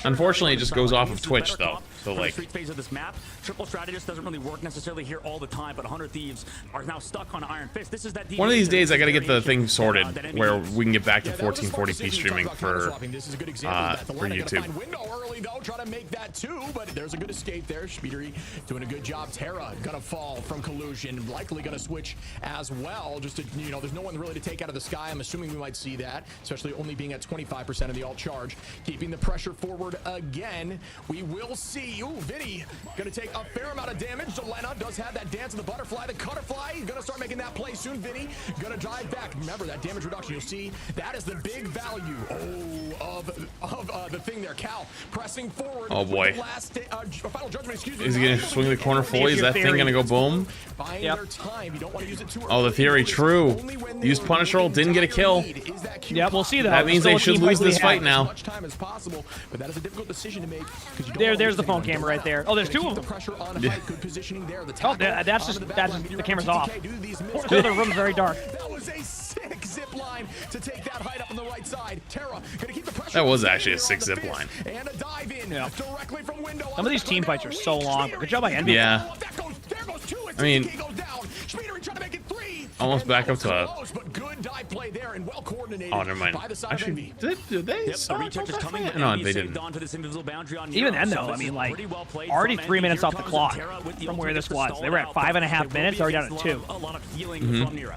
unfortunately it just goes off of Twitch though. So like. Phase of this map, Triple Strategist doesn't really work necessarily here all the time, but 100 Thieves are now stuck on Iron Fist. This is that one of these days I gotta get the thing sorted where we can get back to 1440p streaming for YouTube. Try to make that too, but there's a good escape there. Speedery doing a good job. Terra gonna fall from collusion, likely gonna switch as well. Just to, you know, there's no one really to take out of the sky. I'm assuming we might see that, especially only being at 25% of the alt charge. Keeping the pressure forward again. We will see. Ooh, Vinny gonna take a fair amount of damage. Zelena does have that dance of the butterfly, the cutterfly. He's gonna start making that play soon. Vinny gonna drive back. Remember that damage reduction. You'll see that is the big value of the thing there. Cal pressing forward. Oh boy. Last, final judgment, excuse me. Is he gonna swing the corner fully? Is that thing gonna go boom? Yep. Oh, the theory true. Used Punisher roll, didn't get a kill. Yeah, we'll see though. That means they should lose this fight now. There's the phone camera right there. Oh, there's two of them. Yeah. Oh, that's just the camera's off. The other room's very dark. That was a sick zip line to take that height up on the right side. Terra gonna keep the pressure. That was actually a sick zip line. And a dive in directly from window. Some of these team fights are so long. Good job by Envy. Yeah. I mean, almost back up to a. Oh, never mind. Actually, did they? No, they didn't. Even then, though, I mean, like, already 3 minutes off the clock from where this was. They were at 5.5 minutes, already down to 2. A lot of healing from Nero.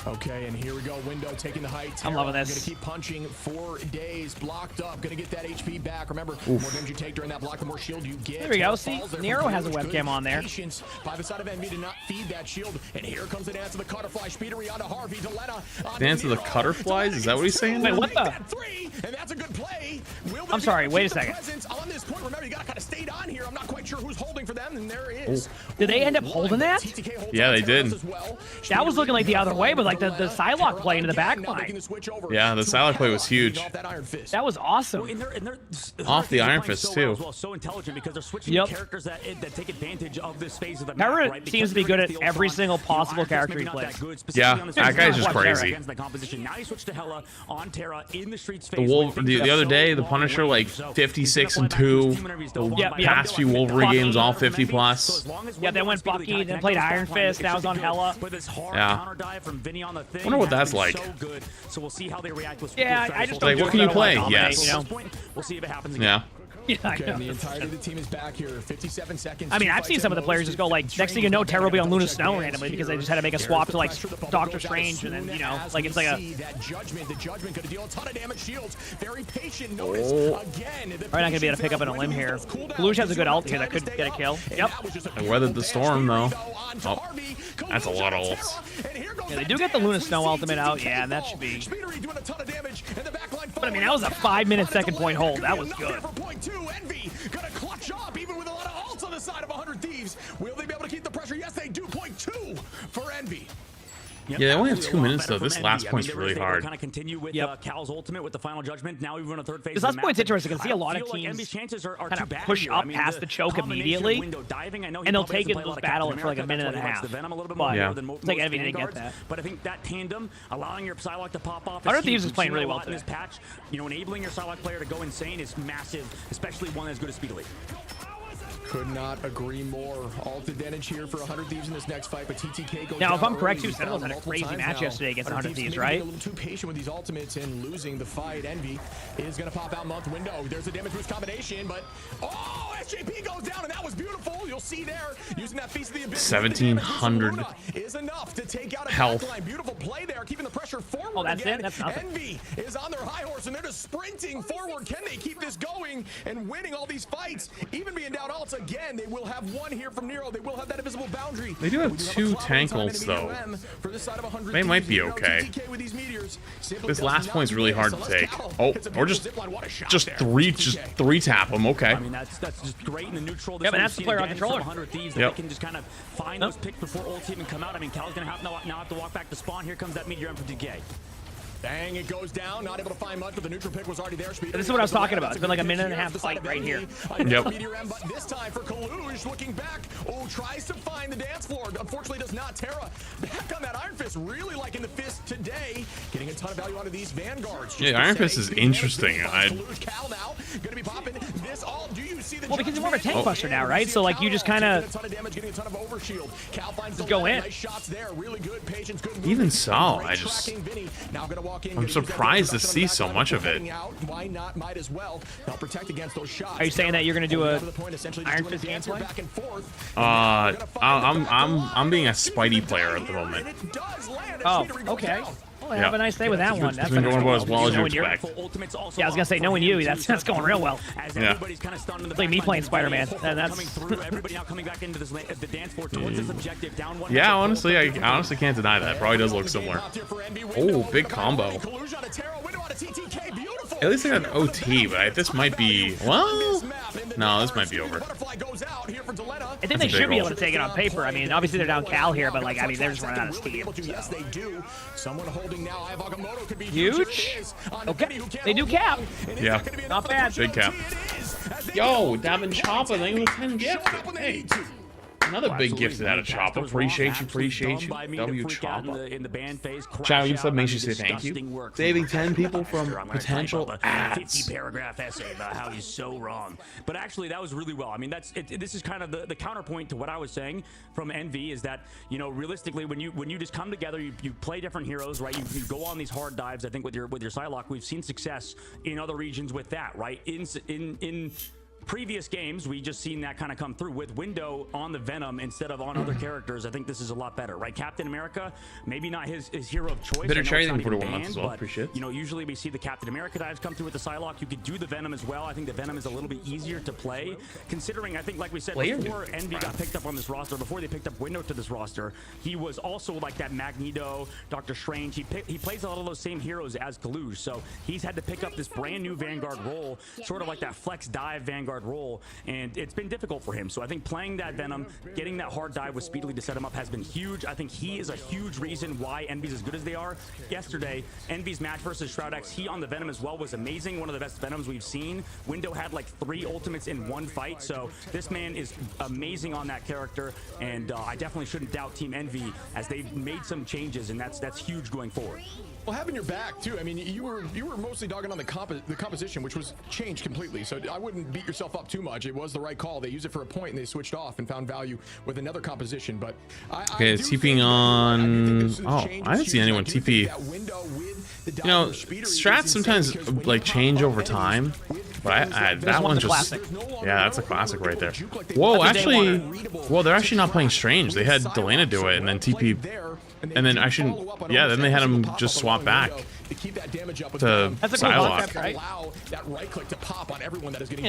Okay, and here we go. Window taking the height. I'm loving this. Gonna keep punching 4 days. Blocked up. Gonna get that HP back. Remember, the more damage you take during that block, the more shield you get. There we go. See, Nero has a webcam on there. Patience by the side of Envy to not feed that shield. And here comes the dance of the Cutterfly. Speedery onto Harvey. Delena. Dance of the Cutterflies? Is that what he's saying? Wait, what the? And that's a good play. I'm sorry. Wait a second. On this point, remember, you gotta kind of stay on here. I'm not quite sure. sure who's holding for them, and there is. Did they end up holding that? Yeah, they did. That was looking like the other way, but like the Psylocke play into the back line. Yeah, the Psylocke play was huge. That was awesome. Off the Iron Fist too. So intelligent because they're switching characters that take advantage of this phase of the map. Terra seems to be good at every single possible character he plays. Yeah, that guy's just crazy. Now he switched to Hela on Terra in the streets. The other day, the Punisher like 56-2. The past few Wolverine games all 50+. Yeah, they went Bucky, then played Iron Fist. Now he's on Hela. Yeah. Wonder what that's like. So we'll see how they react with. Yeah, I just don't. Like, what can you play? Yes. We'll see if it happens. Yeah. Yeah, okay, the entirety of the team is back here. 57 seconds. I mean, I've seen some of the players just go like, next thing you know, Terra will be on Luna Snow randomly because they just had to make a swap to like Doctor Strange, and then like it's like a. That judgment gonna deal a ton of damage. Shields very patient. Notice again. Probably not gonna be able to pick up on a limb here. Kalush has a good ult here that could get a kill. Yep. I weathered the storm though. Oh, that's a lot of ults. Yeah, they do get the Luna Snow ultimate out. Yeah, and that should be. But I mean, that was a 5-minute second point hold. That was good. Envy gonna clutch up even with a lot of ults on the side of 100 Thieves. Will they be able to keep the pressure? Yes, they do. Point 2 for Envy. Yeah, they only have 2 minutes though. This last point's really hard. Kind of continue with Cal's ultimate with the final judgment. Now we've run a third phase. This last point's interesting. You can see a lot of teams kind of push up past the choke immediately, and they'll take it and lose battle for like a minute and a half. But it's like Envy didn't get that. But I think that tandem, allowing your Psylocke to pop off, 100 Thieves is playing really well today. This patch, enabling your Psylocke player to go insane is massive, especially one as good as Speedily. Could not agree more. Alt advantage here for 100 Thieves in this next fight, but TTK goes now, if I'm correct, too, Sentinels had a crazy match yesterday against 100 Thieves, right? A little too patient with these ultimates and losing the fight. Envy is going to pop out month window. There's a damage boost combination, but SJP goes down, and that was beautiful. You'll see there using that Feast of the Abyss. 1,700 is enough to take out a health. backline. Beautiful play there, keeping the pressure forward. Oh, that's again. it. That's nothing. Envy is on their high horse, and they're just sprinting forward. Can they keep this going and winning all these fights? Even being down ults again, they will have one here from Nero. They will have that invisible boundary. They do have 2 tank ults though. They might be okay. This last point's really hard to take. Oh, or just three tap them. Okay. I mean, that's just great in the neutral. Yeah, but that's the player on controller. 100 Thieves, they can just kind of find those picks before ult even come out. I mean, Cal's gonna now have to walk back to spawn. Here comes that meteor M from DK. Bang, it goes down. Not able to find much, but the neutral pick was already there. This is what I was talking about. It's been like a minute and a half fight right here. Yep. But this time for Kalush, looking back. Oh, tries to find the dance floor. Unfortunately, does not. Terra back on that Iron Fist. Really liking the Fist today. Getting a ton of value out of these Vanguards. Yeah, Iron Fist is interesting. Cal now gonna be popping this all. Do you see the because you're more of a tank buster now, right? So like you just kind of just go in. Even so, I'm surprised to see so much of it. Why not? Might as well help protect against those shots. Are you saying that you're going to do a Iron Fist gameplay? I'm being a Spidey player at the moment. Oh, okay. Well, have a nice day with that one. That's been going about as well as you expect. Yeah, I was gonna say, knowing you, that's going real well. Yeah. It's like me playing Spider-Man. That's everybody now coming back into the dance floor towards this objective. Down one. Yeah, honestly, I honestly can't deny that. Probably does look similar. Oh, big combo. At least I got an OT, but this might be. Well, no, this might be over. I think they should be able to take it on paper. I mean, obviously they're down Cal here, but like, I mean, they're just running out of steam. Yes, they do. Someone holding now. Could be huge. Okay, they do cap. Yeah, not bad. Big cap. Yo, Davin Choppa, they only 10 gifted. Hey. Another big gift out of Choppa. Appreciate you. W Choppa. Chad, you said, make sure you say thank you. Saving 10 people from potential ads. 50-paragraph essay about how he's so wrong. But actually, that was really well. I mean, this is kind of the counterpoint to what I was saying from Envy is that, realistically, when you just come together, you play different heroes, right? You go on these hard dives. I think with your Psylocke, we've seen success in other regions with that, right? In previous games, we just seen that kind of come through with Window on the Venom instead of on other characters. I think this is a lot better, right? Captain America, maybe not his hero of choice. Better cherry than for 1 month as well. But, appreciate it. Usually we see the Captain America dives come through with the Psylocke. You could do the Venom as well. I think the Venom is a little bit easier to play, considering I think, like we said, before Envy got picked up on this roster, before they picked up Window to this roster, he was also like that Magneto, Doctor Strange. He plays a lot of those same heroes as Kalush, so he's had to pick up this brand new Vanguard role, sort of like that flex dive Vanguard guard role, and it's been difficult for him. So I think playing that Venom, getting that hard dive with Speedily to set him up has been huge. I think he is a huge reason why Envy's as good as they are. Yesterday, Envy's match versus ShroudX, he on the Venom as well was amazing. One of the best Venoms we've seen. Window had like 3 ultimates in one fight, so this man is amazing on that character, and I definitely shouldn't doubt Team Envy as they've made some changes, and that's huge going forward. Well, having your back too. I mean, you were mostly dogging on the composition, which was changed completely. So I wouldn't beat yourself up too much. It was the right call. They used it for a point and they switched off and found value with another composition. But okay, TPing on. Oh, I didn't see anyone TP. You know, strats sometimes like change over time. But that one just, yeah, that's a classic right there. Whoa, actually, well, they're actually not playing Strange. They had Delana do it and then TP, and then actually, yeah, then they had him just swap back to Psylocke. Right? Yeah,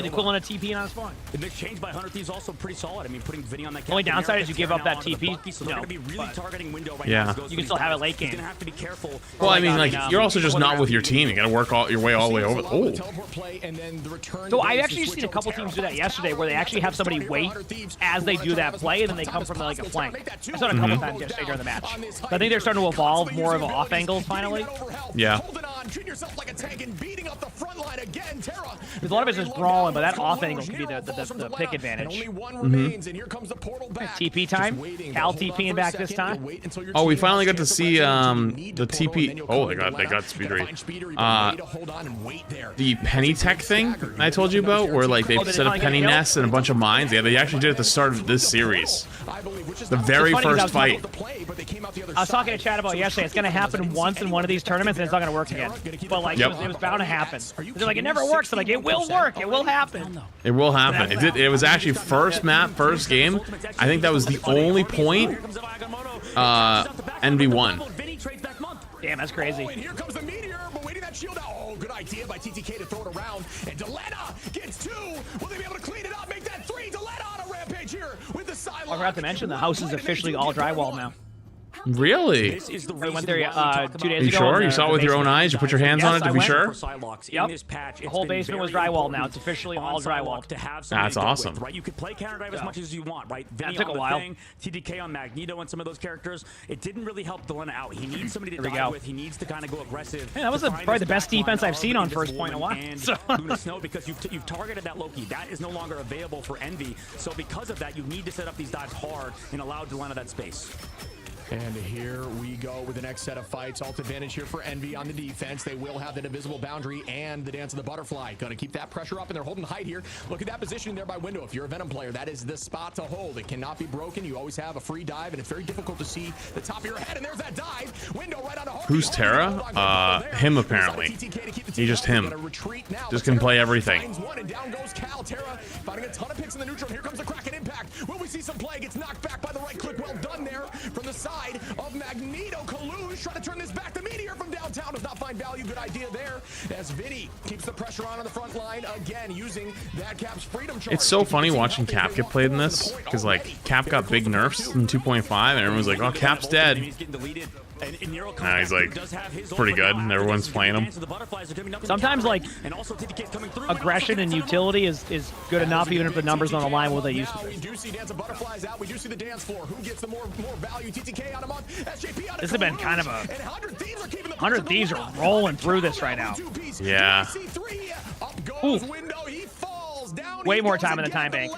the equivalent of TP on spawn. The mix change by 100 Thieves also pretty solid. I mean, putting Vinny on that. Only downside is you give up that TP. So they're going to be really targeting Window right now. You can still have it late game. He's going to have to be careful. Well, I mean, like, you're also just not with your team. You got to work your way all the way over. Oh. So I actually seen a couple teams do that yesterday, where they actually have somebody wait as they do that play, and then they come from like a flank. I saw it a couple times yesterday during the match. So I think they're starting to evolve more of an off angle finally. Yeah. Because a lot of it's just brawling, but that off angle can be the pick advantage. TP time. Cal TPing back this time. Oh, we finally got to see the TP. Oh, they got speed rate. The penny tech thing I told you about, where like they set up penny nests and a bunch of mines. Yeah, they actually did it at the start of this series. The very first fight. I was talking to Chad about yesterday. It's going to happen once in one of these tournaments, and it's not going to work again. But like, it was bound to happen. They're like, it never works. They're like, it will work. It will happen. It will happen. It did. It was actually first map, first game. I think that was the only point. Envy won. Damn, that's crazy. And here comes the meteor, but waiting that shield out. Oh, good idea by TTK to throw it around. And Delana gets 2. Will they be able to clean it up? Make that 3. Delana on a rampage here with the Psylocke. I forgot to mention the house is officially all drywall now. Really? We went there 2 days ago. You sure? You saw it with your own eyes? You put your hands on it to be sure? Yep. The whole basement was drywall now. It's officially all drywall. That's awesome. Right? You could play counter dive as much as you want, right? Vinny that took a while. TDK on Magneto and some of those characters. It didn't really help Delana out. He needs somebody to dive with. He needs to kind of go aggressive. Yeah, that was probably the best defense I've seen on first point in a while. So. Luna Snow, because you've targeted that Loki. That is no longer available for Envy. So because of that, you need to set up these dives hard and allow Delana that space. And here we go with the next set of fights. Alt advantage here for Envy on the defense. They will have that invisible boundary and the dance of the butterfly. Gonna keep that pressure up, and they're holding height here. Look at that positioning there by Window. If you're a Venom player, that is the spot to hold. It cannot be broken. You always have a free dive, and it's very difficult to see the top of your head. And there's that dive. Window right on the hole. Who's Terra? Him apparently. He's just him. Just can play everything. And down goes Cal. Terra finding a ton of picks in the neutral. Here comes the Kraken impact. Will we see some play? Gets knocked back by the right click. Well done there from the side of Magneto. Kalush trying to turn this back. The meteor from downtown does not find value. Good idea there as Vinny keeps the pressure on the front line again using that Cap's freedom charge. It's so funny watching Cap get played in this because like Cap got big nerfs in 2.5 and everyone's like, oh, Cap's dead. Nah, he's like pretty good and everyone's playing him. Sometimes like aggression and utility is good enough even if the numbers don't align with what they used to be. We do see dance of butterflies out. We do see the dance floor. Who gets the more value? TTK on a month. SJP on a this has been kind of a 100 Thieves are rolling through this right now. Yeah. Ooh. Way more time in the time bank.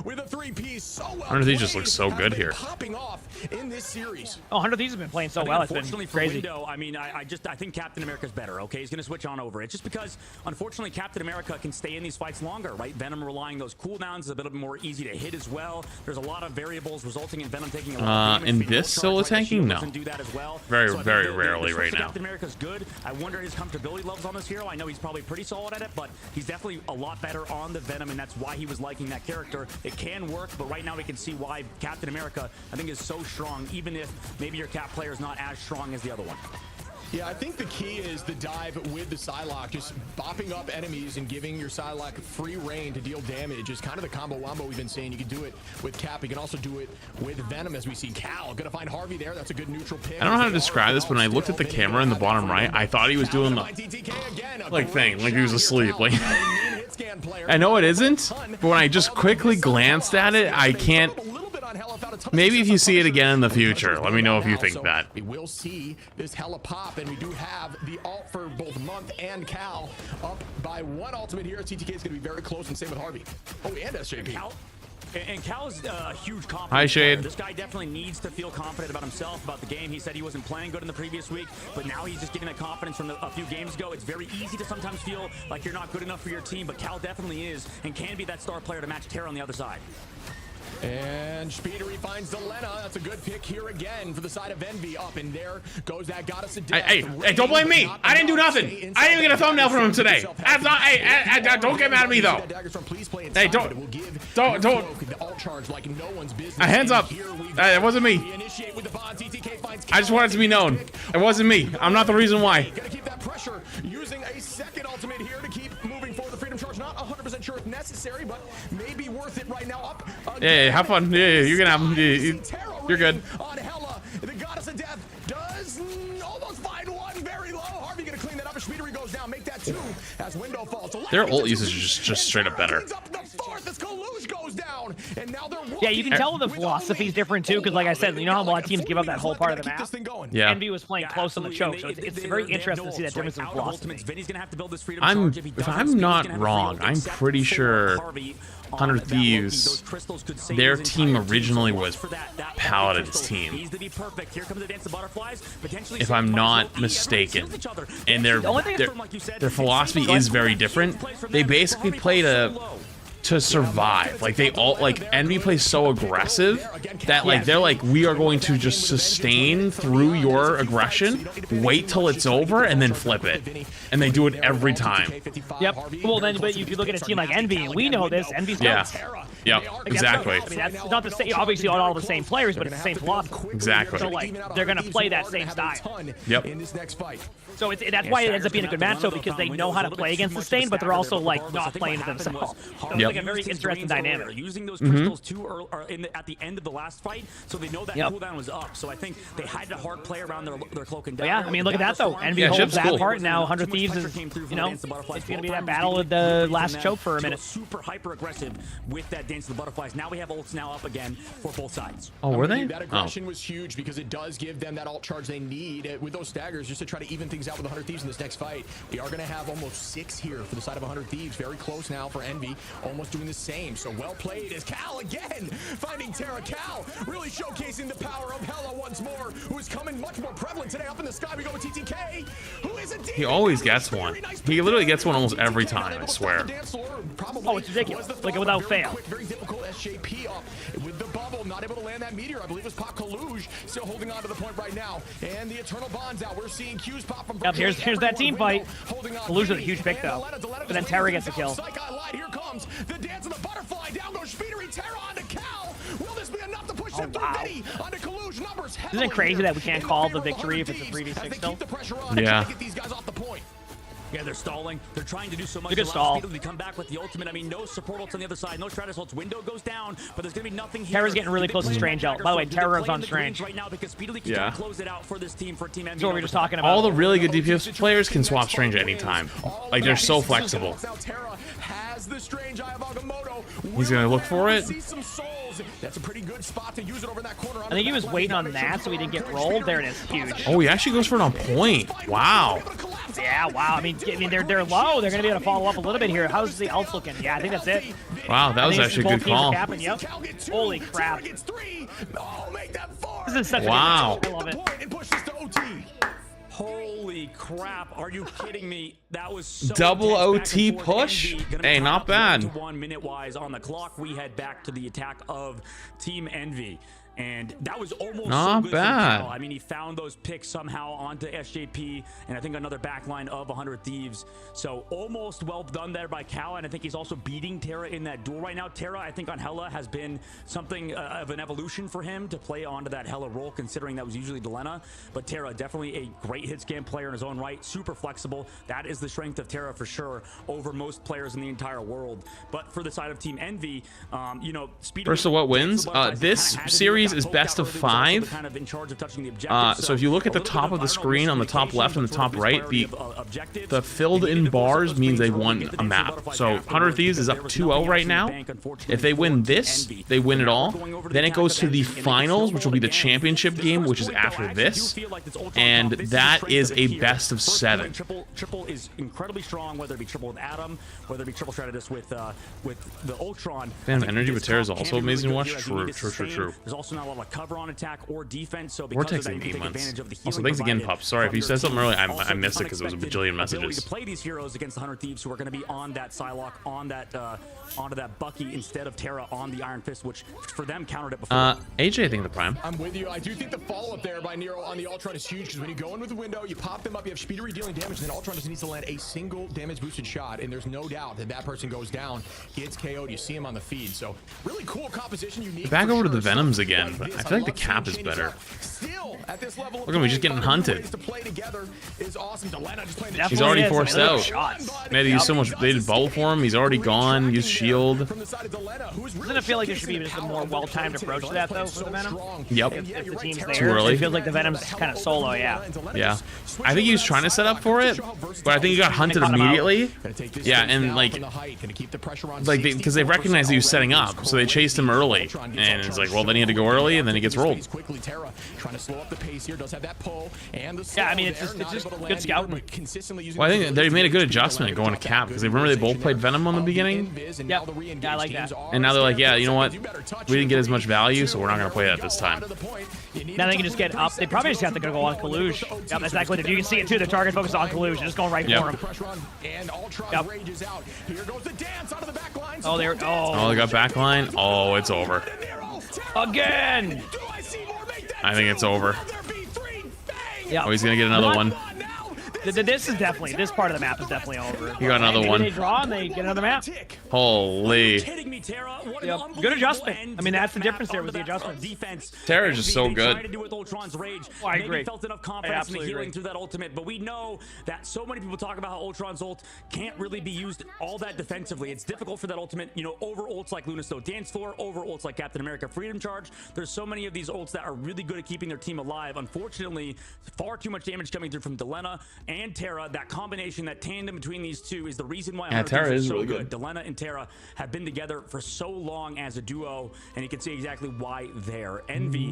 With a 3-piece, so well 100 Thieves just looks so good here. Popping off in this series. Oh, 100 Thieves have been playing so well. It's been crazy. Window, I mean, I think Captain America's better. Okay, he's gonna switch on over. It's just because, unfortunately, Captain America can stay in these fights longer, right? Venom relying those cooldowns is a bit more easy to hit as well. There's a lot of variables resulting in Venom taking a lot of damage. In this solo tanking, no. Very, very rarely right now. Captain America's good. I wonder his comfortability levels on this hero. I know he's probably pretty solid at it, but he's definitely a lot better on the Venom, and that's why he was liking that character. It can work, but right now we can see why Captain America, I think, is so strong, even if maybe your Cap player is not as strong as the other one. Yeah, I think the key is the dive with the Psylocke, just bopping up enemies and giving your Psylocke free reign to deal damage is kind of the combo wombo we've been saying. You can do it with Cap. You can also do it with Venom, as we see Cal. Gonna find Harvey there. That's a good neutral pick. I don't know how to describe this, but when I looked at the camera in the bottom right, I thought he was doing the like thing, like he was asleep. Like I know it isn't, but when I just quickly glanced at it, I can't. Maybe if you see it again in the future, let me know if you think that. We will see this hella pop, and we do have the ult for both Month and Cal up by 1 ultimate here. TTK is going to be very close, and same with Harvey. Oh, and SJP. And Cal's a huge confidence. Hi, Shade. This guy definitely needs to feel confident about himself, about the game. He said he wasn't playing good in the previous week, but now he's just getting that confidence from a few games ago. It's very easy to sometimes feel like you're not good enough for your team, but Cal definitely is and can be that star player to match Terra on the other side. And Speedery finds Delena. That's a good pick here again for the side of Envy. Up in there goes that goddess of death. Hey, don't blame me. I didn't do nothing. I didn't even get a thumbnail from him today. That's not. Hey, don't get mad at me though. Hey, don't. Hands up. It wasn't me. I just wanted to be known. It wasn't me. I'm not the reason why. Gonna keep that pressure using a second ultimate here to keep moving forward. The Freedom Charge, not 100% sure if necessary, but maybe worth it right now. Up. Yeah, have fun. Yeah, you can have them. You're good. On Hella, the goddess of death does almost find one very low. Harvey gonna clean that up. Speedery goes down, make that 2 as window falls. Their ult usage is just straight up better. Yeah, you can tell the philosophy's different too, because like I said, you know how a lot of teams give up that whole part of the map? Yeah. Envy was playing close on the choke, so it's very interesting to see that difference in philosophy. If I'm not wrong, I'm pretty sure 100 Thieves, their team originally was Paladin's team, if I'm not mistaken. And their philosophy is very different. They basically play to survive. Like they all, like Envy plays so aggressive that like they're like, we are going to just sustain through your aggression, wait till it's over, and then flip it. And they do it every time. Yep. Well then, but if you look at a team like Envy, and we know this, Envy's Yep, exactly. I mean, that's not the same, obviously all the same players, but it's the same philosophy. Exactly. So like, they're gonna play that same style. Yep. So that's why it ends up being a good match, though, because they know how to play against the Stain, but they're also like not playing it themselves. So it's like a very interesting dynamic. Using those crystals too early at the end of the last fight, so they know that cooldown was up. So I think they had to hard play around their cloak and dagger. Yeah, I mean, look at that though. Envy holds that part now. 100 Thieves is, you know, it's gonna be that battle of the last choke for a minute. Super hyper aggressive with that Dance of the Butterflies. Now we have ults now up again for both sides. Oh, were they? That aggression was huge because it does give them that ult charge they need with those staggers just to try to even things out with 100 Thieves in this next fight. We are going to have almost 6 here for the side of 100 Thieves. Very close now for Envy. Almost doing the same. So well played as Cal again finding Terra. Cal really showcasing the power of Hella once more, who is coming much more prevalent today. Up in the sky we go with TTK, who is a demon. He always gets one. He literally gets one almost every time, I swear. Oh, it's ridiculous. Like without fail. Very difficult SJP up with the bubble, not able to land that meteor. I believe it's Pop Kaluge still holding on to the point right now. And the Eternal Bond's out. We're seeing Q's pop from here's that team fight. Kaluge with a huge pick though. But then Terra gets a kill. Here comes the Dance of the Butterfly. Down goes Speedery. Terra onto Cal. Will this be enough to push him through Diddy onto Kaluge? Numbers. Isn't it crazy that we can't call the victory if it's a 3v6 still? Yeah. Get these guys off the point. Yeah, they're stalling. They're trying to do so much. Good stall. They come back with the ultimate. I mean, no support ults on the other side. No Stratus ults. Window goes down, but there's going to be nothing here. Terra's getting really close to Strange out. By the way, Terra's on Strange. Right now because Speedily can close it out for this team, for Team Envy. So what we're just talking about. All the really good DPS players can swap Strange at any time. Like, they're so flexible. He's going to look for it. That's a pretty good spot to use it over that corner. I think he was waiting on that so he didn't get rolled. There it is. Huge. Oh, he actually goes for it on point. Wow. Yeah, wow. I mean they're low. They're going to be able to follow up a little bit here. How's the ult looking? Yeah, I think that's it. Wow, that was actually a good call. Yep. Holy crap. This is such a good wow. I love it. Holy crap, are you kidding me? That was so double OT push? Hey, not bad. 1 minute wise on the clock. We head back to the attack of Team Envy. And that was almost not so good bad. I mean, he found those picks somehow onto SJP, and I think another backline of 100 Thieves. So almost well done there by Cal, and I think he's also beating Terra in that duel right now. Terra, I think on Hella has been something of an evolution for him to play onto that Hella role, considering that was usually Delena. But Terra, definitely a great hit scan player in his own right, super flexible. That is is the strength of Terra for sure over most players in the entire world. But for the side of Team Envy, you know, first of what wins? This series is best of 5. So if you look at the top of the screen on the top left and the top right, the filled in bars means they won a map. So 100 Thieves is up 2-0 right now. If they win this, they win it all. Then it goes to the finals, which will be the championship game, which is after this. And that is a best of 7. Triple is incredibly strong, whether it be triple with Adam, whether it be triple strategist with the Ultron. Phantom Energy with Terra is also amazing to watch. True. There's also not a lot of cover on attack or defense, so Vortex and E-months. Also, thanks again, Pup. Sorry if you said something earlier, I missed it because it was a bajillion messages. To play these heroes against the 100 Thieves who are going to be on that Psylocke, on that onto that Bucky instead of Terra on the Iron Fist, which for them countered it before. AJ, I think the Prime. I'm with you. I do think the follow-up there by Nero on the Ultron is huge, because when you go in with the window, you pop them up, you have speed dealing damage, and then Ultron just needs to land a single damage boosted shot, and there's no doubt that that person goes down, gets KO'd. You see him on the feed. So really cool composition, unique. Back over to the Venoms again, but I feel like the cap is better. Look at me just getting hunted. He's already forced out. Man, they used so much. They did bubble for him. He's already gone. Used shield. Doesn't it feel like there should be just a more well-timed approach to that though for the Venom? Yep. If the team's there, too early. It feels like the Venom's kind of solo. Yeah. Yeah. I think he was trying to set up for it, but I think he got hunted immediately. Yeah, and like because they recognized he was setting up, so they chased him early, and it's like, well, then he had to go early, and then he gets rolled. Yeah, I mean, it's just good scouting. Well, I think they made a good adjustment going to cap, because they remember they both played Venom on the beginning. Yeah, I like that. And now they're like, yeah, you know what? We didn't get as much value, so we're not going to play that this time. Now they can just get up. They probably just have to go on Kaluge. Yep, that's exactly what you can see it too. The target focus on Kaluge. They're just going right for him. Yep. Oh, they're they got backline. Oh, it's over. Again. I think it's over. Yeah. Oh, he's gonna get another one. This part of the map is definitely over. He got another one. They draw and they get another map. Holy. Yep. Good adjustment. I mean, that's the difference there with the adjustments. Terra is just so good. I agree. Felt enough confidence in the healing through that ultimate, but we know that so many people talk about how Ultron's ult can't really be used all that defensively. It's difficult for that ultimate, you know, over ults like Luna Snow Dance Floor, over ults like Captain America Freedom Charge. There's so many of these ults that are really good at keeping their team alive. Unfortunately, far too much damage coming through from Delena and Terra. That combination, that tandem between these two is the reason why Terra is so really good. Delena and Terra have been together for so long as a duo, and you can see exactly why there. Envy.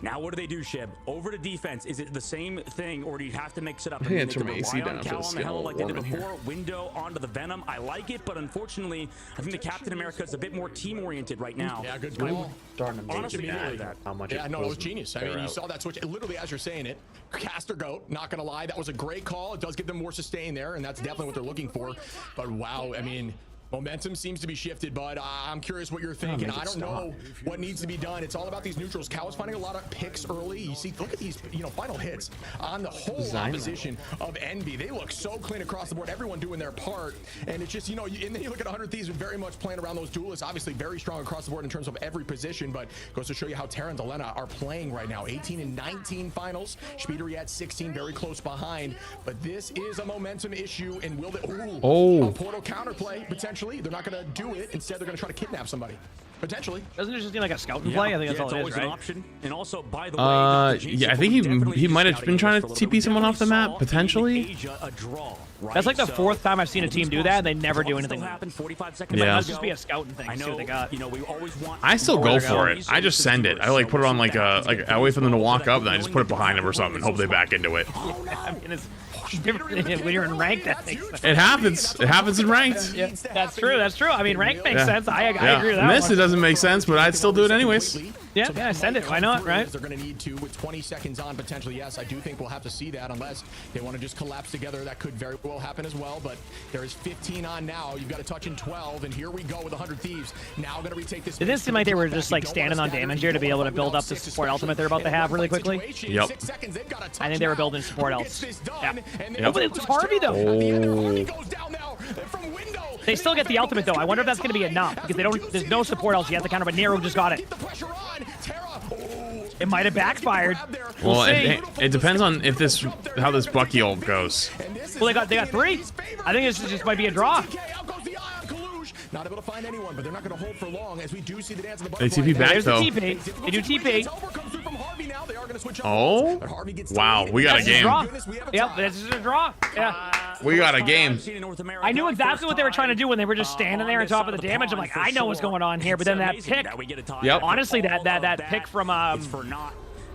Now what do they do, Shib? Over to defense. Is it the same thing, or do you have to mix it up? I think it's from AC down for the skin like they did before. Window onto the Venom. I like it, but unfortunately, I think the Captain America is a bit more team-oriented right now. Yeah, good call. Honestly, how much it was genius. I mean, you saw that switch literally as you're saying it. Cast or goat, not gonna lie, that was a great call. It does give them more sustain there, and that's definitely what they're looking for. But wow, I mean, momentum seems to be shifted, but I'm curious what you're thinking. I don't know what needs to be done. It's all about these neutrals. Cal is finding a lot of picks early. You see, look at these, final hits on the whole opposition of Envy. They look so clean across the board. Everyone doing their part, and it's just, and then you look at 100 Thieves, very much playing around those duelists. Obviously, very strong across the board in terms of every position, but goes to show you how Terra and Delena are playing right now. 18 and 19 finals. Speedery at 16, very close behind. But this is a momentum issue, and will they? A portal counterplay potentially. They're not going to do it. Instead, they're going to try to kidnap somebody. Potentially. Doesn't it just need like a scouting play? I think that's all it is, right? An option. And also, by the way, yeah, I think he might have been trying to TP someone off the map, potentially. That's like the fourth time I've seen a team do that, and they never do anything. Yeah. It must just be a scouting thing. See what they got. I still go for it. I just send it. I like put it on like I wait for them to walk up, then I just put it behind them or something and hope they back into it. I mean, it's different when you're in ranked. That makes sense. It happens. It happens in ranked. Yeah, that's true. That's true. I mean, ranked makes sense. I agree with that. In this, it doesn't make sense, but I'd still do it anyways. Yeah, send it. Why not, right? They're going to need to with 20 seconds on potentially. Yes, I do think we'll have to see that unless they want to just collapse together. That could very well happen as well, but there is 15 on now. You've got a touch in 12, and here we go with 100 Thieves. Now going to retake this. Did this seem like they were just like standing on damage here to be able to build up the support ultimate they're about to have really quickly? Yep. I think they were building support ults. Yep. But it's Harvey though. They still get the ultimate though. I wonder if that's going to be enough because they don't. There's no support else. You have to counter, but Nero just got it. It might have backfired. Well, it depends on if how this Bucky ult goes. Well, they got 3. I think this just might be a draw. Not able to find anyone, but they're not going to hold for long as we do see the dance of the They TP back There's though. The TP. They do TP. Oh, wow, we got a game. Yep, this is a draw. Yeah. We got a game. I knew exactly what they were trying to do when they were just standing there on top of the damage. I'm like, I know what's going on here, but then that pick. Yep. Honestly, that pick from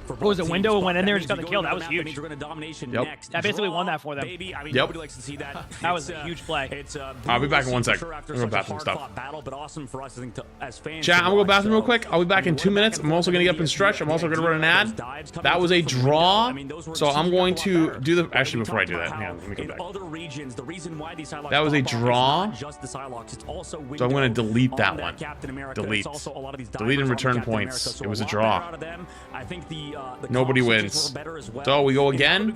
what was it, Window, and went in there and just got the kill. That was huge. Yep. That basically won that for them. Yep. That was a huge play. I'll be back in 1 sec. I'm gonna go bathroom stuff. Chat, I'm gonna go bathroom real quick. I'll be back in 2 minutes. I'm also gonna get up and stretch. I'm also gonna run an ad. That was a draw, so I'm going to do the. Actually, before I do that, hang on, let me go back. That was a draw, so I'm gonna delete that one. Delete and return points. It was a draw. Nobody wins. So we go again,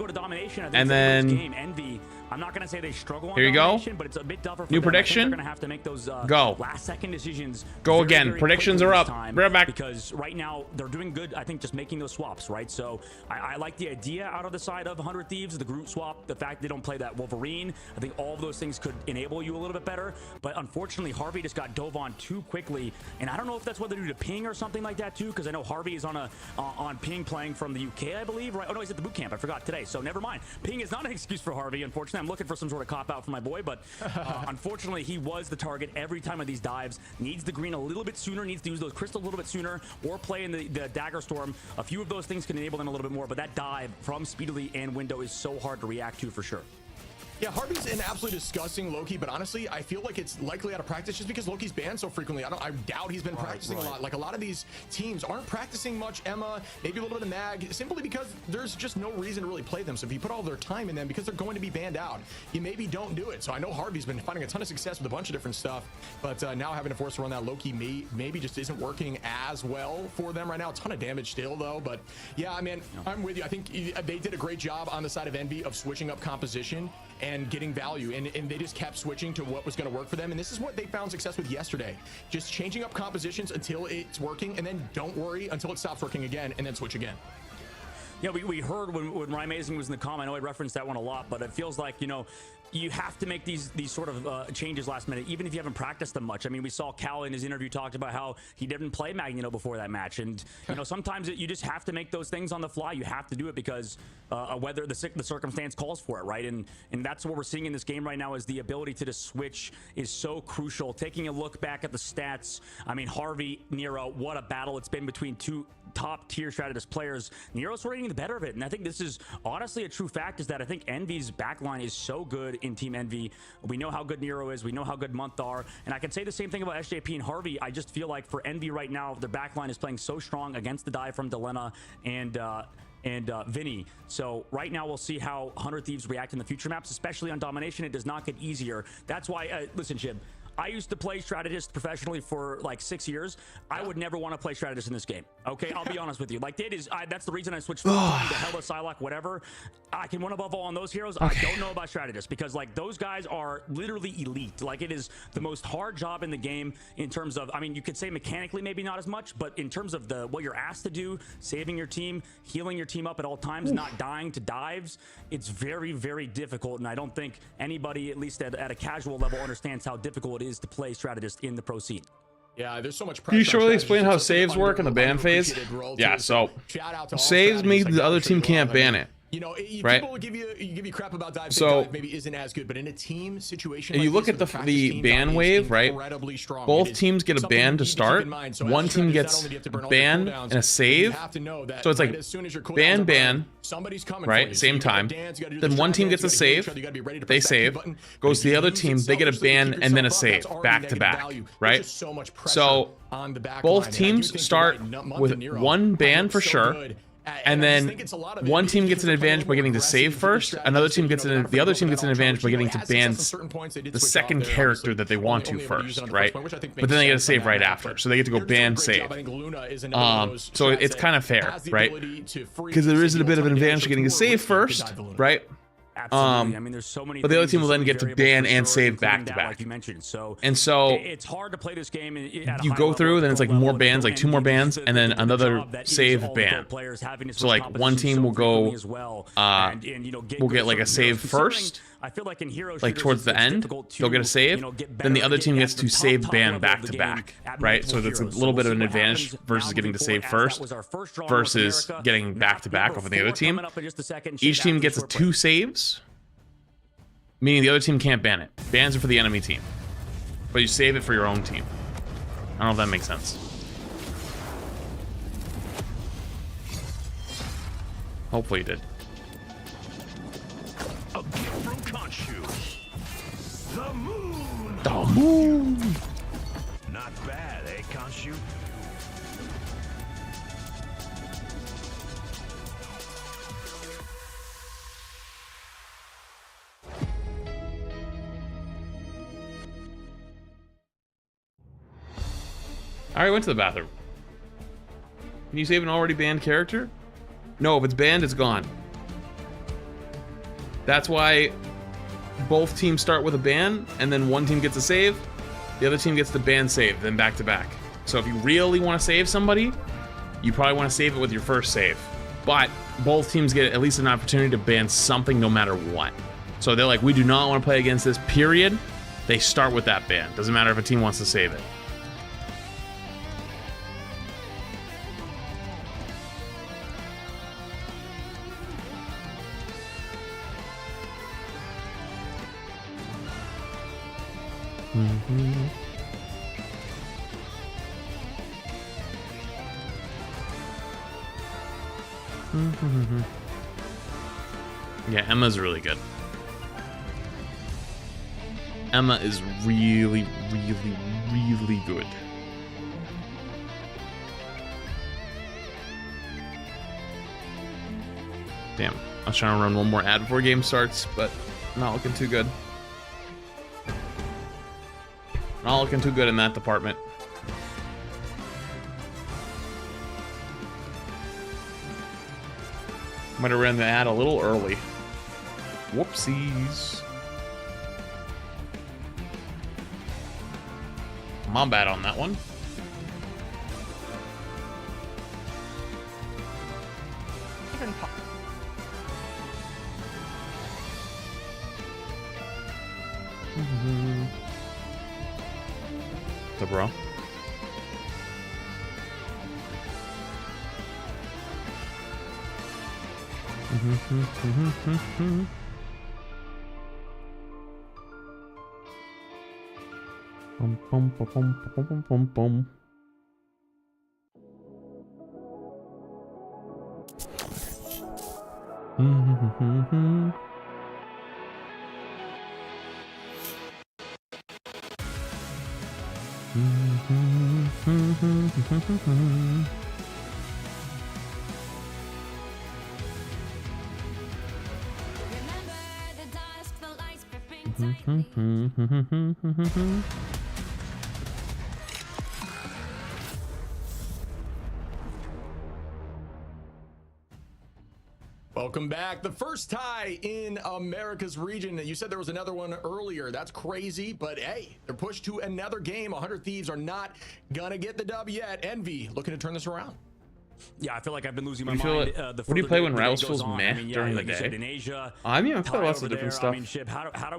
and then I'm not going to say they struggle on here you go. But it's a bit tougher for New them. prediction. They're going to have to make those go. last-second decisions. Go again. Predictions are up. Right back. Because right now they're doing good. I think just making those swaps, right? So I like the idea out of the side of 100 Thieves, the group swap, the fact they don't play that Wolverine. I think all of those things could enable you a little bit better. But unfortunately, Harvey just got dove on too quickly, and I don't know if that's what they're due to Ping or something like that too. Because I know Harvey is on Ping playing from the UK, I believe, right? Oh no, he's at the boot camp. I forgot today. So never mind. Ping is not an excuse for Harvey. Unfortunately, I'm looking for some sort of out for my boy, but unfortunately he was the target every time of these dives. Needs the green a little bit sooner, needs to use those crystals a little bit sooner, or play in the dagger storm. A few of those things can enable them a little bit more, but that dive from Speedily and Window is so hard to react to for sure. Yeah, Harvey's an absolutely disgusting Loki, but honestly, I feel like it's likely out of practice just because Loki's banned so frequently. I doubt he's been practicing a lot. Like a lot of these teams aren't practicing much. Emma, maybe a little bit of Mag, simply because there's just no reason to really play them. So if you put all their time in them because they're going to be banned out, you maybe don't do it. So I know Harvey's been finding a ton of success with a bunch of different stuff, but now having to force to run that Loki maybe just isn't working as well for them right now. A ton of damage still though, but yeah, I mean, I'm with you. I think they did a great job on the side of Envy of switching up composition and getting value, and they just kept switching to what was going to work for them, and this is what they found success with yesterday. Just changing up compositions until it's working, and then don't worry until it stops working again, and then switch again. Yeah, we heard when Ryan Amazing was in the comm, I know I referenced that one a lot, but it feels like, you know, you have to make these sort of changes last minute, even if you haven't practiced them much. I mean, we saw Cal in his interview talked about how he didn't play Magneto before that match, and you know, sometimes you just have to make those things on the fly. You have to do it because whether the circumstance calls for it, right? And that's what we're seeing in this game right now is the ability to just switch is so crucial. Taking a look back at the stats, I mean, Harvey, Nero, what a battle it's been between two top-tier strategist players. Nero's sort of getting the better of it, and I think this is honestly a true fact, is that I think Envy's backline is so good in Team Envy. We know how good Nero is, we know how good Month are, and I can say the same thing about SJP and Harvey. I just feel like for Envy right now, their backline is playing so strong against the dive from Delena and Vinny. So right now we'll see how 100 Thieves react in the future maps, especially on Domination. It does not get easier. That's why, listen, Jib, I used to play strategist professionally for like 6 years. I would never want to play strategist in this game. Okay, I'll be honest with you. Like that's the reason I switched from to Hella, Psylocke, whatever. I can win above all on those heroes. Okay. I don't know about strategists because like those guys are literally elite. Like it is the most hard job in the game in terms of, I mean, you could say mechanically maybe not as much, but in terms of what you're asked to do, saving your team, healing your team up at all times, not dying to dives, it's very, very difficult. And I don't think anybody, at least at a casual level, understands how difficult it is to play strategist in the pro scene. Yeah, there's so much pressure. Can you surely explain how saves work in the ban phase? Yeah, so saves means the other team can't ban it. You know, right? People will give you crap about dive. So dive maybe isn't as good, but in a team situation, you look at the ban wave, right? Both teams get a ban to start. One team gets ban and a save. So it's like ban, right? Same time. Then one team gets a save. They save. Goes to the other team. They get a ban and then a save back to back, right? So both teams start with one ban for sure. And then one team gthen gets an advantage by getting to save first. Another team gets the other team gets an advantage by getting to ban the second character that they want to first, right? But then they get a save right after, so they get to go ban save. So it's kind of fair, right? Because there is a bit of an advantage to getting a save first, right? Absolutely. I mean, there's so many. But the other team will then get to ban and sure, save back to back. Like you mentioned. So it's hard to play this game. You go through, then it's like more bans, like 2 more bans, and then another save ban. So like one team will go, will get like a save first. I feel like in hero like towards the end, they'll get a save. Then the other team gets to save ban back to back, right? So that's a little bit of an advantage versus getting to save first versus getting back to back over the other team. Each team gets 2 saves, meaning the other team can't ban it. Bans are for the enemy team, but you save it for your own team. I don't know if that makes sense. Hopefully you did. A gift from Khonshu. The moon. The moon. Not bad, eh, Khonshu? I already went to the bathroom. Can you save an already banned character? No, if it's banned, it's gone. That's why both teams start with a ban, and then one team gets a save, the other team gets the ban save, then back to back. So if you really want to save somebody, you probably want to save it with your first save. But both teams get at least an opportunity to ban something no matter what. So they're like, we do not want to play against this, period. They start with that ban. Doesn't matter if a team wants to save it. Yeah, Emma's really good. Emma is really, really, really good. Damn, I was trying to run one more ad before game starts, but not looking too good. Not looking too good in that department. Might have ran the ad a little early. Whoopsies. My bad on that one. The bro. Bum, bum, bum, bum, bum, bum, bum. Welcome back. The first tie in America's region. You said there was another one earlier. That's crazy, but hey, they're pushed to another game. 100 Thieves are not gonna get the dub yet. Envy looking to turn this around. Yeah, I feel like I've been losing my mind. What do you play when Rouse feels meh during the day? In Asia, I mean, I've played lots of different stuff.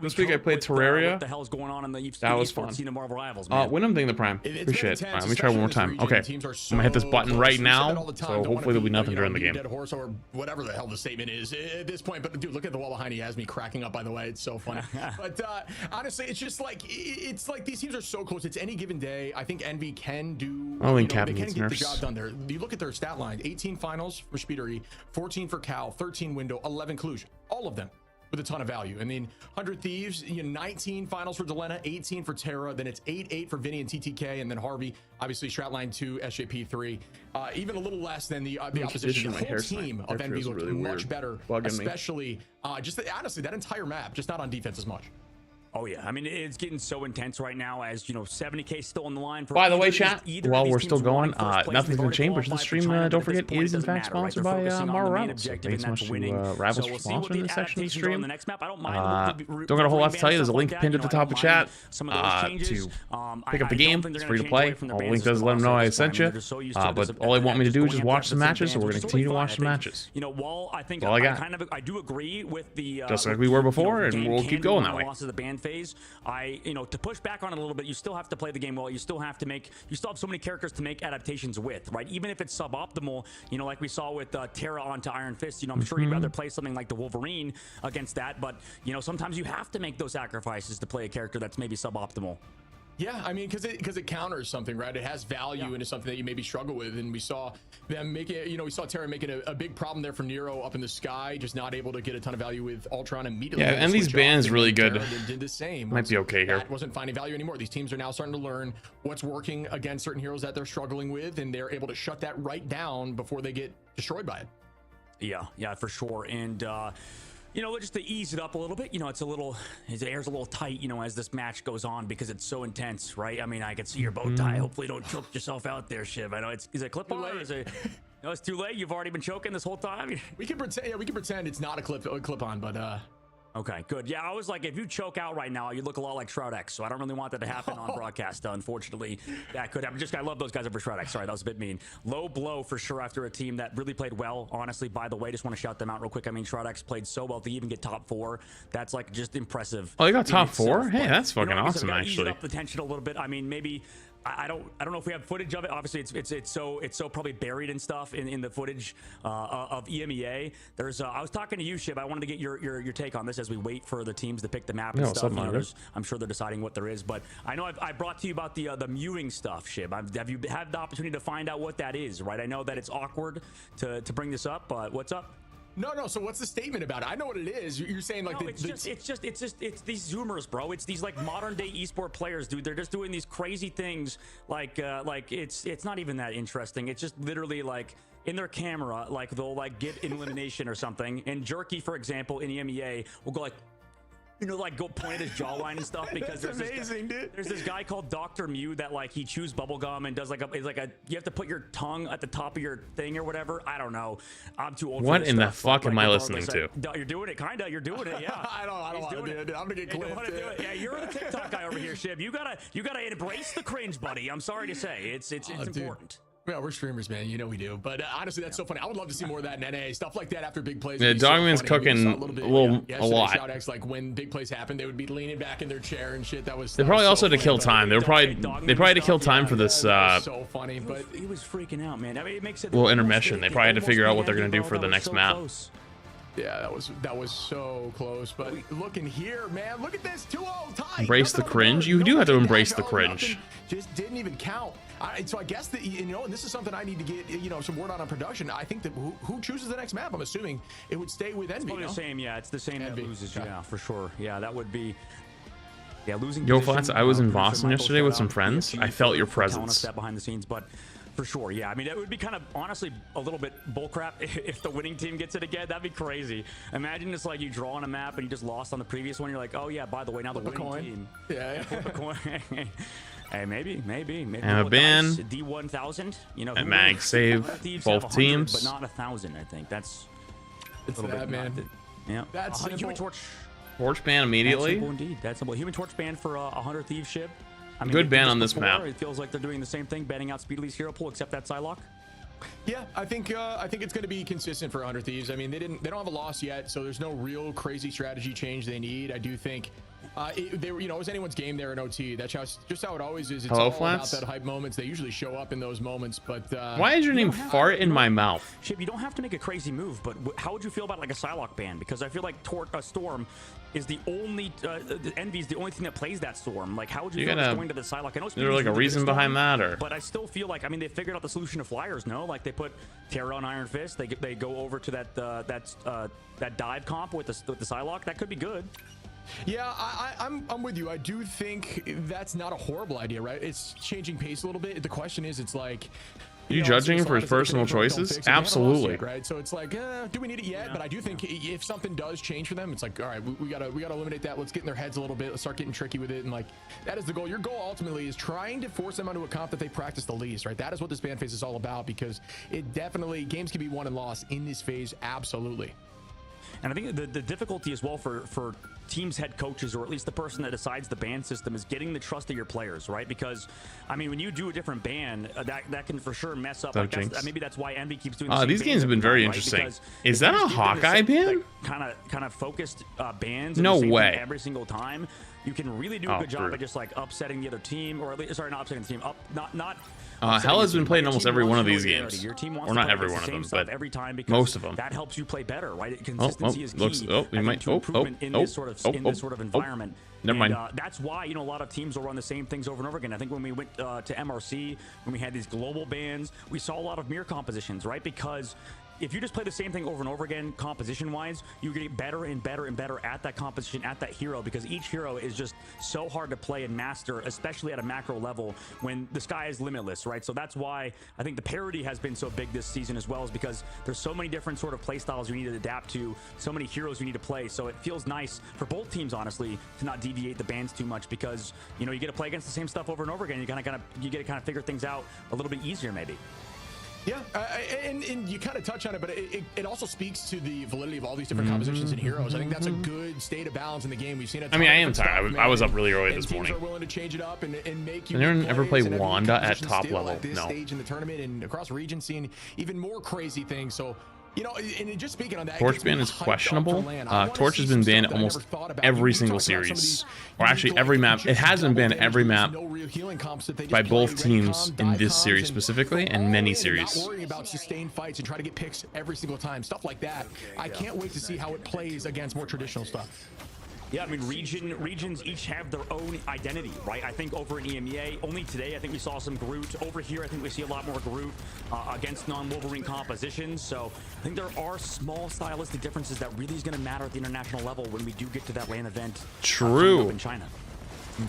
This week I played Terraria. What the hell is going on in the that was fun. Marvel Rivals, man? When I'm thinking the Prime. Appreciate it. All right, let me try one more time. Okay, I'm gonna hit this button right now, so hopefully there'll be nothing during the game. Dead horse or whatever the hell the statement is at this point. But dude, look at the wall behind. He has me cracking up. By the way, it's so funny. But honestly, it's just like these teams are so close. It's any given day. I think Envy can do. They can get the job done there. You look at their stat line: 18 finals for Speedery, 14 for Cal, 13 window, 11 Cluj. All of them with a ton of value. I mean, 100 Thieves, 19 finals for Delena, 18 for Terra, then it's 8-8 for Vinny and TTK, and then Harvey, obviously Stratline 2, SJP3. Even a little less than the opposition. The whole team of Envy looked really much better, especially honestly, that entire map, just not on defense as much. Oh yeah, I mean it's getting so intense right now. As you know, 70K still on the line. For By the way, chat, while we're still going, nothing's gonna change. But the stream, don't forget, is in fact sponsored by Marvel Rivals. So thanks so much to Rivals for sponsoring this section of the stream. Don't got a whole lot to tell you. There's a link pinned at the top of chat to pick up the game. It's free to play. All the link does let them know I sent you. But all they want me to do is just watch some matches, so we're gonna continue to watch the matches. You know, while I think all I got. I do agree with the just like we were before, and we'll keep going that way. Phase, to push back on it a little bit, you still have to play the game well. You still have so many characters to make adaptations with, right? Even if it's suboptimal, like we saw with Terra onto Iron Fist, I'm sure you'd rather play something like the Wolverine against that, but sometimes you have to make those sacrifices to play a character that's maybe suboptimal. Yeah, I mean, because it counters something, right? It has value into something that you maybe struggle with, and we saw them make it. We saw Terra making a big problem there for Nero up in the sky, just not able to get a ton of value with Ultron immediately. Yeah, and these bans really good. Did the same. Might be okay here. Wasn't finding value anymore. These teams are now starting to learn what's working against certain heroes that they're struggling with, and they're able to shut that right down before they get destroyed by it. Yeah, for sure, and. Just to ease it up a little bit, the air's a little tight, as this match goes on because it's so intense, right? I mean, I can see your bow tie. Hopefully don't choke yourself out there, Shiv. I know is it clip on or is it? No, it's too late. You've already been choking this whole time. We can pretend. Yeah, we can pretend it's not a clip on, but okay, good. Yeah, I was like, if you choke out right now, you look a lot like Shroud X, so I don't really want that to happen on broadcast. Unfortunately, that could happen. I love those guys over Shroud X. Sorry, that was a bit mean. Low blow for sure after a team that really played well. Honestly, by the way, just want to shout them out real quick. I mean, Shroud X played so well to even get top 4. That's like just impressive. Oh, they got top 4? Hey, that's fucking awesome, actually. Ease up the tension a little bit. I mean, maybe. I don't know if we have footage of it. Obviously, it's so probably buried and stuff in the footage of EMEA. There's I was talking to you, Shib. I wanted to get your take on this as we wait for the teams to pick the map and stuff. I'm sure they're deciding what there is, but I know I brought to you about the mewing stuff, Shib. Have you had the opportunity to find out what that is? Right, I know that it's awkward to bring this up, but what's up? No. So what's the statement about it? I know what it is. You're saying like it's these Zoomers, bro. It's these like modern day esport players, dude. They're just doing these crazy things. Like it's not even that interesting. It's just literally like in their camera, like they'll like get an elimination or something. And Jerky, for example, in EMEA will go like. Like go point at his jawline and stuff because there's this guy called Dr. Mew that like he chews bubblegum and does you have to put your tongue at the top of your thing or whatever. I don't know. I'm too old. What in the fuck am I listening to? You're doing it, kinda. You're doing it, yeah. I don't want to do it. I'm gonna get clipped. Yeah, you're the TikTok guy over here, Shib. You gotta embrace the cringe, buddy. I'm sorry to say, it's important. Yeah, we're streamers, man. You know we do. But honestly, that's so funny. I would love to see more of that in NA stuff like that after big plays. Yeah, Dogman's cooking a lot. Shout X, like when big plays happen, they would be leaning back in their chair and shit. That was. They probably also had to kill time. They probably had to kill time for this. So funny, but he was freaking out, man. I mean, it makes it. Little intermission. They probably had to figure out what they're gonna do for the next map. Yeah, that was so close. But looking here, man, look at this 2-0 tie. Embrace the cringe. You do have to embrace the cringe. Just didn't even count. So I guess that and this is something I need to get some word on production. I think that who chooses the next map, I'm assuming it would stay with Envy. It's the same, yeah. It's the same that loses, yeah, for sure. Yeah, that would be. Yeah, losing. Yo, Flats, I was in Boston yesterday with some friends. I felt your presence. That behind the scenes, but. For sure, yeah. I mean, it would be kind of, honestly, a little bit bullcrap if the winning team gets it again. That'd be crazy. Imagine it's like you draw on a map and you just lost on the previous one. You're like, oh, yeah, by the way, now the winning team. Yeah. Flip a coin. Hey, maybe. And a ban. D1000. And mag save both teams. But not 1,000, I think. That's a little bit, man. Yeah. That's simple. Human Torch. Torch ban immediately. That's simple indeed. That's simple. Human Torch ban for 100 Thieves ship. I mean, good ban on this map. It feels like they're doing the same thing, banning out Speedly's hero pool, except that Psylocke. Yeah, I think it's going to be consistent for 100 Thieves. I mean, they don't have a loss yet, so there's no real crazy strategy change they need. I do think it was anyone's game there in OT. That's just how it always is. It's all about that hype moments. They usually show up in those moments, but why is your name Fart in my mouth? Chip, you don't have to make a crazy move, but how would you feel about like a Psylocke ban? Because I feel like Storm is the only Envy's the only thing that plays that Storm. Like, how would you feel about going to the Psylocke? I know is there like a reason behind that, or? But I still feel like, I mean, they figured out the solution to flyers. No, like they put Terra on Iron Fist. They go over to that dive comp with the Psylocke. That could be good. Yeah, I'm with you. I do think that's not a horrible idea, right? It's changing pace a little bit. The question is, it's like, You judging him for his personal choices? Absolutely. Right. So it's like, do we need it yet? But I do think if something does change for them, it's like, all right, we gotta eliminate that. Let's get in their heads a little bit. Let's start getting tricky with it. And like, that is the goal. Your goal ultimately is trying to force them onto a comp that they practice the least, right? That is what this ban phase is all about, because it definitely, games can be won and lost in this phase. Absolutely. And I think the difficulty as well for teams' head coaches, or at least the person that decides the ban system, is getting the trust of your players, right? Because, I mean, when you do a different ban, that can for sure mess up. Like maybe that's why Envy keeps doing these games have been very interesting. Is that a Hawkeye ban? Kind of focused bans. No way. Every single time, you can really do a good job at just like upsetting the other team, or at least, sorry, not upsetting the team. Not Hell has been playing almost every one of these games. Or not every one of them, but every time, most of them. That helps you play better, right? Consistency is key. You might in this sort of environment. Never mind. That's why, you know, a lot of teams will run the same things over and over again. I think when we went to MRC, when we had these global bans, we saw a lot of mirror compositions, right? Because if you just play the same thing over and over again, composition-wise, you get better and better and better at that composition, at that hero, because each hero is just so hard to play and master, especially at a macro level when the sky is limitless, right? So that's why I think the parity has been so big this season as well, is because there's so many different sort of play styles you need to adapt to, so many heroes you need to play. So it feels nice for both teams, honestly, to not deviate the bans too much, because, you know, you get to play against the same stuff over and over again. You get to kind of figure things out a little bit easier, maybe. Yeah, and you kind of touch on it, but it also speaks to the validity of all these different compositions and heroes. I think that's a good state of balance in the game. We've seen it. I mean, I am tired. I was up really early this morning. Are willing to change it up and make you. Did anyone ever play Wanda at top level? At this No. stage in the tournament and across regions, seeing even more crazy things. So, you know, and just speaking on that, Torch ban is questionable. Torch has been banned almost every single series, or actually every map. It has been banned every map by both teams in this series specifically, and many series. Not worrying about sustained fights and try to get picks every single time, stuff like that. I can't wait to see how it plays against more traditional stuff. Yeah, I mean, regions each have their own identity, right? I think over in EMEA, only today, I think we saw some Groot. Over here, I think we see a lot more Groot against non-Wolverine compositions. So I think there are small stylistic differences that really is going to matter at the international level when we do get to that LAN event. True. In China.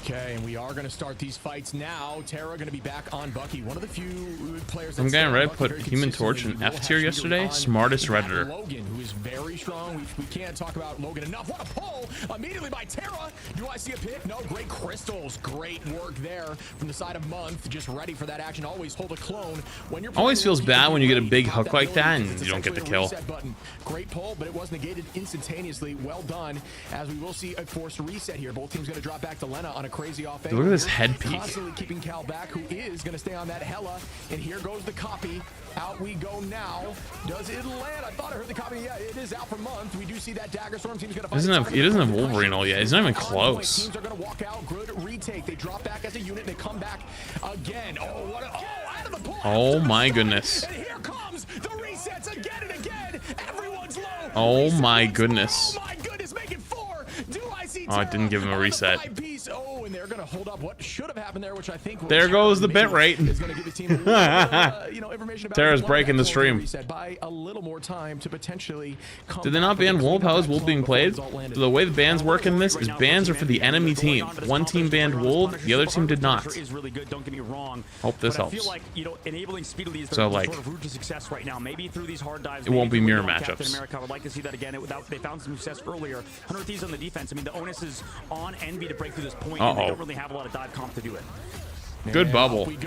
Okay, and we are going to start these fights now. Terra going to be back on Bucky, one of the few players. Some guy in red put Human Torch in F tier yesterday. Smartest Redditor. Logan, who is very strong. We can't talk about Logan enough. What a pull immediately by Terra. Do I see a pick? No. Great crystals. Great work there from the side of Month. Just ready for that action. Always hold a clone when you're. Always feels bad when you get a big hook like that and you don't get the kill. Great pull, but it was negated instantaneously. Well done. As we will see a forced reset here. Both teams going to drop back to Lena on a crazy offense. Look at this head peek. Constantly keeping Cal back, who is going to stay on that Hella. And here goes the copy. Out we go now. Does it land? I thought I heard the copy. Yeah, it is out for Month. We do see that Dagger Storm team's going to fight. He doesn't have Wolverine all yet. He's not even close. Teams are going to walk out. Good retake. They drop back as a unit. They come back again. Oh, what a, out of the pull. Oh my goodness. And here comes the resets again and again. Everyone's low. Oh my goodness. Oh my goodness, make it 4. Do I see Oh, it didn't give him a reset. Oh, and they're going to hold up what should have happened there, which I think there goes the bit rate. Terra's breaking the stream. By a little more time to potentially Did they not ban Wolf? How is Wolf being played? The way the bans work in this is bans are for the enemy team. One team banned Wolf, the other team did not. Hope this helps. So like, it won't be mirror matchups. I would like to see that again. They found some success earlier. 100 Thieves on the defense. I mean, the onus is on Envy to break through this point, and they don't really have a lot of dive comp to do it. Good bubble. Good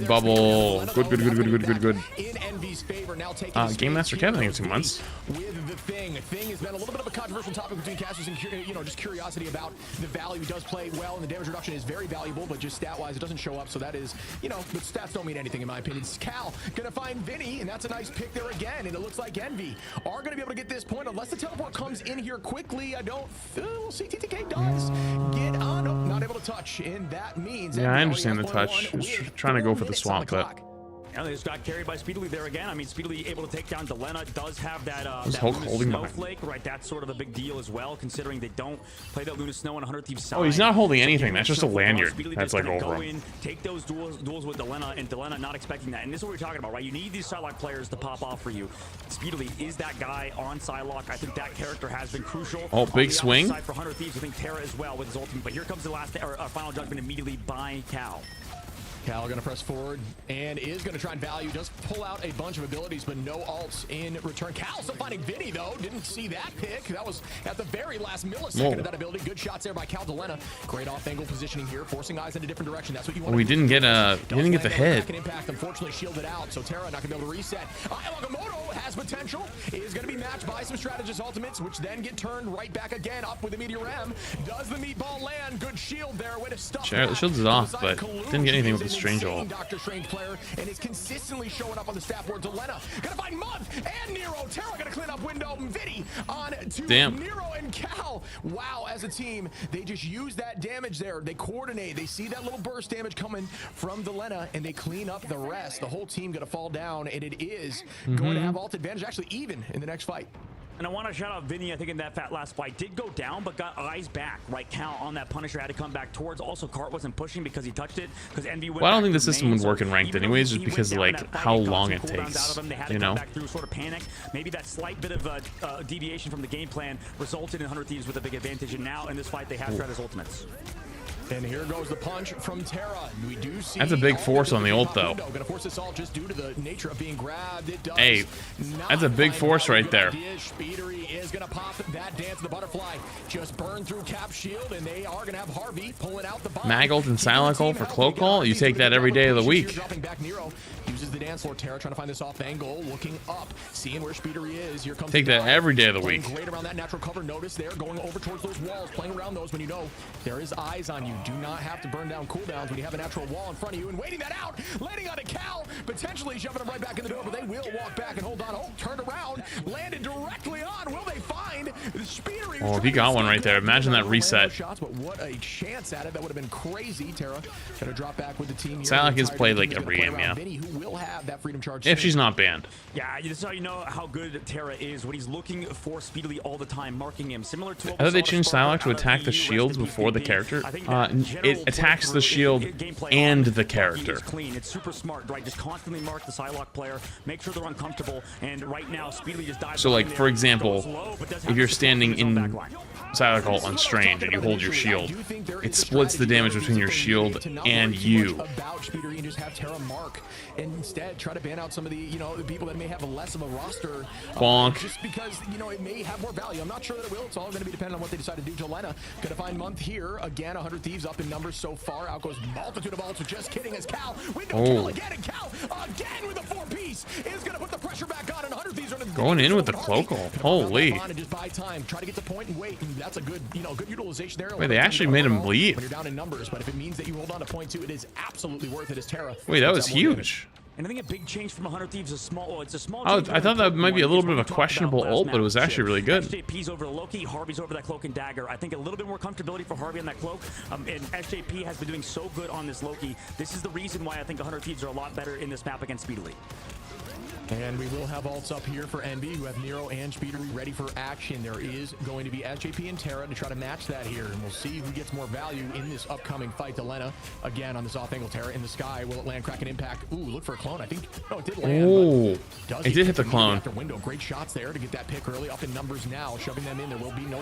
bubble. Good. Game Master Kevin, I think 2 months. With the Thing has been a little bit of a controversial topic between casters and, you know, just curiosity about the value. He does play well, and the damage reduction is very valuable, but just stat-wise, it doesn't show up. So that is, you know, the stats don't mean anything in my opinion. It's Cal gonna find Vinny, and that's a nice pick there again. And it looks like Envy are gonna be able to get this point unless the teleport comes in here quickly. I don't. We'll see. TTK does get on. Nope, not able to touch. And that means I understand the touch. Just trying to go for the swamp, but And they just got carried by Speedily there again. I mean, Speedily able to take down Delena, does have that, holding Snowflake, right? That's sort of a big deal as well, considering they don't play that Luna Snow on 100 Thieves side. Oh, he's not holding anything. That's just a lanyard. That's like over go in, take those duels with Delena, and Delena not expecting that. And this is what we're talking about, right? You need these Psylocke players to pop off for you. Speedily is that guy on Psylocke. I think that character has been crucial. Oh, big swing. For 100 Thieves, I think Terra as well with his ultimate. But here comes the last final judgment immediately by Cal. Cal gonna press forward and is gonna try and value. Does pull out a bunch of abilities, but no ults in return. Cal still finding Vinny though. Didn't see that pick. That was at the very last millisecond of that ability. Good shots there by Cal Delena. Great off-angle positioning here, forcing eyes in a different direction. That's what you want. We didn't get the hit. Impact, unfortunately shielded out. So Terra not gonna be able to reset. Yamamoto has potential. Is gonna be matched by some strategist ultimates, which then get turned right back again up with the Meteor M. Does the meatball land? Good shield there. Way to stuff. The shield is off, but didn't get anything with the Strange ult. Dr. Strange player, and is consistently showing up on the staff board. Delena gonna find Month and Nero. Terra gonna clean up window. Vidi on to Nero and Cal. Wow, as a team, they just use that damage there. They coordinate. They see that little burst damage coming from Delena, and they clean up the rest. The whole team gonna fall down, and it is going to have ult advantage, actually even in the next fight. And I want to shout out Vinny. I think in that last fight did go down, but got eyes back. Right, Cal on that Punisher had to come back towards. Also, Cart wasn't pushing because he touched it. Because Envy went. Well, I don't think the system would work in ranked anyways, just because of like how long it takes. You know. Back through sort of panic. Maybe that slight bit of deviation from the game plan resulted in 100 Thieves with a big advantage. And now in this fight, they have Stratus ultimates. And here goes the punch from Terra. We do see that's a big force on the ult, though. Gonna force this all just due to the nature of being grabbed. It does. Hey, that's a big force right there. Speedery is gonna pop that dance of the butterfly. Just burn through Cap shield, and they are gonna have Harvey pulling out the bomb. Mag ult and silent ult for cloak ult. You take that every day of the week. Dropping back Nero uses the dance floor. Terra trying to find this off angle, looking up, seeing where Speedery is. Here comes. Take that every day of the week. Great around that natural cover. Notice there, going over towards those walls, playing around those when you know there is eyes on you. Do not have to burn down cooldowns when you have a natural wall in front of you, and waiting that out, landing on a Cal, potentially shoving them right back in the door, but they will walk back and hold on. Oh, turned around, landed directly on. Will they find the Speedery? Oh, if he got one right there, imagine that reset. Shots, but what a chance at it. That would have been crazy. Terra gonna drop back with the team. Silak is played like every game, yeah. Who will have that freedom charge if she's not banned. Yeah, this is how you know how good Terra is. When he's looking for speedily all the time, marking him. Similar to I thought they changed Silak to attack the shields before the character. It attacks the shield and the character. Clean. It's super smart, right? Just constantly mark the Psylocke player, make sure they're uncomfortable, and right now speedily just dives. So like for example, if you're standing in Psylocke ult on Strange and you hold your shield, it splits the damage between your shield and you. About Speedery and just have Terra mark, and instead try to ban out some of the the people that may have less of a roster. Bonk. Just because it may have more value. I'm not sure that it will. It's all going to be dependent on what they decide to do. Delena gonna find Month here again. 100 Thieves up in numbers so far. Out goes multitude of ults. Just kidding, as Cal window kill again, and Cal again with a 4-piece is gonna put the pressure back on, and 100 Thieves are going in with the cloak ult. Holy. And just buy time. Try to get the point and wait. And that's a good good utilization there. Wait, they actually made him bleed. When you're down in numbers, but if it means that you hold on to point 2, it is absolutely worth it as Terra. Wait, that was huge. And I think a big change from 100 Thieves is small. It's a small. I thought that might be a little bit of a questionable ult, but it was actually really good. SJP's over the Loki, Harvey's over that cloak and dagger. I think a little bit more comfortability for Harvey on that cloak. And SJP has been doing so good on this Loki. This is the reason why I think 100 Thieves are a lot better in this map against Speedily. And we will have ults up here for Envy, who have Nero and Speedery ready for action. There is going to be SJP and Terra to try to match that here, and we'll see who gets more value in this upcoming fight. Delena, again, on this off-angle Terra in the sky. Will it land, crack an impact? Ooh, look for a clone. I think, no, it did land. Oh, it did hit the clone. After window. Great shots there to get that pick early. Up in numbers now, shoving them in. There will be no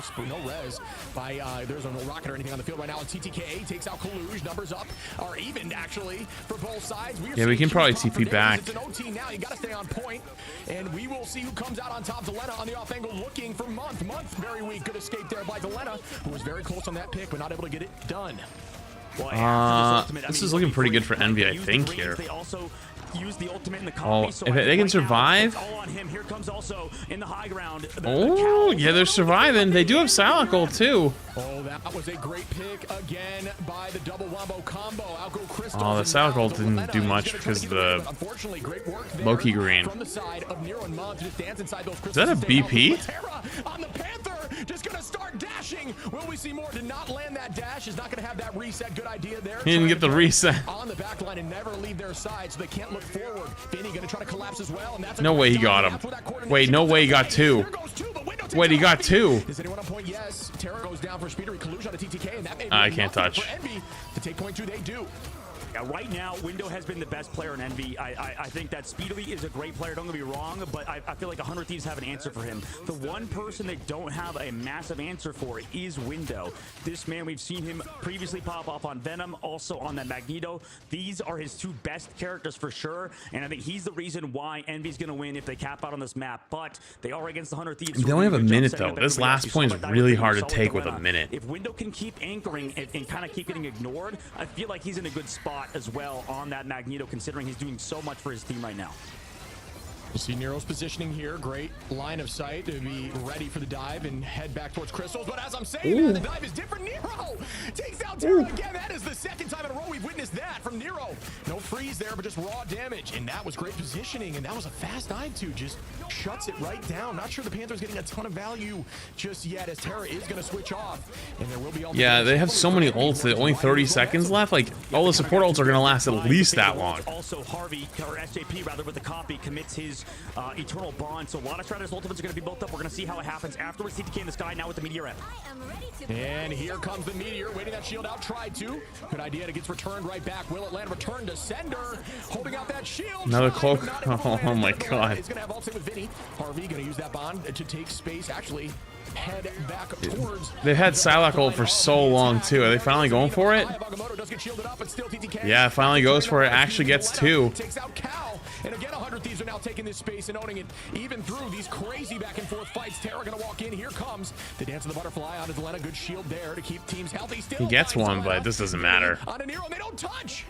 res by, there's no rocket or anything on the field right now. And TTK takes out Kaluj. Numbers up, are even, actually, for both sides. Yeah, we can probably TP back. It's an OT now. You got to stay on point, and we will see who comes out on top. Delena on the off angle looking for Month. Month very weak. Good escape there by Delena, who was very close on that pick, but not able to get it done. This is looking pretty good for Envy, I think, here. They also use the ultimate in the copy, if they can survive. All on him. Here comes also in the high ground. Oh, yeah, they're surviving. They do have Psylocke ult too. Oh, that was a great pick again by the double wombo combo. Oh, the Psylocke ult didn't do much because of the Loki green. From the side of Nero and Month, just dance inside those is that a BP? On the Panther, just gonna start dashing. Will we see more? Did not land that dash. Is not gonna have that reset. Good idea there. He didn't get the reset. On the back line and never leave their side, so they can't look forward. Vinny gonna try to collapse as well, and that's no way he got him. Wait, no way he got two. Wait, he got two. Is anyone on point? Yes. Terra goes down for Speedery. Kaluj on a TTK, and that may I can't touch. For Envy to take point 2, they do. Yeah, right now, Window has been the best player in Envy. I think that Speedily is a great player, don't get me wrong, but I feel like 100 Thieves have an answer for him. The one person they don't have a massive answer for is Window. This man, we've seen him previously pop off on Venom, also on that Magneto. These are his two best characters for sure, and I think he's the reason why Envy's going to win if they cap out on this map, but they are against the 100 Thieves. They only have a minute, though. This last point is really hard to take with a minute. If Window can keep anchoring and kind of keep getting ignored, I feel like he's in a good spot as well on that Magneto, considering he's doing so much for his team right now. We'll see Nero's positioning here. Great line of sight to be ready for the dive and head back towards Crystals. But as I'm saying, the dive is different. Nero takes out Terra again. That is the second time in a row we've witnessed that from Nero. No freeze there, but just raw damage. And that was great positioning. And that was a fast dive too. Just shuts it right down. Not sure the Panthers getting a ton of value just yet, as Terra is going to switch off. And there will be all they have so many ults that only 30 seconds left. Like, all the support ults are going to last at least that long. Also, Harvey, or SJP rather, with the copy, commits his Eternal Bond. So a lot of Stratus ultimates are going to be built up. We're going to see how it happens afterwards. CTK in the sky now with the Meteor F. And here comes the Meteor, waiting that shield out, tried to. Good idea, and it gets returned right back. Will it land? Return to sender, holding out that shield. Another cloak. Oh my god. He's going to have ultimate with Vinny. Harvey going to use that bond to take space, actually head back towards. They've had Psylocke ult for so long too. Are they finally going for it? Yeah, finally goes for it. Actually gets two. Takes out Cal, and again 100 Thieves are now taking this space and owning it. Even through these crazy back and forth fights, Terra gonna walk in. Here comes the dance of the butterfly onto Delena. Good shield there to keep teams healthy. Still he gets one, but this doesn't matter. On a Nero, and they don't touch.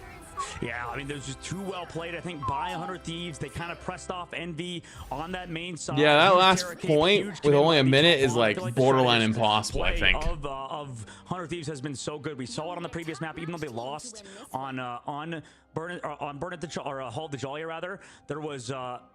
Yeah, I mean, those just too well played. I think by 100 Thieves, they kind of pressed off Envy on that main side. Yeah, that last point with only a minute is like borderline impossible, I think. Of 100 Thieves has been so good. We saw it on the previous map, even though they lost on Burn It or Hold the Jolly rather. There was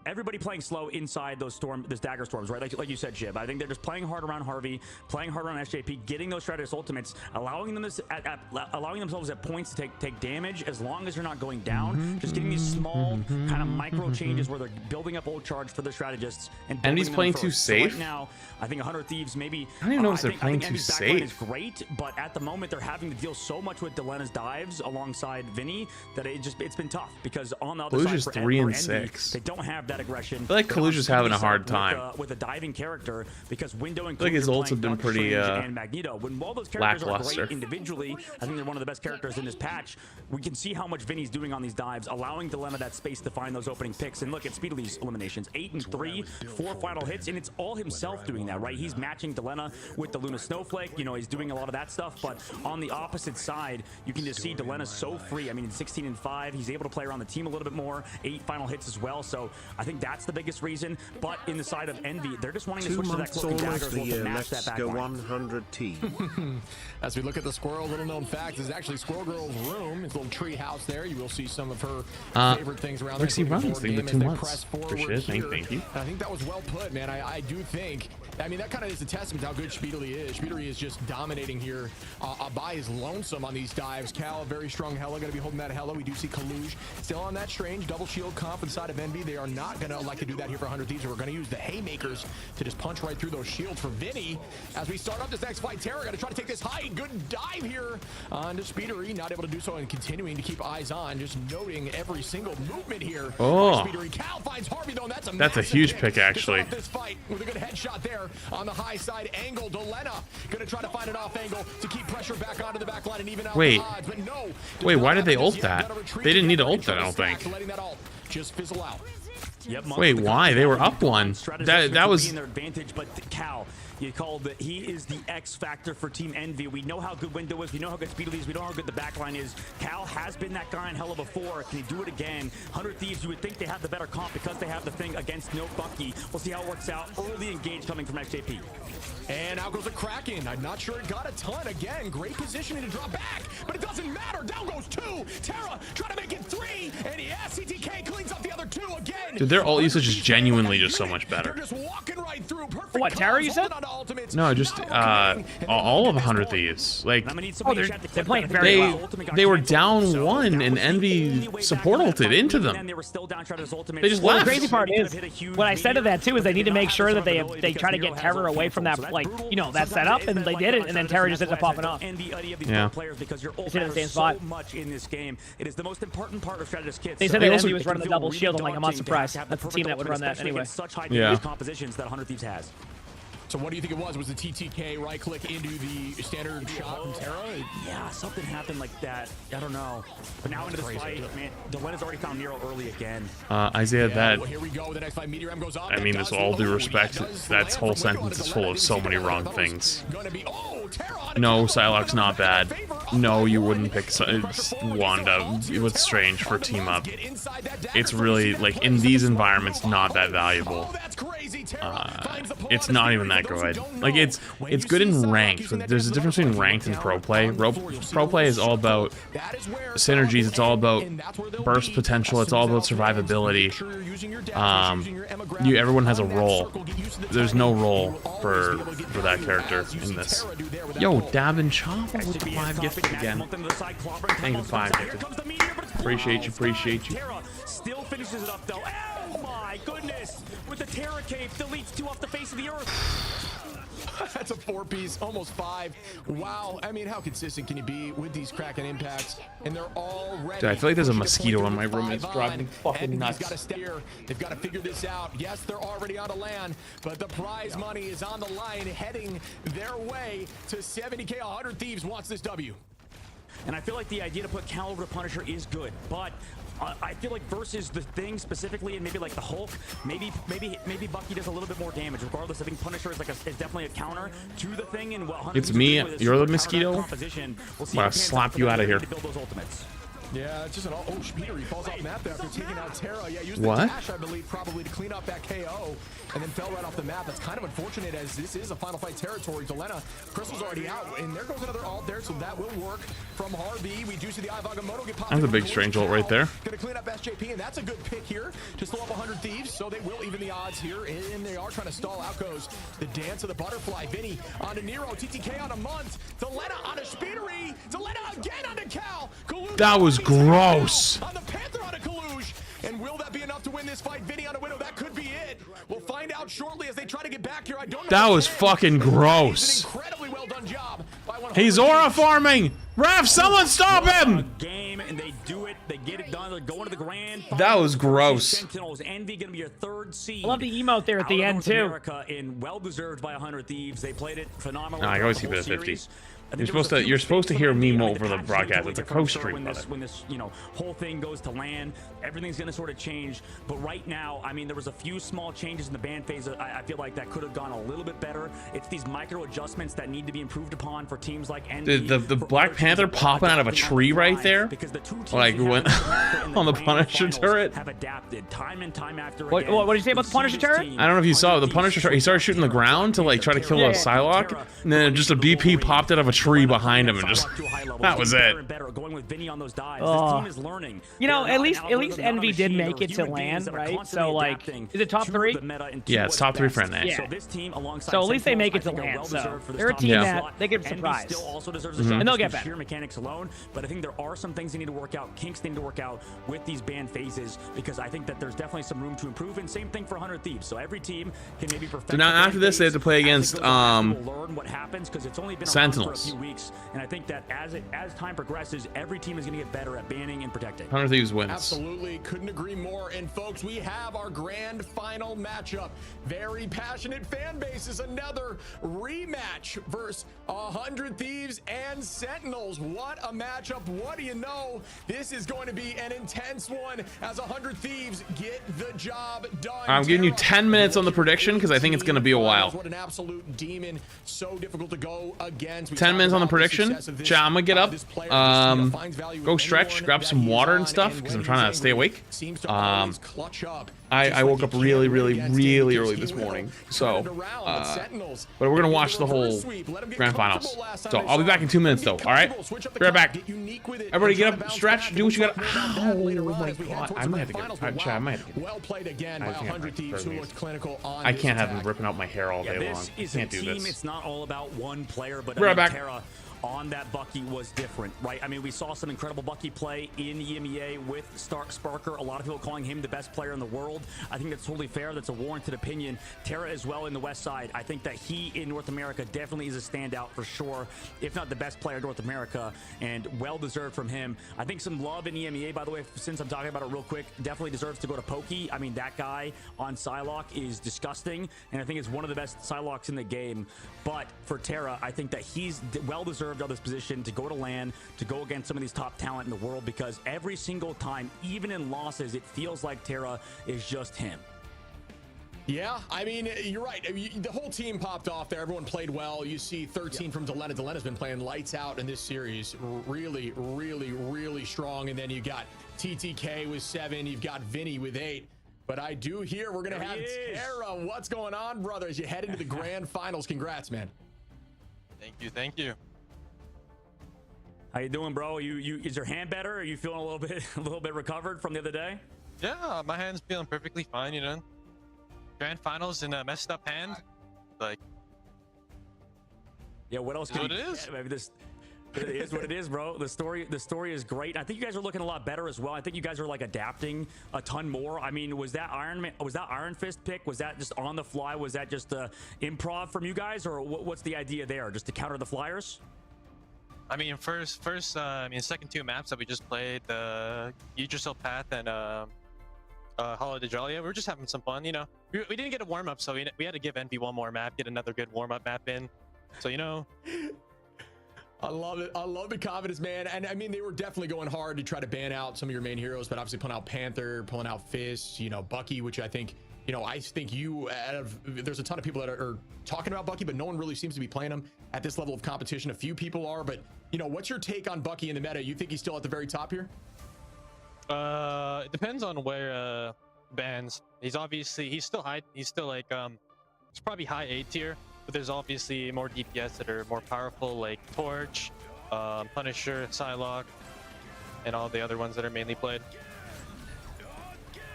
everybody playing slow inside those dagger storms, right? Like you said, Jib. I think they're just playing hard around Harvey, playing hard around SJP, getting those Stratus ultimates, allowing themselves at points to take damage as long as you're not going down. Just getting these small kind of micro changes where they're building up ult charge for the strategists. And he's playing too safe. So right now, I think 100 Thieves maybe. I don't even know if they're playing too safe. Is great, but at the moment they're having to deal so much with Delena's dives alongside Vinny that it's been tough, because on the other side for 3 and Envy, 6. they don't have that aggression. I feel like Kaluja's having a hard time with a diving character, because Window and his ults have been pretty and Magneto. When all those characters are great individually, I think they're one of the best characters in this patch. We can see how much Vinny's doing on these dives, allowing Delena that space to find those opening picks. And look at Speedily's eliminations, 8 and 3, 4 final hits, and it's all himself doing that, right? He's matching Delena with the Luna Snowflake. You know, he's doing a lot of that stuff. But on the opposite side, you can just see Delena's so free. I mean, in 16 and 5, he's able to play around the team a little bit more, 8 final hits as well. So I think that's the biggest reason. But in the side of Envy, they're just wanting to switch to that cloak and daggers to match that back line. 100 team. As we look at the Squirrel, little known fact, this is actually Squirrel Girl's room. His little tree house there. You will see some of her favorite things around there. Lexi Runs, thank you for 2 months. Appreciate it. Thank you. I think that was well put, man. I do think, I mean, that kind of is a testament to how good Speedily is. Speedily is just dominating here by his lonesome on these dives. Cal, a very strong Hella, going to be holding that Hella. We do see Kaluj still on that strange double shield comp inside of Envy. They are not going to like to do that here for 100 Thieves. We're going to use the haymakers to just punch right through those shields for Vinny. As we start up this next fight, Terra going to try to take this high. Good dive here onto Speedery. Not able to do so, and continuing to keep eyes on, just noting every single movement here. Oh, Cal finds Harvey, though, and that's a huge pick, actually. This fight with a good headshot there on the high side angle. Delena going to try to find an off angle to keep pressure back onto the back line and even out the odds, but no. Wait, why did they ult that? They didn't need to ult that, I don't think. Letting that ult just fizzle out. Wait, why? They were up 1. That was in their advantage, but Cal, you called that he is the X factor for Team Envy. We know how good Window is. We know how good Speedily is. We know how good the backline is. Cal has been that guy in Hella before. Can he do it again? 100 Thieves, you would think they have the better comp because they have the thing against no Bucky. We'll see how it works out. Early engage coming from XJP. And out goes the Kraken. I'm not sure it got a ton. Again, great positioning to drop back, but it doesn't matter. Down goes 2. Terra trying to make it 3, and yes, CTK cleans up the other 2 again. Dude, their ult usage is genuinely just so much better. They're just walking right through. Perfect What, Terra, you said? No, just all of 100 Thieves. Like, oh, they're playing very well. They were down 1 and Envy support ulted into them. They just left. The crazy part is, what I said to that too is they need to make sure that they try to get Terra away from that, like, you know, that setup, and they did it, and then Terra just ended up popping off. Yeah. It's in the same spot. They said that Envy was running the double shield. I'm like, I'm not surprised. That's the team that would run that anyway. Yeah. Compositions that 100 Thieves has. So what do you think it was? Was the TTK right click into the standard shot from Terra? Yeah, something happened like that. I don't know. But now into the fight, man, Delena's already found Nero early again. Isaiah, that... Well, here we go. The next fight, Meteor M goes up. I mean, this with all due respect, that whole sentence is full of so many wrong things. No, Psylocke's not bad. No, you wouldn't pick Wanda. It was strange for team up. It's really, like, in these environments, not that valuable. It's not even that good. Like, it's good in ranked. There's a difference between ranked and pro play. Pro play is all about synergies. It's all about burst potential. It's all about survivability. Everyone has a role. There's no role for that character in this. Yo, Dab and Chop with the 5 gifted again. Thank you, 5 gifted. Appreciate you. Still finishes it up though. Oh my goodness! With the Terra Cave, deletes 2 off the face of the earth. That's a 4-piece, almost 5. Wow. I mean, how consistent can you be with these Kraken impacts? And they're all ready. Dude, I feel like there's a mosquito in my room. It's driving me fucking nuts. They've got to figure this out. Yes, they're already on the land, but the prize money is on the line, heading their way to 70K. 100 Thieves wants this W. And I feel like the idea to put Cal over the Punisher is good, but I feel like versus the Thing specifically, and maybe like the Hulk, maybe Bucky does a little bit more damage. Regardless, I think Punisher is definitely a counter to the Thing. And what it's me. You're the mosquito. I'm gonna slap you out of here. Yeah, it's just an Speeder. He falls off map after taking out Terra. Yeah, used the dash, I believe, probably to clean up that KO, and then fell right off the map. That's kind of unfortunate, as this is a final fight territory. Delena, Crystal's already out, and there goes another ult there, so that will work from Harvey. We do see the Ivagamotto get popped. That's a big strange ult right there. Gonna clean up SJP, and that's a good pick here to slow up 100 Thieves, so they will even the odds here, and they are trying to stall. Out goes the dance of the butterfly. Vinny onto Nero, TTK on a month, Delena on a Speedery, Delena again onto Cal. That was gross. On the Panther on a Kalush. And will that be enough to win this fight? Vinny on a Widow, that could be it. We'll find out shortly as they try to get back here. I don't know. That was fucking gross. Incredibly well done job by one. He's aura farming. Ref, someone stop him. Game, and they do it. They get it done. They're going to the grand. That was gross. Sentinels. Envy going to be your 3rd seed. I love the emote there at the end too. America, and well deserved by 100 Thieves. They played it phenomenally. I always keep it at 50. You're supposed to hear me over the broadcast. It's a co-stream, brother. When this whole thing goes to land, everything's gonna sort of change. But right now, I mean, there was a few small changes in the ban phase. I feel like that could have gone a little bit better. It's these micro adjustments that need to be improved upon for teams like Envy. The Black Panther popping out of a tree right there, like when on the Punisher turret. Have adapted time and time after. What did you say about the Punisher turret? I don't know if you saw the Punisher turret. He started shooting the ground to like try to kill a Psylocke, and then just a BP popped out of a tree behind him and just that was it. You know, at least Envy did make it to land, right? So like, is it top 3? Yeah, it's top 3 for NA. Yeah. So at least they make it to land. So they're a team that they get surprised, and they'll get better. Mechanics alone, but I think there are some things they need to work out. Kinks need to work out with these ban phases, because I think that there's definitely some room to improve. And same thing for 100 Thieves. So every team can maybe perfect. So now after this, they have to play against learn what happens, because it's only been Sentinels. For a few weeks, and I think that as time progresses, every team is going to get better at banning and protecting. 100 Thieves wins. Absolutely, couldn't agree more. And folks, we have our grand final matchup. Very passionate fan bases. Another rematch versus 100 Thieves and Sentinels. What a matchup! What do you know? This is going to be an intense one as 100 Thieves get the job done. I'm giving you 10 minutes on the prediction because I think it's going to be a while. What an absolute demon! So difficult to go against. 10 minutes on the prediction. Chat, I'm gonna get up, go stretch, grab some water and stuff because I'm trying to stay awake. I woke up really early this morning, so but we're gonna watch the whole grand finals. So I'll be back in 2 minutes though. All right, be right back. Everybody get up, stretch, do what you got. Oh my god, I might have to get. Chat, I might have to get. Well played again by 100 Thieves who looked clinical on I can't have them ripping out my hair all day long. I can't do this. It's not all about one player, but right back. Terra on that Bucky was different, right? I mean, we saw some incredible Bucky play in EMEA with Sparker. A lot of people calling him the best player in the world. I think that's totally fair. That's a warranted opinion. Terra as well in the West Side. I think that he in North America definitely is a standout for sure, if not the best player in North America, and well-deserved from him. I think some love in EMEA, by the way, since I'm talking about it real quick, definitely deserves to go to Pokey. I mean, that guy on Psylocke is disgusting, and I think it's one of the best Psylocks in the game. But for Terra, I think that he's well-deserved of this position to go to LAN, to go against some of these top talent in the world, because every single time, even in losses, it feels like Terra is just him. Yeah, I mean, you're right. The whole team popped off there. Everyone played well. You see 13 from Delena. Delena's been playing lights out in this series. Really strong. And then you got TTK with 7. You've got Vinny with 8. But I do hear we're going to have Terra. What's going on, brother, as you head into the grand finals? Congrats, man. Thank you. How you doing, bro? Is your hand better? Are you feeling a little bit recovered from the other day? Yeah, my hand's feeling perfectly fine, you know. Grand finals in a messed up hand, like. Yeah, what else? What it is? Yeah, maybe this. It is what it is, bro. The story is great. I think you guys are looking a lot better as well. I think you guys are like adapting a ton more. I mean, was that Iron Fist pick? Was that just on the fly? Was that just improv from you guys, or what's the idea there? Just to counter the Flyers? I mean, second 2 maps that we just played, the Use Yourself Path and Hollow de Jolly, we were just having some fun, you know. We didn't get a warm up, so we had to give Envy one more map, get another good warm up map in. So, you know. I love it. I love the confidence, man. And I mean, they were definitely going hard to try to ban out some of your main heroes, but obviously pulling out Panther, pulling out Fist, you know, Bucky, which I think, you know, there's a ton of people that are talking about Bucky, but no one really seems to be playing him at this level of competition. A few people are, but, you know, what's your take on Bucky in the meta? You think he's still at the very top here? It depends on where bans. He's still high. He's still like, it's probably high A tier. But there's obviously more DPS that are more powerful, like Torch, Punisher, Psylocke, and all the other ones that are mainly played.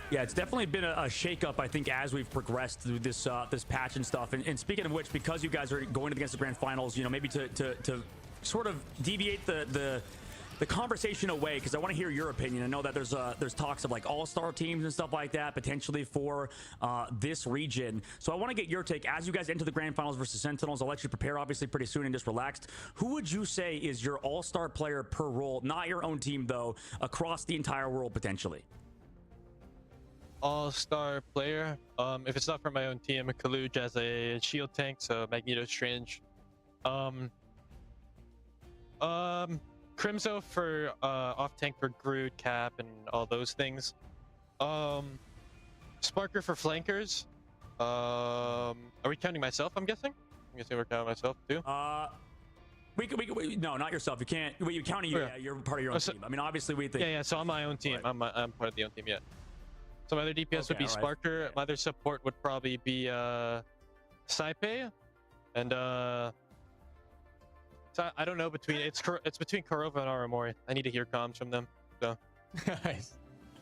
Yeah, it's definitely been a shakeup, I think, as we've progressed through this patch and stuff. And speaking of which, because you guys are going against the grand finals, you know, maybe to sort of deviate the conversation away, because I want to hear your opinion. I know that there's talks of like all-star teams and stuff like that potentially for this region. So I want to get your take as you guys enter the grand finals versus Sentinels. I'll let you prepare obviously pretty soon and just relaxed. Who would you say is your all-star player per role, not your own team though, across the entire world potentially? All-star player, if it's not for my own team, Kaluj as a shield tank, so Magneto Strange. Crimzo for off tank for Groot, Cap, and all those things. Sparker for flankers. Are we counting myself? I'm guessing we're counting myself too. We no, not yourself. You can't. Well, you counting you. Yeah, you're part of your own team. I mean, obviously we think. Yeah. So I'm my own team. Right. I'm part of the own team. Yeah. So my other DPS would be Sparker. Right. My other support would probably be Saipe, and so I don't know it's between Kurova and Aramori. I need to hear comms from them. So nice,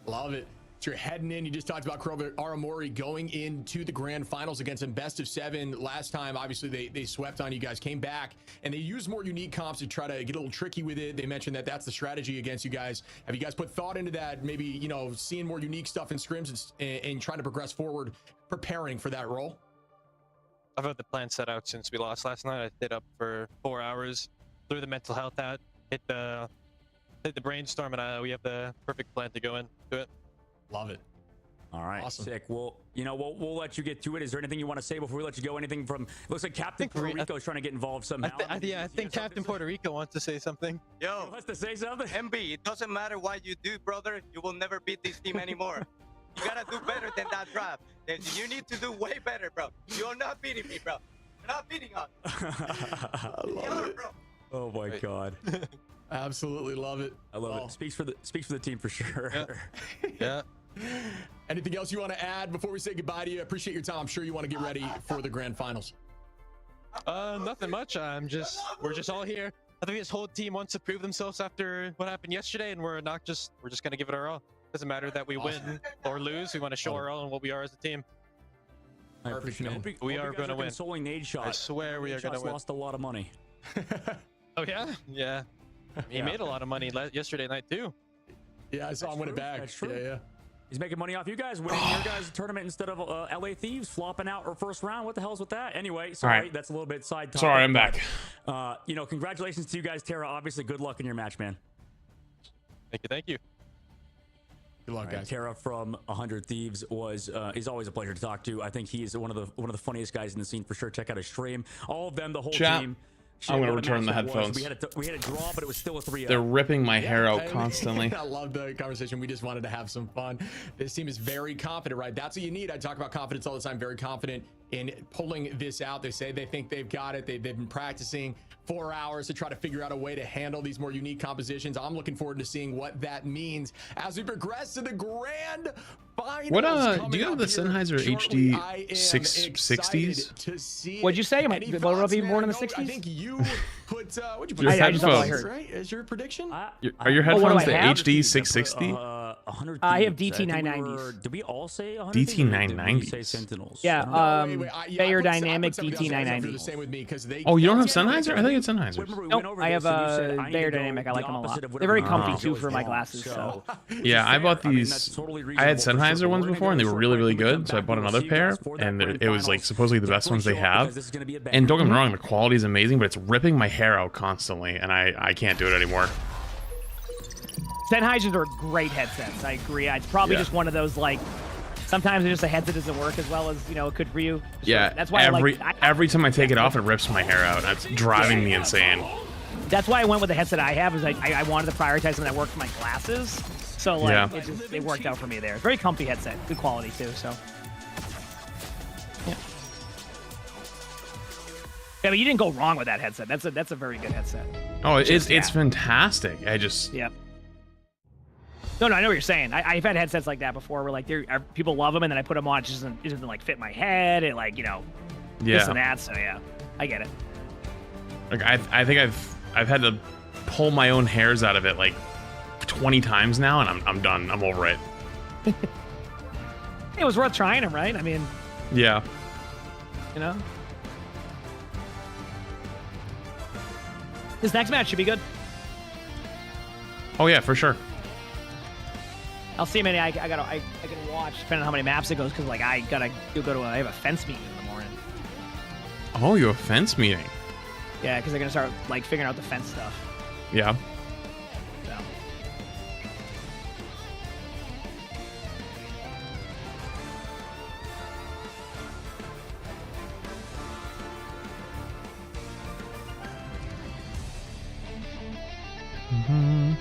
love it. So you're heading in. You just talked about Kurova Aramori going into the grand finals against them, best of 7 last time. Obviously they swept on you guys, came back, and they used more unique comps to try to get a little tricky with it. They mentioned that that's the strategy against you guys. Have you guys put thought into that? Maybe, you know, seeing more unique stuff in scrims and trying to progress forward, preparing for that role? I've had the plan set out since we lost last night. I stayed up for 4 hours, threw the mental health out, hit the brainstorm, and we have the perfect plan to go into it. Love it. All right, awesome. Sick. Well, you know, we'll let you get to it. Is there anything you want to say before we let you go? Anything from? It looks like Captain Puerto Rico is trying to get involved somehow. I think Captain Puerto Rico wants to say something. Yo, wants to say something? MB, it doesn't matter what you do, brother. You will never beat this team anymore. You gotta do better than that draft. You need to do way better, bro. You're not beating me, bro. You're not beating us. I love it. Bro. Oh my God. Absolutely love it. I love it. Speaks for the team for sure. Yeah. Anything else you want to add before we say goodbye to you? Appreciate your time. I'm sure you want to get ready for the grand finals. Nothing much. We're just all here. I think this whole team wants to prove themselves after what happened yesterday, and we're just gonna give it our all. Doesn't matter that we win or lose. We want to show our all and what we are as a team. I appreciate it. We are going to win. Consoling Nade Shot. I swear we are going to win. Lost a lot of money. Oh yeah, yeah. He made a lot of money yesterday night too. Yeah, I saw him win it back. That's true. Yeah. He's making money off you guys winning your guys' tournament instead of LA Thieves flopping out or first round. What the hell's with that? Anyway, sorry, that's a little bit side topic. Sorry, I'm back. You know, congratulations to you guys, Tara. Obviously, good luck in your match, man. Thank you. Good luck, guys. Tara from 100 Thieves is always a pleasure to talk to. I think he's one of the funniest guys in the scene for sure. Check out his stream. All of them, the whole team. I'm gonna return the headphones. We had a draw, but it was still a 3-0. They're ripping my hair out constantly. I love the conversation. We just wanted to have some fun. This team is very confident, right? That's what you need. I talk about confidence all the time. Very confident in pulling this out. They say they think they've got it. They've been practicing 4 hours to try to figure out a way to handle these more unique compositions. I'm looking forward to seeing what that means as we progress to the grand finals. What do you have the Sennheiser HD 660s? What'd you say? What will be born in the 60s? I think you put what'd you put? Your headphones. Right? Is your prediction? Are your headphones the HD 660? I have DT 990s. Did we all say 100? DT 990s. Say Sentinels. Yeah, Bayer Dynamic DT 990. Oh, you don't have Sennheiser? I think it's Sennheiser. Nope, I have a Bayer Dynamic. I like them a lot. They're very comfy too for my glasses. So. Yeah, I bought these. I had Sennheiser ones before, and they were really, really good. So I bought another pair, and it was like supposedly the best ones they have. And don't get me wrong, the quality is amazing, but it's ripping my hair out constantly, and I can't do it anymore. Sennheisers are great headsets. I agree. It's probably just one of those like. Sometimes it's just a headset doesn't work as well as it could for you. So that's why every time I take it off, it rips my hair out. That's driving me insane. That's why I went with the headset I have. Is I wanted to prioritize something that worked for my glasses. So like it worked out for me there. Very comfy headset, good quality too. So yeah, but you didn't go wrong with that headset. That's a very good headset. Oh, it's fantastic. No, I know what you're saying. I've had headsets like that before, where like people love them, and then I put them on, it doesn't like fit my head, and like this and that. So yeah, I get it. Like I think I've had to pull my own hairs out of it like 20 times now, and I'm done. I'm over it. It was worth trying them, right? I mean, yeah. This next match should be good. Oh yeah, for sure. I'll see, man. I can watch depending on how many maps it goes, because like I have a fence meeting in the morning. Oh, you have a fence meeting? Yeah, because they're gonna start like figuring out the fence stuff. Yeah. So. Mm-hmm.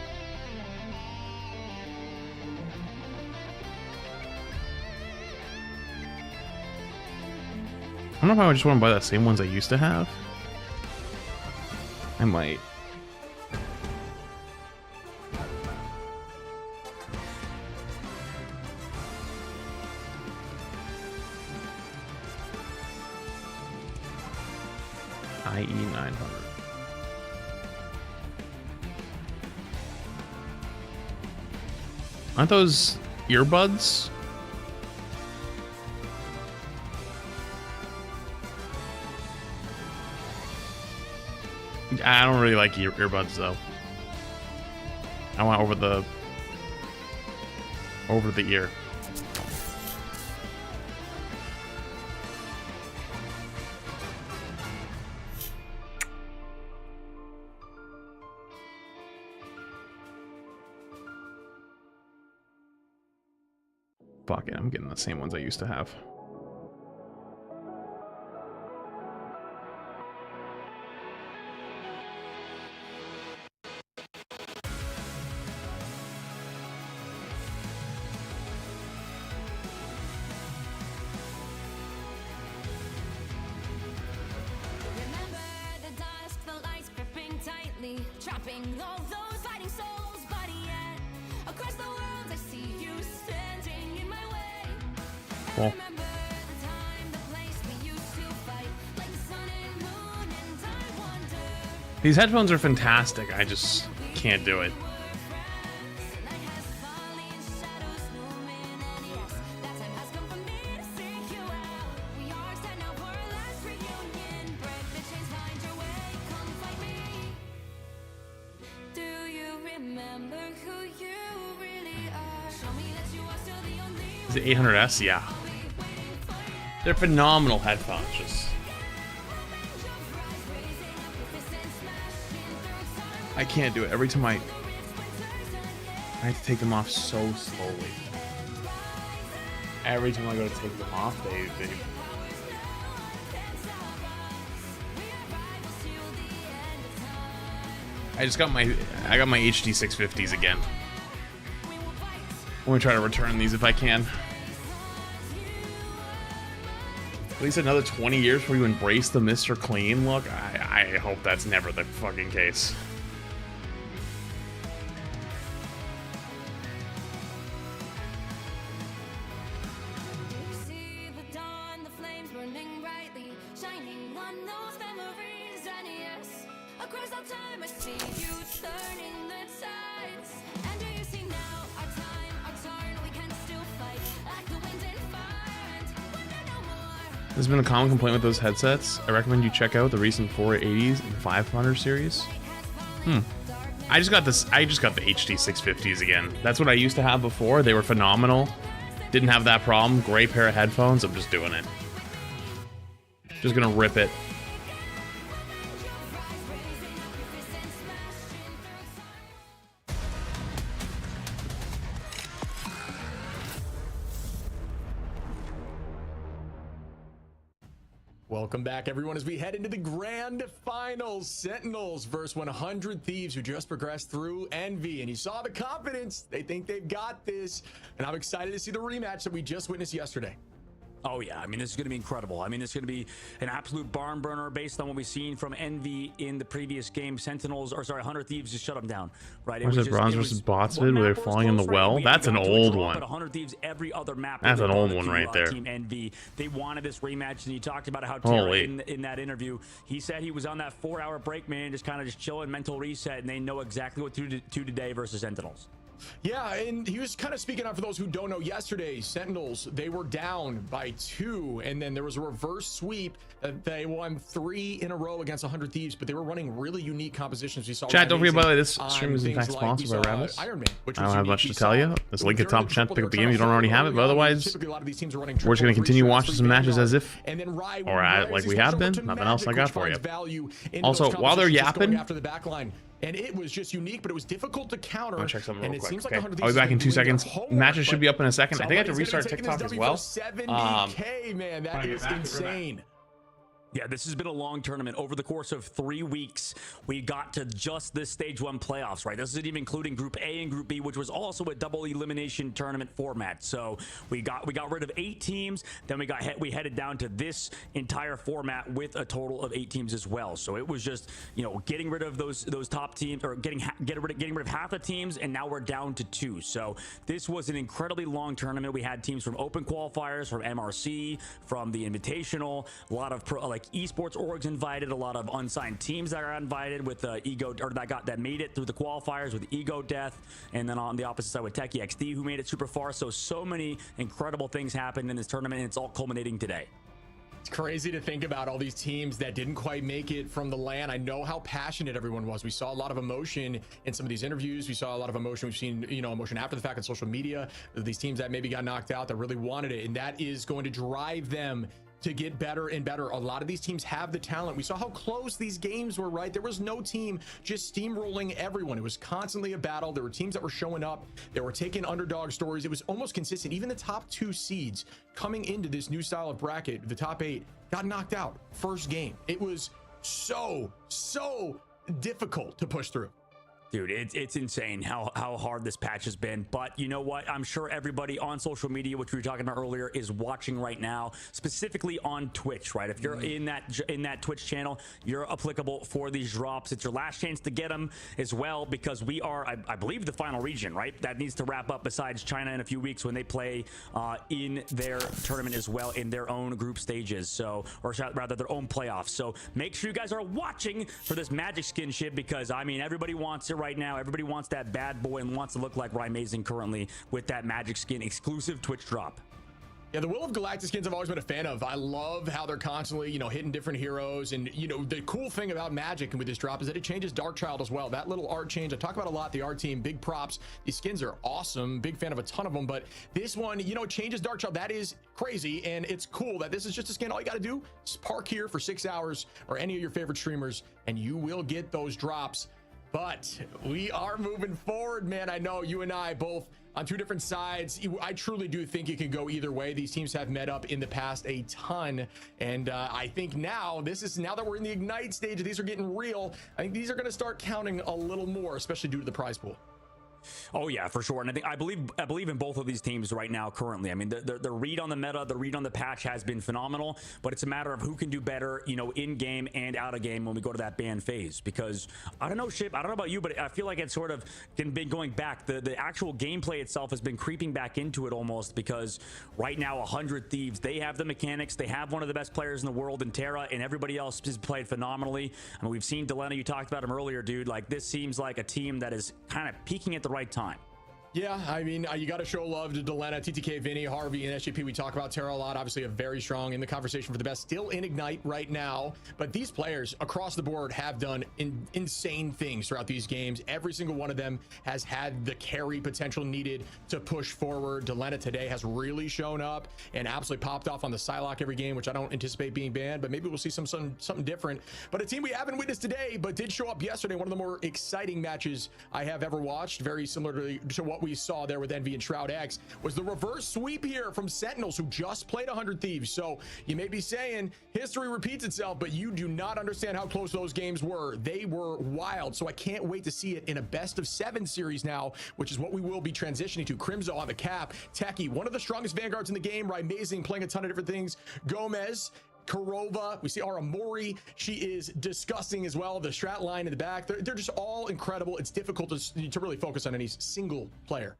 I don't know if I just want to buy the same ones I used to have. I might. IE 900. Aren't those earbuds? I don't really like earbuds though. I want over the ear. Fuck it, I'm getting the same ones I used to have. Trapping all those fighting souls, but yet across the world I see you standing in my way. Cool. These headphones are fantastic. I just can't do it. Is it 800S? Yeah. They're phenomenal headphones. Just I can't do it. Every time I have to take them off so slowly. Every time I go to take them off, they I got my HD 650s again. I'm gonna try to return these if I can. At least another 20 years before you embrace the Mr. Clean look. I hope that's never the fucking case. There's been a common complaint with those headsets. I recommend you check out the recent 480s and 500 series. I just got the HD 650s again. That's what I used to have before. They were phenomenal. Didn't have that problem. Great pair of headphones. I'm just doing it. Just gonna rip it. Welcome back, everyone, as we head into the grand finals. Sentinels versus 100 Thieves, who just progressed through Envy. And you saw the confidence. They think they've got this. And I'm excited to see the rematch that we just witnessed yesterday. Oh yeah, I mean, this is going to be incredible. I mean, this is going to be an absolute barn burner based on what we've seen from Envy in the previous game. 100 Thieves just shut them down, right? Was it Bronze versus Botsvid where they're falling in the well? That's an old one. 100 Thieves every other map. That's an old one right there. Team Envy, they wanted this rematch, and he talked about how Terra in that interview, he said he was on that 4-hour break, man, just kind of chilling, mental reset, and they know exactly what to do today versus Sentinels. Yeah, and he was kind of speaking out for those who don't know. Yesterday, Sentinels, they were down by 2, and then there was a reverse sweep. They won 3 in a row against 100 Thieves, but they were running really unique compositions. We saw chat, don't forget, by the way, this stream is in fact sponsored by Rabbits. I don't have much to tell you. There's a link at the top chat to pick up the game if you don't already have it, but otherwise, we're just going to continue watching some matches as if, or like we have been. Nothing else I got for you. Also, while they're yapping, and it was just unique, but it was difficult to counter. I'll check something real quick. Okay. I'll be back in 2 seconds. Matches should be up in a second. I think I have to restart TikTok as well. 70K, man, that is insane. Yeah, this has been a long tournament. Over the course of 3 weeks, we got to just this stage 1 playoffs, right? This isn't even including Group A and Group B, which was also a double elimination tournament format. So we got rid of 8 teams. Then we headed down to this entire format with a total of 8 teams as well. So it was just, you know, getting rid of those top teams, or getting rid of half the teams, and now we're down to 2. So this was an incredibly long tournament. We had teams from open qualifiers, from MRC, from the Invitational, a lot of esports orgs invited, a lot of unsigned teams that are invited with that made it through the qualifiers with Ego Death, and then on the opposite side with Techie XD, who made it super far. So many incredible things happened in this tournament, and it's all culminating today. It's crazy to think about all these teams that didn't quite make it from the LAN. I know how passionate everyone was. We saw a lot of emotion in some of these interviews. We saw a lot of emotion. We've seen, you know, emotion after the fact on social media. These teams that maybe got knocked out that really wanted it, and that is going to drive them to get better and better. A lot of these teams have the talent. We saw how close these games were, right? There was no team just steamrolling everyone. It was constantly a battle. There were teams that were showing up. They were taking underdog stories. It was almost consistent. Even the top 2 seeds coming into this new style of bracket, the top 8, got knocked out first game. It was so difficult to push through. Dude, it's insane how hard this patch has been. But you know what? I'm sure everybody on social media, which we were talking about earlier, is watching right now, specifically on Twitch, right? If you're in that Twitch channel, you're applicable for these drops. It's your last chance to get them as well, because we are, I believe, the final region, right? That needs to wrap up besides China in a few weeks when they play in their tournament as well, in their own group stages. So, or rather their own playoffs. So make sure you guys are watching for this magic skin shit, because I mean, everybody wants it right now. Everybody wants that bad boy and wants to look like Rymazing currently with that magic skin exclusive Twitch drop. Yeah, the Will of Galactic skins I've always been a fan of. I love how they're constantly, you know, hitting different heroes. And, you know, the cool thing about Magic and with this drop is that it changes Darkchild as well. That little art change, I talk about a lot, the art team, big props. These skins are awesome. Big fan of a ton of them. But this one, you know, it changes Darkchild. That is crazy. And it's cool that this is just a skin. All you got to do is park here for 6 hours or any of your favorite streamers, and you will get those drops. But we are moving forward, man. I know you and I both on two different sides. I truly do think it can go either way. These teams have met up in the past a ton. And I think now that we're in the Ignite stage, these are getting real. I think these are going to start counting a little more, especially due to the prize pool. Oh yeah, for sure. And I believe in both of these teams right now currently. I mean, the read on the meta, the read on the patch has been phenomenal, but it's a matter of who can do better, you know, in game and out of game when we go to that ban phase. Because I don't know, Ship, I don't know about you, but I feel like it's sort of been going back. The actual gameplay itself has been creeping back into it almost, because right now 100 Thieves, they have the mechanics, they have one of the best players in the world in Terra, and everybody else has played phenomenally. I mean, we've seen Delena, you talked about him earlier, dude. Like, this seems like a team that is kind of peaking at the right time. Yeah, I mean, you got to show love to Delena, TTK, Vinny, Harvey, and SJP. We talk about Terra a lot. Obviously, a very strong in the conversation for the best. Still in Ignite right now. But these players across the board have done insane things throughout these games. Every single one of them has had the carry potential needed to push forward. Delena today has really shown up and absolutely popped off on the Psylocke every game, which I don't anticipate being banned, but maybe we'll see something different. But a team we haven't witnessed today, but did show up yesterday. One of the more exciting matches I have ever watched, very similar to what we saw there with Envy and Shroud X, was the reverse sweep here from Sentinels, who just played 100 Thieves. So you may be saying history repeats itself, but you do not understand how close those games were. They were wild. So I can't wait to see it in a best of 7 series now, which is what we will be transitioning to. Crimzo on the cap, Techie, one of the strongest vanguards in the game, Rymazing, playing a ton of different things, Gomez, Kurova, we see Aramori, she is disgusting as well. The strat line in the back, they're just all incredible. It's difficult to really focus on any single player.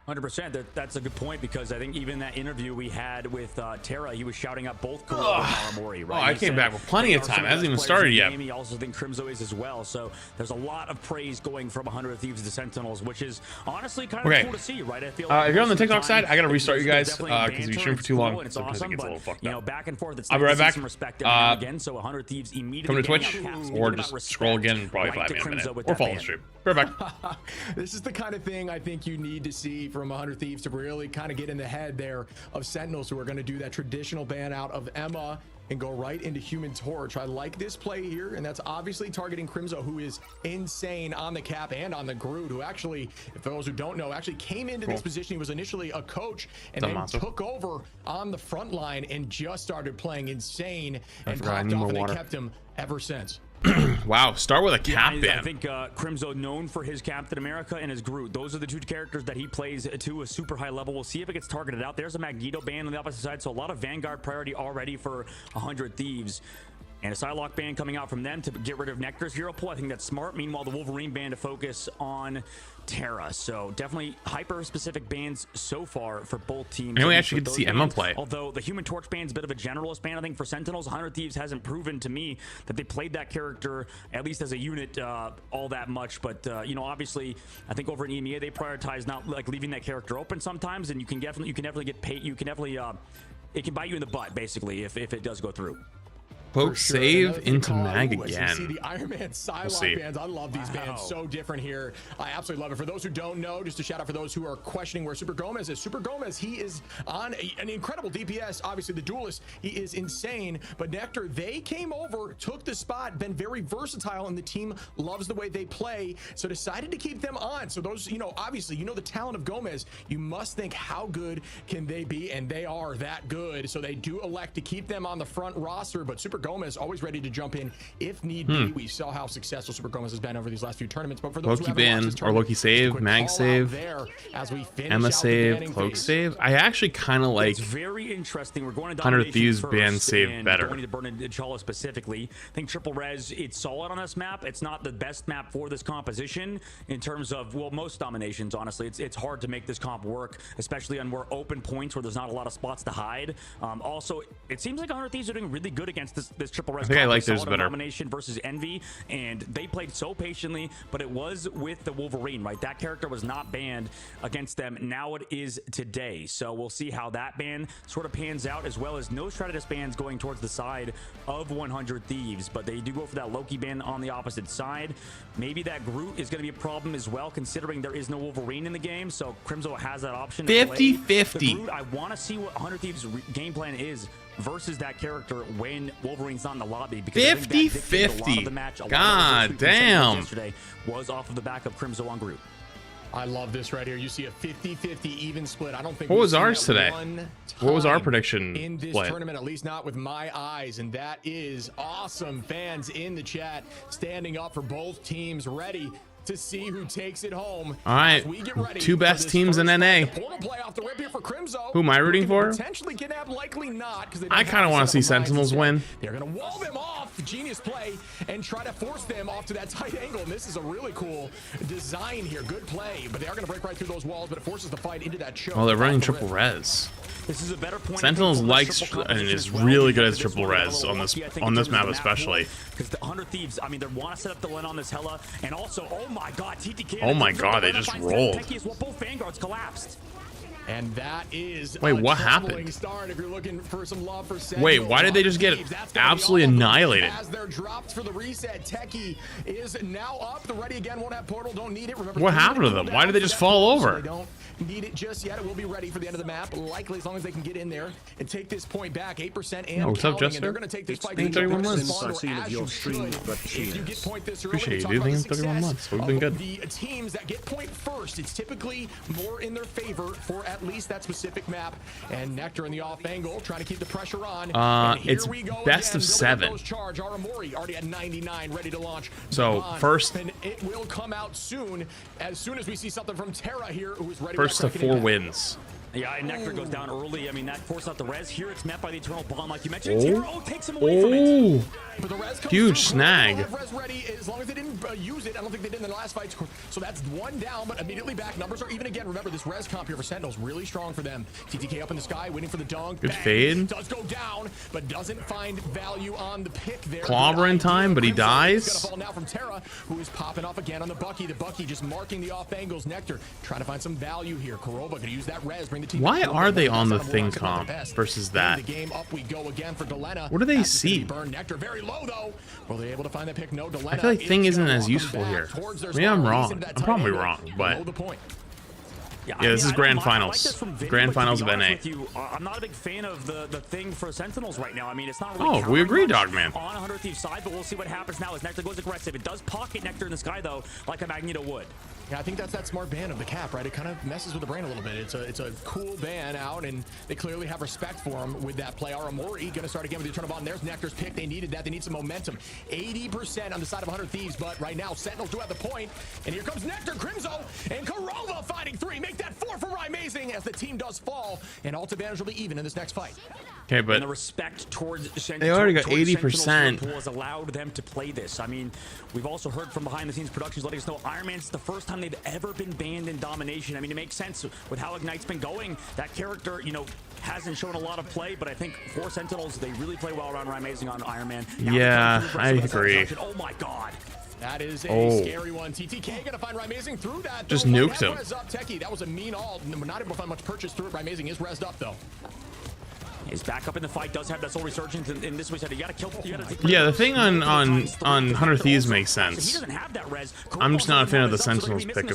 100%. That's a good point, because I think even that interview we had with Terra, he was shouting out both Kurova and Aramori, right? Oh, I came back with plenty of time. It hasn't even started yet. He also thinks Crimzo is as well. So there's a lot of praise going from 100 Thieves to Sentinels, which is honestly kind of cool to see, right? I feel like if you're on the TikTok side, I gotta restart you guys because if you stream for too long, it's sometimes awesome, it gets a little fucked up. You know, back and forth. It's I'll be right back. Some respect every now and again. So 100 Thieves immediately come to Twitch or just scroll again and probably 5 minutes or follow the stream. Right back. This is the kind of thing I think you need to see from 100 Thieves to really kind of get in the head there of Sentinels, who are going to do that traditional ban out of Emma and go right into Human Torch. I like this play here, and that's obviously targeting Crimzo, who is insane on the cap and on the Groot, who actually, for those who don't know, actually came into this position. He was initially a coach and then took over on the front line and just started playing insane and popped off, and they kept him ever since. Wow, start with a cap ban. I think Crimzo, known for his Captain America and his Groot. Those are the two characters that he plays to a super high level. We'll see if it gets targeted out. There's a Magneto ban on the opposite side, so a lot of Vanguard priority already for 100 Thieves. And a Psylocke ban coming out from them to get rid of Nectar's hero pool. I think that's smart. Meanwhile, the Wolverine ban to focus on Terra. So definitely hyper-specific bans so far for both teams. And we actually get to see Emma play. Although the Human Torch ban is a bit of a generalist ban, I think, for Sentinels. 100 Thieves hasn't proven to me that they played that character, at least as a unit, all that much. But, you know, obviously, I think over in EMEA, they prioritize not like leaving that character open sometimes. And you can definitely get paid. You can definitely, it can bite you in the butt, basically, if it does go through. Poke save into mag again. You see the Iron Man Psylocke bands. I love these bands. So different here. I absolutely love it. For those who don't know, just a shout out for those who are questioning where Super Gomez is. Super Gomez, he is on an incredible DPS. Obviously, the duelist, he is insane. But Nectar, they came over, took the spot, been very versatile, and the team loves the way they play. So decided to keep them on. So those, you know, obviously, you know the talent of Gomez. You must think, how good can they be? And they are that good. So they do elect to keep them on the front roster. But Super Gomez always ready to jump in if need be. We saw how successful Super Gomez has been over these last few tournaments. But for those Loki ban or Loki save, mag save, Emma save, cloak save. I actually kind of like it's very interesting. We're going to 100 Thieves ban save better. Going to burn in Chala specifically. I think triple res, it's solid on this map. It's not the best map for this composition in terms of, well, most dominations, honestly. It's hard to make this comp work, especially on more open points where there's not a lot of spots to hide. Also, it seems like 100 Thieves are doing really good against this triple res. I think I like theirs better. Domination versus Envy, and they played so patiently, but it was with the Wolverine, right? That character was not banned against them. Now it is today. So we'll see how that ban sort of pans out, as well as no Stratus bans going towards the side of 100 Thieves, but they do go for that Loki ban on the opposite side. Maybe that Groot is going to be a problem as well, considering there is no Wolverine in the game, so Crimzo has that option. 50-50. I want to see what 100 Thieves game plan is versus that character when Wolverine's not in the lobby, because 50-50. God damn. Yesterday was off of the back of Crimzo on Groot. I love this right here. You see a 50-50 even split. I don't think what was ours today? What was our prediction in this split? tournament, at least not with my eyes, and that is awesome. Fans in the chat standing up for both teams, ready to see who takes it home. All right, two best teams in NA. Who am I rooting for? I kind of want to see Sentinels win. They're gonna wall them off. Genius play and try to force them off to that tight angle. And this is a really cool design here. Good play, but they are gonna break right through those walls. But it forces the fight into that choke. Oh, they're running triple res. This is a better point. Sentinels likes and is really good at triple res on this map especially. Because the 100 Thieves, I mean, they want to set up the Len on this Hela, and also, oh my God, TTK. Oh my God, they just rolled. Well, both Vanguards collapsed. And that is wait, what happened? Start if you're looking for some love for wait, why did they just get absolutely annihilated? As they're dropped for the reset, Techie is now up. The ready again, won't have portal, don't need it. Remember, what happened to them? Why did they just fall over? They don't need it just yet. It will be ready for the end of the map, likely as long as they can get in there and take this point back. 8% and what's up, Jester? They're going to take this fight. 31 months. Appreciate you, dude. 31 months. We've been good. The teams that get point first, it's typically more in their favor for at least that specific map. And Nectar in the off angle, trying to keep the pressure on. It's best of 7. Charge. Aramori already at 99, ready to launch. So first, and it will come out soon as we see something from Terra here, who is ready. First to 4 wins. Yeah, and Nectar goes down early. I mean, that forced out the res. Here it's met by the Eternal Bomb, like you mentioned. Terra takes him away from it. But the res huge snag. Res ready, as long as they didn't use it. I don't think they did in the last fight. So that's 1 down, but immediately back. Numbers are even again. Remember, this res comp here for Sentinels really strong for them. TTK up in the sky, waiting for the dunk. Good fade. Does go down, but doesn't find value on the pick there. Clobber in time, but he dies. Gonna fall now from Terra, who is popping off again on the Bucky. The Bucky just marking the off angles. Nectar trying to find some value here. Korova gonna use that res, bring the team. Why are they on the thing comp versus that? What do they see? Nectar very low though. Were they able to find that pick? No, I feel like thing isn't as useful here. Maybe I'm wrong. I'm probably wrong, but yeah, this is grand finals. Grand finals of NA. I'm not a big fan of the thing for Sentinels right now. I mean, it's not really we agree, Dogman. On 100 Thieves side, but we'll see what happens now as Nectar goes aggressive. It does pocket Nectar in the sky though, like a Magneto would. Yeah, I think that's that smart ban of the cap, right? It kind of messes with the brain a little bit. It's a cool ban out, and they clearly have respect for him with that play. Aramori gonna start again with the Eternal Bomb. There's Nectar's pick. They needed that. They need some momentum. 80% on the side of 100 Thieves, but right now Sentinels do have the point. And here comes Nectar, Crimzo, and Korova fighting 3. Make that 4 for Amazing as the team does fall, and alt advantage will be even in this next fight. Okay, but and the respect towards they already got 80%. Has allowed them to play this. I mean, we've also heard from behind the scenes productions letting us know Iron Man's the first time they've ever been banned in domination. I mean, it makes sense with how Ignite's been going. That character, you know, hasn't shown a lot of play, but I think for Sentinels, they really play well around Amazing on Iron Man. Yeah, I agree. Oh my God. That is a scary one. TTK gonna find Amazing through that. Just nuked him. Techie, that was a mean all. We're not able to find much purchase through it. Amazing is rezzed up though. Is back up in the fight. Does have that soul resurgence in this way. You gotta kill. You gotta take yeah, the thing on 100 Thieves makes sense. He doesn't have that res. I'm just not a fan of the Sentinels pick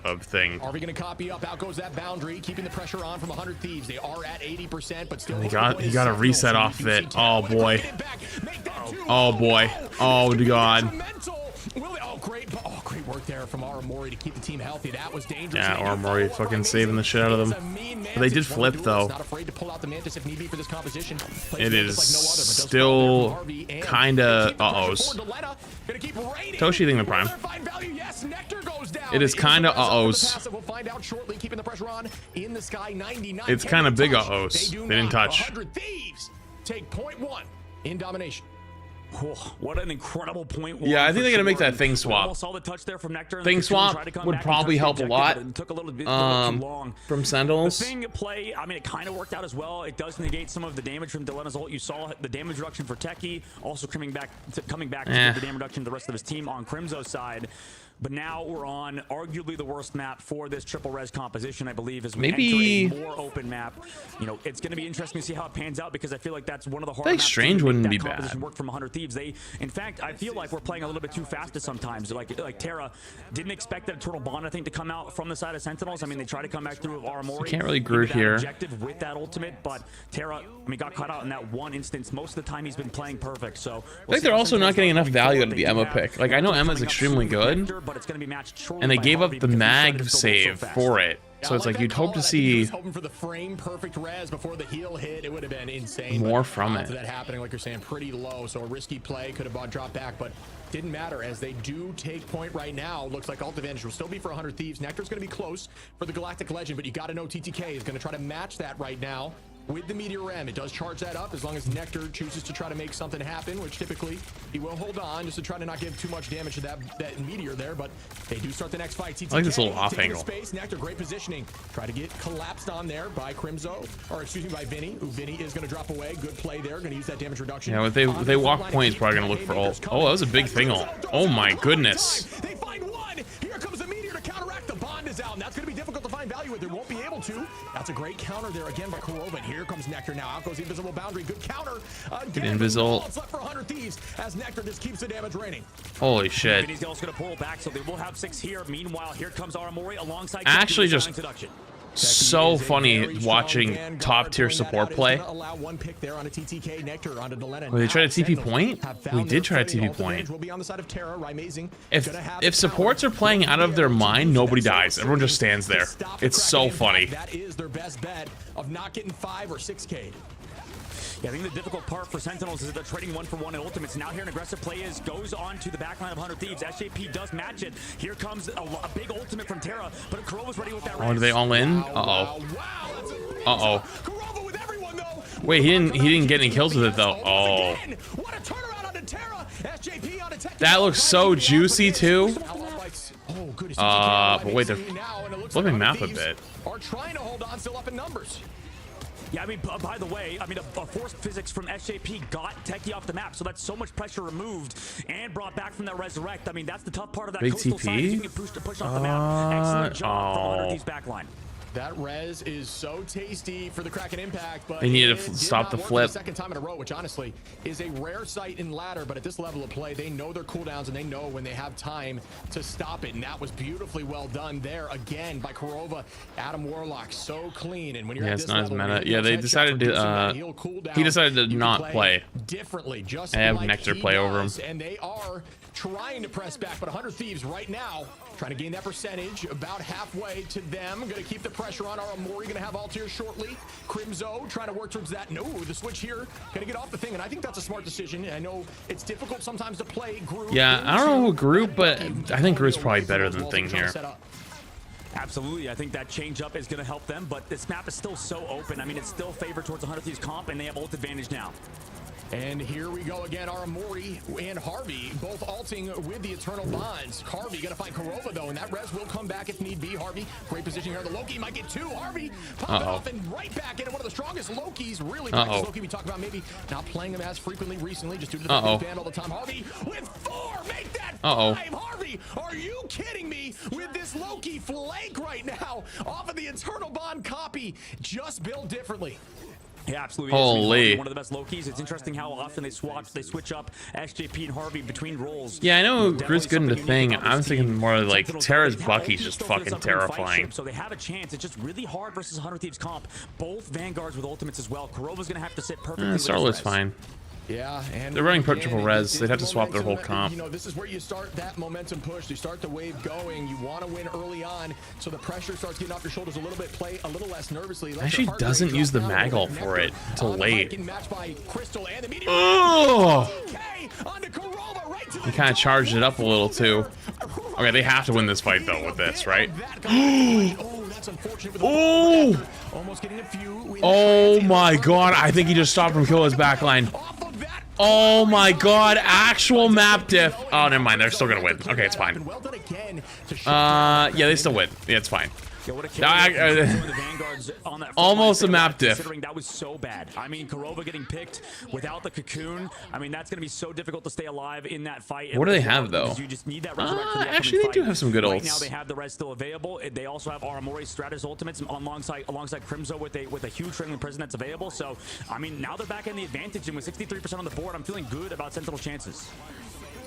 of thing. Are we gonna copy up? Out goes that boundary, keeping the pressure on from 100 Thieves. They are at 80%, but still. He got a reset off of it. Oh boy. Oh boy. Oh God. Oh, great work there from Aramori to keep the team healthy. That was dangerous. Yeah, Aramori fucking saving the shit out of them. But they did flip though. Not afraid to pull out the Mantis if need be for this composition. It is still kind of uh-ohs. Toshi hitting the prime. It is kind of uh-ohs. It's kind of big uh-ohs. They didn't touch. Take point one in domination. Oh, what an incredible point. Yeah, I think they're gonna make that thing swap. Thing swap would probably help a lot. From Sentinels. The thing play, I mean, it kind of worked out as well. It does negate some of the damage from Dilemma's ult. You saw the damage reduction for Techie, also coming back to the damage reduction to the rest of his team on Crimzo's side. But now we're on arguably the worst map for this triple res composition, I believe, as we enter a more open map. You know, it's going to be interesting to see how it pans out because I feel like that's one of the hard maps. Strange wouldn't be bad. Work from 100 Thieves. They, in fact, I feel like we're playing a little bit too fast at sometimes. Like Terra didn't expect that Eternal Bond, I think, to come out from the side of Sentinels. I mean, they tried to come back through with Aramori. Can't really Groot here. Objective with that ultimate, but Terra, I mean, got caught out in that one instance. Most of the time, he's been playing perfect. So I think they're also not getting enough value out of the Emma pick. Like I know Emma's extremely good, but it's going to be matched. And they gave up the mag save for it. So it's like you'd hope to see hoping for the frame perfect res before the heal hit. It would have been insane. More from it. That happening, like you're saying, pretty low. So a risky play could have dropped back, but didn't matter as they do take point right now. Looks like ult advantage will still be for 100 Thieves. Nectar's going to be close for the Galactic Legend, but you got to know TTK is going to try to match that right now. With the Meteor M, it does charge that up as long as Nectar chooses to try to make something happen, which typically he will hold on just to try to not give too much damage to that Meteor there, but they do start the next fight. TTK, I like this little off angle. Space. Nectar, great positioning. Try to get collapsed on there by Crimzo, or excuse me, by Vinny. Ooh, Vinny is going to drop away. Good play there. Going to use that damage reduction. Yeah, if they walk point, he's probably going to look for ult. Oh, that was a big thing ult. Oh my goodness. They find one. Here comes a Meteor to counteract. The Bond is out, and that's going to be difficult to find value with. They won't be able to. That's a great counter there again by Kurova. And here comes Nectar now. Out goes the invisible boundary. Good counter. Good invisible. Left for 100 Thieves as Nectar just keeps the damage raining. Holy shit. He's also going to pull back, so they will have 6 here. Meanwhile, here comes Aramori alongside. Actually, just so funny watching top tier support play. Were they trying to TP point? We did try to TP point. If supports are playing out of their mind, nobody dies. Everyone just stands there. It's so funny. That is their best bet of not getting 5 or 6K. Yeah, I think the difficult part for Sentinels is that they're trading 1-for-1 in ultimates. Now here an aggressive play goes on to the backline of 100 Thieves. SJP does match it. Here comes a big ultimate from Terra, but Kurova's ready with that. Oh, are they all in? Uh-oh. Uh-oh. Wait, he didn't get any kills with it though. Oh. That looks so juicy too. But wait, they're flipping map a bit. Are trying to hold on still up in numbers. Yeah, I mean, by the way, I mean, a forced physics from SJP got Techie off the map, so that's so much pressure removed and brought back from that resurrect. I mean, that's the tough part of that big coastal TP? side. You can push off the map. Excellent job from 100 Thieves backline. That res is so tasty for the Kraken Impact, but they need to stop the flip. The second time in a row, which honestly is a rare sight in ladder, but at this level of play, they know their cooldowns and they know when they have time to stop it, and that was beautifully well done there again by Kurova. Adam Warlock, so clean, and when you're at this level, meta. Yeah, they decided to. He decided to not play. Differently, just I have like Nectar play over him. And they are trying to press back, but 100 Thieves right now trying to gain that percentage about halfway to them. Going to keep the pressure on. Aramori going to have ult here shortly. Crimzo trying to work towards that. No, the switch here going to get off the thing, and I think that's a smart decision. I know it's difficult sometimes to play Groot. Yeah, I don't know who Groot, but I think Groot's probably better than Thing here. Absolutely, I think that change up is going to help them, but this map is still so open. I mean, it's still favored towards 100 Thieves comp, and they have ult advantage now. And here we go again. Aramori and Harvey both ulting with the Eternal Bonds. Harvey gonna find Kurova though, and that res will come back if need be. Harvey, great position here. The Loki might get 2. Harvey pop it off and right back into one of the strongest Lokis. Really practice Loki. We talked about maybe not playing them as frequently recently, just due to the fact banned all the time. Harvey with 4, make that 5. Harvey, are you kidding me with this Loki flank right now off of the Eternal Bond copy, just built differently. Yeah, absolutely. Holy. One of the best Lokis. It's interesting how often they switch up SJP and Harvey between roles. Yeah, I know Groot's good into Thing. I was thinking more like Terra's Bucky's just fucking terrifying. So they have a chance. It's just really hard versus 100 Thieves comp. Both Vanguards with ultimates as well. Kurova's going to have to sit perfectly. Starlet's fine. Yeah, and they're running triple res. They'd have to swap their whole comp. You know, this is where you start that momentum push. You start the wave going. You want to win early on, so the pressure starts getting off your shoulders a little bit. Play a little less nervously. Actually, doesn't use the mag ult for it till late. Oh! He kind of charged it up a little too. Okay, they have to win this fight though with this, right? Oh! Oh my god! I think he just stopped from killing his backline. Oh my god, actual map diff. Oh, never mind, they're still gonna win. Okay, it's fine. Yeah, they still win. Yeah, it's fine. Almost a map diff. That was so bad. I mean, Kurova getting picked without the cocoon. I mean, that's going to be so difficult to stay alive in that fight. What do they have though? You just need that resurrection for the actually, they do have some good ults. Right now, they have the res still available. They also have Aramori Stratus ultimates alongside Crimzo with a huge Trailing Prison that's available. So, I mean, now they're back in the advantage, and with 63% on the board, I'm feeling good about Sentinel chances.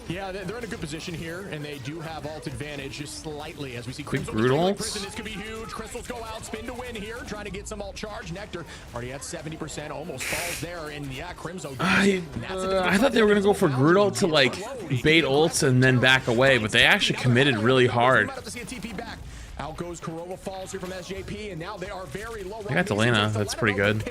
Yeah, they're in a good position here, and they do have ult advantage just slightly as we see. Quick Groot ults. This could be huge. Crystals go out, spin to win here, trying to get some ult charge. Nectar already at 70%, almost falls there, and yeah, Crimzo. I thought they were gonna go for Groot ult to like bait ults and then back away, but they actually committed really hard. Out goes Kurova, falls here from SJP, and now they are very low. I got Delana, that's pretty good.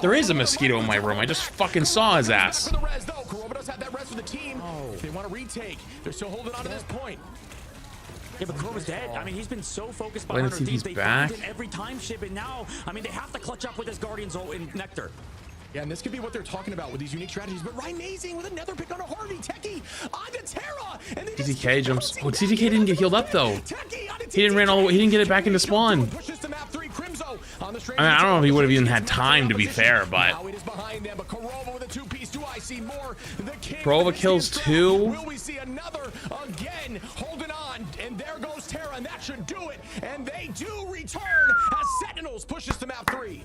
There is a mosquito in my room. I just fucking saw his ass. Kurova does have that rest for the team. They want to retake. They're still holding on to this point. Yeah, but Kurova's dead. I mean, he's been so focused behind her teams. They find him every time ship, and now, I mean, they have to clutch up with this Guardian's ult in Nectar. Yeah, and this could be what they're talking about with these unique strategies. But Amazing with another pick on a Harvey. Techie onto Terra. And TTK jumps. Oh, TTK didn't get healed up though. He didn't ran all the way. He didn't get it back into spawn. I mean, I don't know if he would have even had time, to be fair, but Kurova kills 2. Will we see another again? Holding on, and there goes Terra, and that should do it. And they do return as Sentinels pushes to map 3.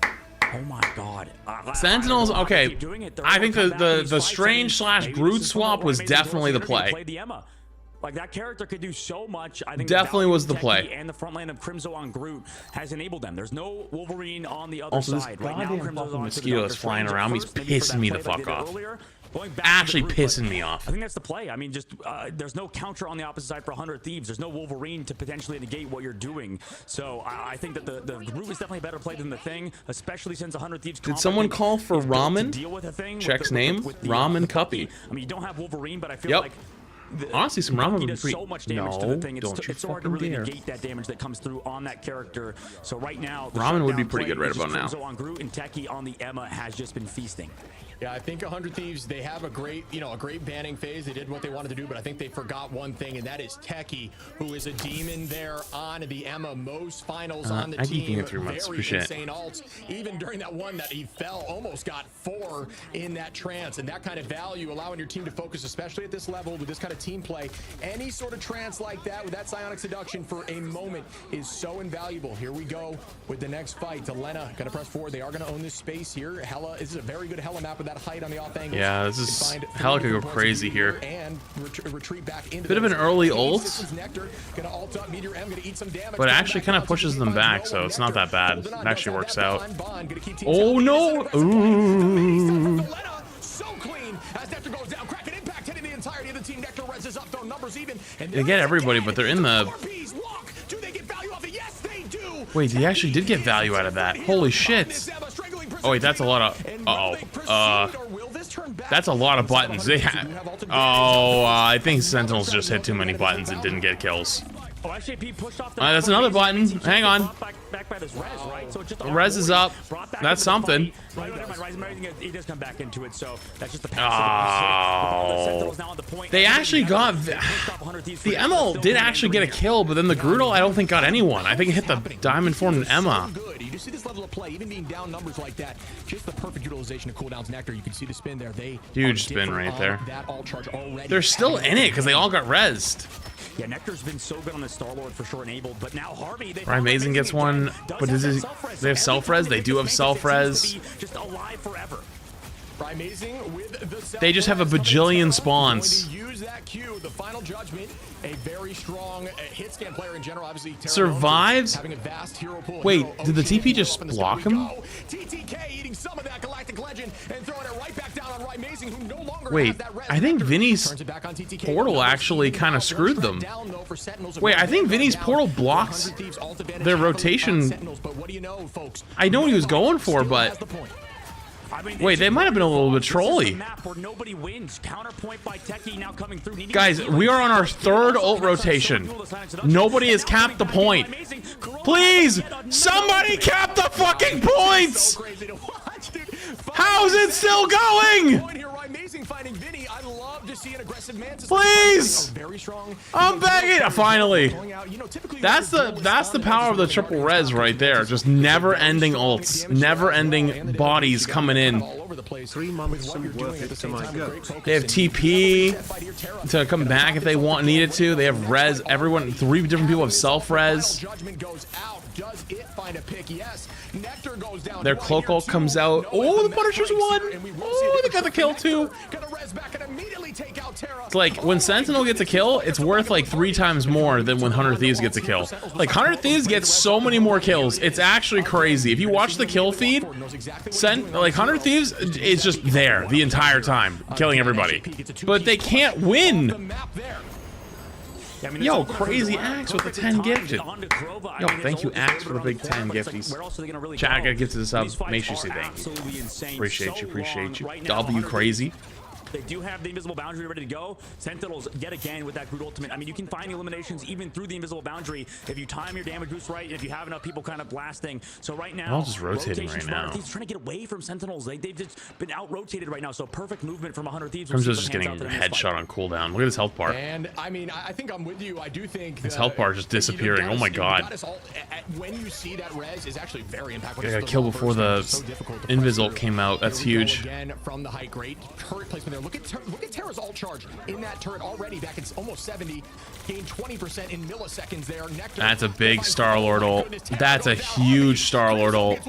Oh my god. Sentinels, okay. I think the Strange / Groot swap was definitely the play. Like, that character could do so much. I think definitely was the play. And the front line of Crimzo on Groot has enabled them. There's no Wolverine on the other also, side. This goddamn fucking mosquito that's flying around me is pissing me the fuck off. Actually pissing me off. I think that's the play. I mean, just there's no counter on the opposite side for 100 Thieves. There's no Wolverine to potentially negate what you're doing. So I think that the Groot is definitely a better play than the Thing, especially since 100 Thieves. Did someone call for Ramen? Check's name? Ramen Cuppy. I mean, you don't have Wolverine, but I feel like honestly, some Ramen would be pretty. So much damage to the Thing. It's so hard to really negate that damage that comes through on that character. So right now, Ramen would be pretty good right about now. On Groot and Techie on the Emma has just been feasting. Yeah, I think 100 Thieves, they have a great banning phase. They did what they wanted to do, but I think they forgot one thing, and that is Techie, who is a demon there on the Emma. Most finals on the team. Very insane ults. Even during that one that he fell, almost got 4 in that trance, and that kind of value, allowing your team to focus, especially at this level with this kind of team play. Any sort of trance like that with that psionic seduction for a moment is so invaluable. Here we go with the next fight. Delena gonna press forward. They are gonna own this space here. Hela, this is a very good Hela map with that height on the off angle. Yeah, this is Hela could go crazy here. And retreat back into bit of an early ult, but it actually kind of pushes them back, so it's not that bad. It actually works out. Oh no! Ooh. They get everybody, but they're in the. Wait, he actually did get value out of that. Holy shit! Oh wait, that's a lot of. That's a lot of buttons. They had. I think Sentinels just hit too many buttons and didn't get kills. Oh, actually, Pete pushed off that's another button. Hang on. Back by this res, right? So just res is up. That's something. He does come back into it, so that's just the They actually got the Emma did actually get a kill, but then the Groodle I don't think got anyone. I think it hit the diamond formed Emma. You just see this level of play, even being down numbers like that, just the perfect utilization of cooldowns. Nectar, you can see the spin there. They huge spin right there. They're still in it because they all got rezzed. Yeah, Nectar's been so good on the Star-Lord for sure enabled, but now Harvey. Amazing gets one, but they have self-res? They do have self-res. Just alive forever. They just have a bajillion spawns. Use that Q, the final judgment, a very strong hit scan player in general. Obviously, survives. Wait, did the TP just block him? TTK eating some of that galactic and throwing it right back down on Amazing, who no longer Wait, has that res. I think Nectar Vinny's turns it back on TTK. portal actually kind of screwed them. Wait, I think Vinny's portal blocks their rotation. I know what he was going for, but wait, they might have been a little bit trolly. Guys, we are on our third ult rotation. Nobody has capped the point. Please, somebody cap the fucking points! How is it still going? Please! I'm begging. Finally. That's the power of the triple res right there. Just never-ending ults, never-ending bodies coming in. 3 months and worth it to my goat. They have TP to come back if they need it to. They have res. Everyone, 3 different people have self-res. Their cloak ult comes out. Oh, the Punishers won. Oh, they got the kill too. It's like when Sentinel gets a kill, it's worth like 3 times more than when 100 Thieves gets a kill. Like 100 Thieves gets so many more kills. It's actually crazy. If you watch the kill feed, like 100 Thieves is just there the entire time, killing everybody. But they can't win. Yo, crazy Axe with the 10 gifted. Yo, thank you, Axe, for the big 10 gifties. Chat, I gotta get to the sub. Make sure you say thank you. Appreciate you, appreciate you. W crazy. They do have the invisible boundary ready to go. Sentinels, yet again, with that Groot ultimate. I mean, you can find the eliminations even through the invisible boundary if you time your damage boost right, if you have enough people kind of blasting. So right now, all just rotating right now. He's trying to get away from Sentinels. They've just been out-rotated right now, so perfect movement from 100 Thieves. I'm just getting headshot on cooldown. Look at his health bar. And, I mean, I think I'm with you. I do think his health bar is just disappearing. Oh my god. When you see that res is actually very impactful. I got kill before the Invis came out. That's huge. Again, from the high grade turret placement there. Look at Terra's ult charge in that turret already back at almost 70, gained 20% in milliseconds there. Nectar, that's a big Star-Lord ult. That's a huge Star-Lord ult.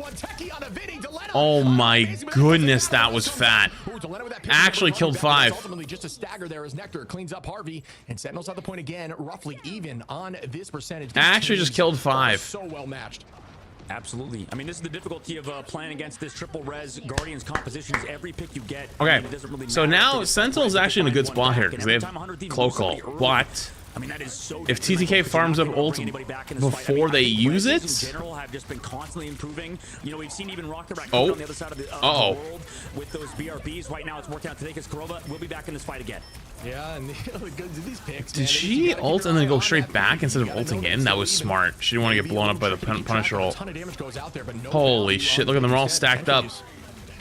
Oh my goodness, that was fat. Actually killed 5. Ultimately just a stagger there as Nectar cleans up Harvey, and Sentinels at the point again, roughly even on this percentage. Actually just killed 5. So well matched. Absolutely. I mean, this is the difficulty of playing against this triple res Guardians composition. Is every pick you get. Okay, I mean, it doesn't really so now Sentinel's actually in a good spot here because they have Cloak Ult. But I mean, that is so if TTK farms up ult before they use it, general have just been constantly improving. You know, we've seen even Rocket Raccoon on the other side of the world with those BRBs. Right now, it's working out today because Kurova will be back in this fight again. Yeah, and these picks. Did she ult and then go straight back instead of ulting in? That was smart. She didn't want to get blown up by the Punisher ult. Holy shit! Look at them, they're all stacked up.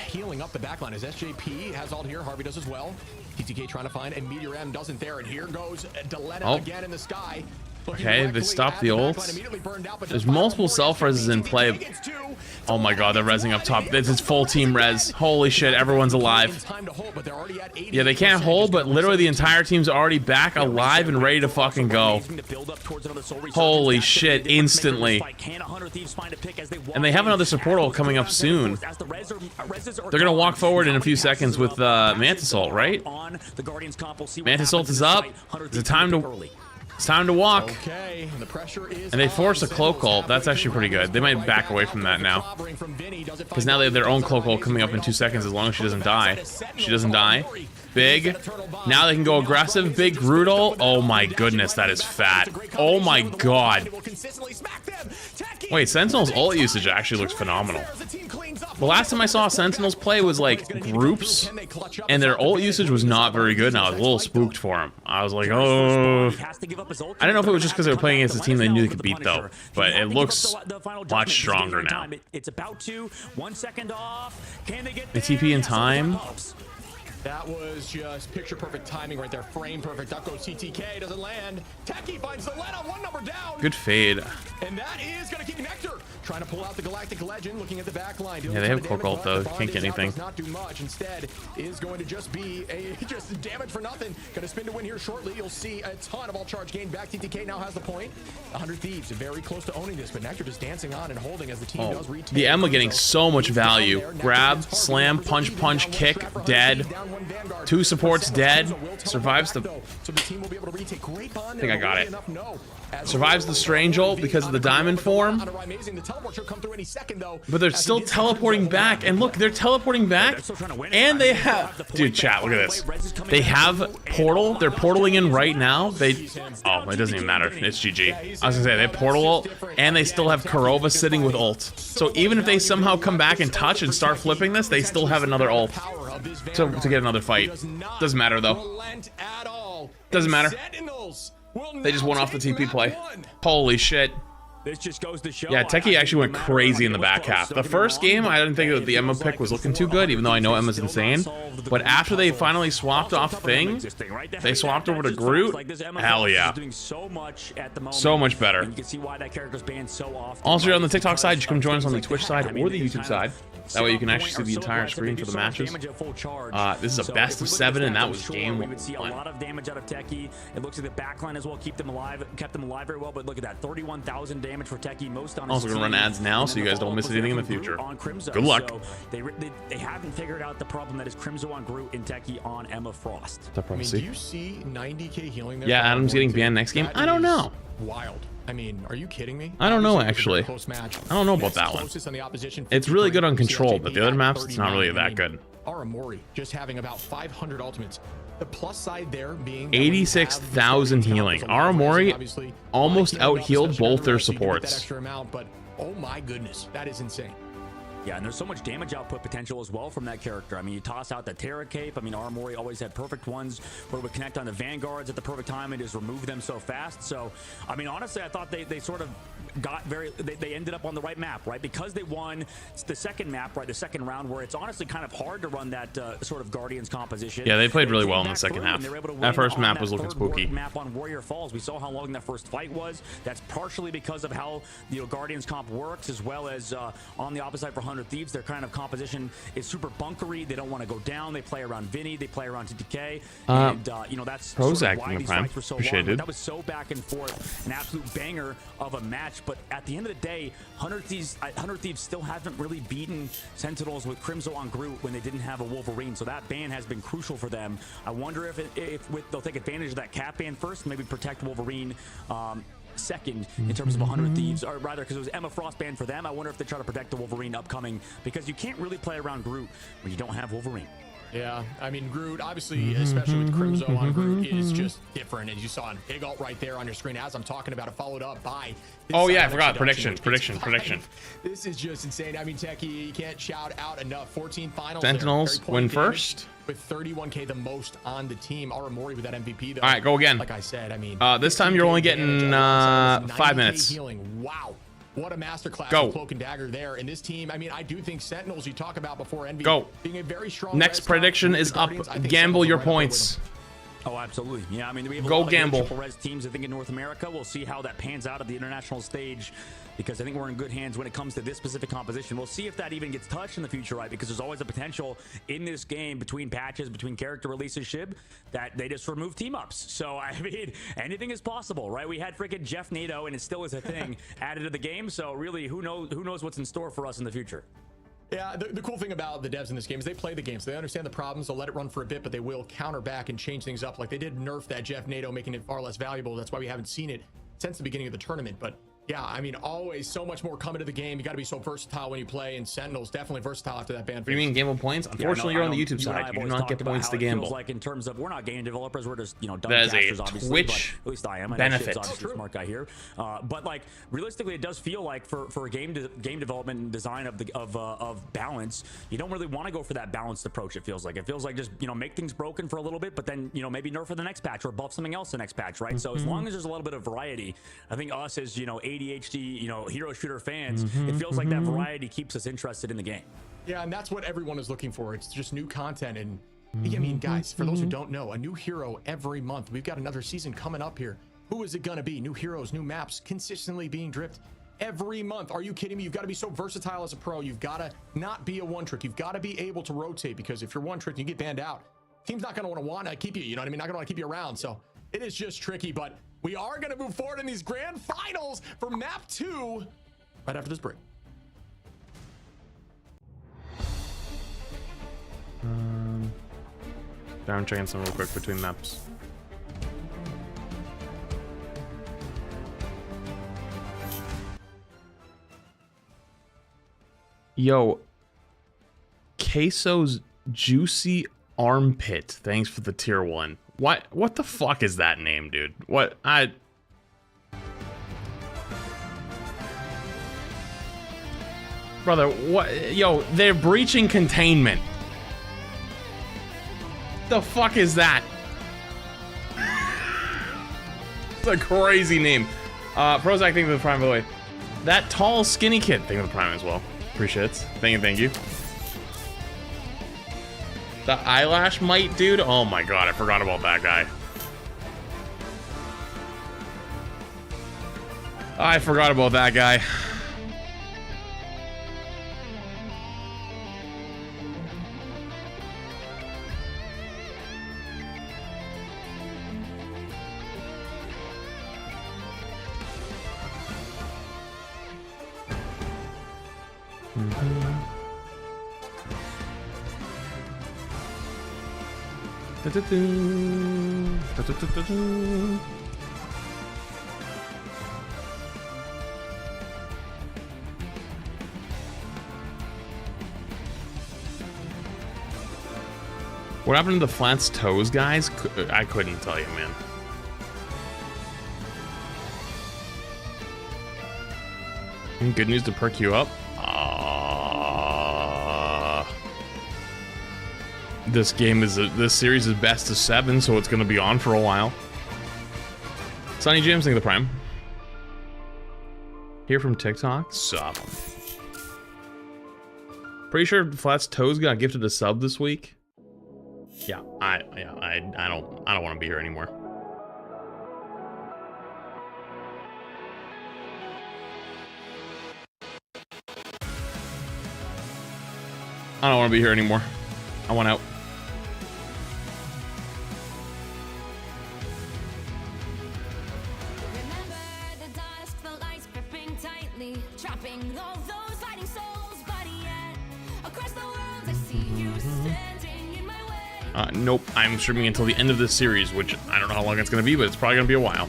Healing up the backline as SJP has ult here. Harvey does as well. TTK trying to find, and Meteor M doesn't there. And here goes Delena again in the sky. Okay, they stopped the ults. There's multiple self-reses in play. Oh my god, they're resing up top. This is full team res. Holy shit, everyone's alive. Yeah, they can't hold, but literally the entire team's already back alive and ready to fucking go. Holy shit, instantly. And they have another support ult coming up soon. They're gonna walk forward in a few seconds with Mantis ult, right? Mantis ult is up. It's time to walk. And they force a Cloak Ult. That's actually pretty good. They might back away from that now. Because now they have their own Cloak Ult coming up in 2 seconds as long as she doesn't die. She doesn't die. Big. Now they can go aggressive. Big Groot ult. Oh my goodness, that is fat. Oh my god. Wait, Sentinel's ult usage actually looks phenomenal. The last time I saw Sentinels play was like groups, and their ult usage was not very good, and I was a little spooked for them. I was like, oh. I don't know if it was just because they were playing against a team they knew they could beat, though, but it looks much stronger now. It's about to. 1 second off. Can they get the TP in time? That was just picture-perfect timing right there. Frame perfect. Up goes TTK. Doesn't land. Techie finds the let on 1 number down. Good fade. And that is going to keep Nectar trying to pull out the Galactic Legend. Looking at the back line. Yeah, they have Cloak Ult, though. Can't get anything. Not do much. Instead, is going to just be just damage for nothing. Going to spin to win here shortly. You'll see a ton of all charge gained back. TTK now has the point. 100 Thieves very close to owning this, but Nectar just dancing on and holding as the team does retake. The Emma getting so much value. Grab, slam, punch, kick, dead. 2 supports dead. Survives the... So the team will be able to retake. Great bond. I think I got it. Survives the strange ult because of the diamond form. But they're still teleporting back. And look, they're teleporting back. And they have... Dude, chat, look at this. They have portal. They're portaling in right now. They... Oh, it doesn't even matter. It's GG. I was gonna say, they portal ult. And they still have Kurova sitting with ult. So even if they somehow come back and touch and start flipping this, they still have another ult to get another fight. Doesn't matter, though. Doesn't matter. They just won off the TP play. Holy shit. This just goes to show. Yeah, Techie actually went crazy in the back half. The first game, I didn't think that the Emma pick was looking too good, even though I know Emma's insane. But after they finally swapped off Thing, they swapped over to Groot. Hell yeah. So much better. Also, you're on the TikTok side, you should come join us on the Twitch side or the YouTube side. That way you can actually see the entire screen for the matches. This is a best of 7, and that was game 1. We would see a lot of damage out of Techie. It looks like the backline as well kept them alive very well. But look at that, 31,000 damage for Techie. Most on. Also gonna run ads now, so you guys don't miss anything in the future. Good luck. So they haven't figured out the problem that is Crimzo on Groot and Techie on Emma Frost. I mean, do you see 90k healing there? Yeah, Adam's getting banned next game. I don't know. Wild. I mean, are you kidding me? I don't know, actually. I don't know about that one. It's really good on control, but the other maps, it's not really that good. Aramori just having about 500 ultimates. The plus side there being 86,000 healing. Aramori almost out-healed both their supports. Extra amount, but oh my goodness, that is insane. Yeah, and there's so much damage output potential as well from that character. I mean, you toss out the Terra Cape. I mean, Aramori always had perfect ones where it would connect on the Vanguards at the perfect time and just remove them so fast. So, I mean, honestly, I thought they sort of got they ended up on the right map, right? Because they won the second map, right? The second round, where it's honestly kind of hard to run that sort of Guardians composition. Yeah, they played really well in the second half. That first map was looking spooky. Map on Warrior Falls. We saw how long that first fight was. That's partially because of how Guardians comp works, as well as on the opposite side for 100 Thieves, their kind of composition is super bunkery. They don't want to go down. They play around Vinny. They play around TTK. And you know, that's sort of why these fights were so long. But that was so back and forth, an absolute banger of a match. But at the end of the day, 100 Thieves still haven't really beaten Sentinels with Crimzo on Groot when they didn't have a Wolverine. So that ban has been crucial for them. I wonder if they'll take advantage of that cap ban first, maybe protect Wolverine second in terms of 100 Thieves, or rather, because it was Emma Frost banned for them. I wonder if they try to protect the Wolverine upcoming, because you can't really play around Groot when you don't have Wolverine. Yeah, I mean, Groot, obviously, especially with Crimzo on Groot, is just different. As you saw on big ult right there on your screen as I'm talking about it, followed up by... Oh, yeah, I forgot. Prediction. This is just insane. I mean, Techie, you can't shout out enough. 14 finals. Sentinels win first. With 31k the most on the team. Aramori with that MVP, though. All right, go again. Like I said, I mean... this time you're only getting 5 minutes. Healing. Wow. What a masterclass of Cloak and Dagger there. And this team, I mean, I do think Sentinels, you talk about before Envy, being a very strong... Next prediction is up. Gamble your points. Oh, absolutely. Yeah, I mean, we have a lot of triple res teams, I think, in North America. We'll see how that pans out at the international stage, because I think we're in good hands when it comes to this specific composition. We'll see if that even gets touched in the future, right? Because there's always a potential in this game between patches, between character releases, Shib, that they just remove team-ups. So, I mean, anything is possible, right? We had freaking Jeff Nato, and it still is a thing, added to the game. So, really, who knows what's in store for us in the future? Yeah, the cool thing about the devs in this game is they play the game, so they understand the problems. They'll let it run for a bit, but they will counter back and change things up. Like they did nerf that Jeff Nato, making it far less valuable. That's why we haven't seen it since the beginning of the tournament. But yeah, I mean, always so much more coming to the game. You got to be so versatile when you play, and Sentinel's definitely versatile after that ban. What do you mean gamble points? Unfortunately, you're on the YouTube side. You do not get points to gamble. Like in terms of, we're not game developers, we're just, you know, dumb that casters, is a obviously, Twitch at least I am. benefit. Obviously a smart guy here. But like realistically, it does feel like for a game development and design of balance, you don't really want to go for that balanced approach. It feels like just, you know, make things broken for a little bit, but then, you know, maybe nerf for the next patch or buff something else the next patch, right? So as long as there's a little bit of variety, I think us as, you know, ADHD, you know, hero shooter fans, it feels like that variety keeps us interested in the game. Yeah, and that's what everyone is looking for. It's just new content. And I mean, guys, for those who don't know, a new hero every month. We've got another season coming up here. Who is it gonna be? New heroes, new maps, consistently being dripped every month. Are you kidding me? You've got to be so versatile as a pro. You've got to not be a one trick. You've got to be able to rotate, because if you're one trick, you get banned out. Team's not gonna want to keep you. You know what I mean? Not gonna want to keep you around. So it is just tricky, but we are gonna move forward in these grand finals for map 2 right after this break. I'm checking some real quick between maps. Yo, Queso's Juicy Armpit. Thanks for the tier 1. What the fuck is that name, dude? Brother, what? Yo, they're breaching containment. The fuck is that? It's a crazy name. Prozac, thank you for the prime, by the way. That tall, skinny kid, thank you for the prime as well. Appreciate it. Thank you. The eyelash mite, dude. Oh my god, I forgot about that guy. I forgot about that guy. What happened to the Flats Toes guys? I couldn't tell you, man. Any good news to perk you up? This series is best of 7, so it's gonna be on for a while. Sunny James, thank you for the prime. Here from TikTok, sup. Pretty sure Flats Toes got gifted a sub this week. Yeah, I don't want to be here anymore. I don't want to be here anymore. I want out. Nope, I'm streaming until the end of this series, which I don't know how long it's going to be, but it's probably going to be a while.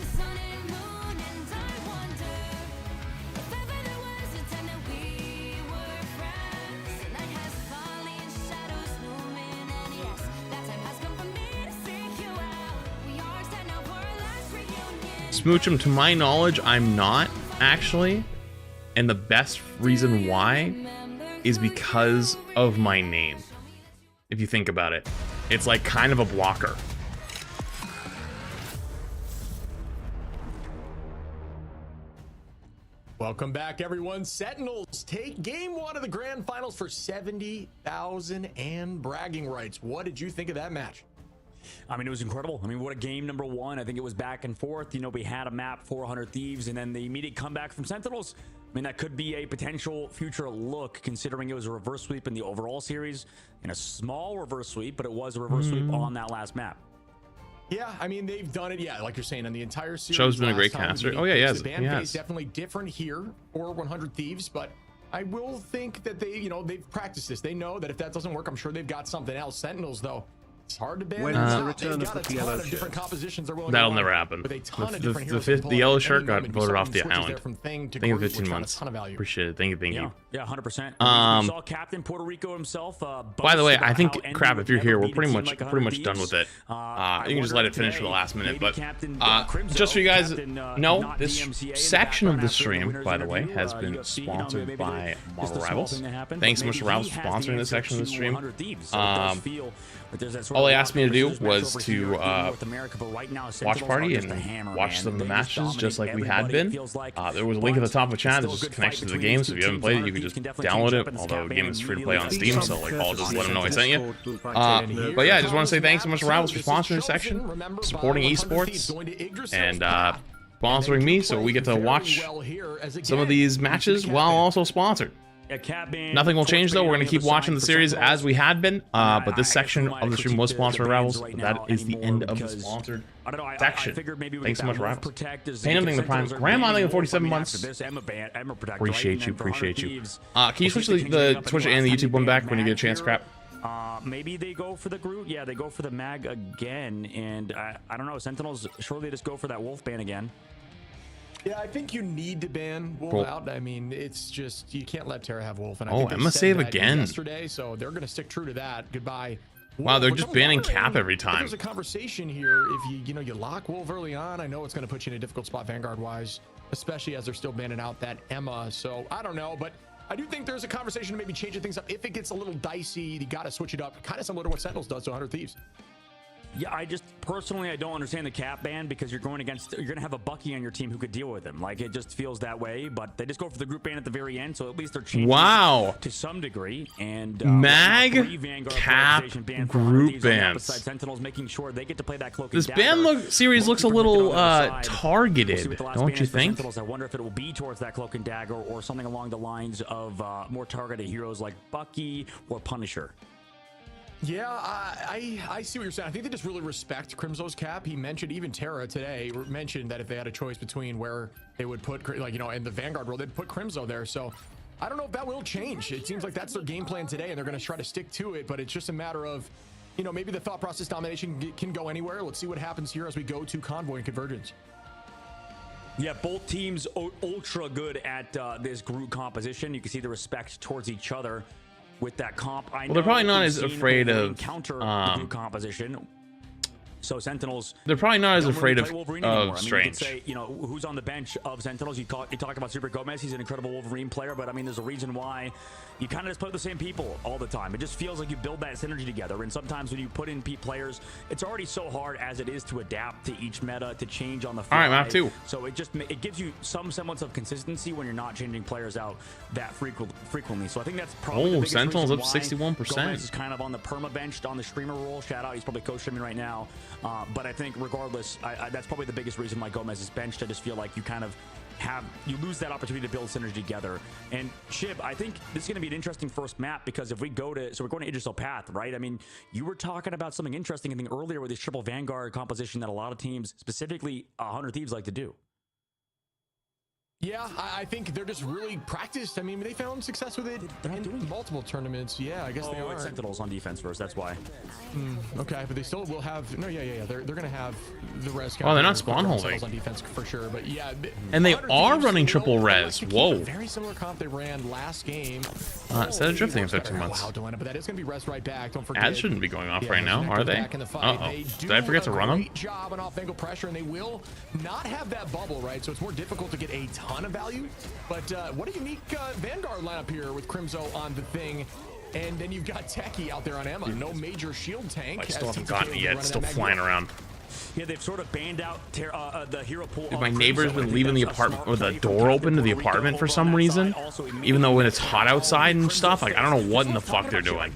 Smoochum, to my knowledge, I'm not, actually. And the best reason why is because of my name. If you think about it. It's like kind of a blocker. Welcome back, everyone. Sentinels take game 1 of the grand finals for 70,000 and bragging rights. What did you think of that match? I mean, it was incredible. I mean, what a game number 1. I think it was back and forth. You know, we had a map, 400 Thieves, and then the immediate comeback from Sentinels. I mean, that could be a potential future look, considering it was a reverse sweep in the overall series, and a small reverse sweep, but it was a reverse sweep on that last map. Yeah, I mean, they've done it, yeah, like you're saying, on the entire series. Show's been a great caster. Oh, yeah, yes. The ban is definitely different here for 100 Thieves, but I will think that they, you know, they've practiced this. They know that if that doesn't work, I'm sure they've got something else. Sentinels, though, it's hard to ban. They've got a ton of different compositions. That'll never happen. The yellow shirt got voted off the island. Thank you for 15 months. Appreciate it. Thank you. Yeah, 100%. We saw Captain Puerto Rico himself. By the way, I think, crap, if you're here, we're pretty much done with it. You can just let it finish for the last minute. But just so you guys know, this section of the stream, by the way, has been sponsored by Marvel Rivals. Thanks so much to Rivals for sponsoring this section of the stream. All they asked me to do was to watch party and watch some of the matches just like we had been. There was a link at the top of the chat that just connects to the game, so if you haven't played it, you can just download it, although the game is free to play on Steam, so like I'll just let them know I sent you. But yeah, I just want to say thanks so much to Rivals for sponsoring this section, supporting esports, and sponsoring me so we get to watch some of these matches while also sponsored. Nothing will change though. We're going to keep watching the series as we had been, but this section of the stream was sponsored by Rivals. That is the end of the sponsored section. Thanks so much, Rivals. Pain the prime. Grandma, thank you 47 months. Appreciate you. Can you switch the Twitch and the YouTube one back when you get a chance, crap? Maybe they go for the Groot. Yeah, they go for the Mag again. And I don't know. Sentinels, surely they just go for that Wolf ban again. Yeah, I think you need to ban Wolf out. I mean, it's just, you can't let Terra have Wolf. And I Oh, think they Emma said save that again. yesterday, so they're going to stick true to that. Goodbye. Wow, they're Wolf. just I'm banning wondering Cap every if time. There's a conversation here. If you lock Wolf early on, I know it's going to put you in a difficult spot Vanguard-wise, especially as they're still banning out that Emma. So I don't know, but I do think there's a conversation to maybe changing things up. If it gets a little dicey, you got to switch it up. Kind of similar to what Sentinels does to 100 Thieves. Yeah, I just personally I don't understand the Cap ban because you're going to have a Bucky on your team who could deal with him. Like, it just feels that way, but they just go for the group ban at the very end, so at least they're changing to some degree. And Mag, Cap, group bans. Sentinels making sure they get to play that cloak. This ban series looks a little targeted, don't you think? Sentinels, I wonder if it will be towards that cloak and dagger or something along the lines of more targeted heroes like Bucky or Punisher. Yeah, I see what you're saying. I think they just really respect Crimzo's Cap. He mentioned, even Terra today mentioned that if they had a choice between where they would put, like, in the Vanguard role, they'd put Crimzo there. So I don't know if that will change. It seems like that's their game plan today, and they're going to try to stick to it. But it's just a matter of, maybe the thought process domination can go anywhere. Let's see what happens here as we go to Convoy and Convergence. Yeah, both teams ultra good at this group composition. You can see the respect towards each other with that comp. Well, they're probably not as afraid of counter the group composition. So Sentinels, they're probably not as afraid of Strange. You could say, who's on the bench of Sentinels? You talked about Super Gomez. He's an incredible Wolverine player, but I mean, there's a reason why you kind of just play with the same people all the time. It just feels like you build that synergy together. And sometimes when you put in players, it's already so hard as it is to adapt to each meta, to change on the fly. All right, map 2. So it gives you some semblance of consistency when you're not changing players out that frequently. So I think that's probably the biggest Sentinels up reason why 61%. Gomez is kind of on the perma bench, on the streamer role. Shout out, he's probably co-streaming right now. But I think regardless, that's probably the biggest reason why Gomez is benched. I just feel like you lose that opportunity to build synergy together. And Shib, I think this is going to be an interesting first map because if we we're going to Idrisil Path, right? I mean, you were talking about something interesting, I think, earlier with this triple Vanguard composition that a lot of teams, specifically 100 Thieves, like to do. Yeah, I think they're just really practiced. I mean, they found success with it in multiple tournaments. Yeah, I guess they are. It's Sentinels on defense first, that's why. Okay, but they still will have... No, yeah. They're going to have the res... Oh, they're not spawn holding. On defense for sure, but yeah. And they are running triple res. Whoa. Very similar comp they ran last game. Instead of drifting in 15 months. Wow, Delena, but that is going to be res right back. Don't forget. Ads shouldn't be going off right now, are they? Uh-oh. Did I forget to run them? Great job on off-angle pressure, and they will not have that bubble, right? So it's more difficult to get a ton of value. But what a unique Vanguard lineup here with Crimzo on the thing. And then you've got Techie out there on Emma. No major shield tank. I still haven't gotten it yet. Still flying around. Yeah, they've sort of banned out the hero pool. Dude, my neighbor's been leaving the apartment with the door open to the apartment for some reason. Even though when it's hot outside and stuff, like, I don't know what in the fuck they're doing.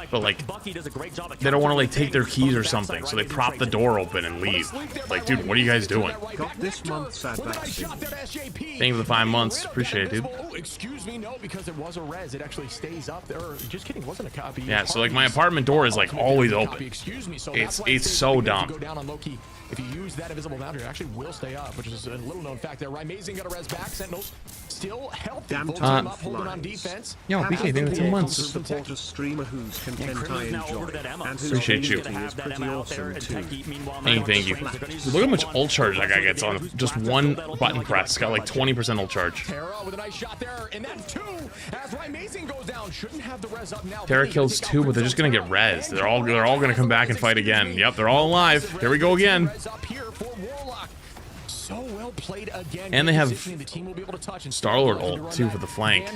But like, they don't want to like take their keys or something, so they prop the door open and leave. Like, dude, what are you guys doing? Got this month's Thank you for the 5 months. Appreciate it, dude. Excuse me, no, because it was a res. It actually stays up there. Just kidding, wasn't a copy. Yeah, so like my apartment door is like always open. It's so dumb. If you use that invisible boundary, it actually will stay up, which is a little known fact there. Amazing, got a res back. Sentinels still healthy. Up, holding on defense. Yo, BK, thank you for 2 months. Support a streamer whose content I enjoy. And appreciate you. Pretty awesome too. Thank you. Dude, look how much ult charge that guy gets on just one button press. Got like 20% ult charge. Terra with a nice shot there, and that's 2 as Amazing goes down. Shouldn't have the res up now. Terra kills 2, but they're just gonna get res. They're all gonna come back and fight again. Yep, they're all alive. Here we go again. So well played again. And they have Star-Lord ult too for the flank.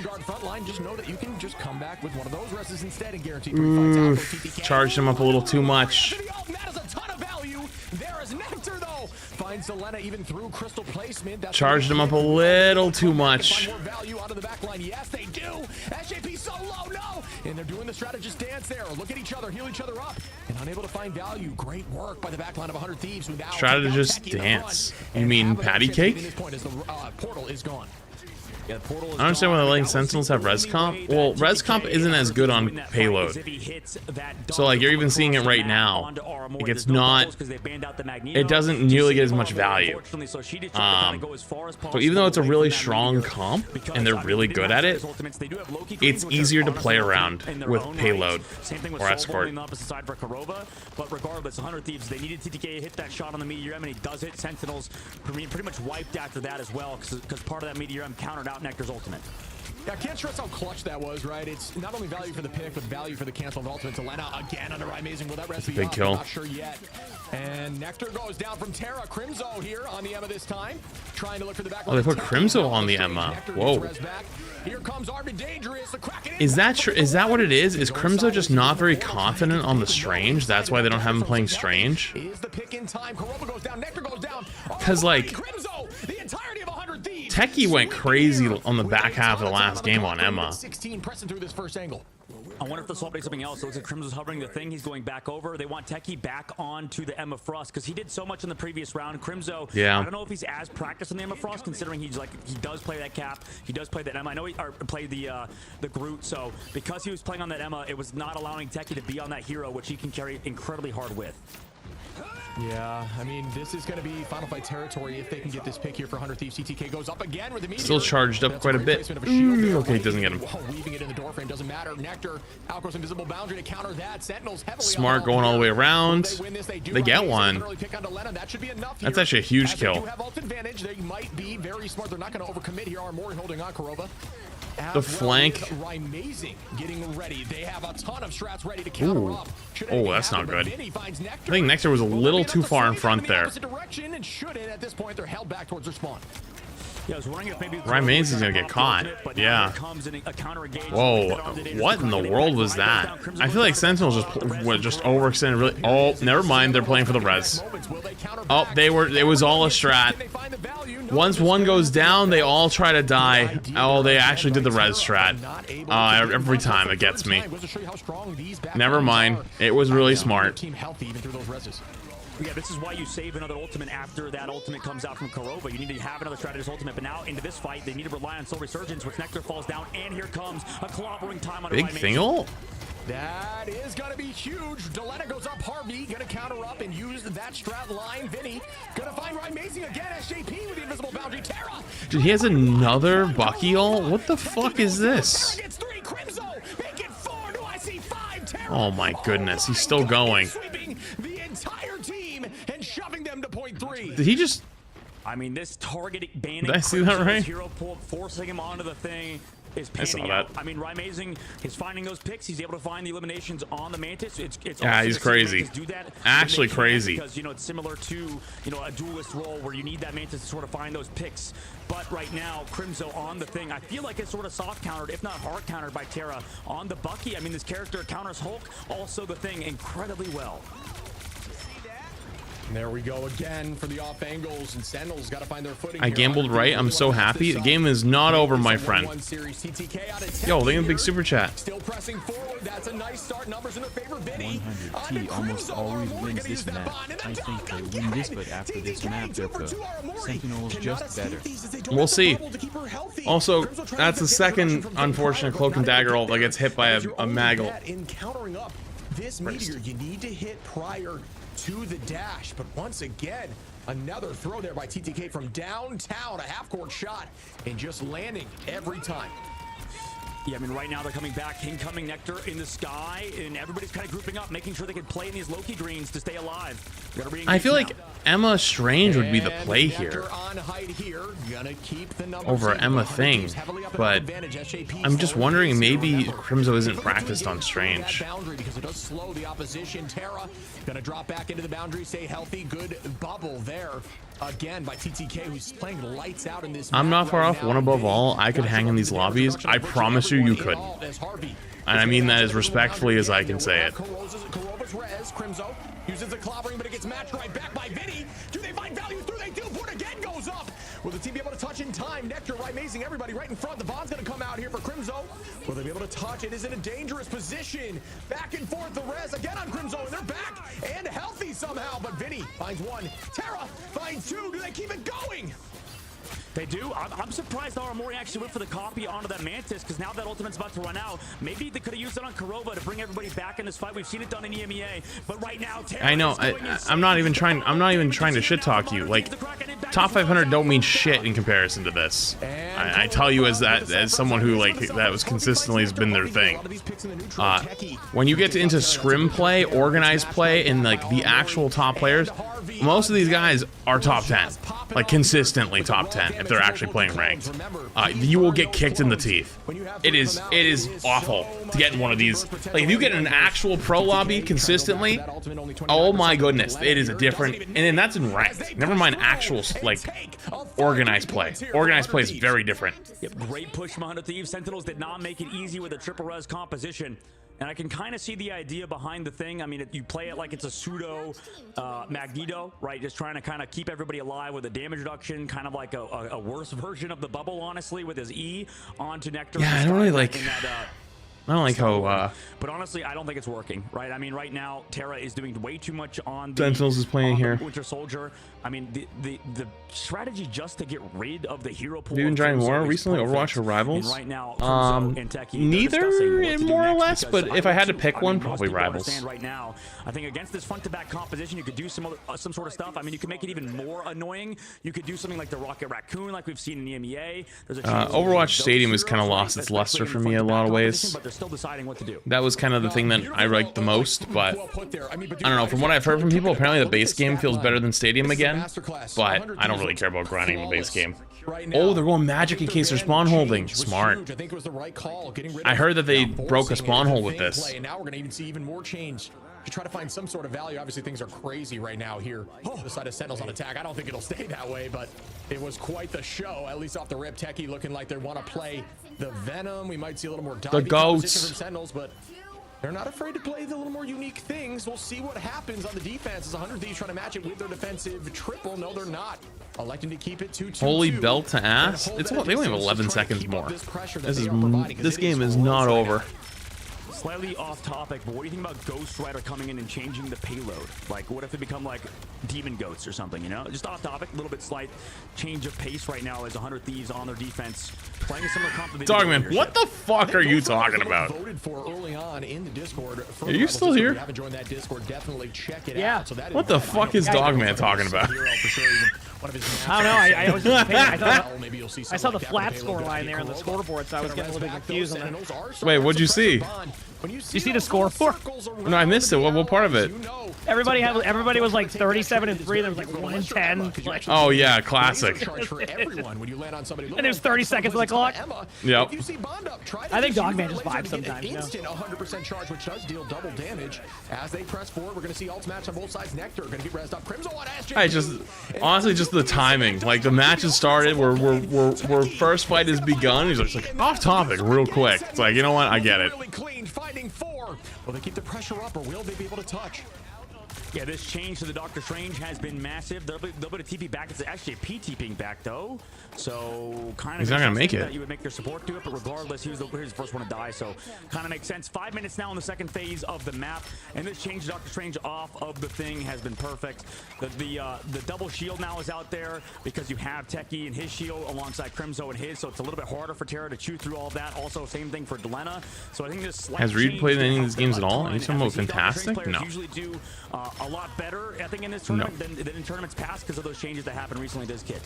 Just know that you can just come back with one of those reses instead and guarantee charged him up a little too much. That is a ton of value. There is Nectar though. Finds Selena even through crystal placement. Charged him up a little too much. More value out of the back line. Yes, they do. SJP so low, no. And they're doing the strategist dance there. Look at each other, heal each other up, and unable to find value. Great work by the back line of 100 Thieves. Strategist dance. You mean patty cake? This point as the portal is gone. Yeah, the portal is I don't understand why they're letting Sentinels have res comp. Well, res comp isn't as good on payload. So like you're even seeing it right now. Like it's not. It doesn't nearly get as much value. So even though it's a really strong comp and they're really good at it, it's easier to play around with payload or escort. But regardless, 100 Thieves, they needed TTK to hit that shot on the Meteor M, and he does hit. Sentinels pretty much wiped after that as well, because part of that Meteor M countered out Nectar's ultimate. Yeah, I can't stress how clutch that was, right? It's not only value for the pick, but value for the cancel of ultimate to Lena again under Amazing. Will that rest be big kill? I'm not sure yet. And Nectar goes down from Terra. Crimzo here on the Emma this time, trying to look for the back. Oh, they put Crimzo on the Emma. Whoa. Here comes Arby Dangerous. Is that true? Is that what it is? Is Crimzo just not very confident on the Strange? That's why they don't have him playing Strange? Because like Techie went crazy on the back half of the last game on Emma. 16 pressing through this first angle. I wonder if this will update something else. It looks like Crimso's hovering the thing. He's going back over. They want Techie back onto the Emma Frost because he did so much in the previous round. Crimzo, yeah. I don't know if he's as practiced on the Emma Frost, considering he does play that cap. He does play that Emma. I know he played the Groot. So because he was playing on that Emma, it was not allowing Techie to be on that hero, which he can carry incredibly hard with. Yeah, I mean, this is going to be Final Fight territory if they can get this pick here for 100 Thieves. TTK goes up again with the Meteor. Still charged up quite a bit. Okay, doesn't get him. Weaving it in the door frame doesn't matter. Nectar outgoes invisible boundary to counter that. Sentinels heavily Smart going all the way around. They get one. That's actually a huge kill. They might be very smart. They're not going to overcommit here. Armori holding on Kurova. The flank. Amazing getting ready. They have a ton of strats ready to counter up. Oh, that's not good. I think Nectar was a little too far in front there. And shouldn't at this point. They're held back towards their spawn. Yeah, I was wondering if maybe Ryan is gonna get caught. Yeah. Whoa, what in the world was that? I feel like Sentinels just overextended really. Oh, never mind. They're playing for the res. Oh, it was all a strat. Once one goes down, they all try to die. Oh, they actually did the res strat. Every time it gets me. Never mind. It was really smart. Yeah, this is why you save another ultimate after that ultimate comes out from Kurova. You need to have another strategist ultimate, but now into this fight, they need to rely on Soul Resurgence, which Nectar falls down, and here comes a clobbering time on Big Thingle? That is going to be huge. Delena goes up. Harvey going to counter up and use that strat line. Vinny going to find Amazing again. SJP with the invisible boundary. Terra. Dude, he has another Bucky ult? What the fuck is this? Oh my goodness, he's still going. Did he just... I mean, this targeting banning. Did I see that right? Hero pull, forcing him onto the thing is panning out. I mean, Amazing is finding those picks. He's able to find the eliminations on the Mantis. It's yeah, he's crazy. Actually crazy. Because, you know, it's similar to, you know, a duelist role where you need that Mantis to sort of find those picks. But right now, Crimzo on the thing, I feel like it's sort of soft countered, if not hard countered by Terra on the Bucky. I mean, this character counters Hulk, also the thing, incredibly well. And there we go again for the off angles, and Sentinels got to find their footing. I gambled right. I'm so happy. The game is not over, my friend. Yo, look at the big super chat. Still pressing forward. That's a nice start. Numbers in their favor. 100T almost always wins this map. I think they win this, but after this map, the Sentinels just better. We'll see. Also, that's the second unfortunate Cloak and Dagger ult that gets hit by a Maggle. In countering up this Meteor, you need to hit prior to the dash, but once again, another throw there by TTK from downtown, a half-court shot, and just landing every time. Yeah, I mean, right now they're coming back, incoming Nectar in the sky, and everybody's kind of grouping up, making sure they can play in these Loki greens to stay alive. I feel like Emma Strange would be the play here over Emma Thing, but I'm just wondering maybe Crimzo isn't practiced on Strange. Because it does slow the opposition. Terra gonna drop back into the boundary, stay healthy. Good bubble there again by TTK, who's playing lights out in this. I'm not far off. One above all, I could hang in these lobbies. I promise you could. And I mean that as respectfully as I can say it. Crimzo uses the clobbering, but it gets matched right back by Vinny. Do they find value through? They do. Port again goes up. Will the team be able to touch in time? Nectar, Amazing, everybody right in front. The bond's going to come out here for Crimzo. Will they be able to touch? It is in a dangerous position. Back and forth, the res again on Crimzo, and they're back and healthy somehow. But Vinny finds one. Terra finds two. Do they keep it going? They do. I'm surprised Aramori actually went for the copy onto that Mantis, because now that ultimate's about to run out. Maybe they could have used it on Kurova to bring everybody back in this fight. We've seen it done in EMEA, but right now, I know. I'm not even trying to shit talk you. Like, top 500 don't mean shit in comparison to this. I tell you as someone who like that was consistently has been their thing. When you get into scrim play, organized play, and like the actual top players, most of these guys are top 10, like consistently top 10 if they're actually playing ranked. You will get kicked in the teeth. It is awful to get in one of these. Like if you get in an actual pro lobby consistently, oh my goodness, it is a different. And then that's in ranked. Never mind actual like organized play. Organized play is very different. Yep, great push from 100 Thieves. Sentinels did not make it easy with a triple res composition. And I can kind of see the idea behind the thing. I mean, you play it like it's a pseudo Magneto, right? Just trying to kind of keep everybody alive with a damage reduction, kind of like a worse version of the bubble, honestly, with his E onto Nectar. Yeah, I don't really like... I don't like how... But honestly, I don't think it's working, right? I mean, right now, Terra is doing way too much on the... Sentinels is playing here. Winter Soldier. I mean, the strategy just to get rid of the hero pool... Have you been trying more recently, Overwatch or Rivals? Right now, neither, more or less, but if I had to pick one, probably Rivals. Right now, I think against this front-to-back composition, you could do some sort of stuff. I mean, you could make it even more annoying. You could do something like the Rocket Raccoon, like we've seen in EMEA. Overwatch Stadium has kind of lost its luster for me in a lot of ways. Still deciding what to do. That was kind of the thing that I liked the most, but I don't know. From what I've heard from people, apparently the base game feels better than Stadium again, but I don't really care about grinding the base game. Oh, they're going magic in case they're spawn holding. Smart. I heard that they broke a spawn hole with this. Now we're going to even see even more change to try to find some sort of value. Obviously, things are crazy right now here. The side of Sentinels on attack. I don't think it'll stay that way, but it was quite the show. At least off the rip, Techie looking like they want to play the Venom. We might see a little more the goats from Sentinels, but they're not afraid to play the little more unique things. We'll see what happens on the defense. As 100 Thieves trying to match it with their defensive triple. No, they're not. Electing to keep it 2-2-2. Holy belt to ass. It's they only have 11 seconds more. This game is not over. Slightly off topic, but what do you think about Ghost Rider coming in and changing the payload? Like, what if they become like Demon Goats or something, you know? Just off topic, a little bit slight change of pace right now as 100 Thieves on their defense. Playing some of the Dogman, what the fuck are you talking about? Voted for early on in the Discord. Are you still here? If you haven't joined that Discord, definitely check it yeah. out. So what the fuck is Dogman talking about? I don't know. I was just paying. I saw the flat score line there on the scoreboard, so I was getting a little bit confused on that. Wait, what'd you see? You see the scoreboard? No, I missed it. What part of it? Everybody was like 37-3. There was like 1-10. Like, oh yeah, classic. And there's 30 seconds on the clock. Yep. I think Dogman just vibes sometimes. Instant 100% charge, which does deal double damage. As they press forward, we're going to see ults match on both sides. Nectar going to get rezzed up. Crimson on SJ. I just honestly just the timing. Like the match has started. We're first fight has begun. He's just like off topic real quick. It's like, you know what? I get it. Will they keep the pressure up, or will they be able to touch? Yeah, this change to the Doctor Strange has been massive. They'll be a TP back. It's actually a P TPing back though, so kind of. He's not gonna make it. You would make your support do it, but regardless, he was the first one to die. So kind of makes sense. 5 minutes now in the second phase of the map, and this change to Doctor Strange off of the thing has been perfect. The double shield now is out there because you have Techie and his shield alongside Crimzo and his, so it's a little bit harder for Terra to chew through all of that. Also, same thing for Delena. So I think this has Reed played any of these games at all? Any talking about fantastic? No. Usually do a lot better, I think, in this tournament than in tournaments past because of those changes that happened recently to this kit.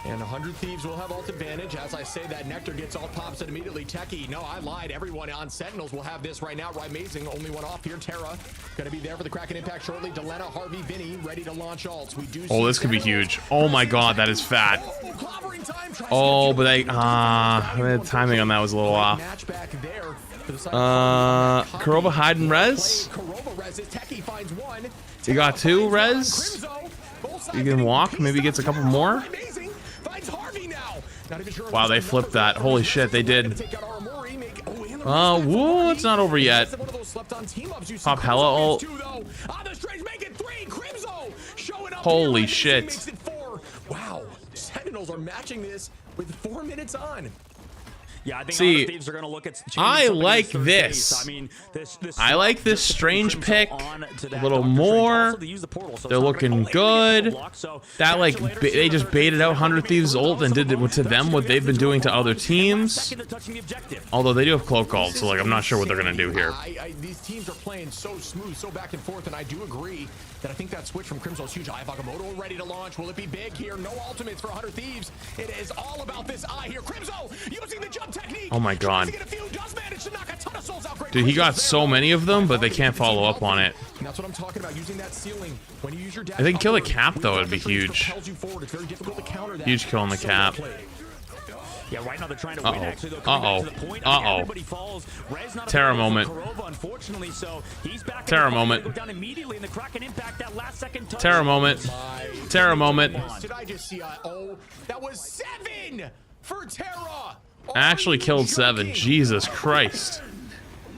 And 100 Thieves will have ult advantage. As I say that, Nectar gets all pops and immediately Techie. No, I lied. Everyone on Sentinels will have this right now. Amazing. Only one off here. Terra going to be there for the Kraken impact shortly. Delena, Harvey, Vinny ready to launch ults. We do. Oh, this could be huge. Oh my God, that is fat. Oh, but the timing on that was a little off. Kurova hide and res. You got 2 res. You can walk. Maybe gets a couple more. Wow, they flipped that. Holy shit, they did. Whoa, it's not over yet. Pop hella ult. Holy shit. Wow, Sentinels are matching this with 4 minutes on. Yeah, I think See, Thieves are going to look at I like this. I mean, I like this strange pick a little more. They're looking good. That like they just baited out 100 Thieves ult and did it to them what they've been doing to other teams. Although they do have cloak ult, so like I'm not sure what they're gonna do here. These teams are playing so smooth, so back and forth, and I do agree that I think that switch from Crimson is huge. Eye of Agamotto ready to launch. Will it be big here? No ultimates for 100 Thieves. It is all about this eye here. Crimson using the jump technique. Oh my god. Dude, he got so many of them, but they can't follow up on it. And that's what I'm talking about, using that ceiling. When you use your dash, If they can kill the cap though, it'd be huge. Huge kill on the cap. Yeah, right now they're trying to win, actually, though, Everybody falls. Terror moment. Unfortunately, so he's back Terror moment. go down immediately in the Kraken impact, that last second touch. Terror moment. Terror moment. Did I just see that was 7 for Terra. Actually killed 7. Jesus Christ.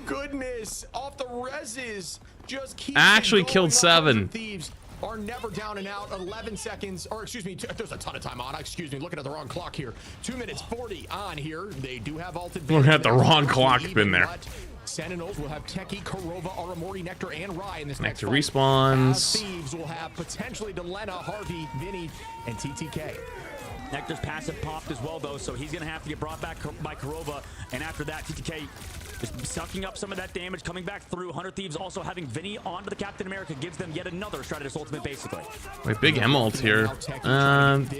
Goodness, off the reses. Just keep Actually killed 7. Thieves are never down and out. 11 seconds, or excuse me, there's a ton of time on. Excuse me, looking at the wrong clock here. 2 minutes 40 on here. They do have ulted. Looking at the wrong clock, been there. Sentinels will have Teki, Kurova, Aramori, Nectar, and Rai in this next Nectar respawns. Thieves will have potentially Delena, Harvey, Vinny, and TTK. Nectar's passive popped as well, though, so he's going to have to get brought back by Kurova. And after that, TTK is sucking up some of that damage, coming back through. 100 Thieves also having Vinny onto the Captain America gives them yet another Stratus ultimate, basically. Wait, big M ult here.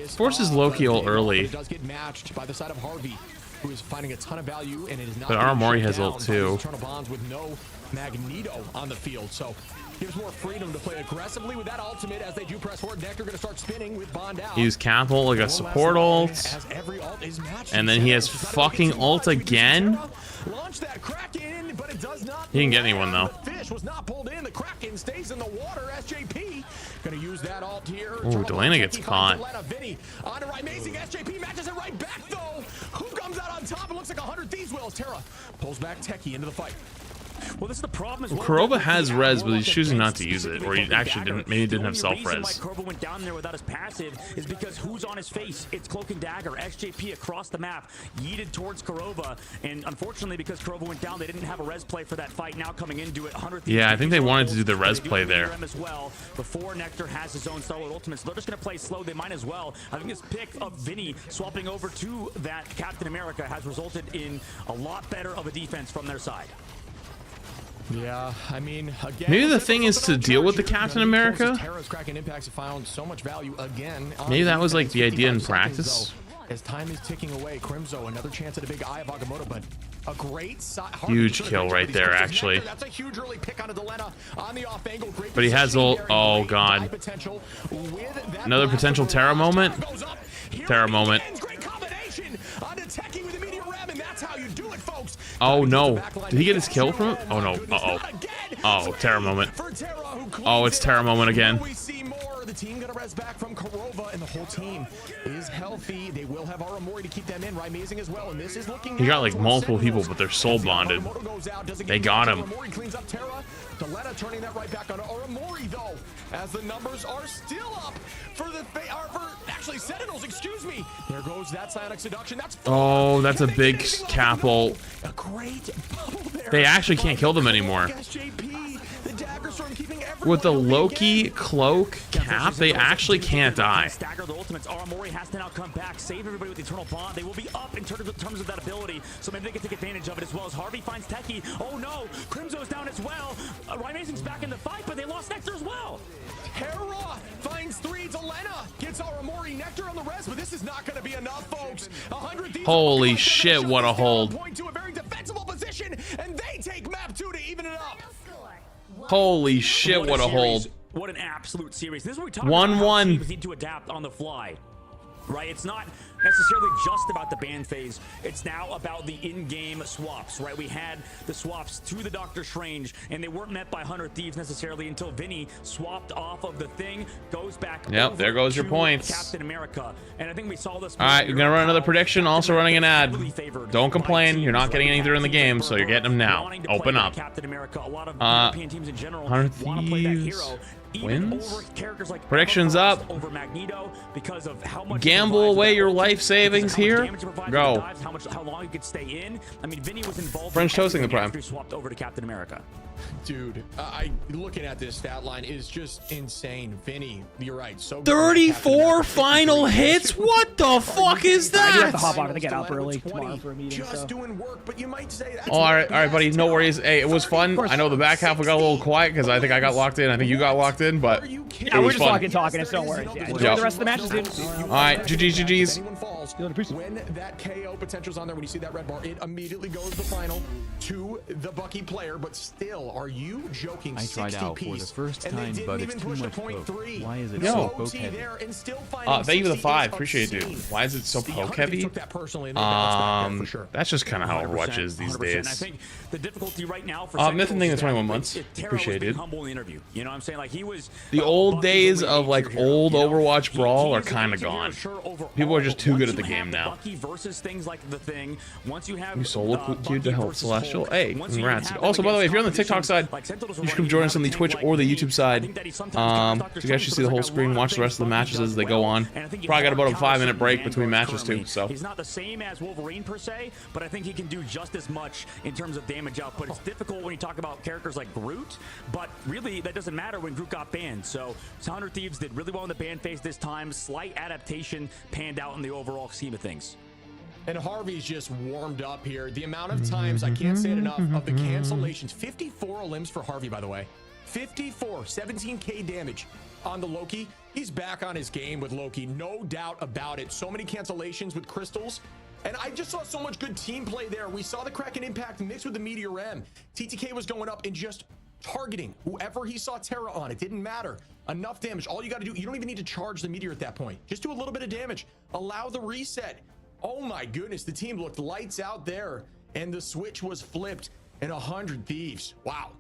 Forces Loki ult early. It does get matched by the side of Harvey, who is finding a ton of value, and it is not. But Aramori has ult too. Eternal bonds with no Magneto on the field, so gives more freedom to play aggressively with that ultimate as they do press forward. Nectar going to start spinning with Bond out. Use cap ult like a support ult. And then he has fucking ult again. Launch that Kraken, but it does not. He didn't get anyone though. Fish was not pulled in. The Kraken stays in the water. SJP going to use that ult here. Ooh, Delena gets caught. Vinny on amazing. SJP matches it right back though. Who comes out on top? It looks like 100 Thieves will. Terra pulls back Teki into the fight. Well, this is the problem as well. Kurova has res, but he's choosing not to use it, or he actually didn't. Maybe he didn't have self res. Kurova went down there without his passive is because who's on his face? It's Cloak and Dagger. SJP across the map, yeeted towards Kurova, and unfortunately, because Kurova went down, they didn't have a res play for that fight. Now coming into it, 100. Yeah, I think they wanted to do the res play there. As well, before Nectar has his own solo ultimate, so they're just going to play slow. They might as well. I think this pick of Vinny swapping over to that Captain America has resulted in a lot better of a defense from their side. Yeah, I mean, again, maybe the thing is to deal with the Captain America. Terra's Kraken impacts have found so much value again. Maybe that was like the idea in practice. As time is ticking away, Crimzo another chance at a big Eye of Agamotto, but a great huge kill right there, actually. That's a huge early pick onto Delena on the off angle. Great, but he has ult. Oh god. Another potential Terra moment. Terra moment. Oh no. Did he get his kill from it? Oh no. Uh-oh. Oh, Terra moment. Oh, it's Terra moment again. The team gonna res back from Kurova, and the whole team is healthy. They will have Aramori to keep them in. Amazing as well, and this is looking. He got like multiple people, but they're soul bonded. They got him. Aramori cleans up Terra. Delena turning that right back on Aramori though, as the numbers are still up for the actually Sentinels. Excuse me. There goes that Psionic Seduction. That's that's a big cap ult. A great bubble there. They actually can't kill them anymore. With the Loki cloak cap, they actually can't die. Stagger the ultimates. Aramori has to now come back, save everybody with the Eternal Bond. They will be up in terms of that ability, so maybe they can take advantage of it as well. As Harvey finds Teki. Oh no, Crimzo's down as well. Amazing's back in the fight, but they lost Nectar as well. Terra finds 3. Delena gets Aramori Nectar on the rest, but this is not going to be enough, folks. 100 Holy shit, what a hold. Point to a very defensible position, and they take map 2 to even it up. Holy shit, what a hold. What an absolute series. This is what we talk about. 1-1. Teams need to adapt on the fly. Right? It's not necessarily just about the ban phase. It's now about the in-game swaps, right? We had the swaps to the Doctor Strange, and they weren't met by 100 Thieves necessarily until Vinny swapped off of the thing, goes back. Yep, there goes your points. Captain America. And I think we saw this. All right, you're going to run another prediction, also running an ad. Don't complain. You're not getting any during the game, so you're getting them now. Open up. Captain America. A lot of European teams in general want to play that hero. Wins? Over characters like Predictions up. Over Magneto because of how much Gamble away your life savings here. Go. How long you could stay in. I mean, Vinny was involved. French toasting the prime. Swapped over to Captain America. Dude, looking at this stat line is just insane. Vinny, you're right. So 34 final hits. What the fuck is that? I do have to hop on to get up early tomorrow for a meeting. Just doing work, but you might say that's all right, buddy. No worries. Hey, it was fun. I know the back half we got a little quiet because I think I got locked in. I think you got locked in, but yeah, we're just talking. It's don't worry. Yeah, enjoy the rest of the matches, dude. All right, GG's. When that KO potential's on there, when you see that red bar, it immediately goes to the final to the Bucky player. But still, are you joking? I tried out for the first time, but it's too much poke. Why is it Yo. so poke heavy? Thank you for the 5. Appreciate it, dude. Why is it so poke heavy? That's just kind of how Overwatch is these days. I think the difficulty right now for Mythic thing in 21 months. Appreciate it. Humble in the interview. You know what I'm saying? Like he was. The old days of like old Overwatch brawl are kind of gone. People are just too good at the game now. Versus things like the thing. Once you have you solo queued to help Celestial. Hey, congrats. Also, by the way, if you're on the TikTok side, you should come join us on the Twitch or the YouTube side. You guys should see the whole screen, watch the rest of the matches as they go on. Probably got about a 5-minute break between matches too. So he's not the same as Wolverine per se, but I think he can do just as much in terms of damage output. It's difficult when you talk about characters like Groot, but really that doesn't matter when Groot got banned. So 100 Thieves did really well in the ban phase this time. Slight adaptation panned out in the overall scheme of things. And Harvey's just warmed up here. The amount of times, I can't say it enough, of the cancellations. 54 limbs for Harvey, by the way. 54, 17k damage on the Loki. He's back on his game with Loki, no doubt about it. So many cancellations with crystals. And I just saw so much good team play there. We saw the Kraken Impact mixed with the Meteor M. TTK was going up and just targeting whoever he saw Terra on. It didn't matter. Enough damage. All you got to do, you don't even need to charge the Meteor at that point. Just do a little bit of damage. Allow the reset. Oh my goodness, the team looked lights out there, and the switch was flipped in 100 Thieves. Wow.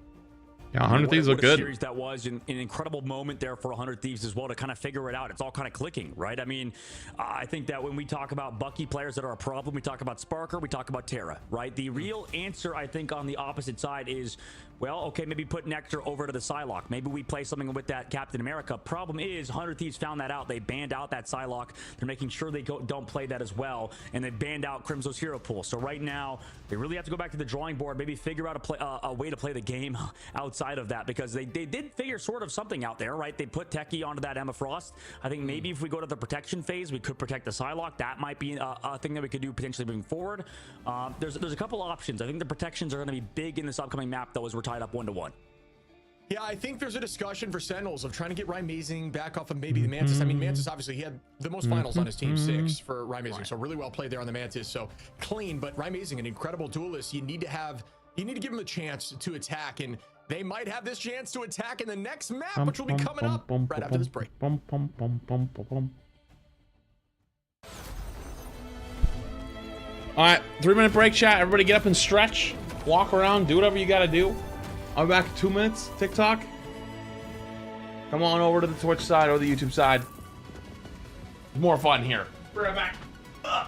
Yeah, 100 Thieves look good. Series that was an incredible moment there for 100 Thieves as well to kind of figure it out. It's all kind of clicking, right? I mean, I think that when we talk about Bucky players that are a problem, we talk about Sparker, we talk about Terra, right? The real answer, I think, on the opposite side is, well, okay, maybe put Nectar over to the Psylocke. Maybe we play something with that Captain America. Problem is, 100 Thieves found that out. They banned out that Psylocke. They're making sure they don't play that as well, and they banned out Crimso's hero pool. So right now, they really have to go back to the drawing board, maybe figure out a way to play the game outside of that, because they did figure sort of something out there, right? They put Techie onto that Emma Frost. I think maybe if we go to the protection phase, we could protect the Psylocke. That might be a thing that we could do potentially moving forward. There's a couple options. I think the protections are going to be big in this upcoming map, though, as we're tied up 1-1. Yeah, I think there's a discussion for Sentinels of trying to get Rymazing back off of maybe the Mantis. I mean, Mantis, obviously, he had the most finals on his team, 6 for Rymazing, so really well played there on the Mantis. So clean, but Rymazing, an incredible duelist. You need to give him a chance to attack, and they might have this chance to attack in the next map, which will be coming up right after this break. All right, 3-minute break, chat. Everybody get up and stretch, walk around, do whatever you got to do. I'll be back in 2 minutes. TikTok. Come on over to the Twitch side or the YouTube side. More fun here. Be right back. Ow.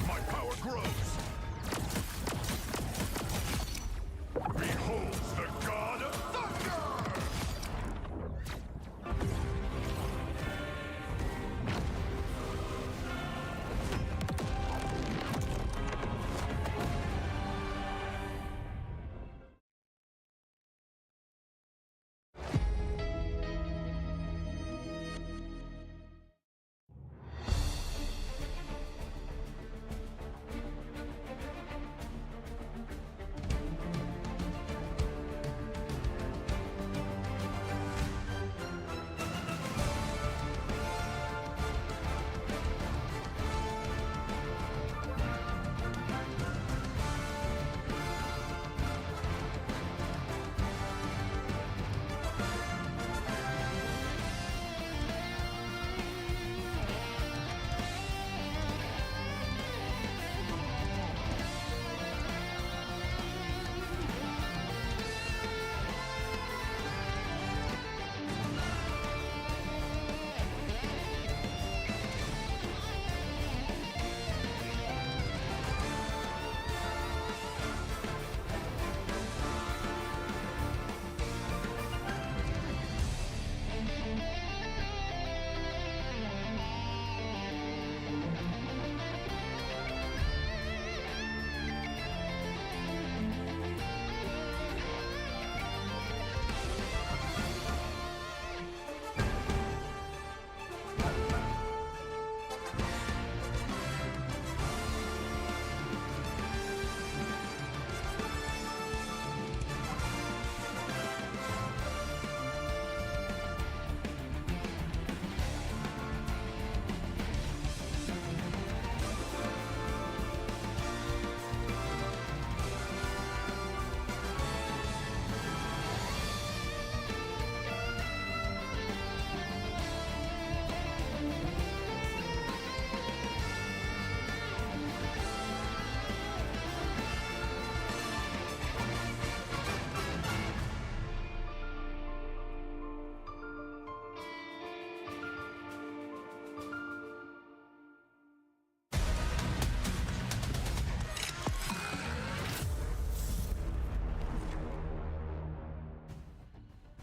My power grows. Beholds the god of thunder!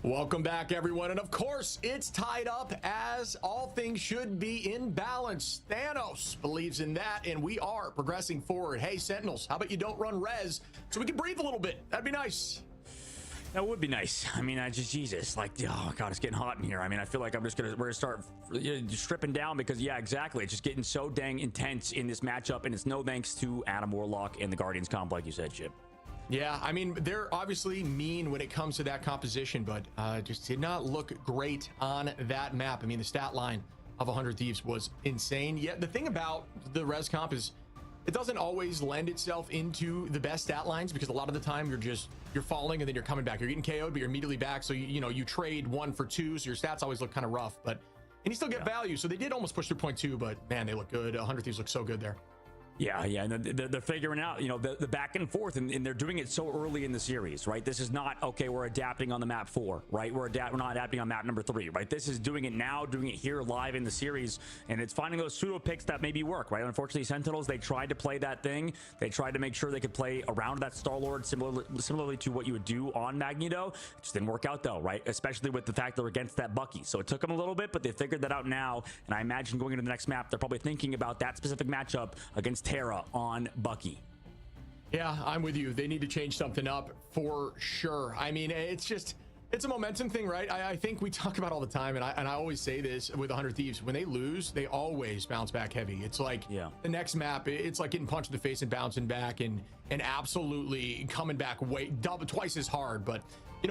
Welcome back, everyone. And of course, it's tied up as all things should be in balance. Thanos believes in that, and we are progressing forward. Hey, Sentinels, how about you don't run res so we can breathe a little bit? That'd be nice. That would be nice. I mean, Jesus, like, oh god, it's getting hot in here. I mean, I feel like we're gonna start stripping down because, yeah, exactly. It's just getting so dang intense in this matchup, and it's no thanks to Adam Warlock and the Guardians comp, like you said, Chip. Yeah, I mean, they're obviously mean when it comes to that composition, but just did not look great on that map. I mean, the stat line of 100 Thieves was insane. Yet the thing about the res comp is it doesn't always lend itself into the best stat lines, because a lot of the time you're falling and then you're coming back. You're getting KO'd, but you're immediately back. So you trade 1 for 2, so your stats always look kind of rough. And you still get value. So they did almost push through 0.2, but man, they look good. 100 Thieves look so good there. Yeah, and they're figuring out, the back and forth, and they're doing it so early in the series, right? This is not, okay, we're adapting on the map 4, right? We're not adapting on map number 3, right? This is doing it now, doing it here live in the series, and it's finding those pseudo picks that maybe work, right? Unfortunately, Sentinels, they tried to play that thing. They tried to make sure they could play around that Star-Lord, similarly to what you would do on Magneto. It just didn't work out, though, right? Especially with the fact they're against that Bucky. So it took them a little bit, but they figured that out now, and I imagine going into the next map, they're probably thinking about that specific matchup against Terra on Bucky. Yeah, I'm with you. They need to change something up for sure. I mean, it's a momentum thing, right? I think we talk about all the time, and I always say this with 100 Thieves. When they lose, they always bounce back heavy. It's like the next map, it's like getting punched in the face and bouncing back and absolutely coming back twice as hard. But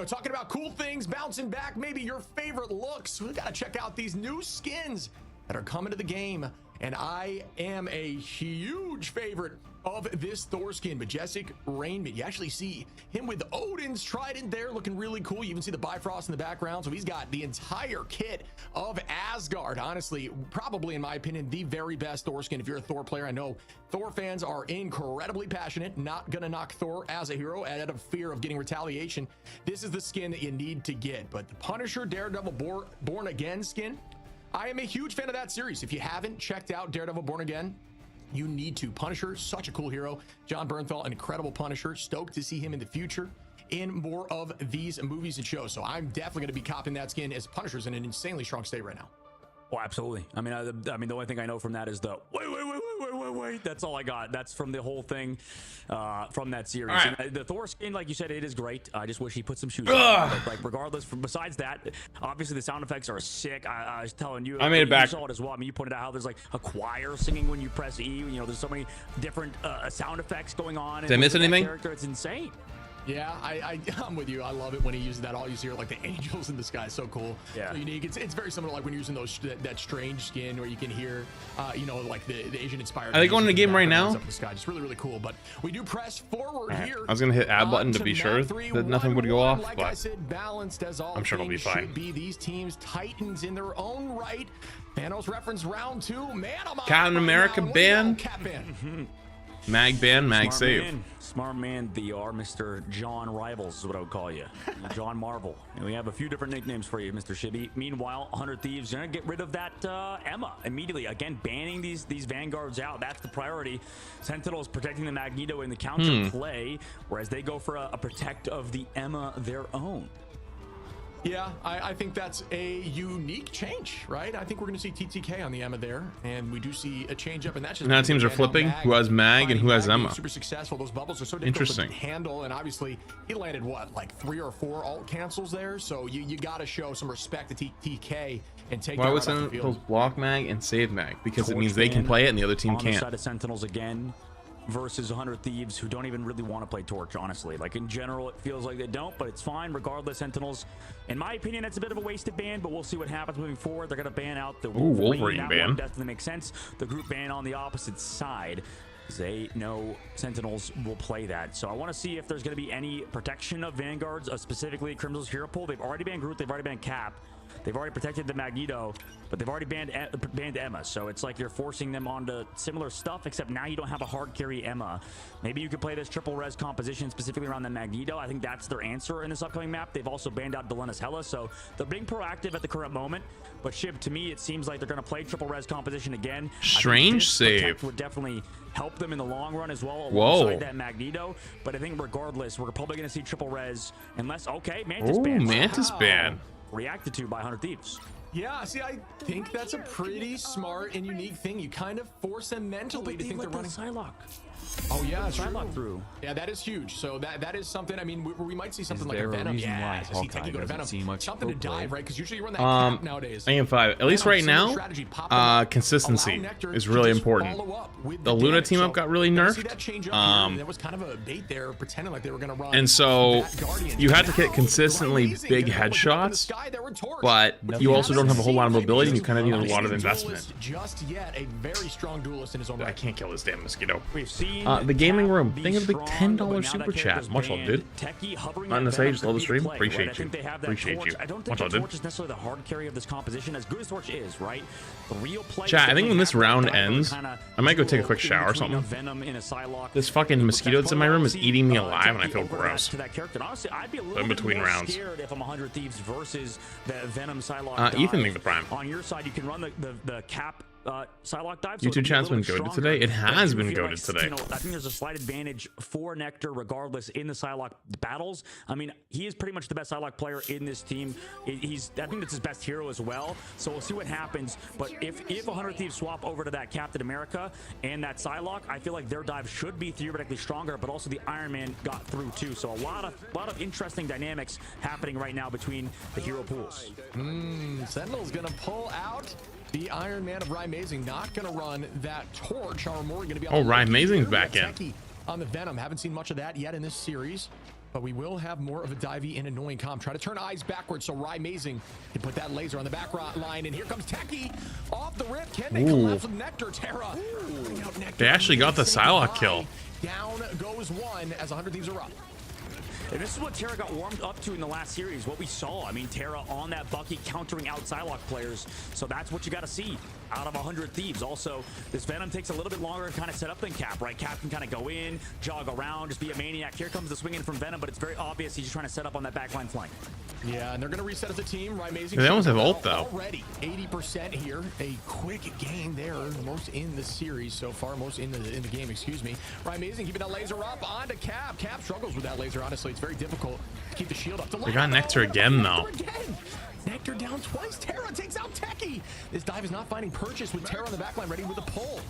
talking about cool things, bouncing back, maybe your favorite looks. We gotta check out these new skins that are coming to the game. And I am a huge favorite of this Thor skin, Majestic Raiment. You actually see him with Odin's trident there, looking really cool. You even see the Bifrost in the background. So he's got the entire kit of Asgard. Honestly, probably, in my opinion, the very best Thor skin. If you're a Thor player, I know Thor fans are incredibly passionate. Not gonna knock Thor as a hero out of fear of getting retaliation. This is the skin that you need to get. But the Punisher Daredevil Born Again skin, I am a huge fan of that series. If you haven't checked out Daredevil Born Again, you need to. Punisher, such a cool hero. John Bernthal, an incredible Punisher. Stoked to see him in the future in more of these movies and shows. So I'm definitely going to be copping that skin, as Punisher's in an insanely strong state right now. Oh, absolutely. I mean, the only thing I know from that is the wait. That's all I got. That's from the whole thing from that series. Right. And the Thor skin, like you said, it is great. I just wish he put some shoes on. But, like, regardless, besides that, obviously the sound effects are sick. I was telling you, I made it back. You saw it as well. I mean, you pointed out how there's like a choir singing when you press E. There's so many different sound effects going on. Did I miss anything? It's insane. Yeah, I'm with you. I love it when he uses that. All you see are like the angels in the sky. So cool. Yeah. So unique. It's very similar, like when you're using that strange skin where you can hear, like the Asian inspired. Are they going to the game right now? Up in the sky. Just really, really cool. But we do press forward here. I was gonna hit add button to be sure that nothing would go off, like but I said, balanced as all I'm sure it'll be fine. Should be these teams titans in their own right. Thanos reference round 2. Man, I'm on Captain America ban. Mag ban, mag Smart save. Man. Smart man, Mr. John Rivals is what I would call you. John Marvel. And we have a few different nicknames for you, Mr. Shibby. Meanwhile, 100 Thieves gonna get rid of that Emma immediately. Again, banning these Vanguards out. That's the priority. Sentinels protecting the Magneto in the counter play, whereas they go for a protect of the Emma their own. Yeah, I think that's a unique change, right? I think we're going to see TTK on the Emma there, and we do see a change up, and that's just now teams are flipping who has Mag and who has Emma. Super successful. Those bubbles are so difficult to handle, and obviously he landed like 3 or 4 alt cancels there, so you got to show some respect to TTK and take. Why would Sentinels block Mag and save Mag? Because it means they can play it and the other team can't. On the side of Sentinels again. Versus 100 Thieves, who don't even really want to play Torch, honestly. Like, in general, it feels like they don't, but it's fine. Regardless, Sentinels, in my opinion, that's a bit of a wasted ban, but we'll see what happens moving forward. They're going to ban out the Wolverine ban. One definitely makes sense. The group ban on the opposite side, because they know Sentinels will play that. So I want to see if there's going to be any protection of Vanguards, specifically Crimson's hero pool. They've already banned Groot, they've already banned Cap. They've already protected the Magneto, but they've already banned Emma. So it's like you're forcing them onto similar stuff, except now you don't have a hard carry Emma. Maybe you could play this triple res composition specifically around the Magneto. I think that's their answer in this upcoming map. They've also banned out Belena's Hela, so they're being proactive at the current moment. But Shib, to me, it seems like they're going to play triple res composition again. Strange save. Would definitely help them in the long run as well, Whoa. alongside that Magneto. But I think regardless, we're probably going to see triple res unless, okay, Mantis Oh, ban. Mantis ban. Reacted to by 100 Thieves. Yeah, see, I think that's a pretty smart and unique thing. You kind of force them mentally to think they're running Psylocke. Oh yeah, Psylocke through. Yeah, that is huge. So that is something. I mean, we might see something like a there a Venom. reason Yeah, why I see Hawkeye Techie go to doesn't Venom. see much Something to pro play? dive, right? Because usually you run that cap nowadays. I am 5. At least right now, consistency is really important. The Luna team up got really nerfed. There was kind of a bait there, pretending like they were going to run. And so you have to get consistently big headshots, but you also don't have a whole lot of mobility, and you kind of need a lot of investment. Just yet, a very strong duelist in his own right. I can't kill this damn mosquito. We've seen The gaming room. Think of the big $10 super chat. Much love, dude. Not in the stage. Love the stream. Appreciate you. Appreciate you. I don't think Much love, the dude. Torch is necessarily the hard carry of this composition, as good as Torch is, right? The real play. Chat, I think when this round ends, I might go take a quick shower or something. This fucking mosquito that's in my room is eating me alive, and I feel gross. Honestly, I'd be a little In bit between more rounds. scared if I'm 100 Thieves versus the Venom Psylocke. Ethan dive. think the prime. On your side, you can run the cap Psylocke dive. YouTube chat's been goaded today. It has been goaded today. I think there's a slight advantage for Nectar regardless in the Psylocke battles. I mean, he is pretty much the best Psylocke player in this team. I think that's his best hero as well. So we'll see what happens. But if 100 Thieves swap over to that Captain America and that Psylocke, I feel like their dive should be theoretically stronger, but also the Iron Man got through too. So a lot of interesting dynamics happening right now between the hero pools. Sentinel's gonna pull out the Iron Man of Ryan Mazing, not going to run that Torch. Or more going to be on Ryan Mazing's back in. On the Venom. Haven't seen much of that yet in this series, but we will have more of a divey and annoying comp. Try to turn eyes backwards so Ryan Mazing can put that laser on the back line. And here comes Techie off the rip. Can they collapse with Nectar? Terra. They actually got the Psylocke kill. Down goes one as 100 Thieves are up. And this is what Terra got warmed up to in the last series, what we saw. I mean, Terra on that Bucky countering out Psylocke players. So that's what you got to see out of 100 Thieves. Also, this Venom takes a little bit longer to kind of set up than Cap, right? Cap can kind of go in, jog around, just be a maniac. Here comes the swing in from Venom, but it's very obvious he's just trying to set up on that backline flank. Yeah, and they're going to reset as a team. Right, Amazing. They almost have ult, though. Already 80% here. A quick game there. Most in the series so far. Most in the game, excuse me. Right, Amazing keeping that laser up onto Cap. Cap struggles with that laser, honestly. It's very difficult to keep the shield up. They got Nectar again, though. Nectar down twice. Terra takes out Techie. This dive is not finding purchase with Terra on the backline ready with a pull.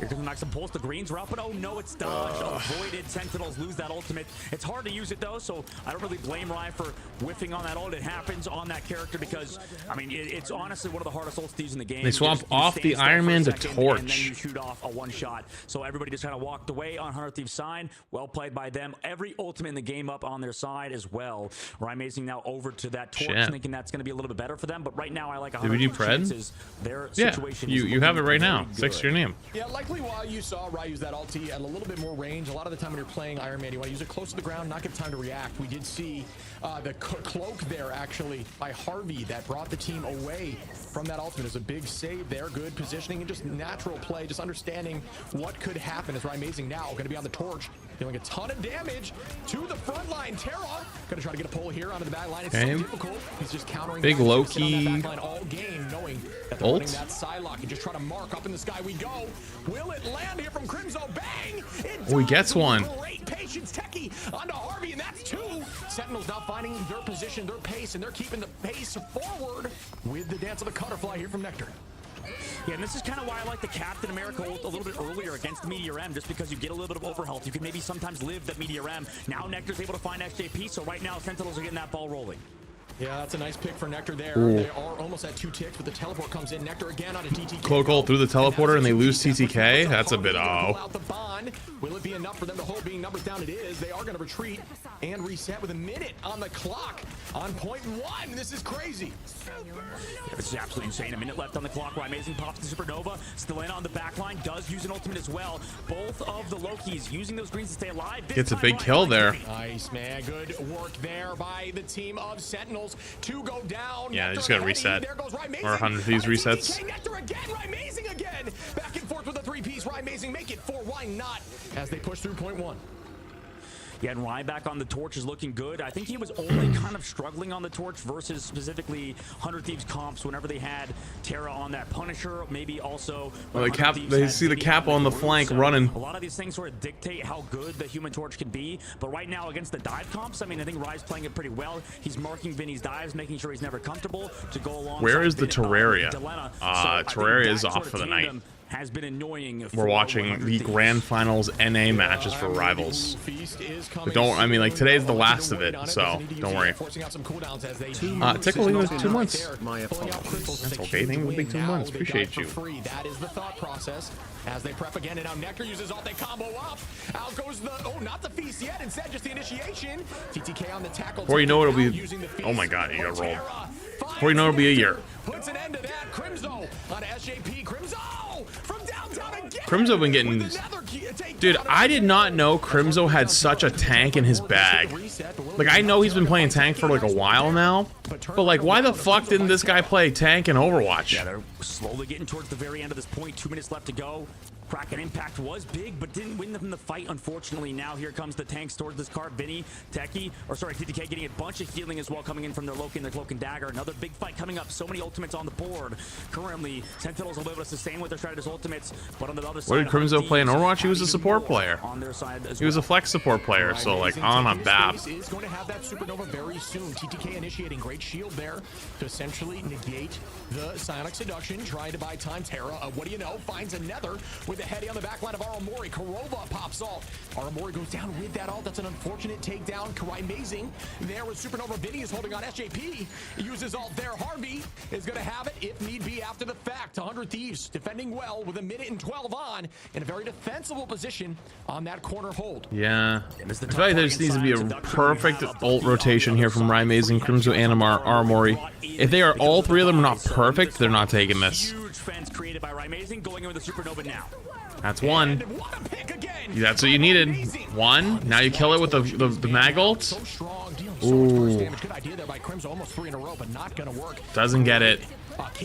Here comes Max and pulls. The greens are up, but oh no, it's dodged. Avoided. Sentinels lose that ultimate. It's hard to use it though, so I don't really blame Ryan for whiffing on that ult. It happens on that character because, I mean, it's honestly one of the hardest ults to use in the game. They swap off the Iron Man to Torch. And then you shoot off a one-shot. So everybody just kind of walked away on 100 Thieves' side. Well played by them. Every ultimate in the game up on their side as well. Ryan Mazing now over to that Torch, thinking that's going to be a little bit better for them. But right now, I like 100 Thieves' chances. Their situation is you have it right now. good. 6 to your name. Yeah, likely while you saw Ryan use that ulti at a little bit more range. A lot of the time when you're playing Iron Man, you want to use it close to the ground, not give time to react. We did see the cloak there actually by Harvey that brought the team away from that ultimate. It was a big save there, good positioning and just natural play, just understanding what could happen. As Ryan Mazing now going to be on the Torch, dealing a ton of damage to the front line. Terra going to try to get a pull here onto the back line. It's so difficult. He's just countering big low-key all game, knowing that they're running that Psylocke and just try to mark up in the sky we go. Will it land here from Crimzo? Bang! Oh, he gets one. Great patience, Techie onto Harvey, and that's 2. Sentinels now finding their position, their pace, and they're keeping the pace forward with the dance of the Cutterfly here from Nectar. Yeah, and this is kind of why I like the Captain America ult a little bit earlier against Meteor M, just because you get a little bit of overhealth. You can maybe sometimes live that Meteor M. Now Nectar's able to find XJP, so right now Sentinels are getting that ball rolling. Yeah, that's a nice pick for Nectar there. Ooh. They are almost at 2 ticks, but the teleport comes in. Nectar again on a TTK. Cloak ult through the teleporter and they lose TTK. That's a bit Will it be enough for them to hold being numbers down? It is. They are going to retreat and reset with a minute on the clock on .1. This is crazy. Yeah, this is absolutely insane. A minute left on the clock. Ryan Mazing pops the Supernova. Still in on the backline. Does use an ultimate as well. Both of the Lokis using those greens to stay alive. Gets a big kill there. Nice, man. Good work there by the team of Sentinels. Sentinels. 2 go down. Yeah, they just gotta reset. Or 100 of these resets. Nectar again, Amazing again. Back and forth with a 3-piece. Amazing make it 4. Why not? As they push through point 1. Yeah, and Ryback on the torch is looking good. I think he was only kind of struggling on the torch versus specifically 100 Thieves comps whenever they had Terra on that Punisher. Maybe also. Well, they see the cap on the flank running. A lot of these things sort of dictate how good the Human Torch can be. But right now against the dive comps, I mean, I think Rye's playing it pretty well. He's marking Vinny's dives, making sure he's never comfortable to go along. Where is the Terraria? Terraria is off for the night. Has been annoying. We're watching the grand finals NA matches for Rivals. But I mean, like, today's the last of it, so don't worry. Tickle, even 2 months. That's okay, thank you for the big 2 months. Appreciate you. That is the thought process. As they prep again, and now Nectar uses all, they combo up. Out goes the, not the feast yet, instead just the initiation. TTK on the tackle. Before you know it'll be, oh my god, you got rolled. Before you know it'll be a year. Puts an end to that. Crimzo on SJP. Crimzo from downtown again. Crimzo been getting, dude, I did not know Crimzo had such a tank in his bag. Like, I know he's been playing tank for like a while now, but like, why the fuck didn't this guy play tank in Overwatch? Yeah, they're slowly getting towards the very end of this point. 2 minutes left to go. Kraken impact was big, but didn't win them the fight, unfortunately. Now here comes the tanks towards this card. Vinny, Techie, or sorry, TTK getting a bunch of healing as well, coming in from their Loki and their Cloak and Dagger. Another big fight coming up. So many ultimates on the board. Currently, Sentinels will be able to sustain with their Stratus ultimates, but on the other side, what did Crimzo play in Overwatch? He was a support player. On their side as he was a flex support player, so like on a BAP. Is going to have that supernova very soon. TTK initiating great shield there to essentially negate the Psionic Seduction, trying to buy time. Terra, what do you know, finds another with a heady on the back line of Aramori. Kurova pops ult. Aramori goes down with that ult. That's an unfortunate takedown. Karai Amazing there with Supernova. Vinny is holding on SJP. Uses ult there. Harvey is going to have it if need be after the fact. 100 Thieves defending well with 1:12 on in a very defensible position on that corner hold. Yeah. I feel like there just needs to be a perfect ult rotation here from Rye Amazing, Crimzo, and Aramori. If they are all 3 of them not perfect, they're not taking this. Huge fence created by Rye Amazing, going in with the Supernova now. That's 1. That's what you needed. 1. Now you kill it with the mag ult. Ooh. Doesn't get it.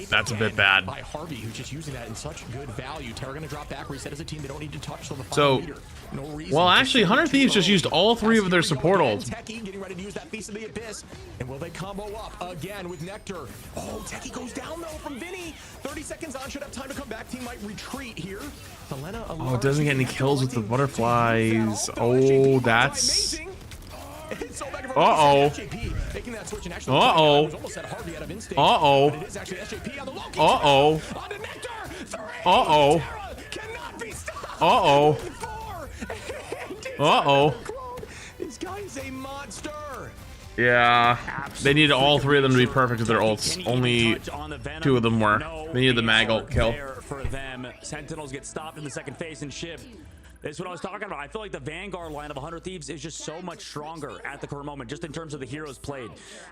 That's a bit bad. By Harvey, who's just using that in such good value. Terra gonna drop back, reset as a team. They don't need to touch. So, well, actually, 100 Thieves just used all 3 of their support ults. Techie getting ready to use that Feast of the Abyss. And will they combo up again with Nectar? Oh, Techie goes down though from Vinny. 30 seconds on, should have time to come back. Team might retreat here. Oh, it doesn't get any kills with the butterflies. Oh, that's... Uh-oh. Uh-oh. Uh-oh. Uh-oh. Uh-oh. Uh-oh. Uh-oh. This guy is a monster. Yeah. They needed all 3 of them to be perfect with their ults. Only 2 of them were. They needed the mag ult kill. For them, Sentinels get stopped in the second phase and Shib. This is what I was talking about. I feel like the Vanguard line of 100 Thieves is just so much stronger at the current moment, just in terms of the heroes played.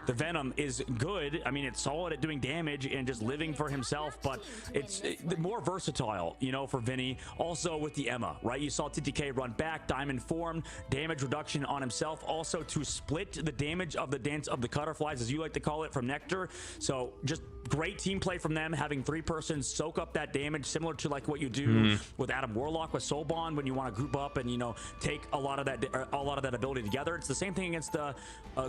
The Venom is good. I mean, it's solid at doing damage and just living for himself, but it's more versatile, you know, for Vinny. Also with the Emma, right? You saw TTK run back, Diamond form, damage reduction on himself. Also to split the damage of the Dance of the Cutterflies, as you like to call it, from Nectar. So just great team play from them, having 3 persons soak up that damage, similar to like what you do with Adam Warlock with Soul Bond when you want to group up and, you know, take a lot of that ability together. It's the same thing against the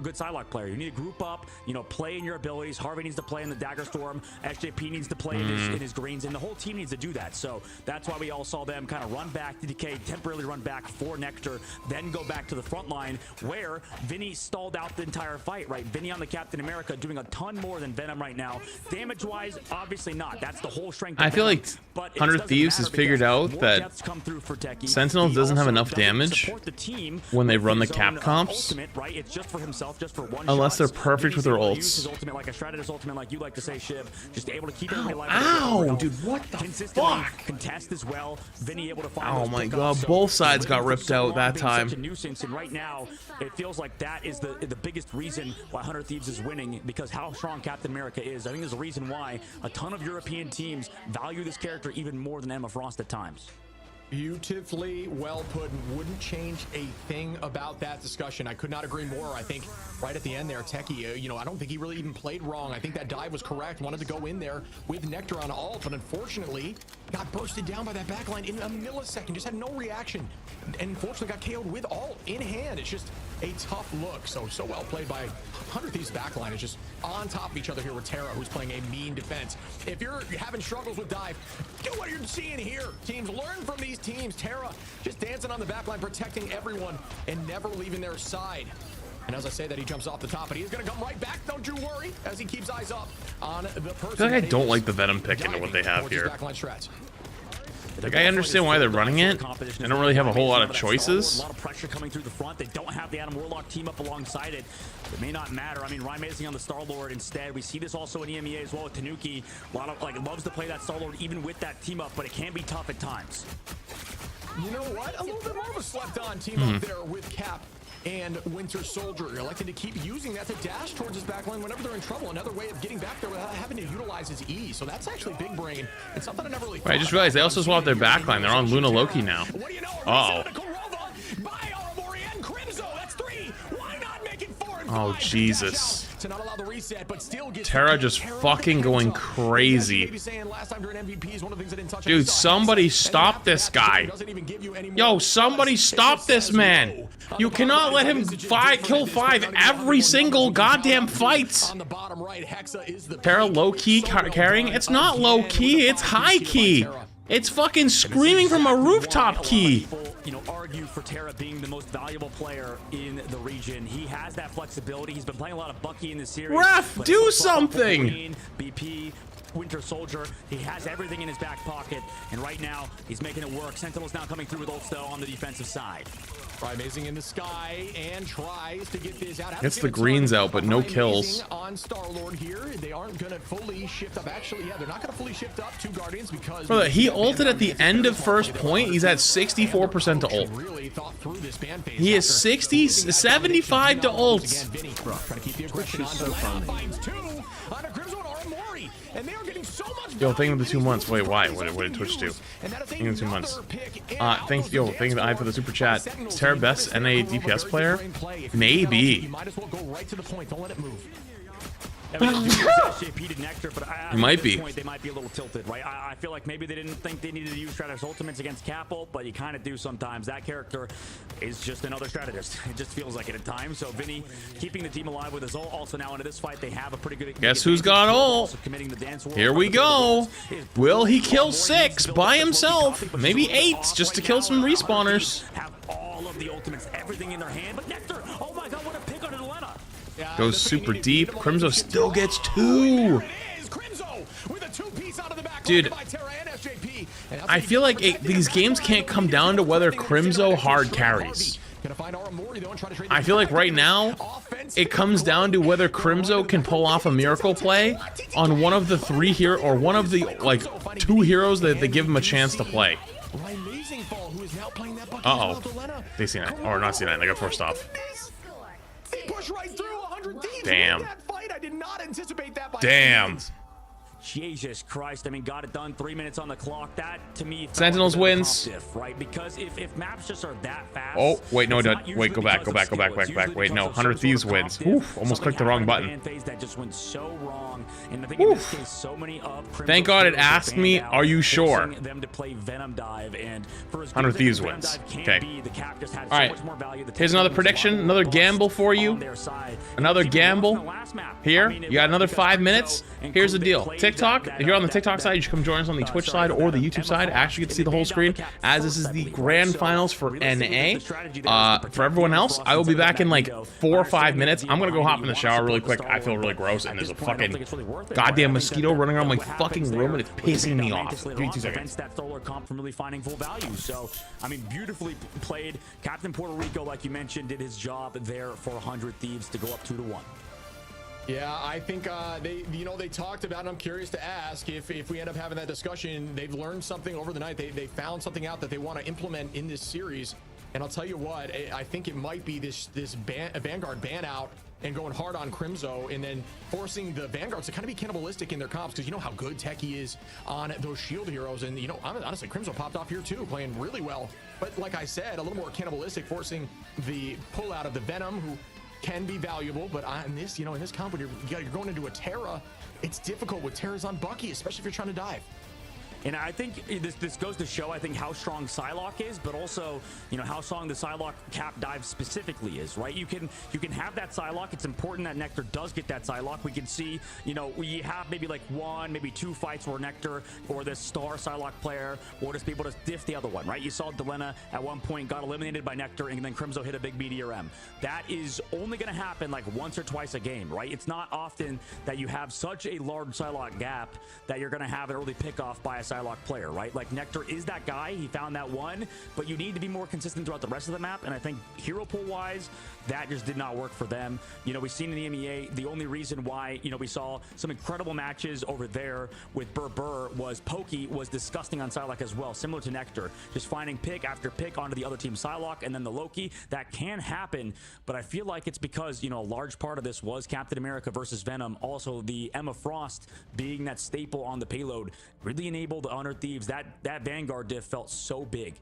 good Psylocke player. You need to group up, you know, play in your abilities. Harvey needs to play in the Dagger Storm. SJP needs to play in his greens, and the whole team needs to do that. So that's why we all saw them kind of run back. TDK temporarily run back for Nectar, then go back to the front line where Vinny stalled out the entire fight, right? Vinny on the Captain America doing a ton more than Venom right now. Damage-wise, obviously not. That's the whole strength. I feel like 100 Thieves has figured out that Sentinels doesn't have enough damage when they run the cap comps, unless they're perfect with their ults. Ow, dude, what the fuck? Contest as well. Vinny able to find oh my god, both sides got ripped out that time. Such a nuisance, and right now it feels like that is the biggest reason why 100 Thieves is winning, because how strong Captain America is. I think there's a reason why a ton of European teams value this character even more than Emma Frost at times. Beautifully well put, and wouldn't change a thing about that discussion. I could not agree more. I think right at the end there, Techie, you know, I don't think he really even played wrong. I think that dive was correct. Wanted to go in there with Nectar on ult, but unfortunately got bursted down by that backline in a millisecond. Just had no reaction, and unfortunately got KO'd with ult in hand. It's just a tough look. So well played by 100 Thieves backline. Is just on top of each other here with Terra, who's playing a mean defense. If you're having struggles with dive, do what you're seeing here. Teams, learn from these teams. Terra just dancing on the backline, protecting everyone and never leaving their side. And as I say that, he jumps off the top, but he's going to come right back. Don't you worry, as he keeps eyes up on the person. I feel like I don't like the Venom pick into what they have here. Like, I understand why they're running it. I don't really have a whole lot of choices. A lot of pressure coming through the front. They don't have the Adam Warlock team up alongside it. It may not matter. I mean, Ryan Mazing on the Star-Lord instead. We see this also in EMEA as well with Tanuki. A lot of, like, loves to play that Star-Lord even with that team up, but it can be tough at times. You know what? A little bit more of a slept-on team up there with Cap and Winter Soldier. Elected to keep using that to dash towards his backline whenever they're in trouble. Another way of getting back there without having to utilize his E. So that's actually big brain. It's something I never really I just realized they also swapped their backline. They're on Luna Loki now. Uh-oh. Oh, Jesus. Terra just fucking going crazy. Dude, somebody stop this guy. Yo, somebody stop this man. You cannot let him kill 5 every single goddamn fight. Terra low-key carrying? It's not low-key, it's high-key. It's fucking screaming from a rooftop key. You know, argue for Terra being the most valuable player in the region. He has that flexibility. He's been playing a lot of Bucky in this series. Ref, do something! BP, Winter Soldier, he has everything in his back pocket, and right now he's making it work. Sentinel's now coming through with ult still on the defensive side. Right, Amazing in the sky and tries to get this out. Gets the greens out, but no kills. On Star-Lord here, they aren't gonna fully shift up. Actually, yeah, they're not gonna fully shift up to Guardians because brother, he ulted at the end of first point. He's at 64% to ult. He is 75 to ult. Yo, thank you for the 2 months. Wait, why? What did Twitch do? Thank you for the 2 months. Thank you to the eye for the super chat. Is Terra best NA DPS player? Maybe. It might be. They might be a little tilted, right? I feel like maybe they didn't think they needed to use Stratos ultimates against Capel, but you kind of do sometimes. That character is just another strategist. It just feels like it at times. So Vinny keeping the team alive with his ult. Also now into this fight, they have a pretty good. Guess who's got ult? Here we go. Will he kill 6 by himself? Maybe 8 just to kill some respawners. Have all of the ultimates, everything in their hand, but Nectar. Oh my God, what a pick on Atlanta. Goes super deep. Crimzo still gets 2. Dude, I feel like these games can't come down to whether Crimzo hard carries. I feel like right now, it comes down to whether Crimzo can pull off a miracle play on one of the 3 heroes, or one of the, like, 2 heroes that they give him a chance to play. Uh-oh. They C9. Or not C9, they got forced off. Push right through 100 Thieves. Damn. That fight. I did not anticipate that by Damn. Jesus Christ. I mean, got it done. 3 minutes on the clock. That, to me, Sentinels wins. Right? Because if maps just are that fast. Oh, wait, no, wait, go back. Wait, no. 100 Thieves wins. Oof, almost clicked the wrong button. That just went so wrong. And I think in this case, so many of thank God it asked me, are you sure? Them to play Venom Dive, and for 100 Thieves wins. Okay. All right. Here's another prediction, another gamble for you. Another gamble. Here, you got another 5 minutes. Here's the deal. TikTok, if you're on the TikTok side, you should come join us on the Twitch side or the YouTube side. Actually get to see the whole screen, as this is the grand finals for NA. For everyone else, I will be back in like 4 or 5 minutes. I'm gonna go hop in the shower really quick. I feel really gross, and there's a fucking goddamn mosquito running around my fucking room, and it's pissing me off. Give me 2 seconds. That solar comp from really finding full value. So, I mean, beautifully played. Captain Puerto Rico, like you mentioned, did his job there for 100 Thieves to go up 2-1. Yeah, I think they talked about, and I'm curious to ask if we end up having that discussion, they've learned something over the night. They found something out that they want to implement in this series. And I'll tell you what, I think it might be this Vanguard ban out and going hard on Crimzo, and then forcing the Vanguards to kind of be cannibalistic in their comps, because you know how good Techie is on those shield heroes. And, you know, honestly, Crimzo popped off here too, playing really well. But like I said, a little more cannibalistic, forcing the pull out of the Venom, who can be valuable. But in this, you know, in this comp, when you're going into a Terra, it's difficult with Terras on Bucky, especially if you're trying to dive. And I think this goes to show, I think, how strong Psylocke is, but also, you know, how strong the Psylocke cap dive specifically is, right? You can have that Psylocke. It's important that Nectar does get that Psylocke. We can see, you know, we have maybe like 1, maybe 2 fights where Nectar or this star Psylocke player will just be able to diff the other one, right? You saw Delena at one point got eliminated by Nectar, and then Crimzo hit a big Meteor M. That is only going to happen like once or twice a game, right? It's not often that you have such a large Psylocke gap that you're going to have an early pick off by a Psylocke player, right? Like Nectar is that guy. He found that one, but you need to be more consistent throughout the rest of the map. And I think hero pool wise, that just did not work for them. You know, we've seen in the EMEA, the only reason why, you know, we saw some incredible matches over there with Burr was Pokey was disgusting on Psylocke as well, similar to Nectar, just finding pick after pick onto the other team's Psylocke and then the Loki. That can happen, but I feel like it's because, you know, a large part of this was Captain America versus Venom. Also, the Emma Frost being that staple on the payload really enabled Honor Thieves. That Vanguard diff felt so big.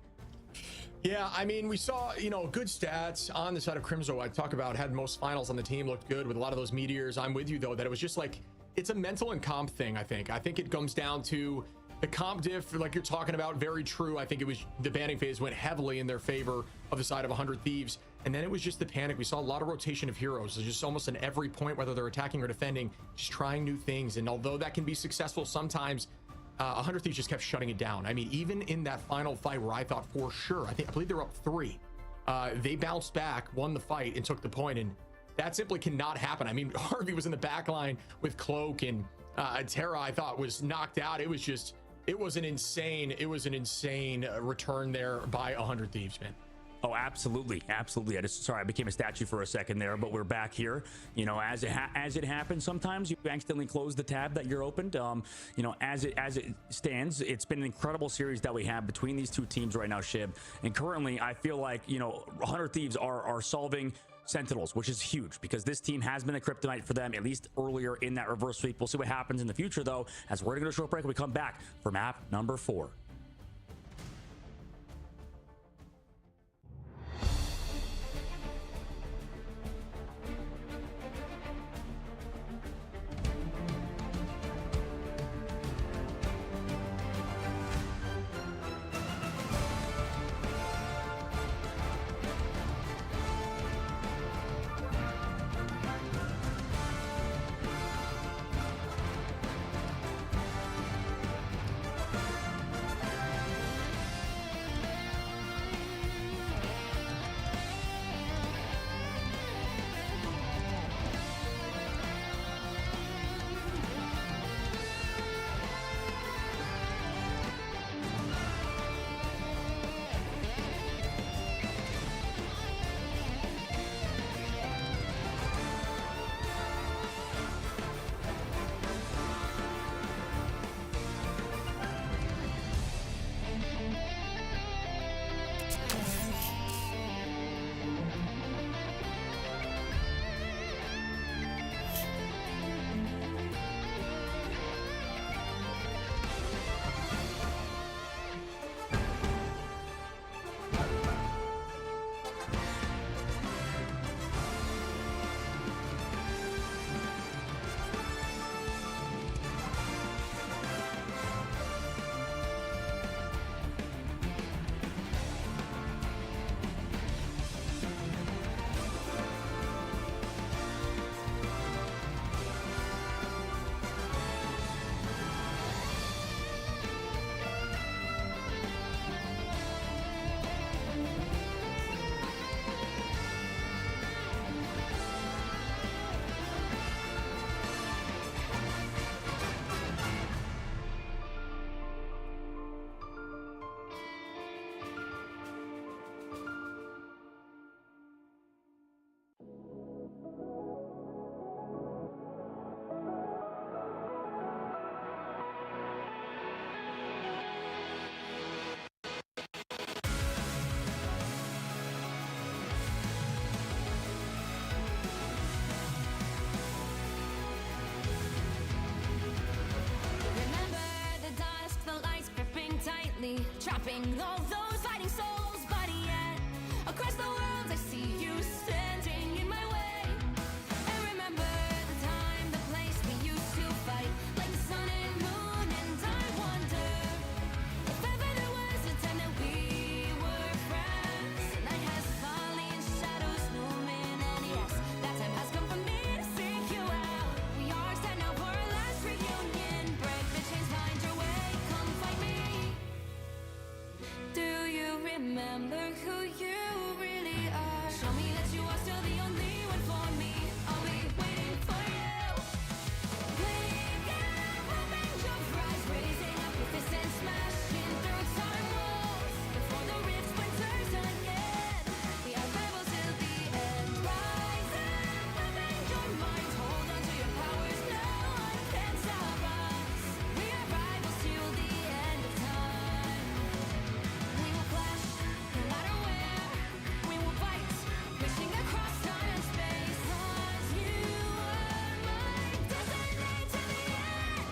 Yeah, I mean, we saw, you know, good stats on the side of Crimzo. I talk about had most finals on the team, looked good with a lot of those meteors. I'm with you though, that it was just like, it's a mental and comp thing. I think it comes down to the comp diff, like you're talking about. Very true. I think it was the banning phase went heavily in their favor of the side of 100 Thieves, and then it was just the panic. We saw a lot of rotation of heroes. It's just almost in every point, whether they're attacking or defending, just trying new things. And although that can be successful sometimes, 100 Thieves just kept shutting it down. I mean, even in that final fight where I thought for sure, I believe they were up 3, they bounced back, won the fight, and took the point, and that simply cannot happen. I mean, Harvey was in the back line with Cloak, and Terra, I thought, was knocked out. It was an insane return there by 100 Thieves, man. Oh, absolutely, absolutely. I became a statue for a second there, but we're back here. You know, as it happens, sometimes you accidentally close the tab that you're opened. You know, as it stands, it's been an incredible series that we have between these two teams right now, Shib. And currently, I feel like, you know, 100 Thieves are solving Sentinels, which is huge because this team has been a kryptonite for them, at least earlier in that reverse sweep. We'll see what happens in the future, though, as we're going to go to a short break when we come back for map number 4. trapping all those fighting souls, but yet across the world I see you standing in my way. And remember the time, the place we used to fight like the sun and moon, and I wonder if ever there was a time that we were friends. The night has fallen, shadows looming, and yes, that time has come for me to seek you out. We are set now for our last reunion. Break the chains, find your way, come fight me. Do you remember who you really are? Show me that you are still the only one for me. I'll be waiting for you. Wake up, open your eyes, raising up your fists and smashing through time walls. Before the rift splinters again, we are rebels till the end. Rise up, open your minds, hold on to your powers. No one can stop us. We are rivals till the end of time. We will clash, no matter where. We will fight, reaching across time and space. 'Cause you are my destiny to the end.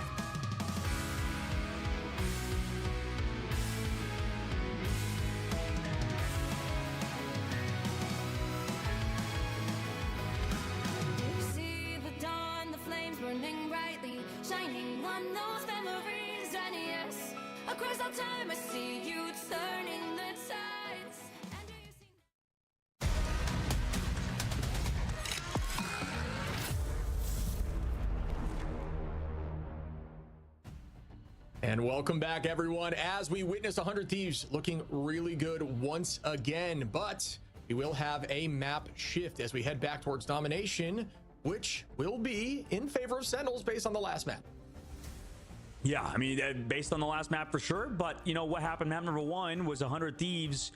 See the dawn, the flames burning brightly, shining on those memories. And yes, across all time I see you turning the tides. And do you see And welcome back, everyone, as we witness 100 Thieves looking really good once again. But we will have a map shift as we head back towards domination, which will be in favor of Sentinels based on the last map. Yeah, I mean, based on the last map for sure. But you know what happened? Map number 1 was 100 Thieves.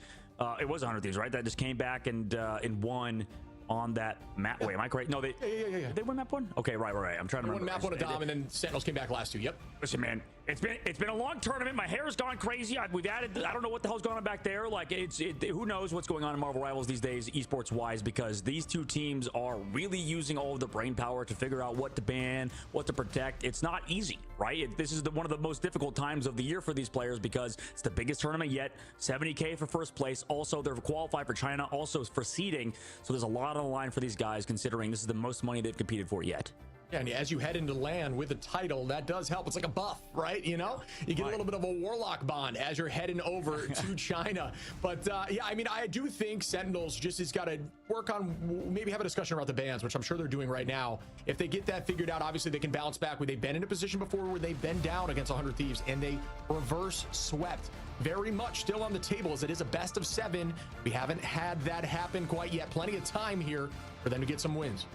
It was 100 Thieves, right? That just came back and won on that map. Wait, am I correct? No, they Yeah. they won map 1. Okay, right. I'm trying to They won remember. map 1 of Dom, and then Sentinels came back last 2. Yep. Listen, man, it's been a long tournament. My hair has gone crazy. We've added, I don't know what the hell's going on back there. Like, who knows what's going on in Marvel Rivals these days, esports wise, because these two teams are really using all of the brain power to figure out what to ban, what to protect. It's not easy, right? This is one of the most difficult times of the year for these players because it's the biggest tournament yet. 70K for first place. Also, they're qualified for China, also for seeding. So there's a lot on the line for these guys, considering this is the most money they've competed for yet. Yeah, and as you head into LAN with a title, that does help. It's like a buff, right? You know, you get a little bit of a Warlock bond as you're heading over to China. But yeah, I mean, I do think Sentinels just has got to work on, maybe have a discussion about the bans, which I'm sure they're doing right now. If they get that figured out, obviously they can bounce back. They've been in a position before where they've been down against 100 Thieves and they reverse swept. Very much still on the table as it is a best of 7. We haven't had that happen quite yet. Plenty of time here for them to get some wins.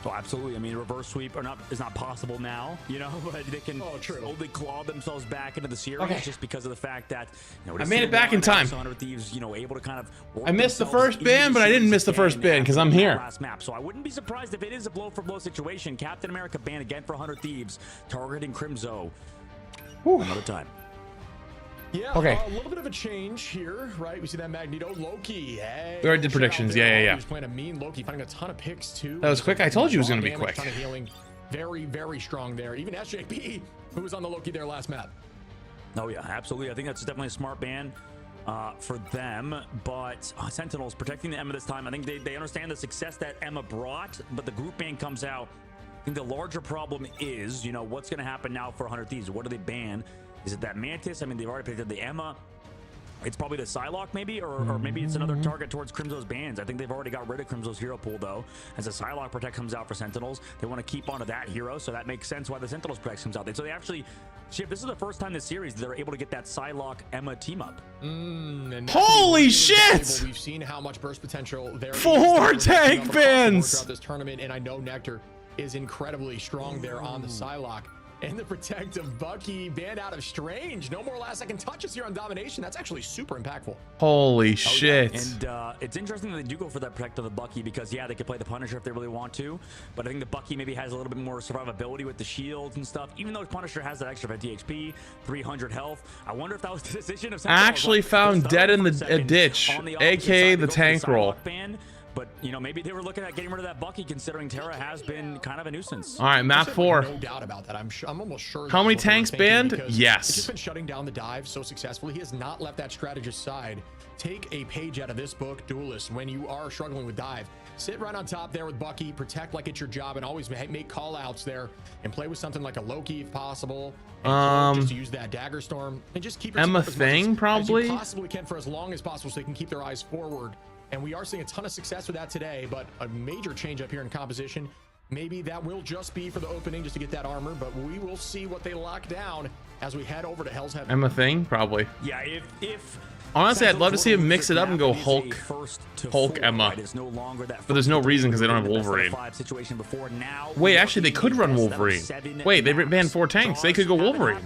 Oh, absolutely. I mean, reverse sweep is not possible now, you know, but they can slowly claw themselves back into the series just because of the fact that, you know, I made it back in time. 100 Thieves, you know, able to kind of I missed the first ban, but I didn't miss the first ban because I'm here. Last map. So I wouldn't be surprised if it is a blow for blow situation. Captain America ban again for 100 Thieves, targeting Crimzo another time. Yeah, okay. A little bit of a change here, right? We see that Magneto, Loki. Hey, we already did predictions. Yeah. He was playing a mean Loki, finding a ton of picks too. That was quick. I told you it was going to be Damage, quick. ton of healing. Very, very strong there. Even SJP, who was on the Loki there last map. Oh yeah, absolutely. I think that's definitely a smart ban for them. But Sentinels protecting the Emma this time. I think they understand the success that Emma brought, but the group ban comes out. I think the larger problem is, you know, what's going to happen now for 100 Thieves? What do they ban? Is it that Mantis? I mean, they've already picked up the Emma. It's probably the Psylocke maybe, or maybe it's another target towards Crimzo's bans. I think they've already got rid of Crimzo's hero pool though. As the Psylocke Protect comes out for Sentinels, they want to keep onto that hero, so that makes sense why the Sentinels Protect comes out. So they actually, Shiv, this is the first time this series they're able to get that Psylocke Emma team up. Holy shit! We've seen how much burst potential there is. 4 tank bans throughout this tournament, and I know Nectar is incredibly strong there on the Psylocke. And the protective Bucky banned out of Strange. No more last second touches here on Domination. That's actually super impactful. Holy shit. And it's interesting that they do go for that protective Bucky because, yeah, they could play the Punisher if they really want to. But I think the Bucky maybe has a little bit more survivability with the shields and stuff. Even though Punisher has that extra 50 HP, 300 health. I wonder if that was the decision of actually found dead in a ditch, aka the tank roll. But, you know, maybe they were looking at getting rid of that Bucky, considering Terra has been kind of a nuisance. All right, map 4. No doubt about that. I'm almost sure. How many tanks banned? Yes. He's just been shutting down the dive so successfully. He has not left that strategist side. Take a page out of this book, Duelist, when you are struggling with dive. Sit right on top there with Bucky, protect like it's your job, and always make call outs there, and play with something like a Loki if possible. And just use that dagger storm and just keep your Emma team up Thing probably as you possibly can for as long as possible, so they can keep their eyes forward. And we are seeing a ton of success with that today, but a major change up here in composition. Maybe that will just be for the opening, just to get that armor, but we will see what they lock down as we head over to Hell's Heaven. Emma Thing probably. Yeah, if honestly, I'd love to see him mix it up and go Hulk Emma. But there's no reason because they don't have Wolverine. Wait, actually, they could run Wolverine. Wait, they banned 4 tanks. They could go Wolverine.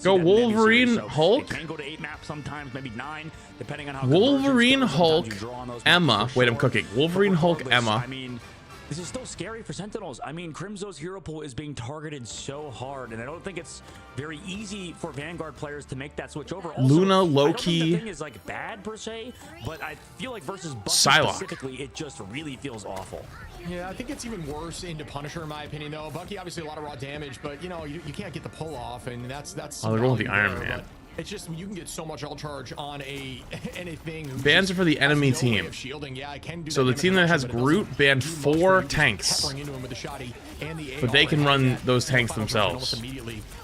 Go Wolverine, Hulk. Wolverine, Hulk, Emma. Wait, I'm cooking. Wolverine, Hulk, Emma. I mean, this is still scary for Sentinels. I mean, Crimzo's hero pool is being targeted so hard, and I don't think it's very easy for Vanguard players to make that switch over. Also, Luna, Loki. I don't think the thing is like bad per se, but I feel like versus Bucky specifically, it just really feels awful. Yeah, I think it's even worse into Punisher in my opinion, though. Bucky obviously a lot of raw damage, but you know you can't get the pull off, and that's. Oh, they're going with the Iron Man. It's just you can get so much ult charge on anything. Bans are for the enemy team. So the team that has Groot banned 4 tanks, but they can run those tanks themselves.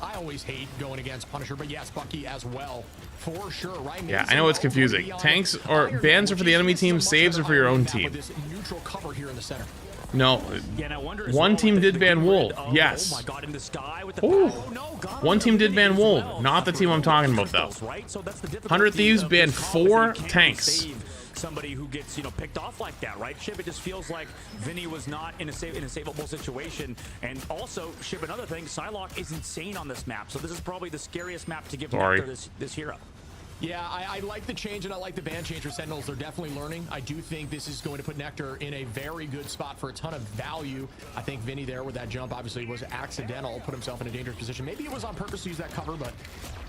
I always hate going against Punisher, but yes, Bucky as well, for sure. Right? Yeah, I know it's confusing. Tanks or bans are for the enemy team. Saves are for your own team. Neutral cover here in the center. No, one team did ban Wolf. Yes. Ooh. One team did ban Wolf. Not the team I'm talking about, though. 100 Thieves banned 4 tanks. Somebody who gets, you know, picked off like that, right? Shib, it just feels like Vinny was not in a savable situation. And also, Shib, another thing, Psylocke is insane on this map. So this is probably the scariest map to give Nectar this hero. Yeah, I like the change, and I like the ban change for Sentinels. They're definitely learning. I do think this is going to put Nectar in a very good spot for a ton of value. I think Vinny there with that jump obviously was accidental, put himself in a dangerous position. Maybe it was on purpose to use that cover, but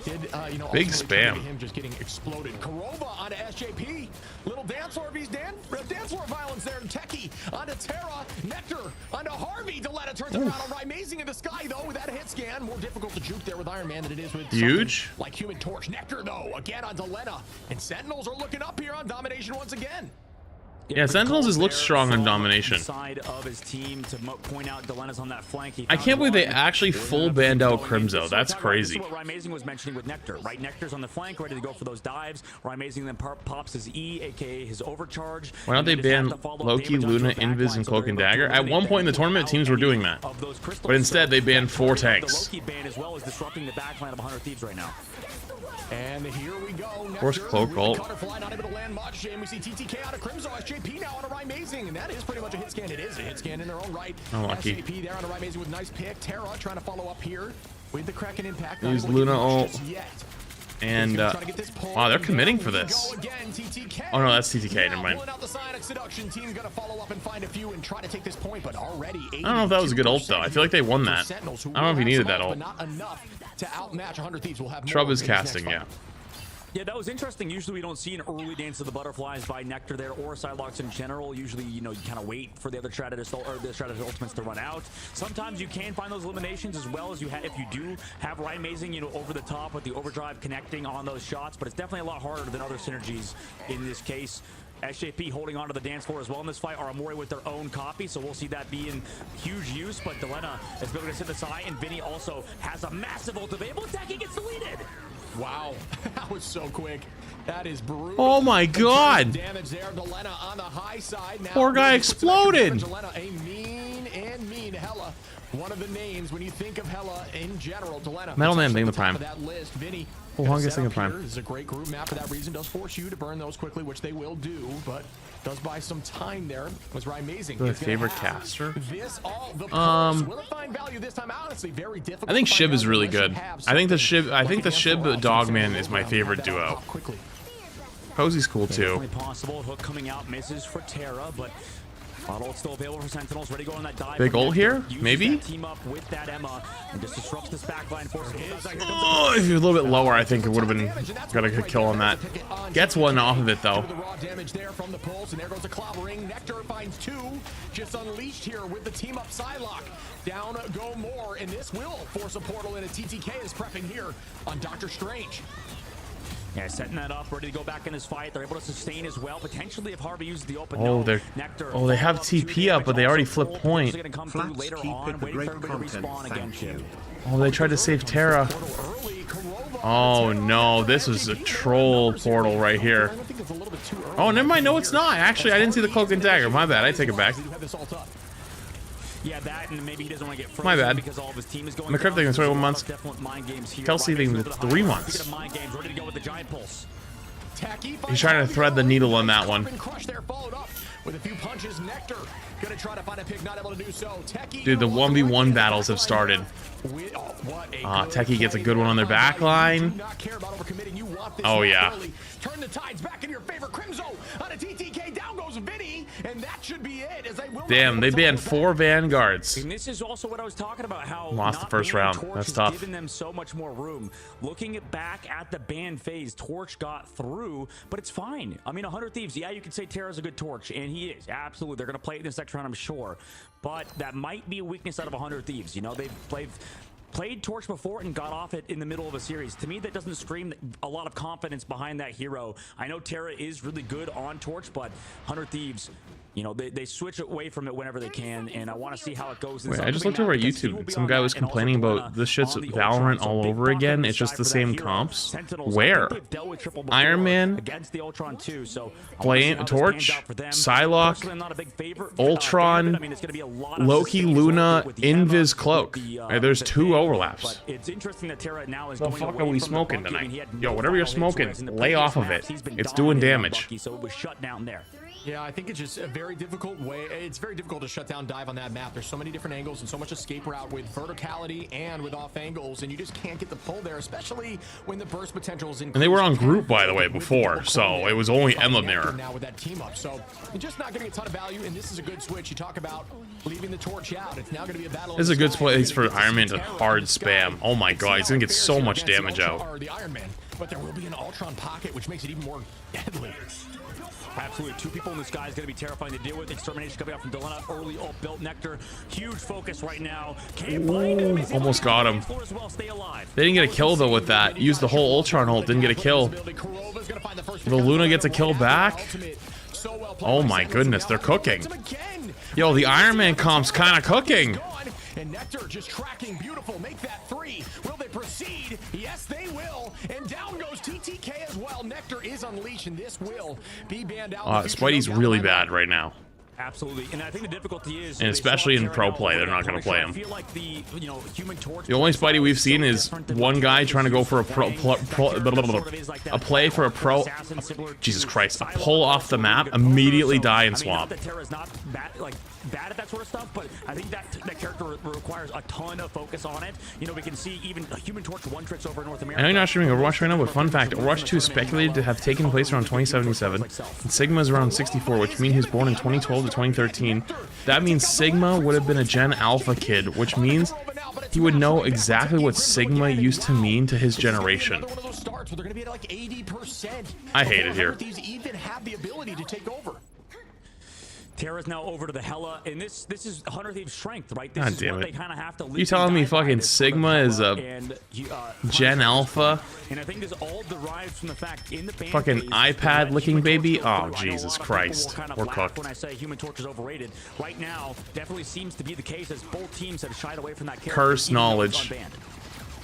did, you know, big spam. Him just getting exploded. Karova onto SJP. Little dance floor dance floor violence there. Techie onto Terra. Nectar onto Harvey. Deletta turns around. All right, amazing in the sky though with that hit scan. More difficult to juke there with Iron Man than it is with huge like Human Torch. Nectar though again on Deletta, and Sentinels are looking up here on domination once again. Yeah, Sentinels looks strong on domination. Side of his team to point out Delena's on that flank. I can't believe they actually full banned out Crimzo. That's crazy. This is what Rymazing was mentioning with Nectar, right? Nectar's on the flank, ready to go for those dives. Rymazing then pops his E, aka his overcharge. Why don't they ban Loki, Luna, Invis, and Cloak and Dagger? At one point in the tournament, teams were doing that, but instead they banned 4 tanks. Loki ban as well as disrupting the backline of 100 Thieves right now. And here we go. Force Cloak ult. Butterfly not able to land much, and we see TTK out of Crimzo. SJP now on a Rymazing, and that is pretty much a hit scan. It is a hit scan in their own right. Unlucky. SJP there on a Rymazing with nice pick. Terra trying to follow up here with the Kraken impact. Use Luna ult. And wow, they're committing for this. Oh no, that's TTK. Never mind. I don't know if that was a good ult though. I feel like they won that. I don't know if he needed that ult. Trub is casting, yeah. Yeah, that was interesting. Usually we don't see an early dance of the butterflies by Nectar there or Psylocke in general. Usually, you know, you kind of wait for the other strategist or the strategist ultimates to run out. Sometimes you can find those eliminations as well as you have if you do have Rymazing, you know, over the top with the overdrive connecting on those shots, but it's definitely a lot harder than other synergies in this case. SJP holding on to the dance floor as well in this fight. Aramori with their own copy, so we'll see that be in huge use. But Delena is able to sit this high, and Vinny also has a massive ult available. Techie gets deleted. Wow, that was so quick. That is brutal. Oh my god! Damage there. Delena on the high side. Now, poor guy exploded. Delena, a mean Hella. One of the names when you think of Hella in general. Delena. Metal Man being the prime. That list. Vinny. Oh, longest thing of prime. This is a great group map for that reason. Does force you to burn those quickly, which they will do, but does buy some time there. Was Rymazing. My favorite caster. This all the will it find value this time? Honestly, very difficult. I think Shib is really good. I think the Shib Dogman is my favorite duo. Cozy's cool too. Possible hook coming out misses for Terra, but Auto still available for Sentinels, ready to go on that dive. Big ult here, maybe? Team up with that Emma and just disrupts this backline. Oh, if he was a little bit lower, I think it would have been got a good kill on that. Gets one off of it though. The raw damage there from the pulse, and there goes the clobbering. Nectar finds 2, just unleashed here with the team up Psylocke. Down go more, and this will force a portal, and a TTK is prepping here on Doctor Strange. Yeah, setting that up, ready to go back in his fight. They're able to sustain as well. Potentially, if Harvey uses the open. Oh, they're. Oh, they have TP up, but they already flipped point. Oh, they tried to save Terra. Oh no, this is a troll portal right here. Oh, never mind. No, it's not. Actually, I didn't see the cloak and dagger. My bad. I take it back. Yeah, that, and maybe he doesn't want to get frozen. My bad. Because all of his team is going McCryptic in 21 months. Kelsey thinks it's 3 months. He's trying to thread the needle on that one. With a few punches, Nectar gonna try to find a pick, not able to do so. Dude, the 1v1 battles have started. Techie gets a good one on their back line. Oh yeah. Turn the tides back in your favor. Crimzo on a TTK, down goes Vinny, and that should be it. As they will damn, they banned 4 Vanguards. And this is also what I was talking about, how lost the first round. That's tough. Giving them so much more room. Looking back at the ban phase, Torch got through, but it's fine. I mean, 100 Thieves, yeah, you could say Terra's a good Torch, and he is, absolutely. They're going to play it in this next round, I'm sure. But that might be a weakness out of 100 Thieves. You know, they've played Torch before and got off it in the middle of a series. To me, that doesn't scream a lot of confidence behind that hero. I know Terra is really good on Torch, but 100 Thieves, you know, they switch away from it whenever they can, and I want to see how it goes. Wait, I just looked over at YouTube. Some guy was complaining about this shit's Valorant all over again. It's just the same comps. Where? Iron Man, Flame, Torch, Psylocke, Ultron, Loki, Luna, Invis, Cloak. There's 2 overlaps. It's interesting that Terra now is the fuck are we smoking tonight? Yo, whatever you're smoking, lay off of it. It's doing damage. So it was shut down there. Yeah, I think it's just a very difficult way. It's very difficult to shut down dive on that map. There's so many different angles and so much escape route with verticality and with off angles, and you just can't get the pull there, especially when the burst potential is increased. And they were on group, by the way, before, so it was only Emma Mirror. Now with that team up, so you're just not getting a ton of value, and this is a good switch. You talk about leaving the Torch out. It's now going to be a battle. This is a good place for Iron Man to hard spam. Oh my god, he's going to get so much damage out. The Iron Man, but there will be an Ultron pocket, which makes it even more deadly. Absolutely. 2 people in the sky is going to be terrifying to deal with. Extermination coming out from Delena. Early ult built. Nectar. Huge focus right now. Ooh, almost got him. They didn't get a kill, though, with that. Used the whole Ultron ult. Didn't get a kill. The Luna gets a kill back. Oh, my goodness. They're cooking. Yo, the Iron Man comp's kind of cooking. And Nectar just tracking beautiful. Make that 3. Will they proceed? Yes, they will. And down goes TTK as well. Nectar is unleashed, and this will be banned out. Spidey's really bad right now. Absolutely, and I think the difficulty is, and especially in pro play, they're not going to play him. I feel like the Human Torch. The only Spidey we've seen is one guy trying to go for a a play for a pro. Jesus Christ! A pull off the map, immediately die in swamp. Not that Terra's not bad at that sort of stuff, but I think that character requires a ton of focus on it. You know, we can see even Human Torch one tricks over North America. I know you're not streaming Overwatch right now, but fun fact: Overwatch 2 is speculated to have taken place around 2077, and Sigma is around 64, which means he was born in 2012 to 2013. That means Sigma would have been a Gen Alpha kid, which means he would know exactly what Sigma used to mean to his generation. I hate it here. Terra's now over to the Hela, and this is 100 Thieves' strength, right? God damn it. You telling me fucking Sigma is a Gen Alpha? And I think this all derives from the fact in the fucking iPad licking baby? Oh, Jesus Christ. We're cooked. When I say Human Torch is overrated, right now definitely seems to be the case as both teams have shied away from that character. Curse knowledge.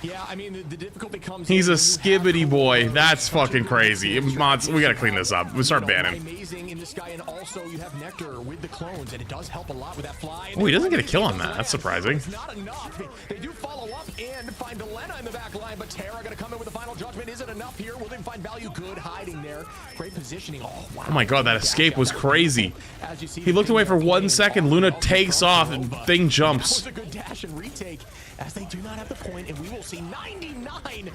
Yeah, I mean, the difficulty comes. He's a skibbity boy. That's fucking crazy. Mods, we gotta clean this up. We start banning. Amazing in this guy, and also you have Nectar with the clones, and it does help a lot with that fly. Oh, he doesn't get a kill on that. That's surprising. It's not enough. They do follow up and find Delena in the back line, but Terra gonna come in with the final judgment. Is it enough here? Will they find value? Good hiding there. Great positioning. Oh, wow. Oh my god, that escape was crazy. He looked away for 1 second. Luna takes off, and thing jumps. That was a good dash and retake, as they do not have the point, and we will see 99%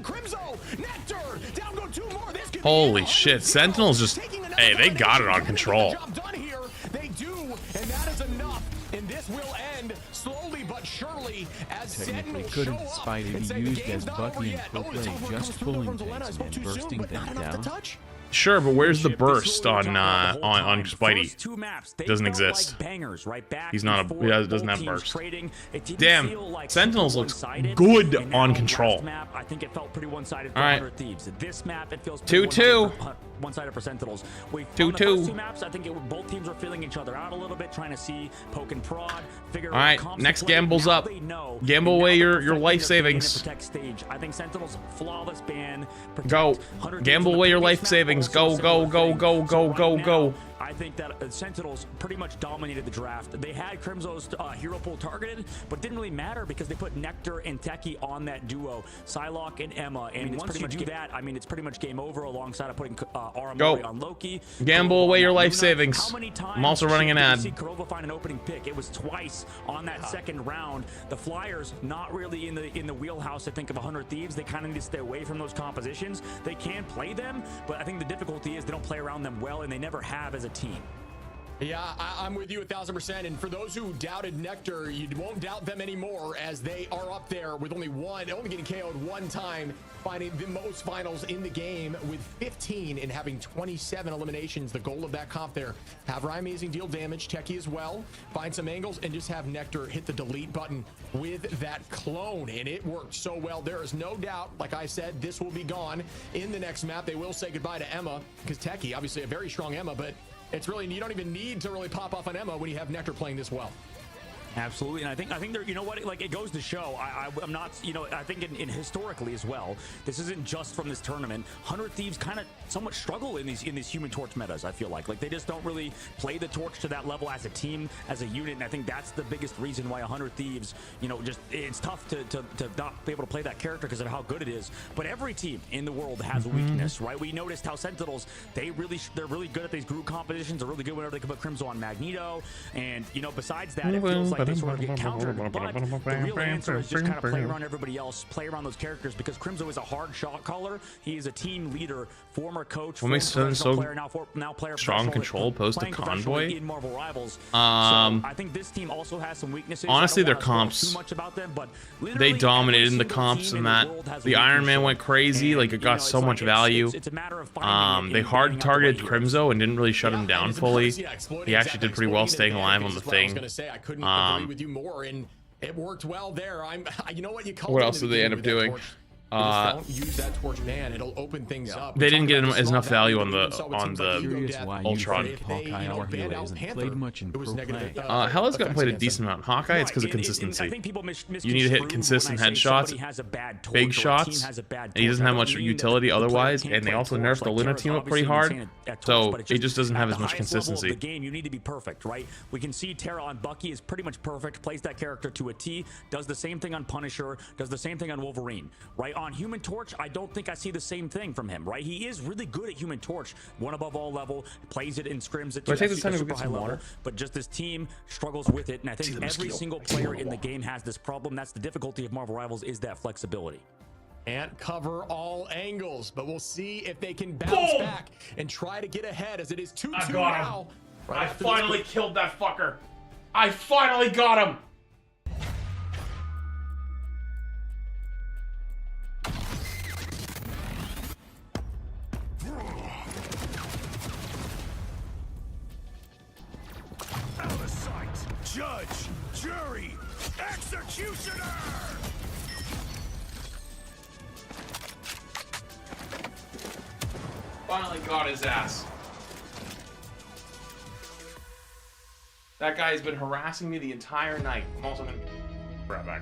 Crimzo. Nectar down go 2 more. This holy shit, Sentinels just, hey, they got it on control. They do and that is enough. And this will end slowly but surely as Technically Sentinels couldn't show up Spidey and be say the used game's as not Bucky over and yet. Pro Oh, Play it's over. just Comes through pulling from Zelena. I things spoke and too then soon, bursting but them not enough to down? touch. Sure, but where's the This is what we burst were on talking about the whole on time. Spidey? First two maps, they Doesn't felt exist. like bangers, right? Back He's not and a. forth, He doesn't both have teams burst. trading. It didn't Damn, feel like Sentinels super looks one-sided. good And on now control. last map, I think it felt pretty one-sided for All right. 100 Thieves. This map, it feels 2-2. one-sided for Sentinels. On the 2-2. first two maps, I think both teams were feeling each other out a little bit, trying to see poke and prod, figure All out right, comps next to play. gamble's Now up. they know, Gamble and now away they're your perfecting life their ban and savings. protect stage. I think Sentinels flawless ban. Go. 100 Gamble Thieves in away the your previous life map, savings. also Go, a go, similar go, thing. go, So go, right go, now, go. I think that Sentinels pretty much dominated the draft. They had Crimzo's hero pool targeted, but didn't really matter because they put Nectar and Techie on that duo, Psylocke and Emma. And once you do that, I mean, it's pretty much game over alongside of putting Aramori on Loki. Gamble away your life Luna. savings. How many times I'm also running an did we ad. see Kurova find an opening pick? It was twice on that second round. The Flyers not really in the wheelhouse, I think, of 100 Thieves. They kind of need to stay away from those compositions. They can play them, but I think the difficulty is they don't play around them well, and they never have as a team. Yeah, I'm with you 1,000%. And for those who doubted Nectar, you won't doubt them anymore as they are up there with only getting KO'd one time, finding the most finals in the game with 15 and having 27 eliminations. The goal of that comp there, have Ryan Amazing deal damage, Techie as well, find some angles, and just have Nectar hit the delete button with that clone. And it worked so well. There is no doubt, like I said, this will be gone in the next map. They will say goodbye to Emma because Techie, obviously a very strong Emma, but it's really, you don't even need to really pop off on Emma when you have Nectar playing this well. Absolutely, and I think they're, you know what, like, it goes to show, I'm not, you know, I think in historically as well, this isn't just from this tournament. 100 Thieves kind of somewhat struggle in these Human Torch metas. I feel like they just don't really play the torch to that level as a team, as a unit, and I think that's the biggest reason why 100 Thieves, you know, just it's tough to not be able to play that character because of how good it is. But every team in the world has a weakness, right? We noticed how Sentinels, they're really good at these group competitions. They're really good whenever they can put Crimzo on Magneto, and you know, besides that, it feels like they sort of get countered. But the real answer is just kind of play around everybody else, play around those characters, because Crimzo is a hard shot caller. He is a team leader, former coach, What makes former sense so player, now player strong control opposed to Convoy? in Marvel Rivals. So I think this team also has some weaknesses. Honestly, their I don't wanna comps, spoil too much about them, but they dominated in the comps, and that the Iron Man went crazy. Like, it got so much value. It's a matter of finding they hard targeted Crimzo and didn't really shut him down fully. He actually did pretty well staying alive on the thing. I was gonna say, I couldn't agree with you more, and it worked well there. You know what, you called. What else did they end up doing? Don't use that torch ban. It'll open things up. They didn't get enough value on the Ultron. Hawkeye hero isn't played much in Pro Play. Hella's got played a decent amount. Hawkeye, it's because of consistency. You need to hit consistent headshots, big shots, and he doesn't have much utility otherwise. And they also nerfed the Luna team up pretty hard, so it just doesn't have as much consistency. The game, you need to be perfect, right? We can see Terra on Bucky is pretty much perfect. Plays that character to a T. Does the same thing on Punisher. Does the same thing on Wolverine, right? On Human Torch, I don't think I see the same thing from him, right? He is really good at Human Torch, one above all level, plays it and scrims it to a super high level, but just this team struggles with it, and I think every single player in the game has this problem. That's the difficulty of Marvel Rivals, is that flexibility. Can't cover all angles, but we'll see if they can bounce back and try to get ahead, as it is 2-2 now. I finally killed that fucker. I finally got him. Out of sight. Judge, jury, executioner! Finally got his ass. That guy has been harassing me the entire night. I'm also gonna be right back.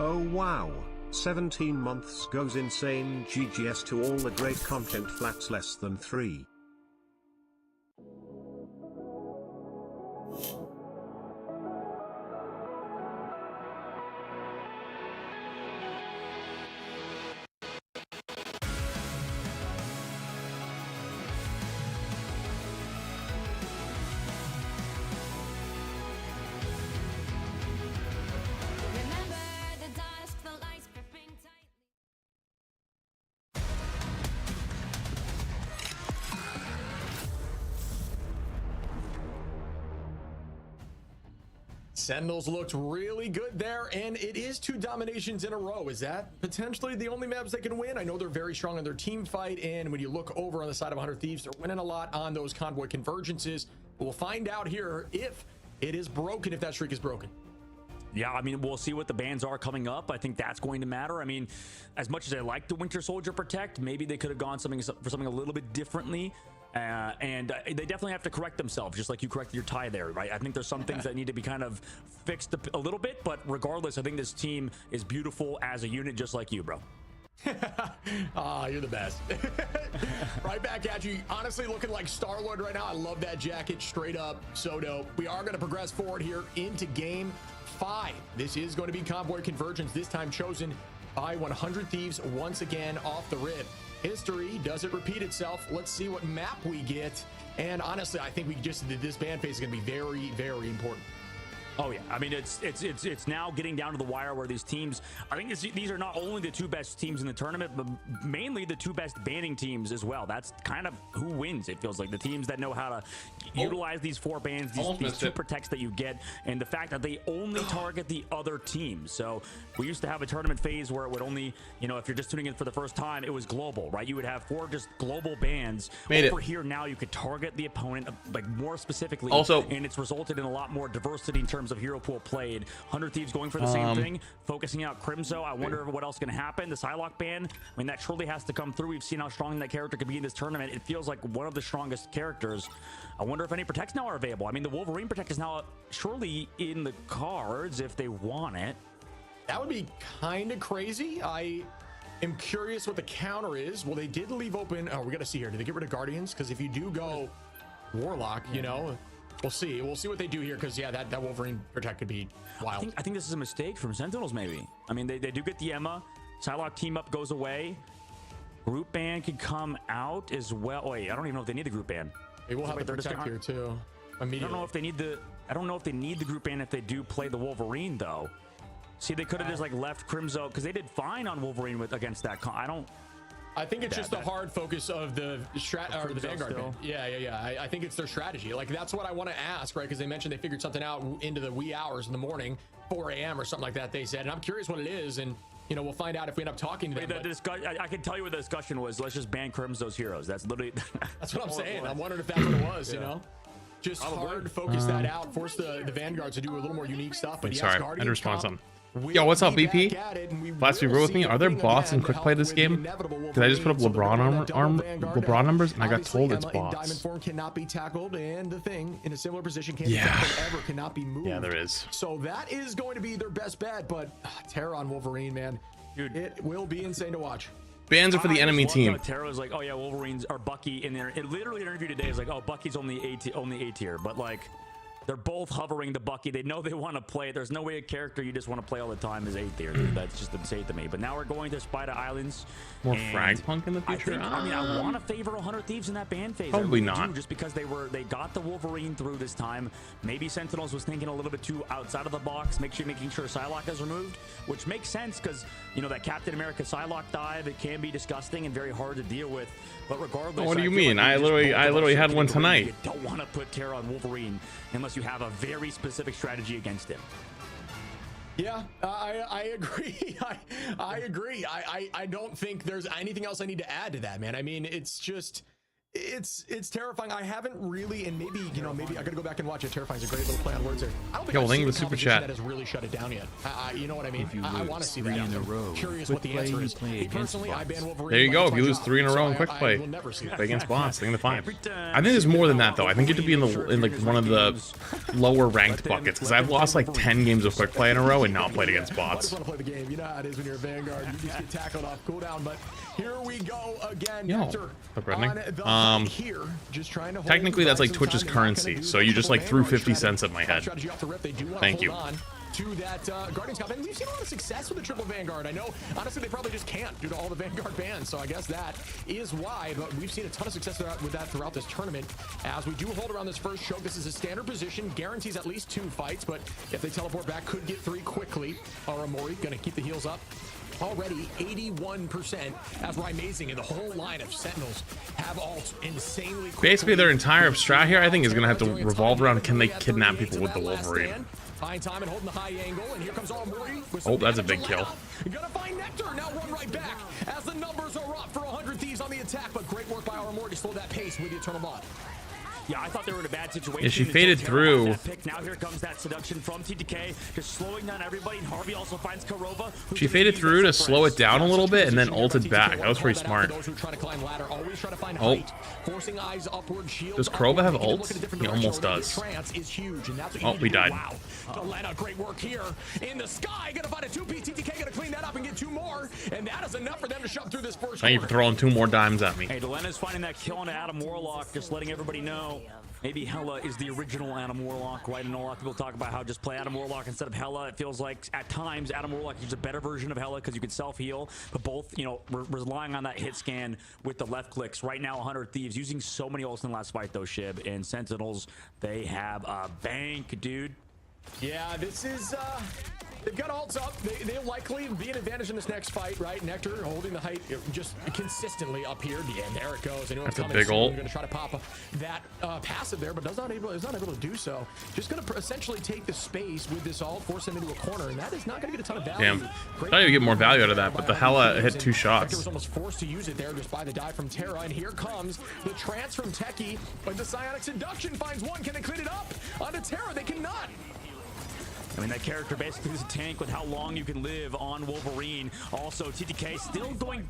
Oh wow, 17 months goes insane. GGS to all the great content. Flats less than 3. Sentinels looked really good there, and it is 2 dominations in a row. Is that potentially the only maps they can win? I know they're very strong in their team fight, and when you look over on the side of 100 Thieves, they're winning a lot on those convoy convergences. We'll find out here if it is broken, if that streak is broken. Yeah, I mean, we'll see what the bans are coming up. I think that's going to matter. I mean, as much as I like the Winter Soldier Protect, maybe they could have gone for something a little bit differently. And they definitely have to correct themselves, just like you corrected your tie there, right? I think there's some things that need to be kind of fixed a little bit, but regardless, I think this team is beautiful as a unit, just like you, bro. Ah, you're the best. Right back at you. Honestly, looking like Star-Lord right now. I love that jacket, straight up. So dope. We are going to progress forward here into game 5. This is going to be Convoy Convergence, this time chosen by 100 Thieves once again off the rip. History, does it repeat itself? Let's see what map we get. And honestly, I think this ban phase is going to be very, very important. Oh yeah, I mean it's now getting down to the wire where these teams, I think these are not only the 2 best teams in the tournament, but mainly the 2 best banning teams as well. That's kind of who wins. It feels like the teams that know how to utilize these 4 bans, these 2 protects that you get, and the fact that they only target the other team. So we used to have a tournament phase where it would only, you know, if you're just tuning in for the first time, it was global, right? You would have 4 just global bans. Over here now, you could target the opponent like more specifically. Also, and it's resulted in a lot more diversity in terms of hero pool played. 100 Thieves going for the same thing, focusing out Crimzo. I wonder what else can happen. The Psylocke ban, I mean, that surely has to come through. We've seen how strong that character could be in this tournament. It feels like one of the strongest characters. I wonder if any protects now are available. I mean, the Wolverine protect is now surely in the cards if they want it. That would be kind of crazy. I am curious what the counter is. Well, they did leave open. Oh, we got to see here. Did they get rid of Guardians? Because if you do go Warlock, you know, we'll see. We'll see what they do here, because yeah, that Wolverine protect could be wild. I think this is a mistake from Sentinels, maybe. I mean, they do get the Emma. Psylocke team up goes away. Group ban could come out as well. Oh, wait, I don't even know if they need the group ban. They will have the protect here too. Immediately. I don't know if they need the. I don't know if they need the group ban if they do play the Wolverine though. See, they could have just like left Crimzo, because they did fine on Wolverine against that. I think it's just the hard focus of the Vanguard. Yeah. I think it's their strategy. Like, that's what I want to ask, right? Because they mentioned they figured something out into the wee hours in the morning, 4 a.m. or something like that, they said. And I'm curious what it is. And, you know, we'll find out if we end up talking to them. I can tell you what the discussion was. Let's just ban Crimzo's heroes. That's literally... That's what I'm saying. I'm wondering if that's what it was, you know? Just hard to focus that out, force the Vanguards to do a little more unique stuff. But sorry, I had to respond to something. Yo, what's up, BP? Flats, you roll with me? Are there bots in quick play this game? Did I just put up LeBron numbers and I got told it's bots? Diamond form cannot be tackled, and the thing in a similar position can't be tackled ever, cannot be moved. Yeah, there is. So that is going to be their best bet, but Terra on Wolverine, man. Dude, it will be insane to watch. Bans are for the enemy team. Terra was like, oh yeah, Wolverines are Bucky in there. It literally an interview today is like, oh, Bucky's only A tier, but like, they're both hovering to Bucky. They know they want to play. There's no way a character you just want to play all the time is 8th tier. That's just insane to me. But now we're going to Spider Islands. More frag punk in the future? I want to favor 100 Thieves in that ban phase. Probably not. Just because they got the Wolverine through this time. Maybe Sentinels was thinking a little bit too outside of the box, making sure Psylocke is removed, which makes sense because, you know, that Captain America Psylocke dive, it can be disgusting and very hard to deal with. But regardless, what do you mean? I literally had one tonight. You don't want to put Terra on Wolverine unless you have a very specific strategy against him. Yeah, I agree. I agree. I don't think there's anything else I need to add to that, man. I mean, it's just, it's terrifying. I haven't really, and maybe maybe I gotta go back and watch it. Terrifying is a great little play on words there. I don't think I've seen a super competition chat that has really shut it down yet. You know what I mean? I want to see that. I'm curious what the answer is. Personally, I ban Wolverine. There you go. If you lose 3 in a row in quick play, play against boss, thing to 5. I think there's more than that though. I think you have to be in like one of the lower ranked buckets because I've lost like 10 games of quick play in a row and not played against bots. I just want to play the game. You know how it is when you're a Vanguard. You just get tackled off cooldown. But here we go again. Here, just trying to technically that's like Twitch's currency, so you just like threw 50 cents at my head. Thank you. To that Guardians Cup, and we've seen a lot of success with the triple Vanguard. I know, honestly, they probably just can't due to all the Vanguard bans, so I guess that is why, but we've seen a ton of success with that throughout this tournament. As we do hold around this first choke, this is a standard position, guarantees at least 2 fights, but if they teleport back, could get 3 quickly. Aramori gonna keep the heals up. Already 81% as Amazing and the whole line of Sentinels have ult insanely quickly. Basically, their entire strat here, I think, is going to have to revolve around can they kidnap people with the Wolverine. Find time and holding the high angle, and here comes Aramori. Oh, that's a big kill. Gonna find Nectar, now run right back as the numbers are up for 100 Thieves on the attack, but great work by Aramori to slow that pace with the Eternal Bot. Yeah, I thought they were in a bad situation. Yeah, she faded through. Now here comes that seduction from TTK, just slowing down everybody. And Harvey also finds Karova. She faded through to slow it down a little bit and then ulted back. That was pretty smart. Oh. Does Karova have ult? He almost does. Oh, we died. Great work here in the sky. Gonna find a 2P. TTK gonna clean that up and get 2 more, and that is enough for them to shove through this first. Thank you for throwing 2 more dimes at me. Hey, Delena's finding that kill on Adam Warlock, just letting everybody know. Maybe Hela is the original Adam Warlock, right? I know a lot of people talk about how just play Adam Warlock instead of Hela. It feels like at times Adam Warlock is a better version of Hela because you can self-heal, but both, you know, relying on that hit scan with the left clicks. Right now, 100 Thieves using so many ults in the last fight, though, Shib. And Sentinels, they have a bank, dude. Yeah, this is, they've got ults up. They'll likely be an advantage in this next fight, right? Nectar holding the height just consistently up here. Yeah, and there it goes. That's a big ult. Going to try to pop that passive there, but is not able to do so. Just going to essentially take the space with this ult, force him into a corner, and that is not going to get a ton of value. Damn. I thought you would get more value out of that, but the Hela hit 2 shots. Nectar was almost forced to use it there just by the dive from Terra, and here comes the trance from Techie, but the Psionic Seduction finds one. Can they clean it up? Onto Terra, they cannot. I mean, that character basically is a tank with how long you can live on Wolverine. Also, TTK still going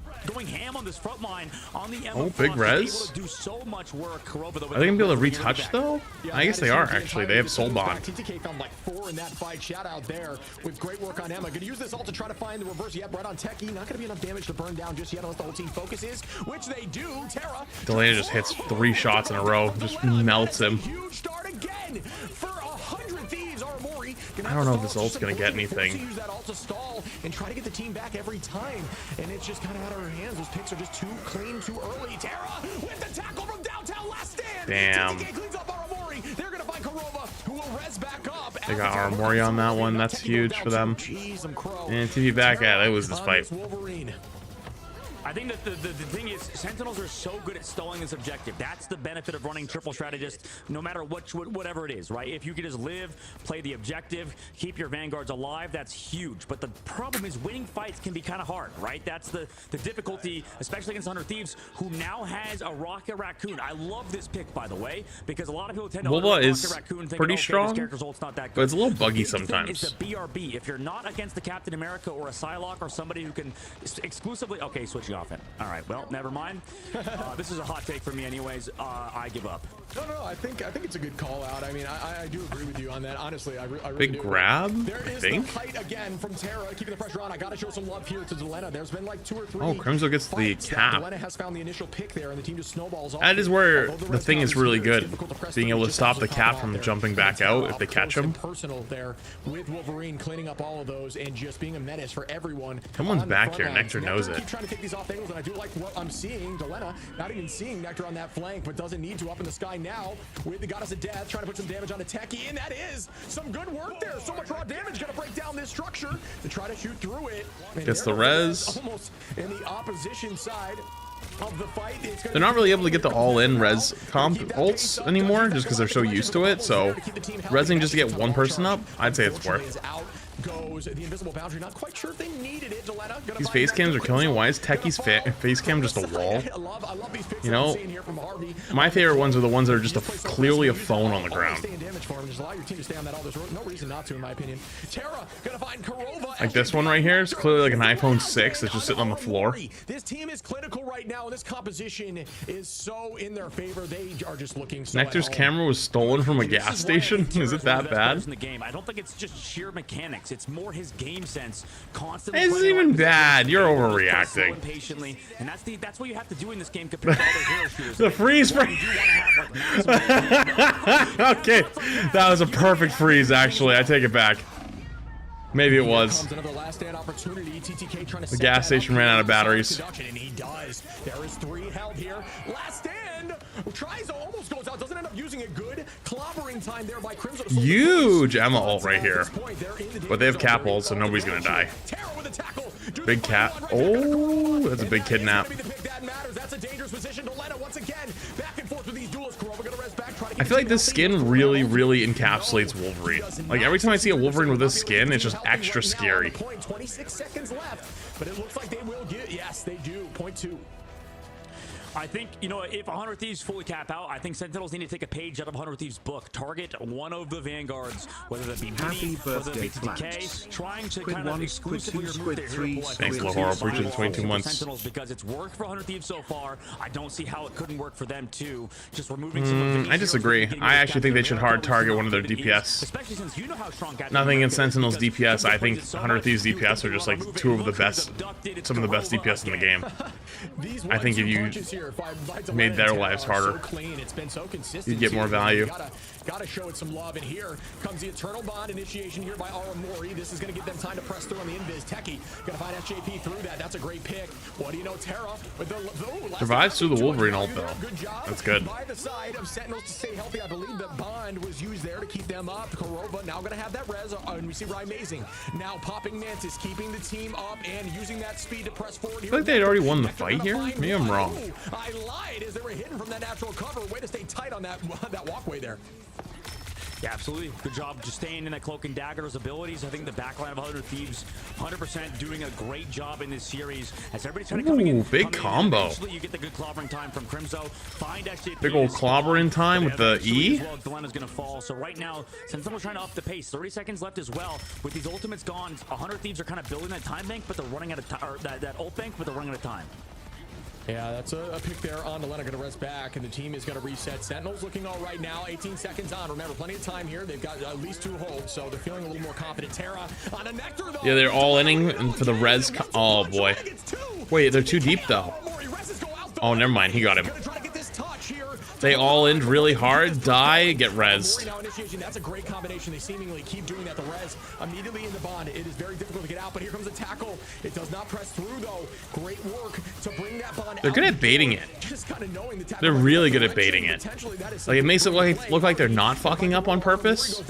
ham on this front line on the Oh, big res. Able to do so much work. Karova, though, are they gonna be able to retouch though? Yeah, I guess they are actually. They have soul bond. TTK found like 4 in that fight. Shout out there with great work on Emma. Gonna use this ult to try to find the reverse. Yep, right on Techie. Not gonna be enough damage to burn down just yet unless the whole team focuses, which they do. Terra. Delana just hits 3 shots in a row, just melts him. Huge start again for 100 Thieves. Aramori. I don't know if this ult's gonna get anything. Use that ult to stall and try to get the team back every time, and it's just kind of out of her hands. Those picks are just too clean, too early. Terra with the tackle from downtown. Last stand. Damn. TTK cleans up Aramori. They're gonna find Karova, who will res back up. They got Aramori on that one. That's huge for them. And to be back at, they lose this fight. I think that the thing is, Sentinels are so good at stalling this objective. That's the benefit of running triple strategist, no matter whatever it is, right? If you can just live, play the objective, keep your Vanguards alive, that's huge. But the problem is winning fights can be kind of hard, right? That's the difficulty, especially against 100 Thieves, who now has a Rocket Raccoon. I love this pick, by the way, because a lot of people tend to Wolva is Rocket Raccoon thinking, pretty okay, strong, this character's ult's not that good. but it's a little buggy sometimes. It's the BRB. If you're not against the Captain America or a Psylocke or somebody who can exclusively... Okay, switching off it. All right, well, never mind. This is a hot take for me anyways. I give up. No, I think it's a good call out. I mean, I do agree with you on that. Honestly, I really big do. grab. There is the height again from Terra, keeping the pressure on. I gotta show some love here to Delena. There's been like 2 or 3. Oh, Crimzo gets the cap. Delena has found the initial pick there, and the team just snowballs off. That is where the thing is really good. Being able to stop the cap from jumping back out if they catch him. Personal there with Wolverine cleaning up all of those and just being a menace for everyone. Someone's back here. Nectar knows it. Keep trying to take these off angles, and I do like what I'm seeing. Delena not even seeing Nectar on that flank, but doesn't need to up in the sky now with the Goddess of Death trying to put some damage on Techie, and that is some good work there. So much raw damage gonna break down this structure to try to shoot through it. Gets the res. Almost in the opposition side of the fight. They're not really able to get the all-in res comp ults anymore just because they're so used to it. So resing just to get one person up, I'd say it's worth. expose the invisible boundary. Not quite sure if they needed it. These face cams are killing me. Why is Techie's face cam just a wall? You know, my favorite ones are the ones that are just clearly a phone on the ground. Like this one right here is clearly like an iPhone 6 that's just sitting on the floor. This team is clinical right now, and this composition is so in their favor. They are just looking so Nectar's camera was stolen from a gas station. Is it that bad? In the game. I don't think it's just sheer mechanics. It's more his game sense. Constantly. It isn't even bad. You're overreacting. Patiently, and that's what you have to do in this game compared to other hero shooters. The freeze frame. Okay, that was a perfect freeze. Actually, I take it back. Maybe it was. The gas station ran out of batteries. And he does. There is 3 held here. Last stand. Tries almost goes out. Doesn't end up using a good clobbering time there by Crimson. Huge Emma ult right here. But they have cap ult, so nobody's gonna die. Big cat. Oh, that's a big kidnap. That's a dangerous position to Lena once again. Back and forth with these duelists. Kurova gonna rest back. I feel like this skin really encapsulates Wolverine. Like every time I see a Wolverine with this skin, it's just extra scary. 26 seconds left, but it looks like they will get. Yes, they do. Point 2. I think, you know, if 100 Thieves fully cap out, I think Sentinels need to take a page out of 100 Thieves' book. Target one of the Vanguards, whether that be Mini, whether that be TTK, trying to kind of exclusively remove their hero pool. Thanks, Lahore. Appreciate the 22 months. Sentinels, because it's worked for 100 Thieves so far. I don't see how it couldn't work for them too. Just removing some of the I disagree. I actually think they should hard target one of their DPS. Especially since you know how strong Nothing against Sentinels DPS. I think 100 Thieves DPS are just like some of the best DPS in the game. I think if you made their lives harder, you'd get more value. Gotta show it some love, and here comes the Eternal Bond initiation here by Aramori. This is gonna give them time to press through on the invis. Techie gonna find SJP through that. That's a great pick. What do you know, Terra with the survives through the Wolverine ult though. That's good. By the side of Sentinels to stay healthy. I believe that Bond was used there to keep them up. Kurova now gonna have that res, and we see Amazing now popping Mantis, keeping the team up and using that speed to press forward. I feel like they had already won the fight here. Maybe I'm wrong. I lied as they were hidden from that natural cover. Way to stay tight on that walkway there. Yeah, absolutely. Good job just staying in that Cloak and Dagger's abilities. I think the backline of 100 Thieves, 100% doing a great job in this series. As everybody's trying to come in. Big combo. You get the good clobbering time from Crimzo. Find SJP. Big old clobbering time with the E. Well, Dilemma's going to fall. So right now, since someone's trying to up the pace, 30 seconds left as well. With these ultimates gone, 100 Thieves are kind of building that time bank, but they're running out of time. That ult bank, but they're running out of time. Yeah, that's a pick there on Delena. Going to rest back, and the team is going to reset. Sentinels looking all right now. 18 seconds on. Remember, plenty of time here. They've got at least 2 holds, so they're feeling a little more confident. Terra on a Nectar, though. Yeah, they're all inning for the res. Oh, boy. Wait, they're too deep, though. Oh, never mind. He got him. They all end really hard, die, get rezzed. That's a great combination. They seemingly keep doing that. The res immediately in the bond. It is very difficult to get out, but here comes a tackle. It does not press through, though. Great work to bring that bond out. They're good at baiting it. They're really good at baiting it. Like, it makes it look like they're not fucking up on purpose.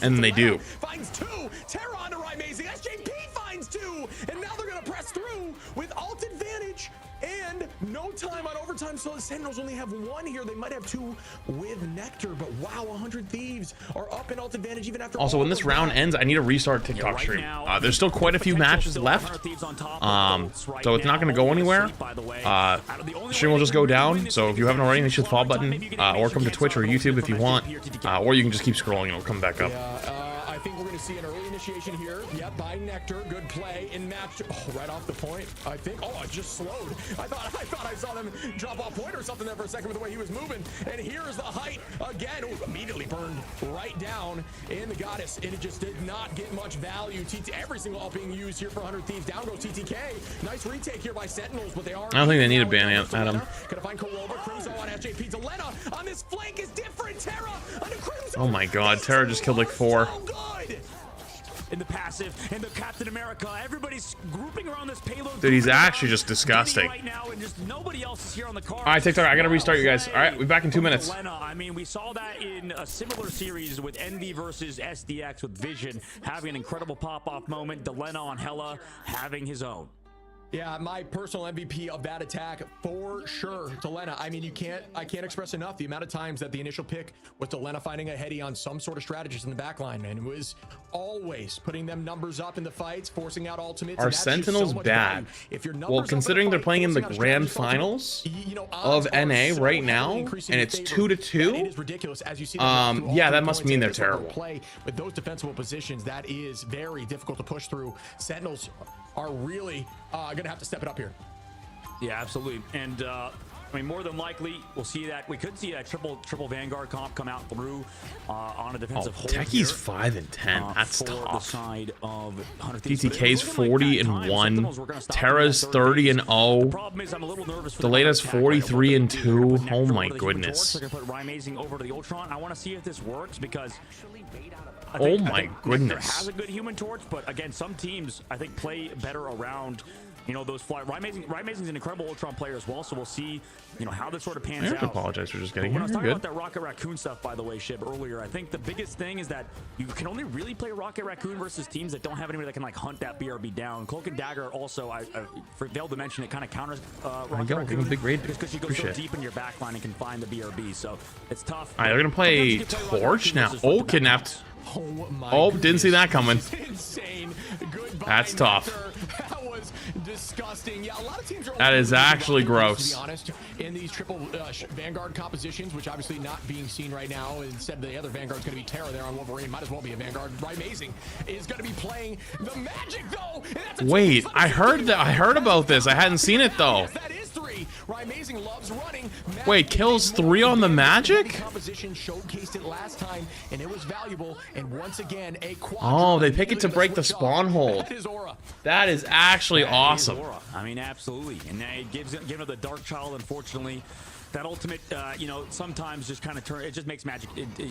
And they do. Finds 2. Terra under Amazing. SJP finds 2. And now they're going to press through with ult advantage. And no time on overtime, so the Sentinels only have 1 here. They might have 2 with Nectar, but wow, 100 Thieves are up in ult advantage even after. Also, when this round ends, I need to restart TikTok stream. There's still quite a few matches left, so it's not going to go anywhere. Stream will just go down, so if you haven't already, hit the follow button, or come to Twitch or YouTube if you want, or you can just keep scrolling and it'll come back up. I think we're going to see an early initiation here. Yep, by Nectar. Good play in match. Oh, right off the point. I think. Oh, it just slowed. I thought I saw them drop off point or something there for a second with the way he was moving. And here's the height again. Ooh, immediately burned right down in the Goddess. And it just did not get much value. Every single ult being used here for 100 Thieves. Down goes TTK. Nice retake here by Sentinels, but they are. I don't think they need a ban at him. Gonna find Kurova. Crimzo on SJP. Delena on this flank is different. Terra on the Crimzo. Oh my god, Terra just killed like 4. In the passive, and the Captain America, everybody's grouping around this payload. Dude, he's actually just disgusting. Right now, and just nobody else is here on the card. All right, TikTok, I gotta restart you guys. All right, we're back in 2 minutes. I mean, we saw that in a similar series with Envy versus SDX with Vision having an incredible pop-off moment. Delena on Hela having his own. Yeah, my personal MVP of that attack for sure, Delena. I mean, I can't express enough the amount of times that the initial pick was Delena finding a heady on some sort of strategist in the backline, man. It was always putting them numbers up in the fights, forcing out ultimates. Are Sentinels bad? Well, considering they're playing in the grand finals of NA right now, and it's 2-2, yeah, that must mean they're terrible. Play with those defensible positions, that is very difficult to push through. Sentinels are really gonna have to step it up here. Yeah, absolutely. And I mean, more than likely, we'll see that. We could see that triple Vanguard comp come out through on a defensive hold. Techie's 5 and 10. That's tough. The side of TTK's 40 and 1. Terra's 30 and 0. The problem is, I'm a little nervous. Delena's 43 and 2. Oh my goodness. They're gonna put Rymazing over to the Ultron. I want to see if this works because. Oh my goodness. Nectar has a good human torch, but again, some teams I think play better around, you know, those fly. Rymazing's an incredible Ultron player as well, so we'll see, you know, how this sort of pans I have out. to apologize for just getting When I here. was You're talking good. about that Rocket Raccoon stuff, by the way, Shib, earlier, I think the biggest thing is that you can only really play Rocket Raccoon versus teams that don't have anybody that can like hunt that BRB down. Cloak and Dagger also, I failed to mention, it kind of counters Rocket Give Raccoon him a big raid. just because you go Appreciate so deep in your backline and can find the BRB, so it's tough. All right, they're gonna play Torch now. Oh, kidnapped. Oh, didn't see that coming. Insane. That's tough. That was disgusting. Yeah, a lot of teams are That is actually gross. To be honest, in these triple Vanguard compositions, which obviously not being seen right now. Instead, the other Vanguard's going to be Terra there on Wolverine. Might as well be a Vanguard. Rymazing is going to be playing the Magic though. Wait, I heard about this. I hadn't seen it though. That is 3. Rymazing loves running. Wait, kills 3 on the Magic? Composition showcased it last time, and it was valuable. And once again, a Oh, they pick it to break the spawn hold. That is actually awesome. I mean, absolutely. And it gives it the Dark Child, unfortunately. That ultimate, you know, sometimes just kind of it just makes magic.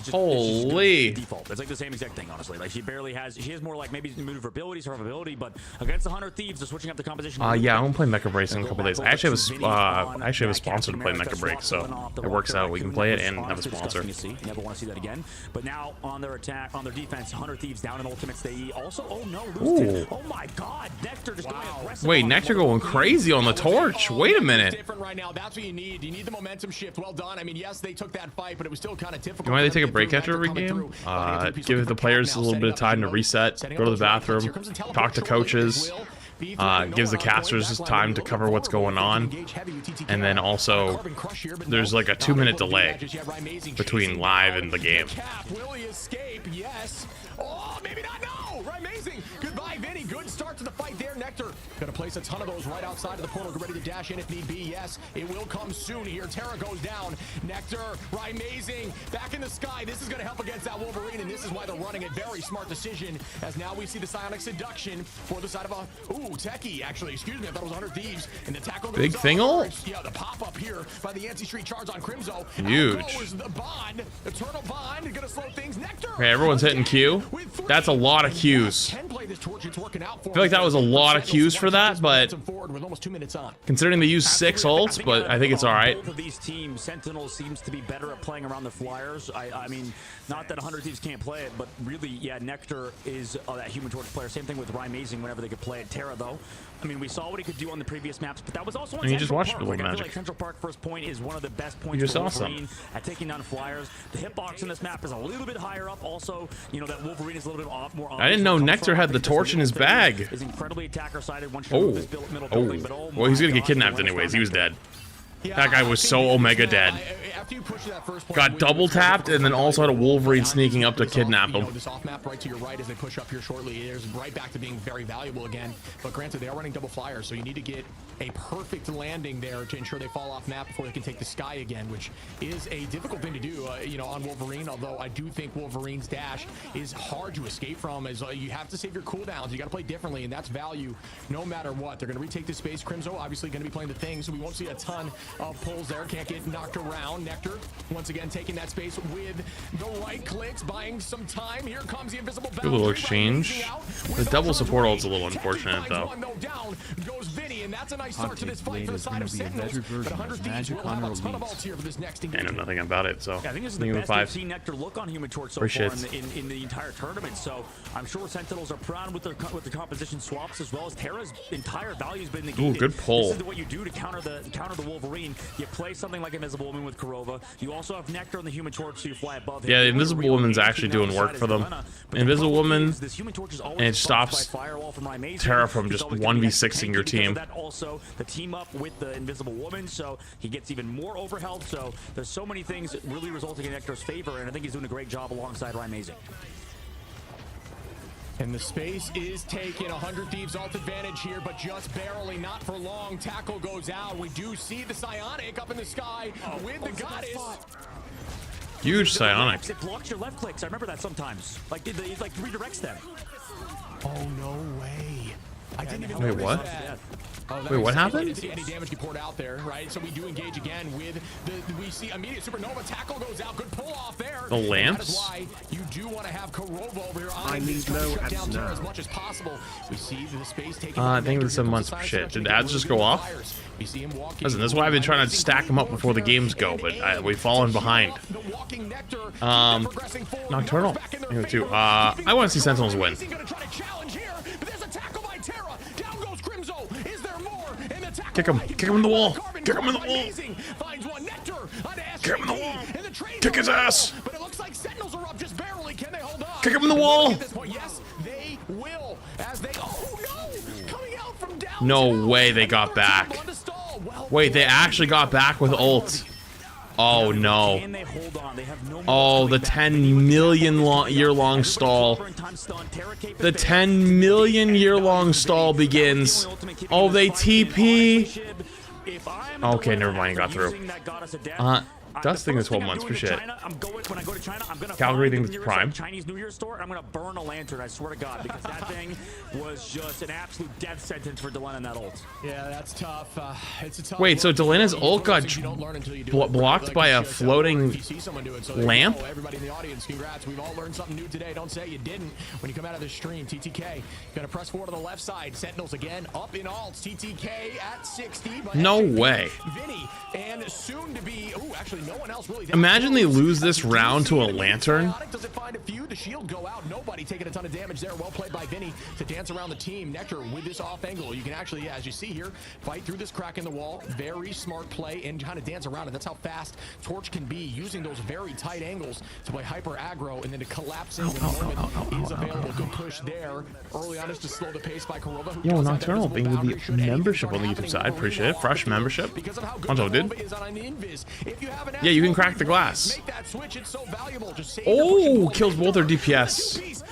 Holy. It's just default. It's like the same exact thing, honestly. Like she has more like maybe maneuverability, survivability, but against the 100 Thieves, they're switching up the composition. Yeah, I'm gonna play Mecha Break in a couple days. I actually have a sponsor to play Mecha Break, so it works out. We can play it and have a sponsor. Never want to see that again. But now on their attack, on their defense, 100 Thieves down in ultimates. They also, oh no, lose. Oh my God, Nectar just going aggressive. Wait, Nectar going crazy on the Torch. Wait a minute. Different right now. That's what you need. You need the momentum shift. Well done. I mean, yes, they took that fight, but it was still kind of difficult. You know why they take a break after every game? Give the players a little bit of time to reset, go to the bathroom, talk to coaches. Gives the casters time to cover what's going on, and then also there's like a 2-minute delay between live and the game. Will he escape? Yes. Oh, maybe not. No. Rymazing. Goodbye, Vinny. Good start to the fight there. Nectar gonna place a ton of those right outside of the portal. Get ready to dash in if need be. Yes, it will come soon here. Terra goes down. Nectar, Rymazing, back in the sky. This is gonna help against that Wolverine, and this is why they're running it. Very smart decision, as now we see the Psionic Seduction for the side of a Techie. Actually, excuse me, I thought it was 100 Thieves. And the tackle. Big Thingle. Yeah, the pop up here by the anti-street charge on Crimzo. Huge. The bond, Eternal Bond, gonna slow things. Nectar. Okay, everyone's hitting Q. That's a lot of Qs. I feel like that was a lot of Qs for that, but considering they used 6 ults, but I think it's all right. Both of these teams, Sentinels seems to be better at playing around the flyers. I mean, not that 100 Thieves can't play it, but really, yeah, Nectar is that Human Torch player. Same thing with Rymazing whenever they could play it. Terra, though, I mean, we saw what he could do on the previous maps, but that was also on you just watched Park. Like, I feel like Central Park first point is one of the best points You just for saw Wolverine at taking down flyers. The hitbox in this map is a little bit higher up. Also, you know, that Wolverine is a little bit more. I didn't know Nectar had the torch in his bag. Is incredibly attacker sided once you move this middle building, but well, he's gonna get kidnapped anyways. He was dead. That guy was so Omega dead. Got double tapped and then also had a Wolverine sneaking up to kidnap him. This off map right to your right as they push up here shortly is right back to being very valuable again. But granted, they are running double flyers, so you need to get a perfect landing there to ensure they fall off map before they can take the sky again, which is a difficult thing to do, you know, on Wolverine. Although I do think Wolverine's dash is hard to escape from, as you have to save your cooldowns. You got to play differently, and that's value no matter what. They're going to retake this space. Crimzo obviously going to be playing the thing, so we won't see a ton of pulls there. Can't get knocked around. Nectar, once again, taking that space with the right clicks, buying some time. Here comes the invisible Good little exchange. The double support ult's a little unfortunate, though. Down goes Vinny, and that's a nice start to this Blade fight for the is side going of to be a Sentinels. better version But 100 of Thieves Magic will have Honor a ton of Elite. ults here for this next I know engagement. nothing about it, so Yeah, I think this is Leave the it best 5. we've seen Nectar look on Human Torch so Appreciate far in the entire tournament. So I'm sure Sentinels are proud with the composition swaps, as well as Terra's entire value has been negated. Ooh, good pull. This is what you do to counter the Wolverine. You play something like Invisible Woman with Kurova. You also have Nectar on the Human Torch, so you fly above him. Yeah, the Invisible Woman's actually doing work for them. Invisible Woman, and it stops Terra from just 1v6ing your team. That also the team up with the Invisible Woman, so he gets even more overhealth. So there's so many things really resulting in Nectar's favor, and I think he's doing a great job alongside Rymazing. And the space is taken. 100 Thieves ult advantage here, but just barely, not for long. Tackle goes out. We do see the Psionic up in the sky with the Goddess. Huge Psionic. It blocks your left clicks. I remember that sometimes. Like it like redirects them. Oh no way! I didn't even. Wait, what? Wait, what happened? Any damage get poured out there, right? So we do engage again with we see immediate supernova. Tackle goes out. Good pull off there. The lamps? That is why you do want to have Kurova over here. I need no ads shut down Terra now. as much as possible. We see the space taking. I think it was 7 months. Shit, did ads just go off? Listen, this is why I've been trying to stack them up before the games go, but we've fallen behind. Nocturnal. Anyway, too. I want to see Sentinels win. Kick him in the wall. Kick him in the wall. Kick him in the wall. Kick his ass. Kick him in the wall. No way they got back. Wait, they actually got back with ult. Oh no. Oh, the 10 million year-long stall. The 10 million year-long stall begins. Oh, they TP. Okay, never mind, he got through. Dust thing is 12 months for shit. When I go to China, I'm gonna Calgary find thing the is prime. Chinese New Year store. I'm gonna burn a lantern. I swear to God, because that thing was just an absolute death sentence for Delena in that ult. Yeah, that's tough. It's a tough. Wait, so Delena's ult got blocked by a floating lamp? Everybody in the audience, congrats. We've all learned something new today. Don't say you didn't when you come out of this stream. TTK gonna press forward to the left side. Sentinels again up in ults. TTK at 60. No way. Vinny and soon to be. Oh, actually, no one else really. Imagine they lose this round to a lantern. Does it find a few? The shield go out. Nobody taking a ton of damage there. Well played by Vinny to dance around the team. Nectar with this off angle. You can actually, yeah, as you see here, fight through this crack in the wall. Very smart play and kind of dance around it. That's how fast Torch can be, using those very tight angles to play hyper aggro and then to collapse in when the moment is available. Good push there. Early on is to slow the pace by Kurova. Yo, Nocturnal being with the membership on the YouTube side. Appreciate it. Fresh membership. Onto dude. Yeah, you can crack the glass. Oh, kills both their DPS.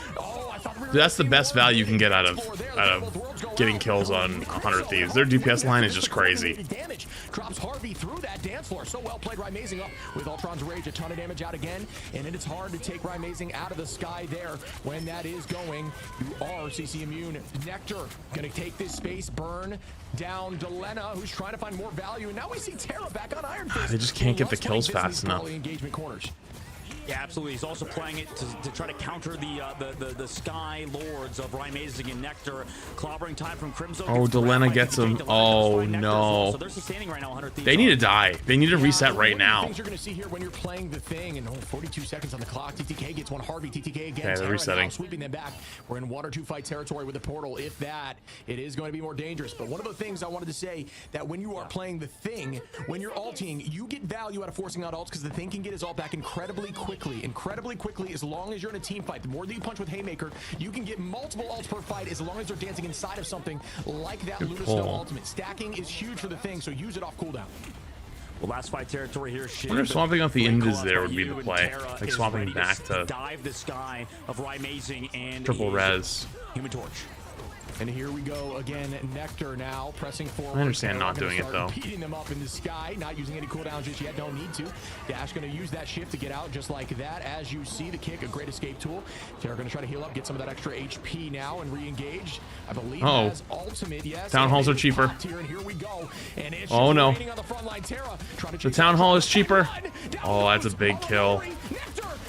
Dude, that's the best value you can get out of getting kills on 100 Thieves. Their DPS line is just crazy. Drops Harvey through that dance floor. So well played. Rymazing up with Ultron's Rage. A ton of damage out again. And it's hard to take Rymazing out of the sky there when that is going. You are CC immune. Nectar going to take this space. Burn down Delena, who's trying to find more value. And now we see Terra back on Iron Fist. They just can't get the kills fast enough. Engagement corners. Yeah, absolutely. He's also playing it to try to counter the Sky Lords of Rymazing and Nectar. Clobbering time from Crimson. Oh, Delena gets him. Oh no. They need to die. They need to reset right now. Things you're going to see here when you're playing the thing, and 42 seconds on the clock. TTK gets one. Harvey. TTK again. Okay, they're resetting. Sweeping them back. We're in 1 or 2 fight territory with the portal. If that, it is going to be more dangerous. But one of the things I wanted to say, that when you are playing the thing, when you're ulting, you get value out of forcing out ults because the thing can get his ult back incredibly quickly, as long as you're in a team fight. The more that you punch with Haymaker, you can get multiple ults per fight as long as they're dancing inside of something like that Luna Snow ultimate. Stacking is huge for the thing, so use it off cooldown. Well, last fight territory here. I wonder if swapping off the Invis there would be the play. Like swapping back to dive the sky of Rymazing and triple res. Human Torch. And here we go again. Nectar now pressing forward. I understand not doing it though. Beating them up in the sky, not using any cooldowns just yet. Don't need to. Dash going to use that shift to get out just like that. As you see, the kick, a great escape tool. Terra going to try to heal up, get some of that extra HP now, and re-engage. I believe has ultimate. Yes. Town halls are cheaper. And here we go. And it's oh no. The town hall is cheaper. Oh, that's a big kill.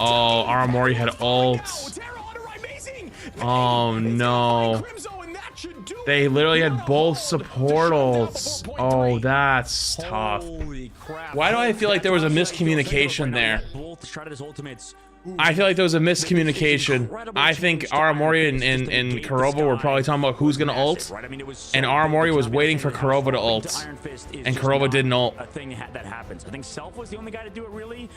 Oh, Aramori had ult. Oh no. They literally had both support ults. Oh, that's tough. Why do I feel like there was a miscommunication there? I feel like there was a miscommunication. I think Aramori and Kurova were probably talking about who's gonna ult, and Aramori was waiting for Kurova to ult, and Kurova didn't ult. A thing that happens. I think Self was the only guy to do it really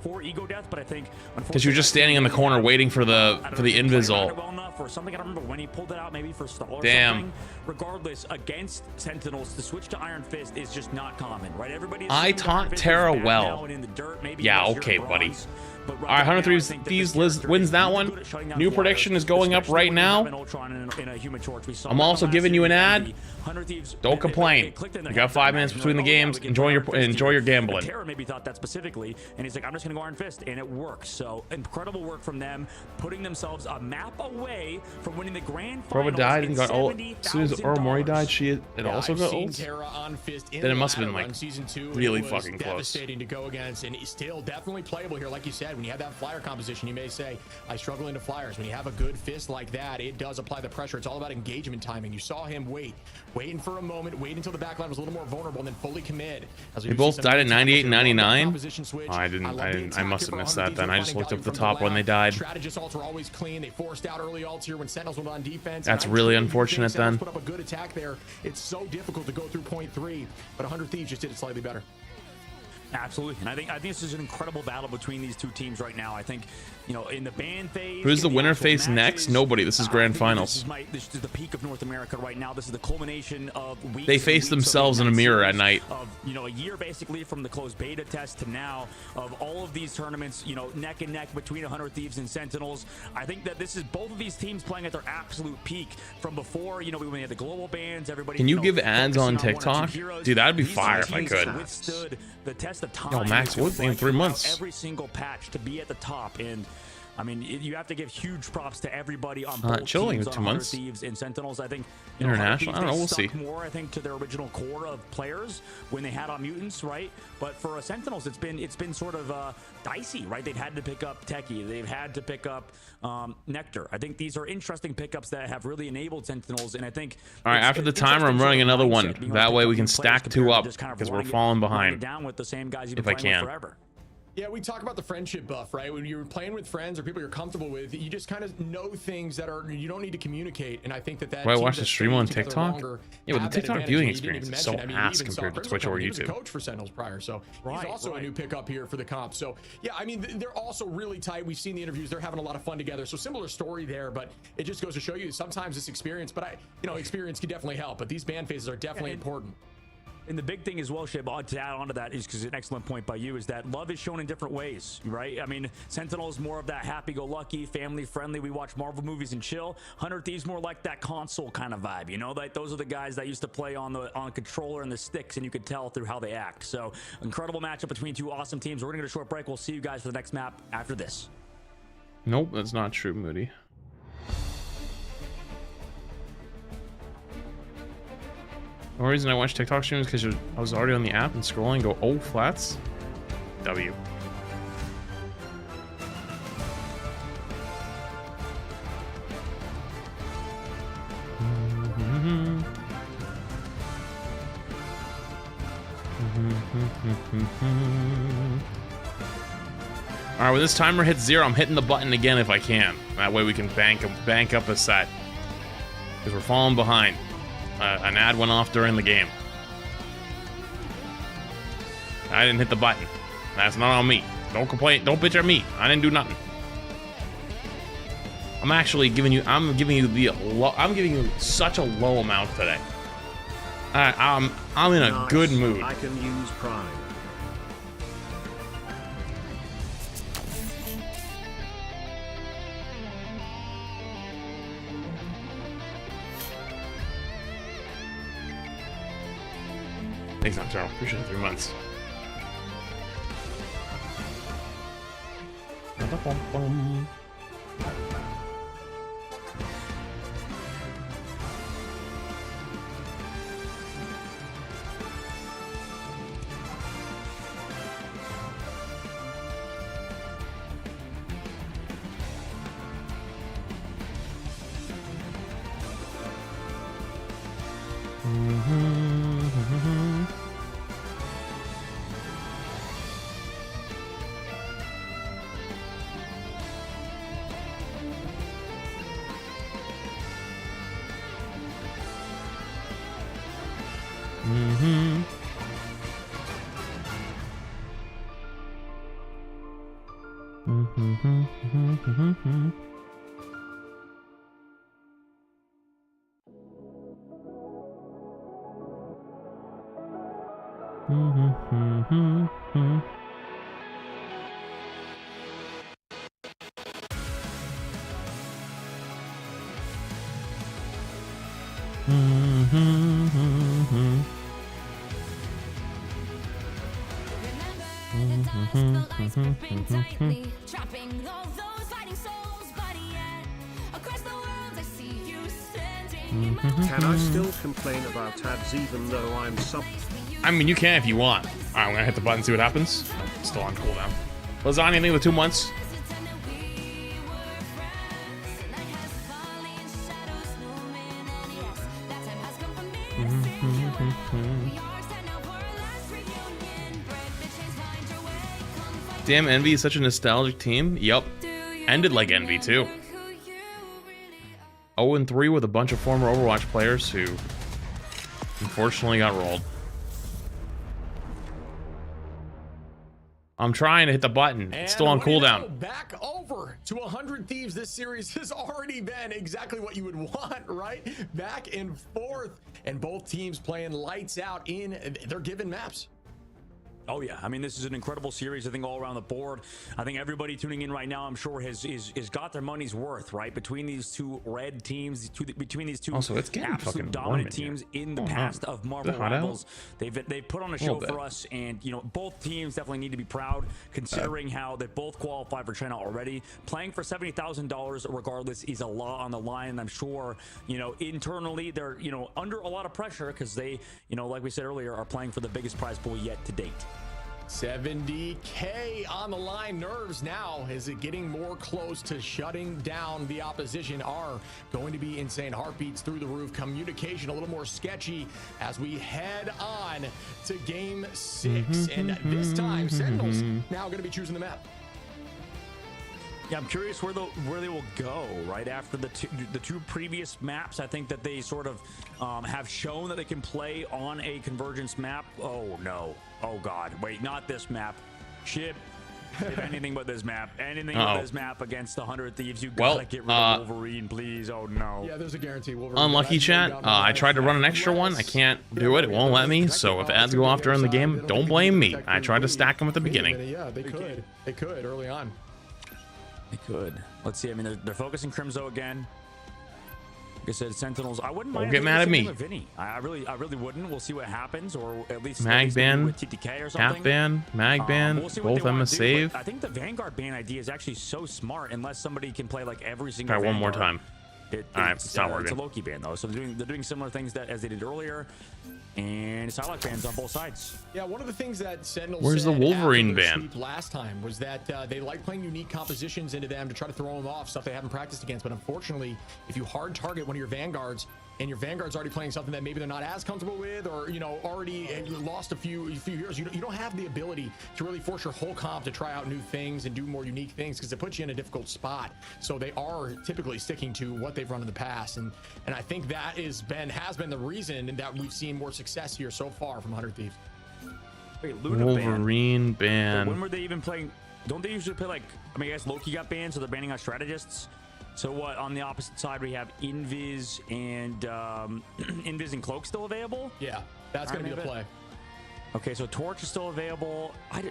for Ego Death, but I think because you were just standing in the corner waiting for the invis ult. Well enough or something. I don't remember when he pulled it out, maybe for Stall or damn. Something. Regardless, against Sentinels, to switch to Iron Fist is just not common, right? Everybody. I taught Terra well. Yeah, okay, buddy. All right, 103 Thieves wins that one. New prediction is going up right now. I'm also giving you an ad. Don't complain. You got 5 minutes between the games. Enjoy your gambling. Terra maybe thought that specifically, and he's like, I'm just gonna go Iron Fist, and it works. So incredible work from them, putting themselves a map away from winning the grand finals. Kurova died and got ult. As soon as Aramori died, it also got ult. Then it must have been like really fucking close. Devastating to go against, and still definitely playable here, like you said. When you have that flyer composition, you may say, I struggle into flyers. When you have a good fist like that, it does apply the pressure. It's all about engagement timing. You saw him waiting for a moment, wait until the backline was a little more vulnerable, and then fully commit. They both died at 98 and 99. Oh, I didn't. I must have missed that then. I just looked up the top when they died. Strategist ults were always clean. They forced out early ults here when Sentinels went on defense. That's really unfortunate then. Put up a good attack there. It's so difficult to go through point 3, but 100 Thieves just did it slightly better. Absolutely, and I think this is an incredible battle between these two teams right now. I think, you know, in the ban phase. Who's the winner face next? Nobody. This is grand finals. This is the peak of North America right now. This is the culmination of weeks. They face themselves in a mirror at night. Of, you know, a year basically from the closed beta test to now of all of these tournaments. You know, neck and neck between 100 Thieves and Sentinels. I think that this is both of these teams playing at their absolute peak from before. You know, when we had the global bans, everybody. Can you give ads on TikTok? Dude, that'd be fire if I could. Withstood the test of time. Yo, Max Wood in 3 months. Every single patch to be at the top, and I mean, you have to give huge props to everybody on both chilling teams, with 2 on months. Thieves and Sentinels. I think international. I don't know. We'll see. More, I think, to their original core of players when they had on mutants, right? But for Sentinels, it's been sort of dicey, right? They've had to pick up Techie. They've had to pick up Nectar. I think these are interesting pickups that have really enabled Sentinels, and I think. All right, after the timer, I'm running another one. That way we can stack 2 up because we're falling behind. Down with the same guys you've if been I playing can. With forever. Yeah, we talk about the friendship buff, right? When you're playing with friends or people you're comfortable with, you just kind of know things that you don't need to communicate. And I think that I watch the stream on TikTok. Yeah, but the TikTok viewing experience is so ass compared to Twitch or YouTube. He was a coach for Sentinels prior, so he's also a new pickup here for the comp. So yeah, I mean, they're also really tight. We've seen the interviews; they're having a lot of fun together. So similar story there, but it just goes to show you sometimes this experience. But experience can definitely help. But these ban phases are definitely important. And the big thing as well, Shib, to add on to that is because an excellent point by you is that love is shown in different ways, right? I mean, Sentinel is more of that happy-go-lucky, family-friendly. We watch Marvel movies and chill. 100 Thieves more like that console kind of vibe, you know? Like those are the guys that used to play on the controller and the sticks, and you could tell through how they act. So incredible matchup between 2 awesome teams. We're gonna get a short break. We'll see you guys for the next map after this. Nope, that's not true, Moody. The only reason I watch TikTok streams is because I was already on the app and scrolling and go, oh, flats. W. All right, when this timer hits 0, I'm hitting the button again if I can. That way we can bank up a set. Because we're falling behind. An ad went off during the game. I didn't hit the button. That's not on me. Don't complain. Don't bitch at me. I didn't do nothing. I'm actually giving you. I'm giving you such a low amount today. I'm in a good mood. I can use Prime. Thanks, Nocturnal. Appreciate it. 3 months. Ba-da-bum-bum. Can I still complain about ads even though I'm sub? I mean, you can if you want. All right, I'm gonna hit the button, see what happens. Still on cooldown. Lasagna, anything with 2 months? Damn, Envy is such a nostalgic team. Yup. Ended like Envy, too. 0-3 with a bunch of former Overwatch players who unfortunately got rolled. I'm trying to hit the button. It's still on cooldown. Back over to 100 Thieves. This series has already been exactly what you would want, right? Back and forth, and both teams playing lights out in their given maps. Oh yeah, I mean, this is an incredible series. I think all around the board. I think everybody tuning in right now, I'm sure, has got their money's worth, right? Between these two red teams, between these two also, it's absolute dominant teams in the past of Marvel Rivals, they've put on a show for us, and you know, both teams definitely need to be proud, considering how they both qualified for China already. Playing for $70,000 regardless is a lot on the line, and I'm sure, you know, internally they're, you know, under a lot of pressure because they, you know, like we said earlier, are playing for the biggest prize pool yet to date. 70K on the line. Nerves now, is it getting more close to shutting down the opposition, are going to be insane. Heartbeats through the roof, communication a little more sketchy as we head on to game 6. And this time, Sentinels now going to be choosing the map. Yeah, I'm curious where they will go right after the two previous maps. I think that they sort of have shown that they can play on a convergence map. Oh no! Oh god! Wait, not this map. Ship. If anything but this map. Anything but this map against the 100 Thieves. You gotta get rid of Wolverine, please. Oh no. Yeah, there's a guarantee. Wolverine. Unlucky, chat. I tried to run an extra one. I can't do it. It won't let me. So if ads go off during the game, don't blame me. I tried to stack them at the beginning. Yeah, they could. They could early on. They could. Let's see. I mean, they're focusing Crimzo again. Like I said, Sentinels. I wouldn't mind. Don't get mad at me. Vinny. I really wouldn't. We'll see what happens, or at least mag ban, with TTK or something. Cap ban, mag ban, both them a save. I think the Vanguard ban idea is actually so smart, unless somebody can play like every single. Try one more time. All right, it's not working. It's a Loki ban though, so they're doing similar things as they did earlier. And Psylocke bans on both sides. Yeah, one of the things that Sentinels Where's the Wolverine ban last time was that they like playing unique compositions into them to try to throw them off, stuff they haven't practiced against. But unfortunately, if you hard target one of your Vanguards and your Vanguard's already playing something that maybe they're not as comfortable with, or, you know, already lost a few years, you don't have the ability to really force your whole comp to try out new things and do more unique things, because it puts you in a difficult spot. So they are typically sticking to what they've run in the past, and I think that has been the reason that we've seen more success here so far from 100 Thieves. Wait, Luna Wolverine ban. When were they even playing? Don't they usually play like? I mean, I guess Loki got banned, so they're banning our strategists. So what? On the opposite side, we have Invis and Invis and Cloak still available. Yeah, that's gonna be the play. Okay, so Torch is still available. I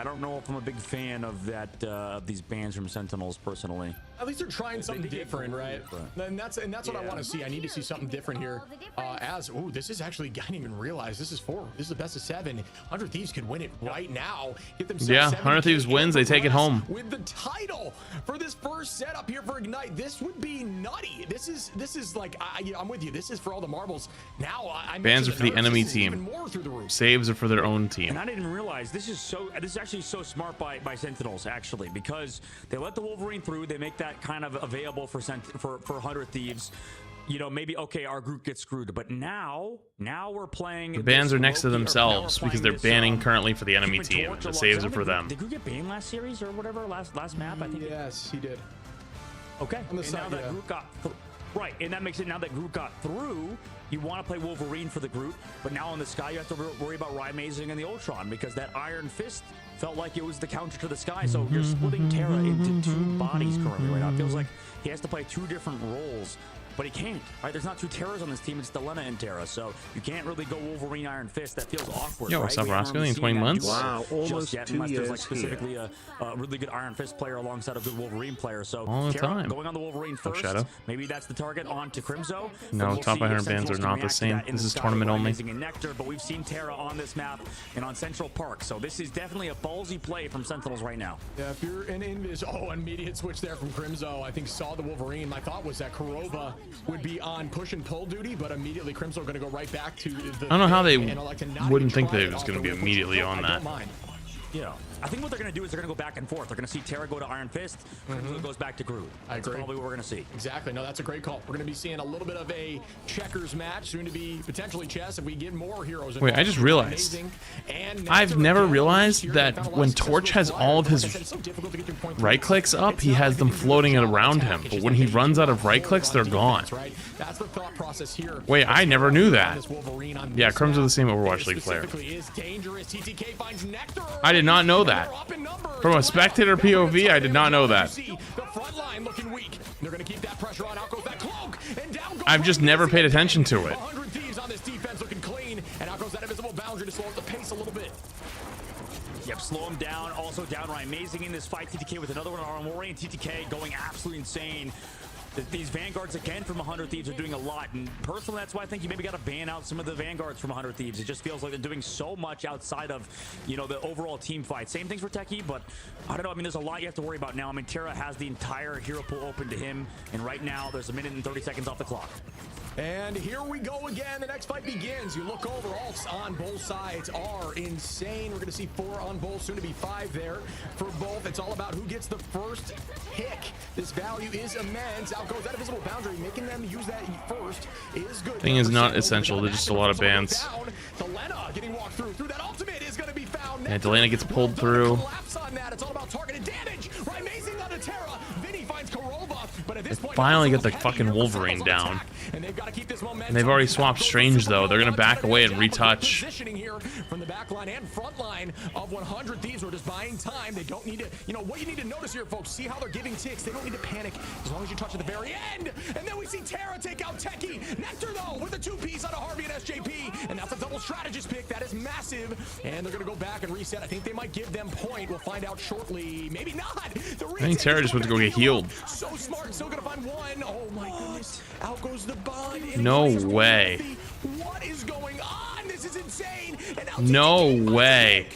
don't know if I'm a big fan of that of these bans from Sentinels personally. At least they're trying something different, right? And that's what I want to see. I need to see something different here. This is actually, I didn't even realize this is a best of 7. 100 Thieves could win it right now. Get themselves 100 Thieves wins, they take it home with the title for this first setup here for Ignite. This would be nutty. This is like I'm with you. This is for all the marbles. Now bans are for the enemy team. Saves are for their own team. And I didn't realize this is actually so smart by Sentinels actually, because they let the Wolverine through. They make that kind of available for 100 Thieves. You know, maybe okay, our group gets screwed, but now we're playing. The bans are next to themselves because they're banning currently for the enemy team. The saves are for them. Did Groot get banned last series or whatever? Last map, I think. Yes, he did. Okay. And now that Groot got right, and that makes it now that Groot got through. You want to play Wolverine for the group, but now in the Sky you have to worry about Amazing and the Ultron, because that Iron Fist felt like it was the counter to the Sky. So you're splitting Terra into 2 bodies currently right now. It feels like he has to play 2 different roles, but he can't. Right? There's not 2 Terras on this team. It's Delena and Terra, so you can't really go Wolverine Iron Fist. That feels awkward. Yo, what's up, Roscoe? In 20 months? Wow, almost yet, 2 unless years there's like specifically a really good Iron Fist player alongside a good Wolverine player. So all the Terra time. Going on the Wolverine first. Shadow. Maybe that's the target on to Crimzo. No, We'll top 500 bans are not the same. This is tournament only. And Nectar, but we've seen Terra on this map and on Central Park, so this is definitely a ballsy play from Sentinels right now. Yeah, if you're an Invis, immediate switch there from Crimzo. I think saw the Wolverine. My thought was that Kurova would be on push and pull duty, but immediately Crimzo going to go right back to the. I don't know how they wouldn't think that it was going to be immediately on that. Yeah, I think what they're going to do is they're going to go back and forth. They're going to see Terra go to Iron Fist, Crimzo goes back to Groot. That's probably what we're going to see. Exactly. No, that's a great call. We're going to be seeing a little bit of a checkers match, soon to be potentially chess if we get more heroes. Wait, I just realized. I've never realized that when Torch has all of his right clicks up, he has them floating around him. But when he runs out of right clicks, they're gone. That's the thought process here. Wait, I never knew that. Yeah, Crim's the same Overwatch League player. I did not know that. From a spectator POV, I did not know that. I've just never paid attention to it. Yep, slow him down. Also downright amazing in this fight. TTK with another one on Wolverine. TTK going absolutely insane. These Vanguards again from 100 Thieves are doing a lot, and personally that's why I think you maybe got to ban out some of the Vanguards from 100 Thieves. It just feels like they're doing so much outside of, you know, the overall team fight. Same things for Techie, but I don't know. I mean, there's a lot you have to worry about now. I mean, Terra has the entire hero pool open to him, and right now there's 1 minute and 30 seconds off the clock. And here we go again. The next fight begins. You look over, ults on both sides are insane. We're going to see 4 on both, soon to be 5 there for both. It's all about who gets the first pick. This value is immense. Out goes that invisible boundary, making them use that first is good. Thing is not essential. They're just a lot of bans. Delena getting walked through that ultimate is going to be found. Yeah, Delena gets pulled through. It's all about targeted damage. Right, amazing on the Terra. Vinny finds Kurova, but at this point, Finally get the fucking Wolverine down. And they've already swapped Strange though. They're gonna back away and retouch. Positioning here from the back line and front line of 100 Thieves. We're just buying time. They don't need to, you know, what you need to notice here, folks. See how they're giving ticks. They don't need to panic as long as you touch at the very end. And then we see Terra take out Techie. Nectar though with a 2-piece on a Harvey and SJP, and that's a double strategist pick. That is massive. And they're gonna go back and reset. I think they might give them point. We'll find out shortly. Maybe not. I think Terra just went to go get healed. So smart. Still gonna find one. Oh my goodness. Out goes the bond. No way. What is going on? This is insane. No way.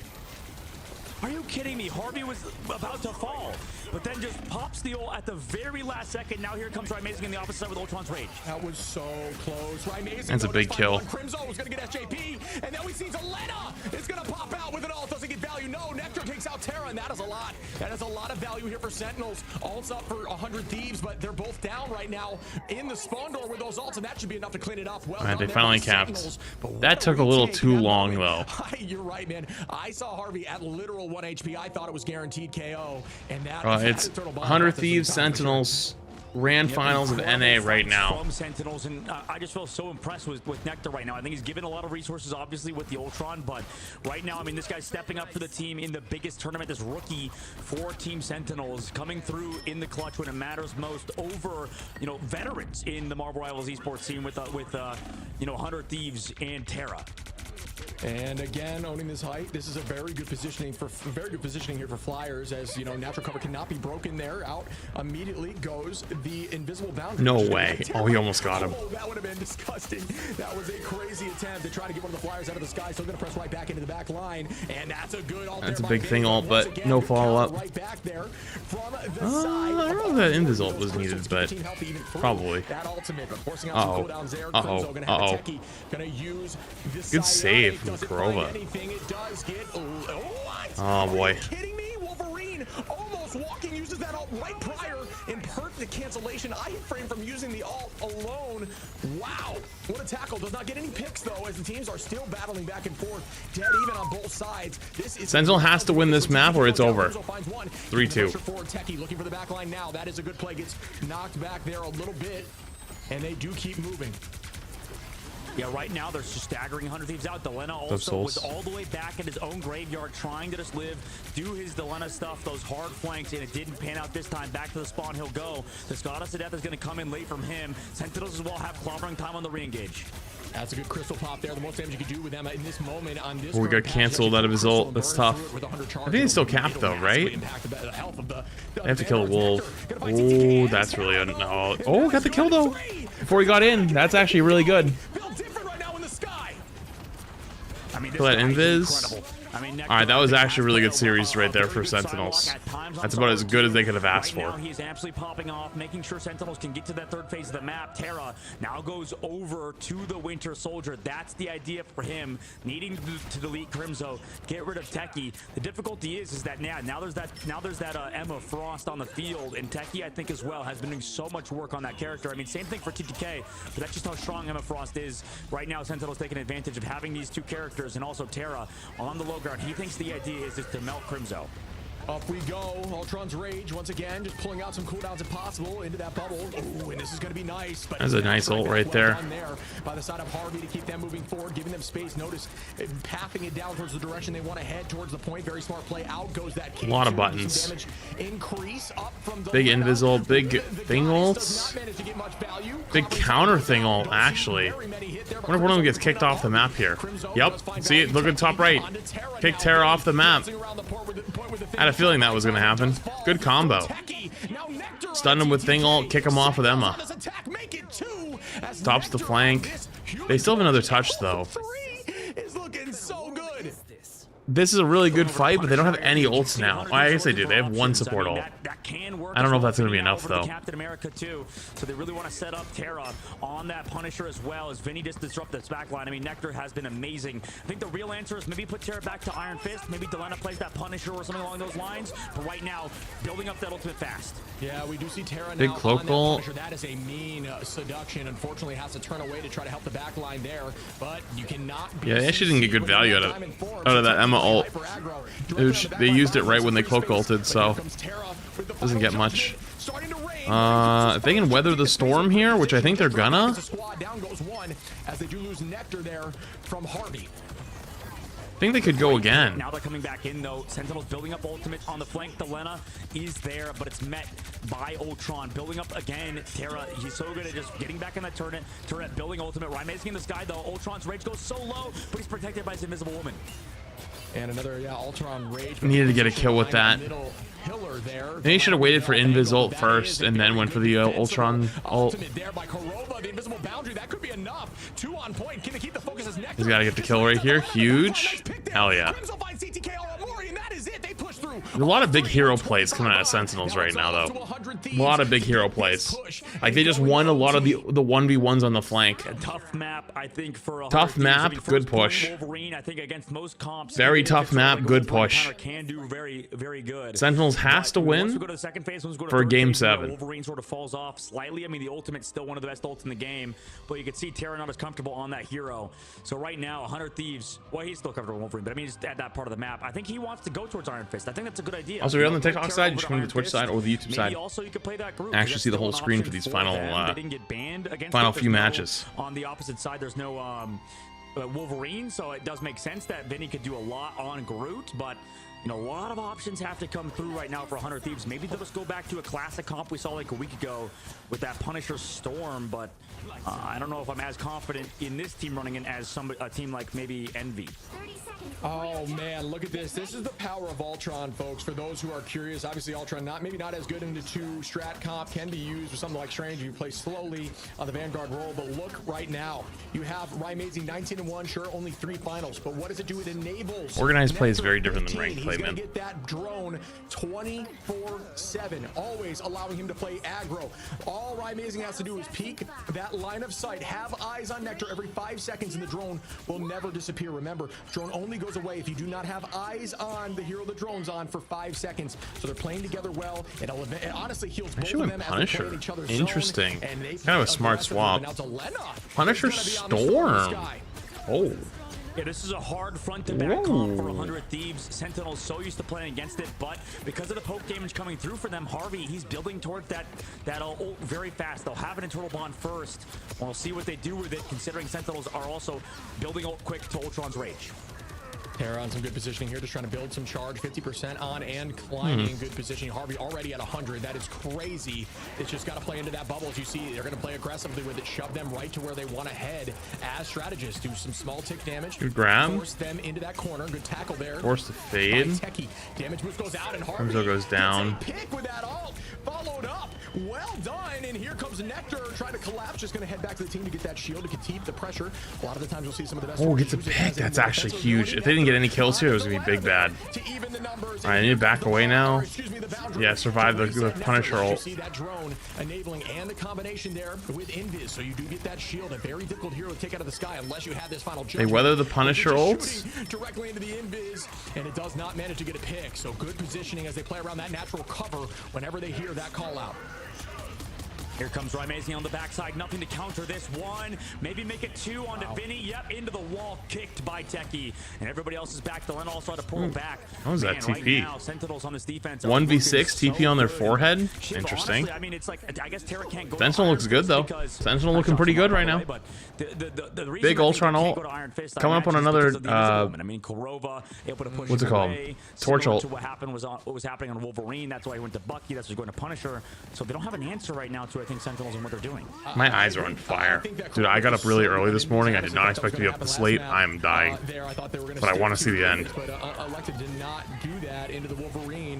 Are you kidding me? Harvey was about to fall, but then just pops the ult at the very last second. Now here comes Amazing in the opposite side with Ultron's Rage. That was so close. That's a big kill. Crimzo was going to get SJP, and then we see Zelena is going to pop out with an ult. Doesn't get value. No, Nectar takes out Terra, and that is a lot. That is a lot of value here for Sentinels. Ults up for 100 Thieves, but they're both down right now in the spawn door with those ults, and that should be enough to clean it up. Well, they finally capped. That took a little too long, though. You're right, man. I saw Harvey at literal 1 HP. I thought it was guaranteed KO, and that it's 100 Thieves, Sentinels, Grand finals of NA right now. From Sentinels, and I just feel so impressed with Nectar right now. I think he's given a lot of resources, obviously, with the Ultron, but right now, I mean, this guy's stepping up for the team in the biggest tournament. This rookie for Team Sentinels coming through in the clutch when it matters most over, you know, veterans in the Marvel Rivals esports scene with you know, 100 Thieves and Terra. And again, owning this height, this is a very good positioning here for Flyers, as you know, natural cover cannot be broken there. Out immediately goes the invisible boundary. No way. Oh, he almost got him. Oh, that would have been disgusting. That was a crazy attempt to try to get one of the Flyers out of the sky. Still gonna press right back into the back line, and that's a good ult. That's a big thing ult, but no follow-up. Right back there from the I don't know if that invis ult was needed, but probably. Uh-oh. Good save from Kurova. Oh boy. Wolverine almost walking, uses that ult right prior in perfect cancellation. iframe from using the ult alone. Wow, what a tackle. Does not get any picks though, as the teams are still battling back and forth, dead even on both sides. This is Sentinel has to win this map or it's over. 3-2. Techie looking for the back line now. That is a good play. Gets knocked back there a little bit, and they do keep moving. Yeah, right now they're just staggering 100 Thieves out. Delena also was all the way back in his own graveyard trying to just live, do his Delena stuff, those hard flanks, and it didn't pan out this time. Back to the spawn he'll go. The Goddess of Death is going to come in late from him. Sentinels as well have clobbering time on the re-engage. That's a good crystal pop there. The most damage you can do with them in this moment on this. Oh, we got canceled out of his ult. That's tough. I think he's still capped though, right? They have to kill a wolf. Oh, that's really no. Oh, got the kill though. Before he got in. That's actually really good. Kill that invis. Alright, that was actually a really good series right there for Sentinels. That's about as good as they could have asked for. He's absolutely popping off, making sure Sentinels can get to that third phase of the map. Terra now goes over to the Winter Soldier. That's the idea for him, needing to delete Crimzo, get rid of Techie. The difficulty is that now there's that Emma Frost on the field, and Techie I think as well has been doing so much work on that character. I mean, same thing for TTK, but that's just how strong Emma Frost is. Right now, Sentinels taking advantage of having these two characters, and also Terra on the low ground. He thinks the idea is just to melt Crimzo. Up we go. Ultron's Rage once again, just pulling out some cooldowns if possible into that bubble. Ooh, and this is going to be nice. But that's a nice ult right there. By the side of Harvey to keep them moving forward, giving them space. Notice pathing it down towards the direction they want to head towards the point. Very smart play. Out goes that. A lot of buttons. Damage increase up from big invisible, big thing ults. Big counter thing ult, actually. I wonder if one of them gets kicked off the map here. Yep. See it? Look at top right. Kick Terra off the map. I had a feeling that was going to happen. Good combo. Stun him with thing ult, kick him off with Emma. Stops the flank. They still have another touch though. This is a really good fight, but they don't have any ults now. Well, I guess they do. They have one support ult. I don't know if that's going to be enough, though. Captain America too, so they really want to set up Terra on that Punisher as well as Vinny just disrupt this backline. I mean, Nectar has been amazing. I think the real answer is maybe put Terra back to Iron Fist. Maybe Delena plays that Punisher or something along those lines. But right now, building up that ultimate fast. Yeah, we do see Terra big now cloak ult. That is a mean seduction. Unfortunately, has to turn away to try to help the backline there. But you cannot. Yeah, they actually didn't get good value out of that Emma ult. They used it right when they cloak ulted, so doesn't get much. If they can weather the storm here, which I think they're gonna. As they do lose Nectar there from Harvey. I think they could go again. Now they're coming back in though. Sentinel's building up ultimate on the flank. Delena is there, but it's met by Ultron. Building up again. Terra, he's so good at just getting back in that turret, building ultimate. Rymazing in the sky though. Ultron's rage goes so low, but he's protected by his invisible woman. And another, Ultron Rage. Needed to get a kill with that. And he should have waited for Invis ult first and then went for the Ultron ult. He's got to get the kill right here. Huge. Hell yeah. There's a lot of big hero plays coming out of Sentinels right now, though. A lot of big hero plays. Like, they just won a lot of the 1v1s on the flank. A tough map, I think, for a tough map, good push. Wolverine, I think against most comps. Very tough map, good push. Can do very good. Sentinels has to win for Game 7. Wolverine sort of falls off slightly. I mean, the ultimate's still one of the best ults in the game, but you can see Terra not as comfortable on that hero. So right now, 100 Thieves, well, he's still comfortable with Wolverine, but I mean, just at that part of the map, I think he wants to go towards Iron Fist. I think that's a good idea. Also, you're on the TikTok side, you should come to the Twitch side or the YouTube side. Also, you could play that group. Actually see the whole screen for these final few matches. On the opposite side, there's no Wolverine, so it does make sense that Vinny could do a lot on Groot, but You know, a lot of options have to come through right now for 100 Thieves. Maybe they'll just go back to a classic comp we saw like a week ago with that Punisher Storm, but I don't know if I'm as confident in this team running in as a team like maybe Envy. Oh man, look at this. This is the power of Ultron, folks. For those who are curious, obviously Ultron maybe not as good into 2 strat comp, can be used with something like Strange. You play slowly on the Vanguard role, but look right now. You have Rymazing 19-1, sure, only 3 finals, but what does it do? It enables organized play is very different than ranked play, man. Get that drone 24/7, always allowing him to play aggro. All Rymazing has to do is peek that line of sight, have eyes on Nectar every 5 seconds, and the drone will never disappear. Remember, drone only goes away if you do not have eyes on the hero the drone's on for 5 seconds. So they're playing together well. It honestly heals both of them Punisher. as each other's Interesting. zone, and Kind of a smart swap. Punisher Storm. Oh. Yeah, this is a hard front-to-back comp for 100 Thieves. Sentinel's so used to playing against it, but because of the poke damage coming through for them, Harvey, he's building towards that ult very fast. They'll have an internal bond first. We'll see what they do with it, considering Sentinels are also building ult quick to Ultron's rage. Terra on some good positioning here, just trying to build some charge. 50% on and climbing. Good positioning. Harvey already at 100. That is crazy. It's just got to play into that bubble. As you see, they're going to play aggressively with it, shove them right to where they want to head as strategists. Do some small tick damage. Good grab. Force them into that corner. Good tackle there. Force the fade. Damage boost goes out, and Harvey goes down. Pick with that ult. Followed up. Well done. And here comes Nectar trying to collapse. Just going to head back to the team to get that shield to keep the pressure. A lot of the times you'll see some of the best. Oh, gets a pick. That's actually huge. If they didn't get any kills here, it was gonna be big bad. Alright, I need to back away now. Yeah, survive the Punisher ult. See that drone enabling and the combination there with Invis, so you do get that shield. A very difficult hero to take out of the sky unless you have this final They weather the Punisher ults. Directly into the Invis, and it does not manage to get a pick. So good positioning as they play around that natural cover whenever they hear that call out. Here comes Rymazing on the backside. Nothing to counter this one. Maybe make it 2 onto Vinny. Yep, into the wall. Kicked by Techie. And everybody else is back. They'll also had to pull back. How was that TP? Right now, Sentinels on this defense 1v6 TP on their forehead. Interesting. Honestly, I mean, it's like, I guess Terra can't go. Sentinel looks good though. Sentinel looking pretty good right now. Big Ultron ult. Coming up on another. I mean, Korova able to push. What's it called? Torch ult. What happened was what was happening on Wolverine. That's why he went to Bucky. That's why he's going to Punisher. So they don't have an answer right now to Sentinels and what they're doing. My eyes are on fire. Dude, I got up really early this morning. I did not expect to be up this late. I'm dying. But I want to see the end.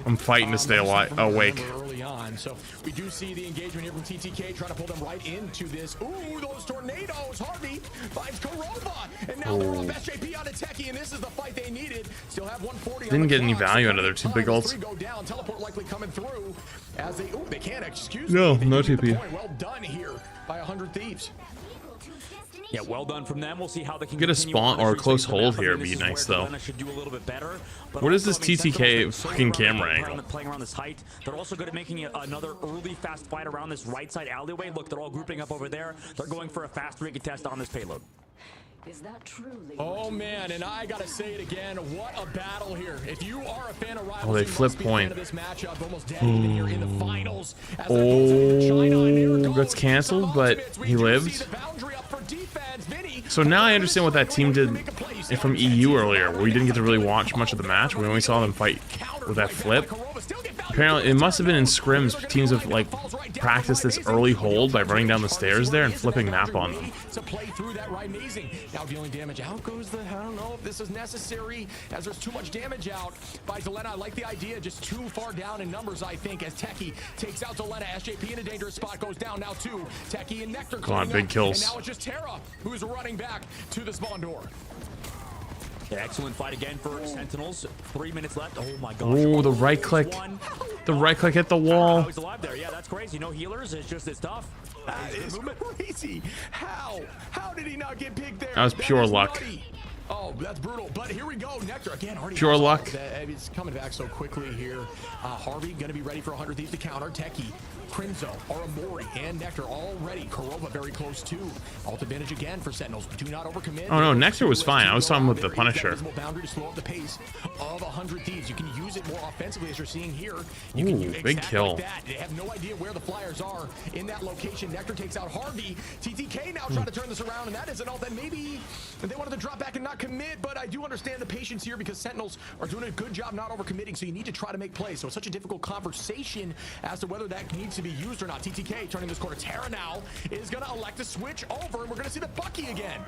I'm fighting to stay awake. Early on. So we do see the engagement here from TTK trying to pull them right into this. Ooh, those tornadoes. Harvey finds Korova. And now they're off SJP on a Techie, and this is the fight they needed. Still have 140. Didn't get any value out of their 2 big ults. Go down. Teleport likely coming through as they can't, excuse me. No TP. TP. Well done here by 100 Thieves. Yeah, well done from them. We'll see how they can get a spawn or a close hold here. Be nice though. What is this TTK fucking camera angle? Playing around this height. They're also good at making another early fast fight around this right side alleyway. Look, they're all grouping up over there. They're going for a fast recontest on this payload. Is that truly? Oh man, and I gotta say it again. What a battle here! If you are a fan of Rivals, they flip point. This matchup, almost dead even here in the finals. Gets canceled, but he lived. So now I understand what that team did from EU earlier, where we didn't get to really watch much of the match. We only saw them fight with that flip. Apparently, it must have been in scrims. Teams have like practiced this early hold by running down the stairs there and flipping map on them. To play through that Rymazing. Now dealing damage. Out goes the. I don't know if this is necessary, as there's too much damage out by Zelena. I like the idea, just too far down in numbers, I think, as Techie takes out Zelena. SJP in a dangerous spot goes down now too. Techie and Nectar. Come on, big kills. And now it's just Terra who's running back to the spawn door. Yeah, excellent fight again for Sentinels. 3 minutes left. Oh my gosh. Oh, the right click. The right click hit the wall. He's alive there. Yeah, that's crazy. No healers. It's tough. That is crazy. How did he not get picked there? That was pure luck. Oh, that's brutal. But here we go. Nectar again. Pure luck. It's coming back so quickly here. Harvey going to be ready for 100 Thieves to counter. Techie, Crimzo, Aramori, and Nectar all ready. Korova very close too. Ult advantage again for Sentinels. Do not overcommit. Oh no, Nectar was fine. I was talking with the Punisher. Boundary to slow up the pace of 100 Thieves. You can use it more offensively as you're seeing here. Ooh, big kill. Like that. They have no idea where the flyers are in that location. Nectar takes out Harvey. TTK now trying to turn this around, and that is an ult that maybe they wanted to drop back and not commit, but I do understand the patience here because Sentinels are doing a good job not overcommitting, so you need to try to make plays. So it's such a difficult conversation as to whether that needs to be used or not. TTK turning this corner. Terra now is going to elect to switch over, and we're going to see the Bucky again.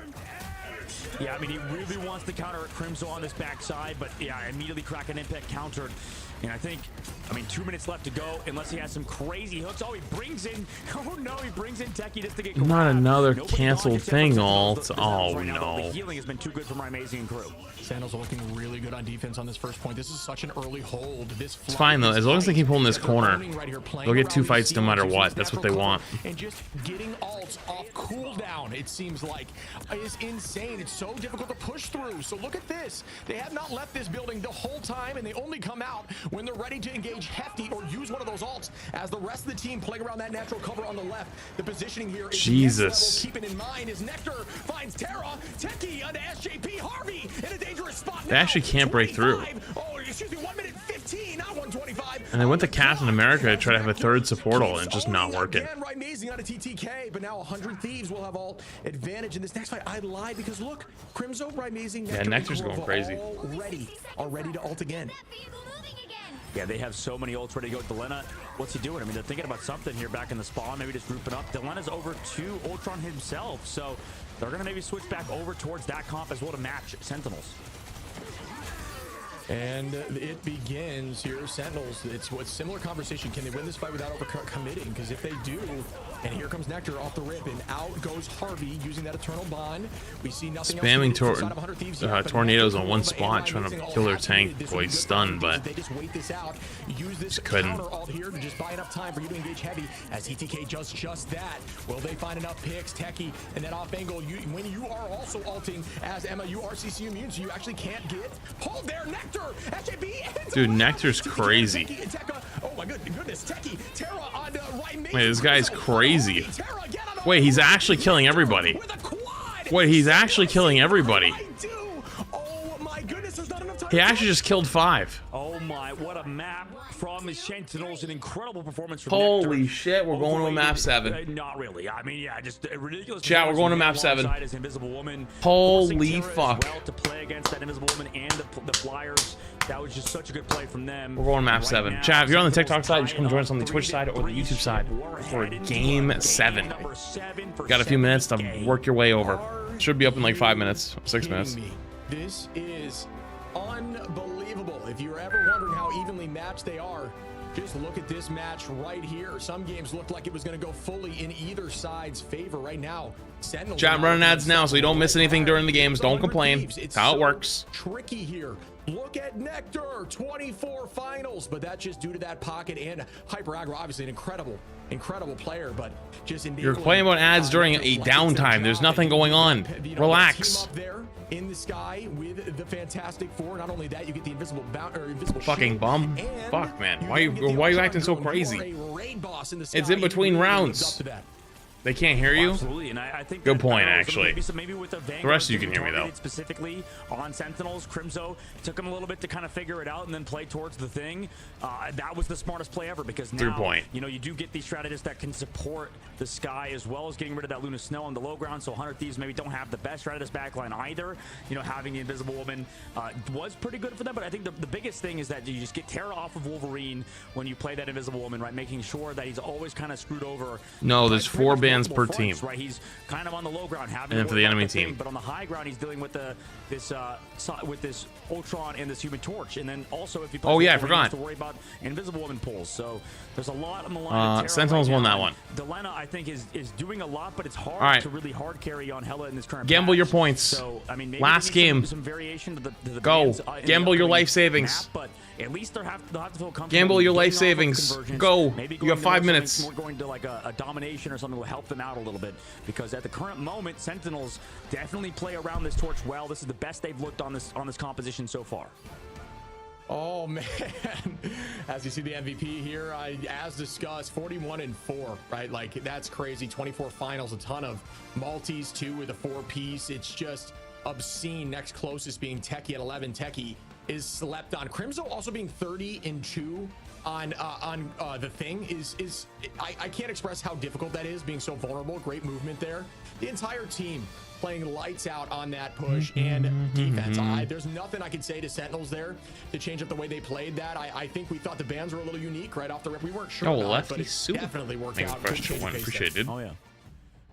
Yeah, I mean, he really wants to counter Crimzo on this backside, but yeah, immediately crack an impact countered. And I think, 2 minutes left to go, unless he has some crazy hooks. Oh, he brings in, oh no, he brings in Techie just to get Not another canceled thing alt. Oh no. The healing has been too good for my amazing crew. Sandals are looking really good on defense on this first point. This is such an early hold. It's fine though, as long as they keep holding this corner. They'll get 2 fights no matter what. That's what they want. And just getting ults off cooldown, it seems like, is insane. It's so difficult to push through. So look at this. They have not left this building the whole time, and they only come out when they're ready to engage Hefty or use one of those ults. As the rest of the team playing around that natural cover on the left, the positioning here is Jesus. keeping in mind as Nectar finds Terra, Techie onto SJP, Harvey in a dangerous spot. They actually can't break through. Oh, excuse me, 1 minute 15, not 125. And they went to Captain America to try to have a third support ult, and it's just not working. Right, amazing on a TTK, but now 100 Thieves will have all advantage in this next fight. I lied because look, Crimzo, right, amazing. Yeah, Nectar's going crazy. Already to ult again. Yeah, they have so many ults ready to go. Delena, what's he doing? I mean, they're thinking about something here back in the spawn, maybe just grouping up. Delena's over to Ultron himself, so they're going to maybe switch back over towards that comp as well to match Sentinels. And it begins here. Sentinels, it's what's similar conversation. Can they win this fight without overcommitting? Because if they do, and here comes Nectar off the rip, and out goes Harvey using that Eternal Bond. We see nothing spamming else tornadoes on one spot, trying to kill their tank before he's stunned, but they just wait this out. Use this couldn't. Alt here to just buy enough time for you to engage heavy. As ETK does just that, will they find enough picks? Techie, and then off angle. When you are also ulting as Emma, you are CC immune, so you actually can't get hold there. Nectar. Dude, Nectar's crazy. Oh my goodness, Techie, Terra on right. Wait, this guy's crazy. Wait, he's actually killing everybody. Wait, he's actually killing everybody. He actually just killed 5. Oh my, what a map from his Sentinels. An incredible performance from Holy Nectar. shit, we're going to a map 7. Not really. I mean, yeah, just a ridiculous. Chat, we're going to map 7. Invisible Woman. Holy fuck. Well to play against that Invisible Woman and the Flyers. That was just such a good play from them. We're going map 7. Chat, if you're on the TikTok side, you should come join us on the Twitch side or the YouTube side for game 7. Got a few minutes to work your way over. Should be up in like 5 minutes, 6 minutes. This is unbelievable. If you're ever wondering how evenly matched they are, just look at this match right here. Some games looked like it was going to go fully in either side's favor right now. Sentinels Chat, I'm running ads now, so you don't miss anything during the games. Don't complain. It's how it works. Tricky here. Look at Nectar, 24 finals, but that's just due to that pocket and Hyper Aggro, obviously an incredible player, but just you're complaining about ads during a downtime. There's nothing going on. Relax. Up there in the sky with the Fantastic Four. Not only that, you get the invisible fucking bum. Fuck, man. Why are you acting so crazy? It's in between rounds. They can't hear you? Absolutely, and I think good point, actually. Maybe with the rest of you can hear me, though. Specifically on Sentinels, Crimzo took him a little bit to kind of figure it out and then play towards the thing. That was the smartest play ever because now, you do get these strategists that can support the sky as well as getting rid of that Luna Snow on the low ground. So 100 Thieves maybe don't have the best strategist backline either. Having the Invisible Woman was pretty good for them, but I think the biggest thing is that you just get Terra off of Wolverine when you play that Invisible Woman, right? Making sure that he's always kind of screwed over. No, there's 4 bands per team. Right, he's kind of on the low ground, and then for the enemy team. But on the high ground, he's dealing with this Ultron and this Human Torch, and then also if you I forgot to worry about Invisible Woman pulls. So there's a lot on the line. Sentinels won that one. Delena, I think, is doing a lot, but it's hard to really hard carry on Hela in this current. Gamble patch. your points. So I mean, maybe last game. Some variation to the go. bands, Gamble your life savings. Map, but at least they'll have to feel comfortable. Gamble your life savings. Go. Maybe you have 5 minutes. We're going to like a domination or something will help them out a little bit because at the current moment, Sentinels definitely play around this torch well. This is the best they've looked on this composition so far. Oh man, as you see the MVP here, as discussed, 41-4, right? Like that's crazy. 24 finals, a ton of multis too with a 4-piece. It's just obscene. Next closest being Techie at 11. Techie is slept on. Crimzo also being 30-2 on the thing I can't express how difficult that is, being so vulnerable. Great movement there. The entire team playing lights out on that push and defense. There's nothing I could say to Sentinels there to change up the way they played that. I think we thought the bans were a little unique right off the rip. We weren't sure about it, but it definitely worked out. Appreciated. Oh, yeah.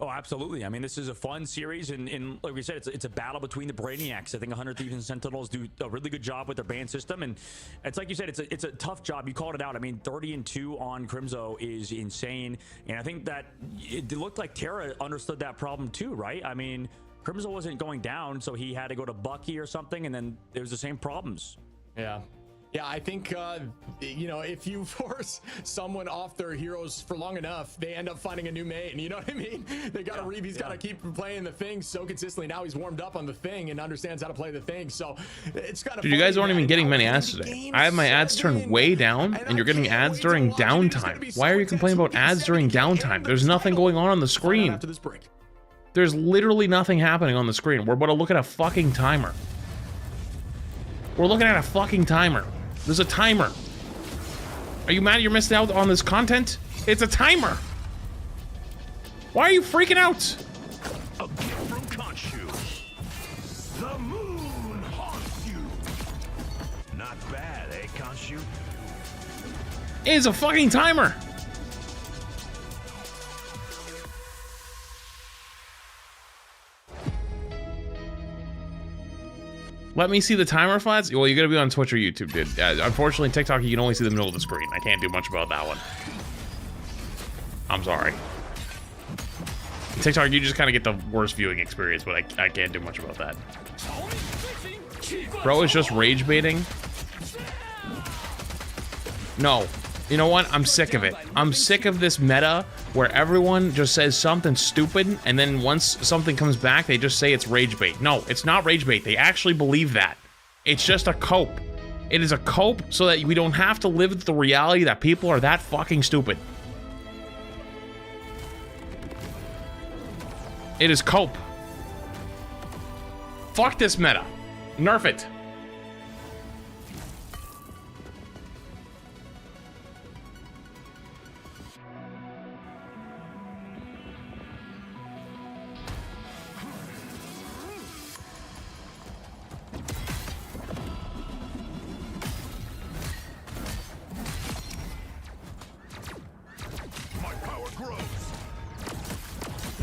Oh, absolutely. I mean, this is a fun series, and like we said, it's a battle between the Brainiacs. I think 100 Thieves and Sentinels do a really good job with their ban system, and it's like you said, it's a tough job. You called it out. I mean, 30-2 on Crimzo is insane, and I think that it looked like Terra understood that problem too, right? I mean, Crimzo wasn't going down, so he had to go to Bucky or something, and then there was the same problems. Yeah. Yeah, I think, you know, if you force someone off their heroes for long enough, they end up finding a new main. You know what I mean? They got to he's got to keep playing the thing so consistently. Now he's warmed up on the thing and understands how to play the thing. So it's kind of. Dude, you guys aren't even getting many ads today. I have my ads turned way down, and you're getting ads during downtime. Why are you complaining about ads during downtime? There's nothing going on the screen. There's literally nothing happening on the screen. We're about to look at a fucking timer. We're looking at a fucking timer. There's a timer. Are you mad you're missing out on this content? It's a timer. Why are you freaking out? A gift from Khonshu. The moon haunts you. Not bad, eh, Khonshu? It's a fucking timer. Let me see the timer flats. Well, you gotta be on Twitch or YouTube, dude. Unfortunately, TikTok, you can only see the middle of the screen. I can't do much about that one. I'm sorry. TikTok, you just kind of get the worst viewing experience, but I can't do much about that. Bro is just rage baiting. No. You know what? I'm sick of it. I'm sick of this meta where everyone just says something stupid, and then once something comes back, they just say it's rage bait. No, it's not rage bait. They actually believe that. It's just a cope. It is a cope so that we don't have to live with the reality that people are that fucking stupid. It is cope. Fuck this meta. Nerf it.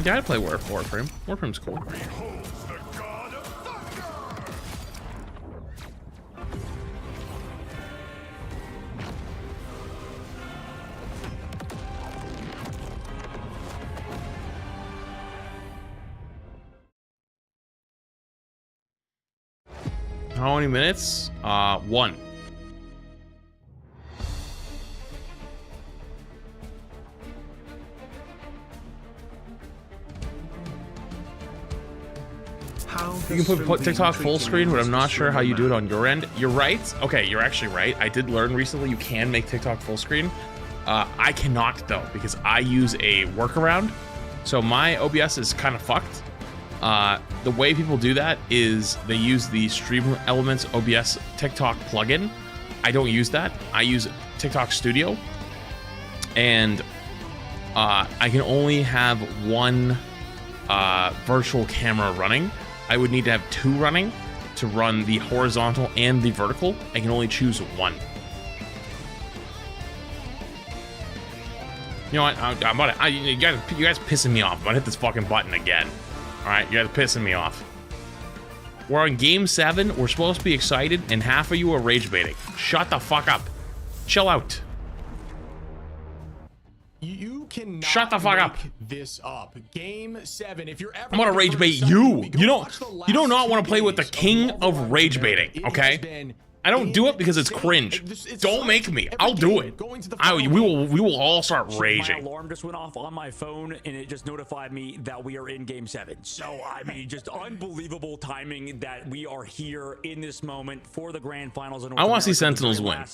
Yeah, I'd play Warframe. Warframe's cool. How many minutes? 1. You can put TikTok full screen, but I'm not sure how you do it on your end. You're right. Okay, you're actually right. I did learn recently you can make TikTok full screen. I cannot though, because I use a workaround. So my OBS is kind of fucked. The way people do that is they use the Stream Elements OBS TikTok plugin. I don't use that. I use TikTok Studio. And I can only have one virtual camera running. I would need to have 2 running to run the horizontal and the vertical. I can only choose 1. You know what? I'm about to, you guys pissing me off. I'm gonna hit this fucking button again. All right, you guys are pissing me off. We're on game 7. We're supposed to be excited, and half of you are rage baiting. Shut the fuck up. Chill out. You cannot shut the fuck up. This up. Game 7. If you're ever I'm gonna rage bait you. You do not want to play with the king of rage baiting, okay? I don't do it because it's cringe. Don't make me. I'll do it. We will all start raging. My alarm just went off on my phone, and it just notified me that we are in game 7. So I mean, just unbelievable timing that we are here in this moment for the grand finals. I want to see Sentinels win.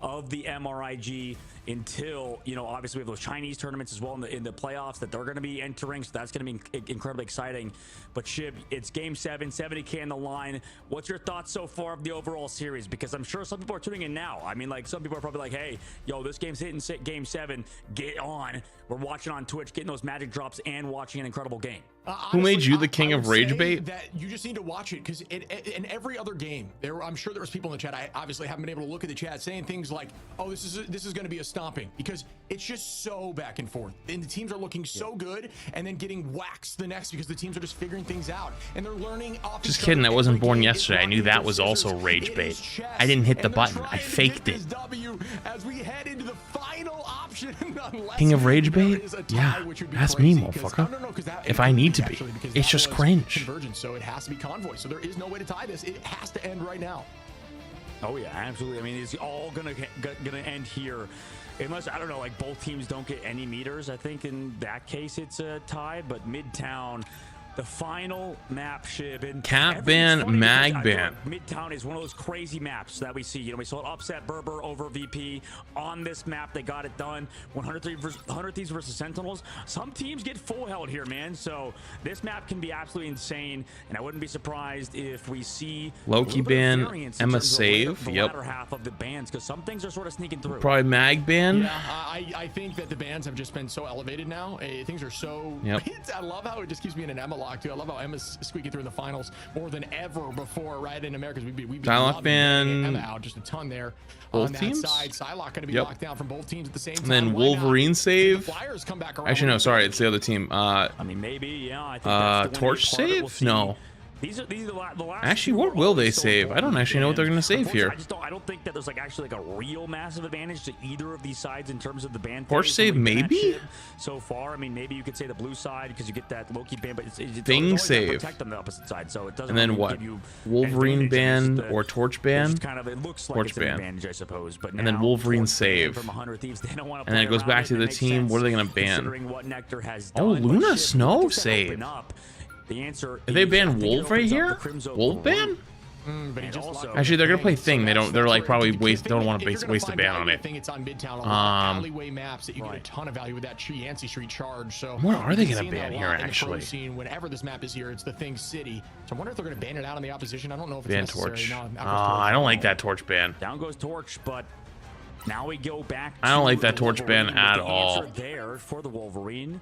Of the MRIG until, you know, obviously we have those Chinese tournaments as well in the playoffs that they're going to be entering, so that's going to be incredibly exciting. But Shib, it's game 7, 70K on the line. What's your thoughts so far of the overall series? because I'm sure some people are tuning in now. I mean, like, some people are probably like, hey, yo, this game's hitting Game 7. Get on. We're watching on Twitch, getting those magic drops and watching an incredible game. Who made you the king of rage bait? That you just need to watch it, because in every other game, I'm sure there was people in the chat. I obviously haven't been able to look at the chat saying things like, "Oh, this is going to be a stomping," because it's just so back and forth, and the teams are looking so good, and then getting waxed the next because the teams are just figuring things out and they're learning off. Just kidding. I wasn't born yesterday. I knew that was also rage bait. I didn't hit the button. I faked it. As we head into the final option, King of rage bait? Yeah, that's me, motherfucker. If I need to be, it's just cringe. So it has to be Convoy. So there is no way to tie this. It has to end right now. Oh yeah, absolutely. I mean, it's all gonna end here, unless, I don't know, like both teams don't get any meters. I think in that case it's a tie. But Midtown, the final map, Shib, and Cap ban, mag ban. Midtown is one of those crazy maps that we see. You know, we saw it upset Berber over VP on this map. They got it done. 100 Thieves versus Sentinels. Some teams get full held here, man. So this map can be absolutely insane, and I wouldn't be surprised if we see Loki ban, Emma save. The yep. latter half of the bans, because some things are sort of sneaking through. Probably mag ban. Yeah, I think that the bans have just been so elevated now. Things are so. Yep. I love how it just keeps me in an Emma lock too. I love how Emma's squeaking through in the finals more than ever before, right? In America, we've been Psylocke ban. Emma out just a ton there. Both on that teams? side. Psylocke going to be locked down from both teams at the same time. And then Wolverine save. Actually, no, sorry, it's the other team. I mean, maybe, yeah. I think that's the Torch save? No. These are the last. Actually, what will they save? I don't actually know what they're gonna save here. I don't think that there's actually a real massive advantage to either of these sides in terms of the ban. Torch save, maybe. So far, I mean, maybe you could say the blue side because you get that Loki ban, but it's Thing always save. Protect on the opposite side, so it doesn't. And then really what? Give you Wolverine ban or Torch ban? Kind of, it looks like Torch it's an ban. advantage, I suppose. But and then Wolverine save. From 100 Thieves, they don't want to. And then it goes back to the team. What are they gonna ban? What Nectar has Oh, done, Luna Snow save. The answer Did they ban Wolf right here? Wolf ban? Actually, they're gonna play Thing. They don't. They're like probably don't want to waste a ban on it. It's on Midtown. Alleyway maps that you get a ton of value with that Yancey Street charge. So what are they gonna ban here? Actually, whenever this map is here, it's the Thing City. So I wonder if they're gonna ban it out on the opposition. I don't know if it's ban necessary. Torch. No, I don't like that Torch ban. Down goes Torch, but now we go back. I don't like that Torch ban at all. There for the Wolverine.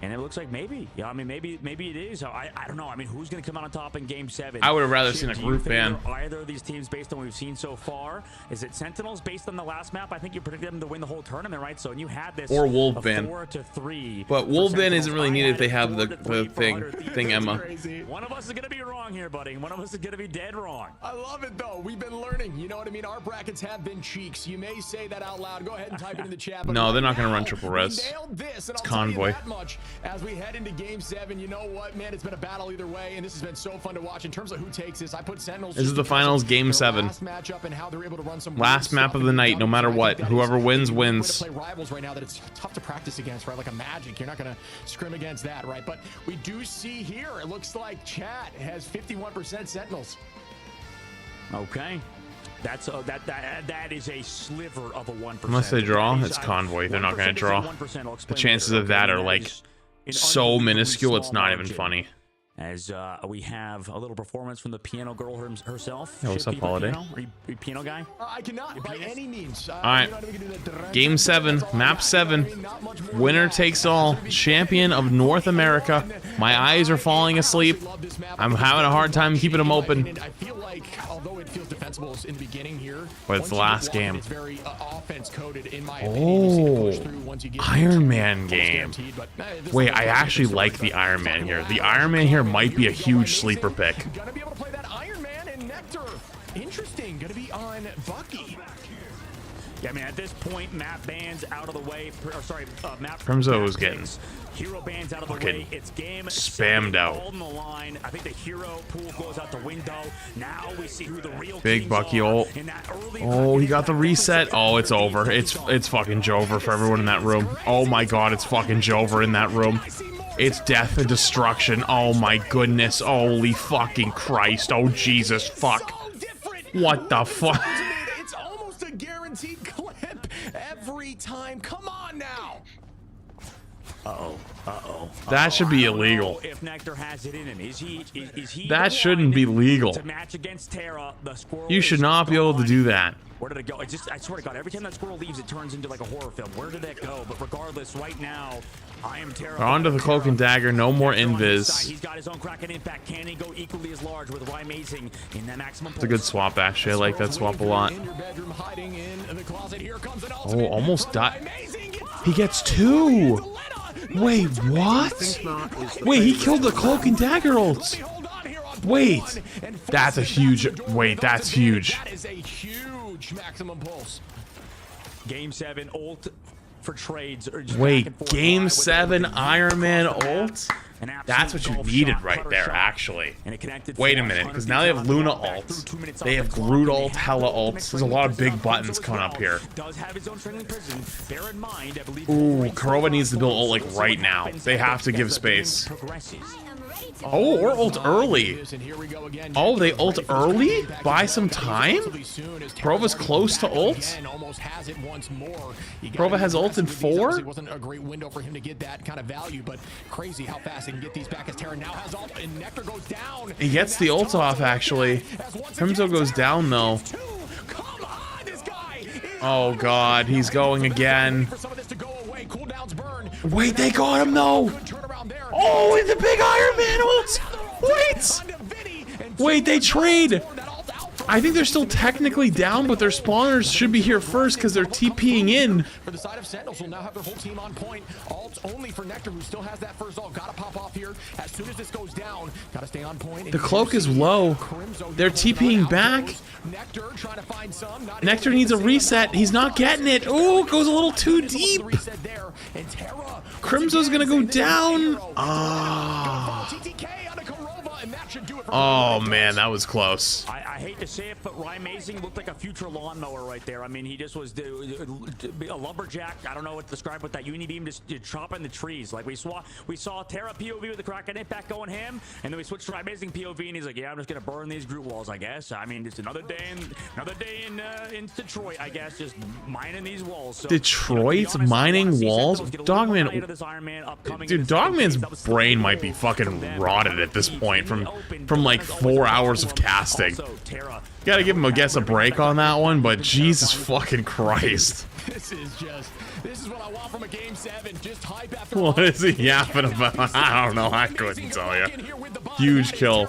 And it looks like maybe. Yeah, I mean, maybe it is. I don't know. I mean, who's going to come out on top in Game 7? I would have rather seen a group ban. Either of these teams based on what we've seen so far? Is it Sentinels based on the last map? I think you predicted them to win the whole tournament, right? So, and you had this or Wolf ban. 4-3. But Wolf ban isn't really needed if they have the thing, Emma. One of us is going to be wrong here, buddy. One of us is going to be dead wrong. I love it, though. We've been learning. You know what I mean? Our brackets have been cheeks. You may say that out loud. Go ahead and type it in the chat. No, they're not going to run triple res. It's Convoy. As we head into Game 7, you know what, man? It's been a battle either way, and this has been so fun to watch. In terms of who takes this, I put Sentinels. This is the finals, Game 7. Last matchup and how they're able to run some last map of the night, no matter what. Whoever wins, wins. Play rivals right now that it's tough to practice against, right? Like a Magic, you're not going to scrim against that, right? But we do see here, it looks like chat has 51% Sentinels. Okay. That's that is a sliver of a 1%. Unless they draw, it's Convoy. They're not going to draw. The chances of that are like so minuscule, it's not even funny. As we have a little performance from the piano girl herself. Hey, what's up, Holiday? Are you a piano guy? I cannot by any means. All right. Game 7, map 7. Winner takes all. Champion of North America. My eyes are falling asleep. I'm having a hard time keeping them open. I feel like, although it feels defensible in the beginning here, but it's the last game. It's very offense coded in my opinion. Iron Man game. Wait, I actually like the Iron Man here. The Iron Man here might be a huge sleeper pick. Gonna be able to play that Iron Man and Nectar. Interesting. Gonna be on Bucky. Yeah, I mean, at this point, map bans out of the way. Map. Primzo was getting hero bans out of the way. It's game spammed out. On the line. I think the hero pool goes out the window. Now we see who the real big Bucky ult. Oh, he got the reset. Oh, it's over. It's fucking Jover for everyone in that room. Oh my god, it's fucking Jover in that room. It's death and destruction. Oh my goodness. Holy fucking Christ. Oh Jesus fuck. What the fuck? It's almost a guaranteed clip every time. Come on now. That should be illegal. If Nectar has it in him, is he That shouldn't be legal. to match against Terra? The squirrel You should is not be able to gone. do that. Where did it go? I swear to God, every time that squirrel leaves, it turns into like a horror film. Where did that go? But regardless, right now, I am terrified. Onto the cloak and dagger. No more invis. He's got his own Kraken impact. Can he go equally as large with Rymazing in that maximum? It's a good swap, actually. I like that swap a lot. Oh, almost died. He gets 2. Wait, what? Wait, he killed the cloak and dagger ult. Wait, that's a huge. Wait, that's huge. That is a huge maximum pulse. Game 7 ult for trades. Or just Wait, game 7 Iron Man ult? That's what you needed right there, actually. Wait a minute, because now they have Luna ult. They have Groot ult, Hela ult. There's a lot of big buttons coming up here. Ooh, Kurova needs to build ult like right now. They have to give space. Oh, or ult early. Oh, they ult early? Buy some time? Kurova's close to ult? Kurova has ult in 4? It wasn't a great window for him to get that kind of value, but crazy how fast he can get these back as Terra now has ult and Nectar goes down. He gets the ult off, actually. Crimzo goes down, though. Oh, God. He's going again. Wait, they got him, though. Oh, and the big Iron Man ult. Wait. Wait, they trade. I think they're still technically down, but their spawners should be here first because they're TPing in. For the side of Sentinels, will now have their whole team on point. Ult only for Nectar, who still has that first ult. Gotta pop off here as soon as this goes down. Gotta stay on point. The cloak is low. They're TPing back. Nectar trying to find some. Nectar needs a reset. He's not getting it. Ooh, it goes a little too deep. Crimzo's gonna go down. Ah. Oh man, that was close. I hate to say it, but Rymazing looked like a future lawnmower right there. I mean, he just was a lumberjack. I don't know what to describe with that unibeam, just chopping the trees. Like we saw Terra POV with the Kraken impact going ham, and then we switched to Rymazing POV, and he's like, yeah, I'm just gonna burn these Groot walls, I guess. I mean, it's another day in Detroit, I guess, just mining these walls. So, Detroit's mining walls? Dogman, dude, Dogman's brain might be fucking rotted at this point from like 4 hours of casting. Gotta give him, I guess, a break on that one, but Jesus fucking Christ. This is what I want from a game 7. Just hype after. What is he yapping about? I don't know. I couldn't tell you. Huge kill.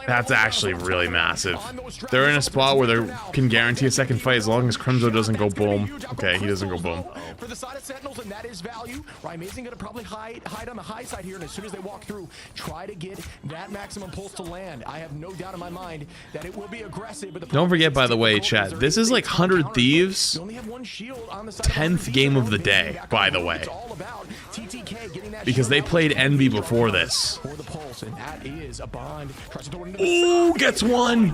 That's actually really massive. They're in a spot where they can guarantee a second fight as long as Crimzo doesn't go boom. Okay, he doesn't go boom. For the side of Sentinels, and that is value. Rymazing gonna probably hide on the high side here, and as soon as they walk through, try to get that maximum pulse to land. I have no doubt in my mind that it will be aggressive. But don't forget, by the way, chat, this is like 100 Thieves' 10th game of the day, by the way. Because they played Envy before this. Ooh, gets one!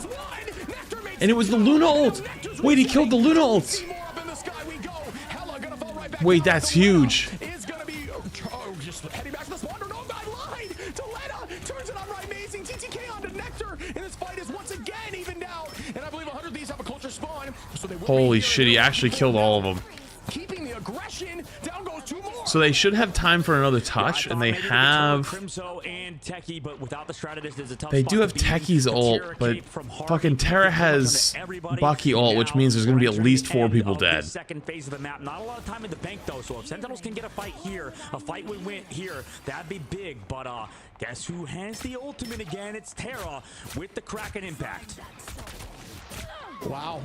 And it was the Luna ult! Wait, he killed the Luna ult! Wait, that's huge. Just heading back to the spawner. No, I lied! Delena turns it on Rymazing. TTK onto Nectar. And this fight is once again evened out. And I believe 100 of these have a culture spawn. So they will Holy shit, he actually killed all of them. keeping the aggression. Down goes 2 more. So they should have time for another touch, and they have... Crimzo and Techie, but without the strategist is a tough They spot do have to be. Techie's ult, but fucking Terra has Bucky ult, which means there's gonna be at least 4 people dead. Second phase of the map. Not a lot of time in the bank though, so if Sentinels can get a fight here, a fight would win here, that'd be big. But guess who has the ultimate again? It's Terra with the Kraken impact. Wow,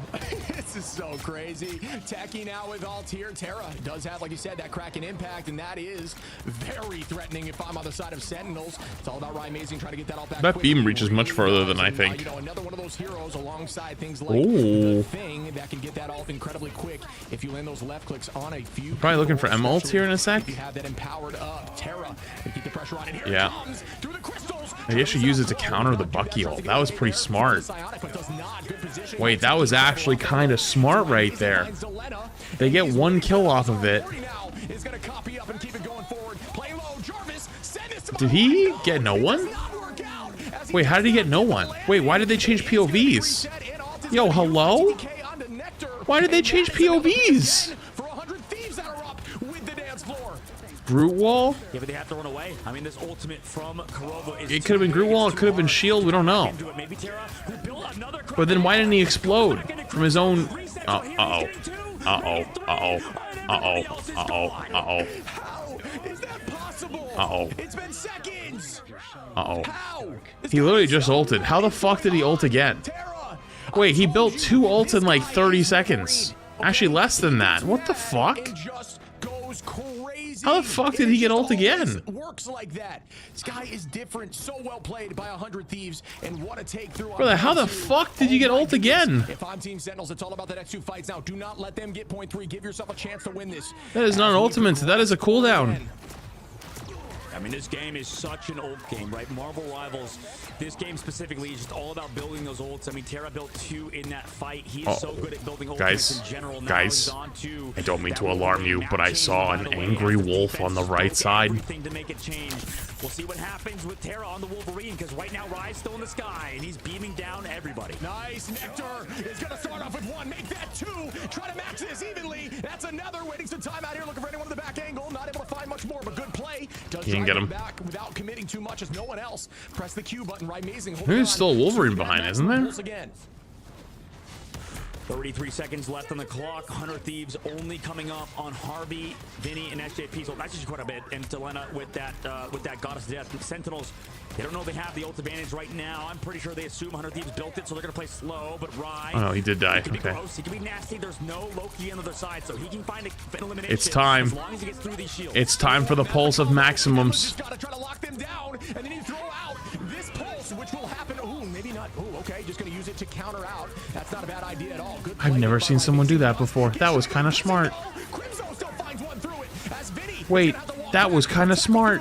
this is so crazy. Techie now with ult here. Terra does have, like you said, that Kraken impact, and that is very threatening if I'm on the side of Sentinels. It's all about Rymazing trying to get that ult back. That beam reaches much further than I think. You know, another one of those heroes alongside things like the Thing that can get that ult incredibly quick if you land those left clicks on a few. Probably looking for M ults here in a sec. You have that empowered up Terra to keep the pressure on it. Here Yeah. it comes through the crystals. Maybe I should use it to counter the Bucky ult. That was pretty smart. Wait, that was actually kind of smart right there. They get 1 kill off of it. Did he get no one? Wait, how did he get no one? Wait, why did they change POVs? Yo, hello? Why did they change POVs? Groot Wall? Yeah, but they have to run away. I mean, this ultimate from Kurova is... It could have been Groot Wall, it could have been Shield, we don't know. But then why didn't he explode from his own... Uh-oh. Uh-oh. Uh-oh. Uh-oh. Uh-oh. Uh-oh. Uh-oh. It's been seconds. Uh-oh. He literally just ulted. How the fuck did he ult again? Wait, he built 2 ults in like 30 seconds. Actually, less than that. What the fuck? How the fuck did he get ult again? Works like that. This guy is different. So well played by 100 Thieves, and what a take through. Brother, how the fuck did you get ult again? If I'm Team Sentinels, it's all about the next 2 fights now. Do not let them get point 3. Give yourself a chance to win this. That is not an ultimate. That is a cooldown. I mean, this game is such an ult game, right? Marvel Rivals, this game specifically is just all about building those ults. I mean, Terra built 2 in that fight. He is so good at building ultimates in general. Now he's on to I don't mean to alarm you, but I saw an angry wolf on the right side. everything to make it change. We'll see what happens with Terra on the Wolverine, because right now Rai's still in the sky, and he's beaming down everybody. Nice. Nectar is going to start off with 1. Make that 2. Try to match this evenly. That's another. Waiting some time out here, looking for anyone in the back angle. Not able to find much more, but good play. Does He didn't get him. Back without committing too much as no one else. Press the Q button. Right, amazing. There's still a Wolverine behind, isn't there? 33 seconds left on the clock. 100 Thieves only coming up on Harvey, Vinny, and SJP. So that's just quite a bit. And Delena with that Goddess of Death. Sentinels, they don't know they have the ult advantage right now. I'm pretty sure they assume 100 Thieves built it, so they're going to play slow. But Rai... Oh, no, he did die. He can be Okay. gross. He can be nasty. There's no Loki on the other side, so he can find an elimination. It's time. As long as he gets through these shields. It's time for the pulse of maximums. Gotta try to lock them down, and then you throw out this pulse, which will happen. Ooh, maybe not. Ooh, okay, just gonna use it to counter out. That's not a bad idea at all. Good play. I've never seen someone do that before. That was kind of smart. Wait, that was kind of smart.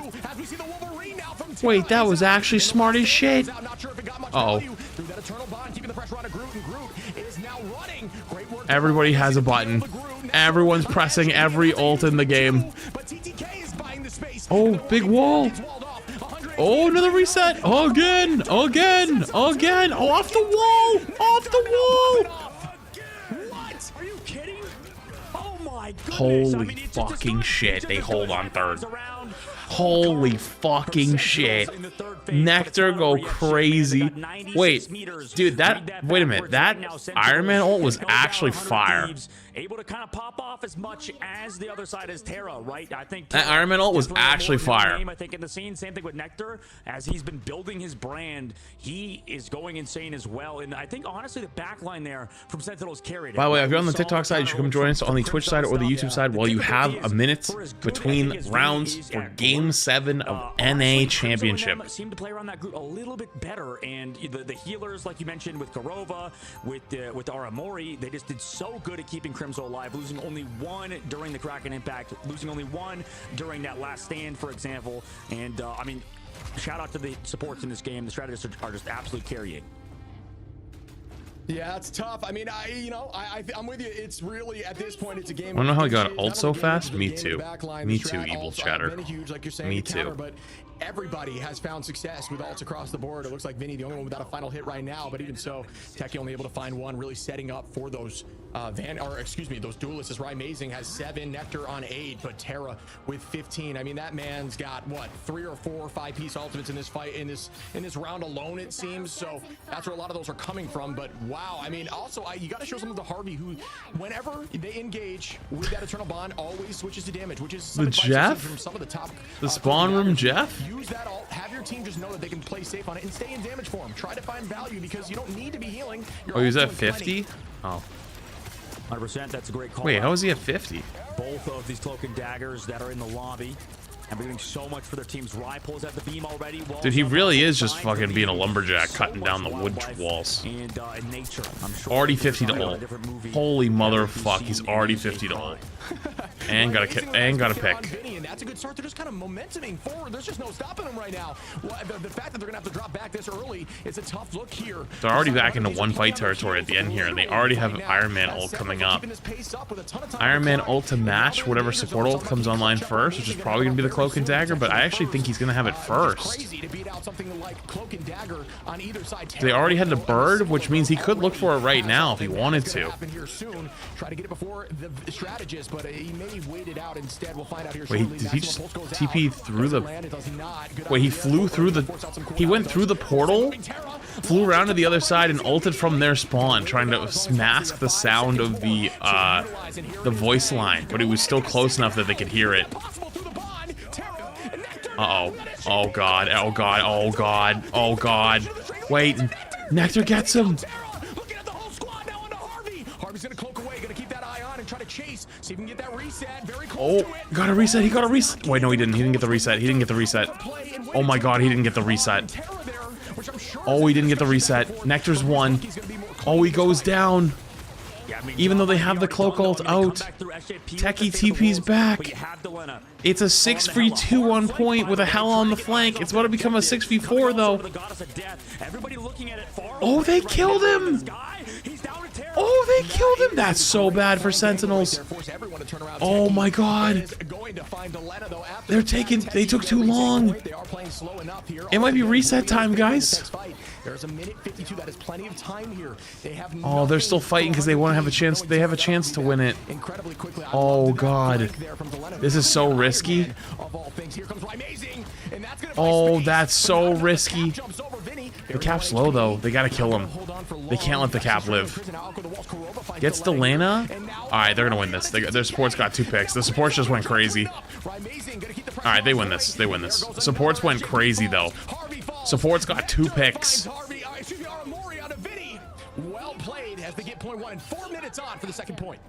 Wait, that was actually smart as shit. Uh-oh. Everybody has a button. Everyone's pressing every ult in the game. Oh, big wall. Oh, another reset. Again. Again. Again. Oh, off the wall. Off the wall. What? Are you kidding? Oh my goodness. Holy fucking shit. They hold on third. Holy fucking shit. Nectar go crazy. Wait, dude, wait a minute. That Iron Man ult was actually fire. Able to kind of pop off as much as the other side as Terra, right? I think that Iron Man ult was actually fire. I think in the scene, same thing with Nectar. As he's been building his brand, he is going insane as well. And I think honestly, the backline there from Sentinels carried it. By the way, if you're on the TikTok side, you should come join us on the Twitch side or the YouTube side while you have a minute between rounds for Game 7 of NA Championship. Seem to play around that group a little bit better, and the healers, like you mentioned, with Kurova, with Aramori, they just did so good at keeping Crimson alive, losing only 1 during the Kraken impact, losing only 1 during that last stand, for example. And I mean, shout out to the supports in this game. The strategists are just absolutely carrying. Yeah, it's tough. I mean, I'm with you. It's really, at this point, it's a game. I don't know how he got ult so fast. Me too. Me too, evil chatter. Me too. But everybody has found success with ults across the board. It looks like Vinny, the only one without a final hit right now, but even so, Techie only able to find 1, really setting up for those those duelists. As Rai Amazing has 7, Nectar on 8, but Terra with 15. I mean, that man's got what, 3 or 4 or 5 piece ultimates in this fight, in this round alone, it seems. So that's where a lot of those are coming from. But wow, I mean, also you got to show something to Harvey, who whenever they engage with that Eternal Bond, always switches to damage, which is the Jeff from some of the top spawn room Jeff. Use that ult, have your team just know that they can play safe on it and stay in damage form. Try to find value because you don't need to be healing. Oh, he's at 50. Oh, 100%. That's a great call. Wait, how is he at 50? Both of these cloak and daggers that are in the lobby and we're doing so much for their teams. Rai pulls out the beam already. Dude, he really is just fucking being a lumberjack, cutting down the wood walls. And in nature, I'm sure already 50 to ult. Holy motherfuck, he's already 50 to ult. And got a pick. And that's a good start. They're just kind of momentuming forward. There's just no stopping them right now. Well, the fact that they're gonna have to drop back this early, it's a tough look here. They're already back into 1 fight territory at the end here, and they already have Iron Man ult coming up. Iron Man ult to match whatever support ult comes online first, which is probably gonna be the Cloak and Dagger, but I actually think he's gonna have it first. They already had the bird, which means he could look for it right now if he wanted to. Wait, did he just TP through the... Wait, he flew through the... He went through the portal, flew around to the other side, and ulted from their spawn, trying to mask the sound of the voice line, but it was still close enough that they could hear it. Uh-oh. Oh, God. Oh, God. Oh, God. Oh, God. Wait. Nectar gets him. Oh, got a reset. He got a reset. Wait, no, he didn't. He didn't get the reset. He didn't get the reset. Oh, my God. He didn't get the reset. Oh, he didn't get the reset. Nectar's won. Oh, he goes down. Even though they have the cloak ult out, Techie TP's back. It's a 6v2 on point with a Hell on the flank. It's about to become a 6v4 though. Oh, they killed him! Oh, they killed him! That's so bad for Sentinels. Oh my God. They took too long. It might be reset time, guys. There's a minute 52. That is plenty of time here. They have oh, they're still fighting because they want to have a chance. They have a chance to win it. Oh God, this is so risky. Oh, that's so risky. The cap's low though. They gotta kill him. They can't let the cap live. Gets Delana. All right, they're gonna win this. Their support's got 2 picks. The supports just went crazy. All right, they win this. They win this. Supports went crazy though. Support's got 2 picks. Well played as they get point 1 and 4 minutes on for the second point.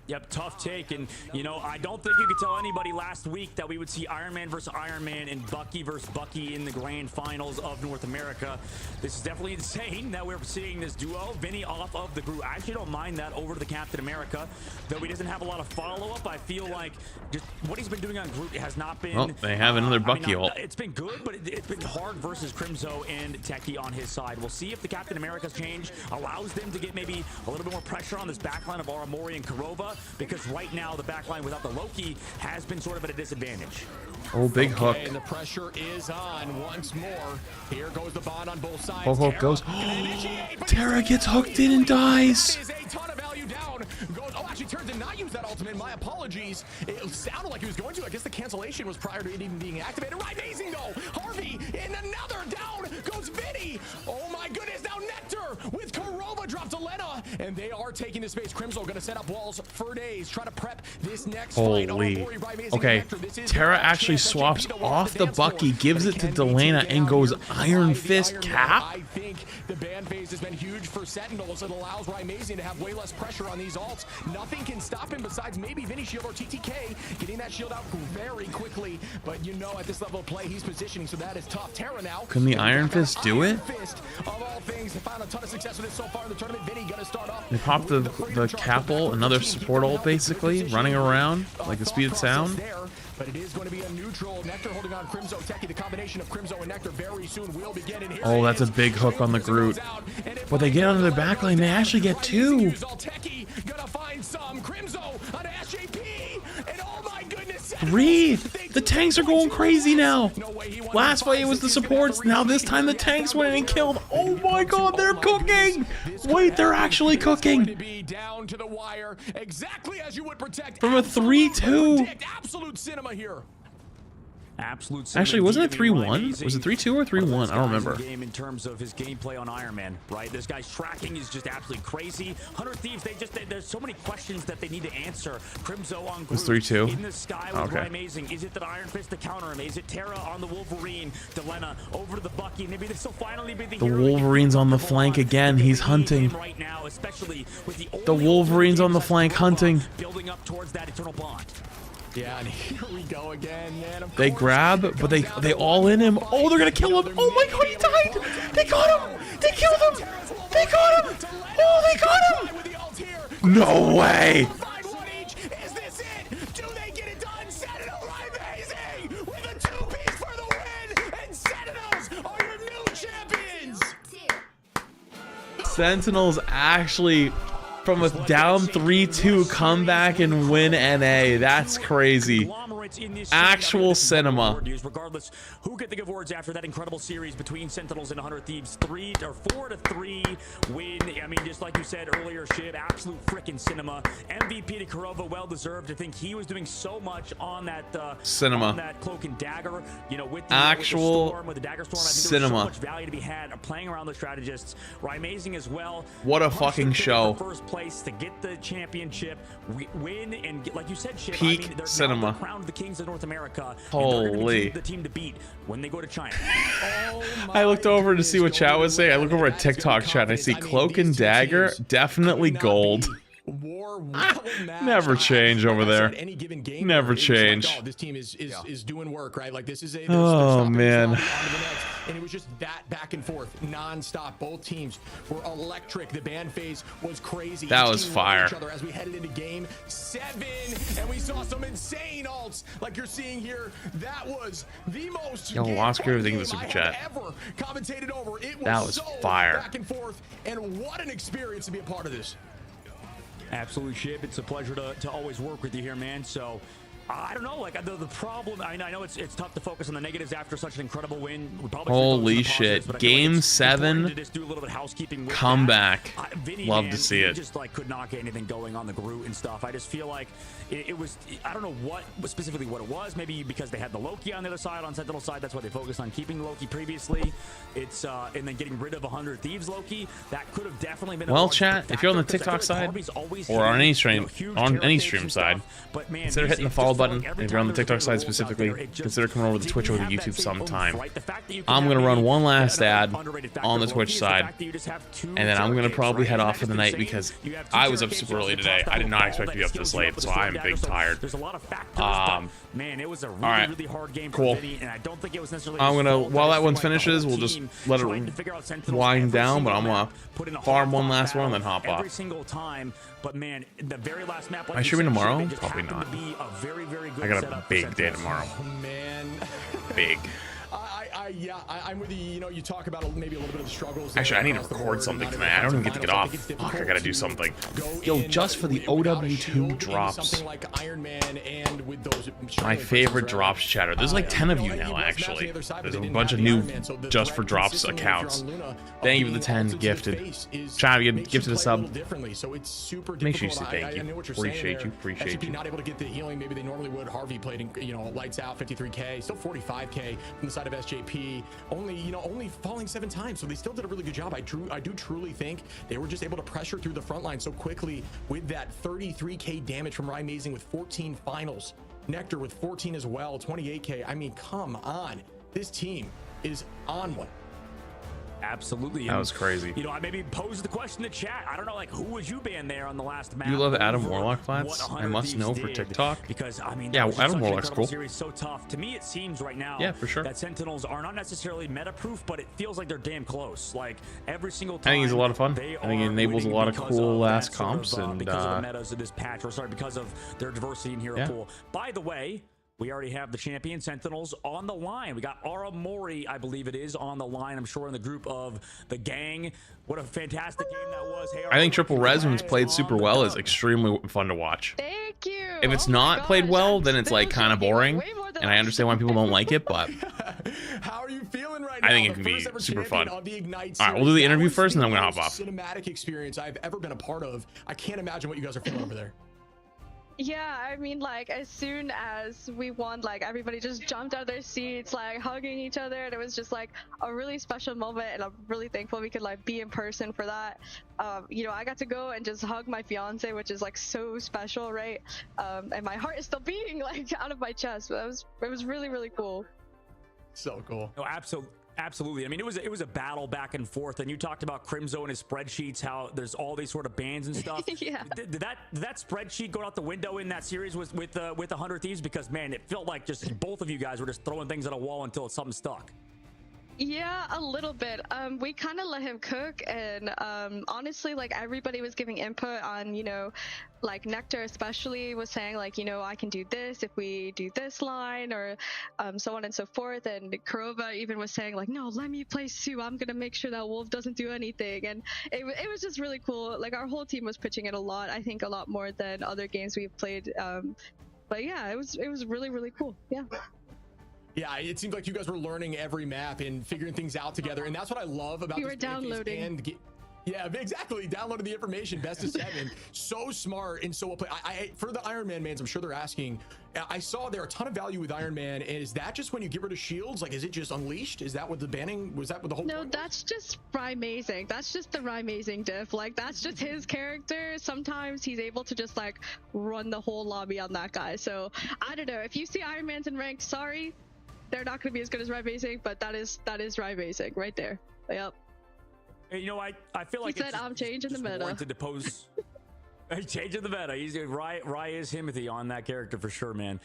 Yep, tough take, and you know, I don't think you could tell anybody last week that we would see Iron Man versus Iron Man and Bucky versus Bucky in the grand finals of North America. This is definitely insane that we're seeing this duo. Vinny off of the group. I actually don't mind that over to the Captain America, though he doesn't have a lot of follow-up. I feel like just what he's been doing on group has not been... Well, they have another Bucky ult. It's been good, but it's been hard versus Crimzo and Techie on his side. We'll see if the Captain America's change allows them to get maybe a little bit more pressure on this backline of Aramori and Kurova, because right now the backline without the Loki has been sort of at a disadvantage. Oh, big hook. And the pressure is on once more. Here goes the bond on both sides. Hook goes. Terra gets hooked in and dies. Oh, actually turns and not use that ultimate. My apologies. It sounded like he was going to. I guess the cancellation was prior to it even being activated. Right, amazing though. Harvey in another down goes Vinny. Oh my goodness. Now Nectar with Kurova drops Elena, and they are taking the space. Crimzo going to set up walls for days, try to prep this next fight. Okay, Terra actually swaps off the Bucky, gives it to Delana, and goes Iron Fist Cap. I think the ban phase has been huge for Sentinels. It allows Rymasian to have way less pressure on these ults. Nothing can stop him besides maybe Vinny Shield or TTK getting that shield out very quickly. But you know, at this level of play, he's positioning, so that is tough. Terra now. Can the Iron Fist do it? Of all things, they found a ton of success with it so far in the tournament. Vinny gonna start off. They popped the cap ult, another support ult, basically running around like the speed of sound. But it is going to be a neutral. Nectar holding on Crimzo. Techie, the combination of Crimzo and Nectar very soon will begin. And oh, that's a big hook on the Groot. But they get onto their backline. They actually get 2. Techie gonna find some Crimzo on SJP, and oh my goodness, 3. The tanks are going crazy now. Last fight it was the supports. Now this time the tanks went and killed. Oh my God, they're cooking. Wait, they're actually cooking. Down to the wire, exactly as you would protect. From a 3-2. Absolute cinema here. Absolute. Actually, wasn't it 3-1? Was it 3-2 or 3-1? I don't remember. Game in terms of his gameplay on Iron Man, right? This guy's tracking is just absolutely crazy. 100 Thieves, there's so many questions that they need to answer. Crimzo on Groot. It was 3-2. In the sky with Rymasian. Is it that Iron Fist to counter him? Is it Terra on the Wolverine? Delena over to the Bucky. Maybe this will finally be the Wolverine's on the flank again. He's hunting. Right now, especially with the Wolverine's on the flank hunting. Building up towards that eternal bond. Yeah, and here we go again, man. They grab, but they all in him. Oh, they're gonna kill him. Oh my God, he died. They got him. They killed him. They got him. Oh, they got him. No way. Is this it? Do they get it done? Sentinel Rymasian with a 2-piece for the win, and Sentinels are your new champions. Sentinels actually, from a down 3-2, come back and win NA. That's crazy. moments in this Actual cinema. Regardless, who get the give awards after that incredible series between Sentinels and 100 Thieves? 4-3 win. I mean, just like you said earlier, Shib, absolute freaking cinema. MVP to Kurova, well deserved. I think he was doing so much on that cinema, on that cloak and dagger. You know, with the actual with the dagger storm. I think cinema. there was so much value to be had playing around the strategists. Amazing as well. What a fucking show! First place to get the championship, win, and get, like you said, Shib, Peak I mean, they're cinema. crowned the kings of North America. Holy! The team to beat when they go to China. I looked over to see what chat was saying. I look over at TikTok chat and I see cloak and dagger, definitely gold. Never change over there. Never change. This team is doing work, right? Like this is a oh man. And it was just that back and forth, non-stop. Both teams were electric. The ban phase was crazy. That was fire. Each other as we headed into game 7, and we saw some insane ults like you're seeing here. That was the most. Yo, lost everything in the super chat. Ever commentated over. It was that was so fire. Back and forth, and what an experience to be a part of this. Absolutely, Shib. It's a pleasure to always work with you here, man. So, I don't know, like the problem. I know it's tough to focus on the negatives after such an incredible win. Holy shit! Game 7 comeback. Love to see it. Just like could not get anything going on the Groot and stuff. I just feel like it was. I don't know what specifically what it was. Maybe because they had the Loki on the other side, on Sentinel side. That's why they focused on keeping Loki previously. It's and then getting rid of 100 Thieves Loki. That could have definitely been. Well, chat. If you're on the TikTok side or on any stream, side, but man, consider hitting the follow button. And if you're on the TikTok side specifically, consider coming over to the Twitch or the YouTube sometime. I'm going to run one last ad on the Twitch side, and then I'm going to probably head off for the night because I was up super early today. I did not expect to be up this late, so I'm big tired. Man, it was a really hard game for Vinny, and I don't think it was necessarily. I'm going to, while that one finishes, we'll just let it wind down, but I'm going to farm one last one and then hop off. Every single time, but man, the very last map. Am I streaming tomorrow? Probably not. I got a big day tomorrow. Oh, man. Big. I'm with you. You know, you talk about maybe a little bit of the struggles. Actually, I need to record something tonight. I don't even get to get off. Fuck, I gotta do something. Yo, just for the OW2 drops. My favorite drops chatter. There's like 10 of you now, actually. There's a bunch of new just for drops accounts. Thank you for the 10 gifted. Chat, you get gifted a sub. Make sure you say thank you. Appreciate you. Appreciate you. Not able to get the healing maybe they normally would. Harvey played in, you know, lights out, 53k, still 45k from the side of SJP. Only falling 7 times, so they still did a really good job. I do truly think they were just able to pressure through the front line so quickly with that 33k damage from Amazing with 14 finals. Nectar with 14 as well, 28k. I mean, come on. This team is on one. Absolutely. That was crazy. You know, I maybe posed the question in the chat. I don't know, like, who was you ban there on the last map? You love Adam Warlock flats? I must know for TikTok. Because I mean, yeah, Adam Warlock's cool. Series so tough. To me, it seems right now. Yeah, for sure. That Sentinels are not necessarily meta-proof, but it feels like they're damn close. Like every single time. I think he's a lot of fun. I think it enables a lot of cool ass comps and because of the metas of this patch, or sorry, because of their diversity in hero pool. By the way, we already have the champion Sentinels on the line. We got Ara Mori, I believe it is, on the line. I'm sure in the group of the gang. What a fantastic game that was. Hey, I think Triple Res, when it's played super well, is extremely fun to watch. Thank you. If it's not played well, then it's like kind of boring, and I understand why people don't like it, but how are you feeling right I think now? it can be super fun. All right, we'll do the interview first, and then I'm gonna hop off. Cinematic experience I've ever been a part of. I can't imagine what you guys are feeling over there. Yeah, I mean, like, as soon as we won, like, everybody just jumped out of their seats, like, hugging each other, and it was just, like, a really special moment, and I'm really thankful we could, like, be in person for that. You know, I got to go and just hug my fiance, which is, like, so special, right? And my heart is still beating, like, out of my chest. But it was really, really cool. So cool. No, absolutely. I mean, it was a battle back and forth, and you talked about Crimzo and his spreadsheets, how there's all these sort of bans and stuff. Yeah. Did that spreadsheet go out the window in that series with 100 Thieves? Because man, it felt like just both of you guys were just throwing things at a wall until something stuck. Yeah, a little bit. We kind of let him cook, and honestly, like, everybody was giving input on, you know, like Nectar especially was saying, like, you know, I can do this if we do this line, or so on and so forth. And Kurova even was saying, like, no, let me play Sue. I'm gonna make sure that Wolf doesn't do anything. And it was just really cool. Like, our whole team was pitching in a lot. I think a lot more than other games we've played But yeah, it was really, really cool. Yeah. Yeah, it seems like you guys were learning every map and figuring things out together, and that's what I love about. We were downloading. Yeah, exactly. Downloading the information, best of 7. So smart and so well played. I for the Iron Man mans, I'm sure they're asking. I saw there a ton of value with Iron Man. Is that just when you get rid of shields? Like, is it just unleashed? Is that what the banning was? That what the whole? No, that's just Rymazing. That's just the Rymazing diff. Like, that's just his character. Sometimes he's able to just like run the whole lobby on that guy. So I don't know. If you see Iron Man's in ranked, sorry, they're not going to be as good as Rymazing, but that is Rymazing right there. Yep. You know, I feel like he said I'm changing the meta. To depose. He's changing the meta. He's Rye is Timothy on that character for sure, man.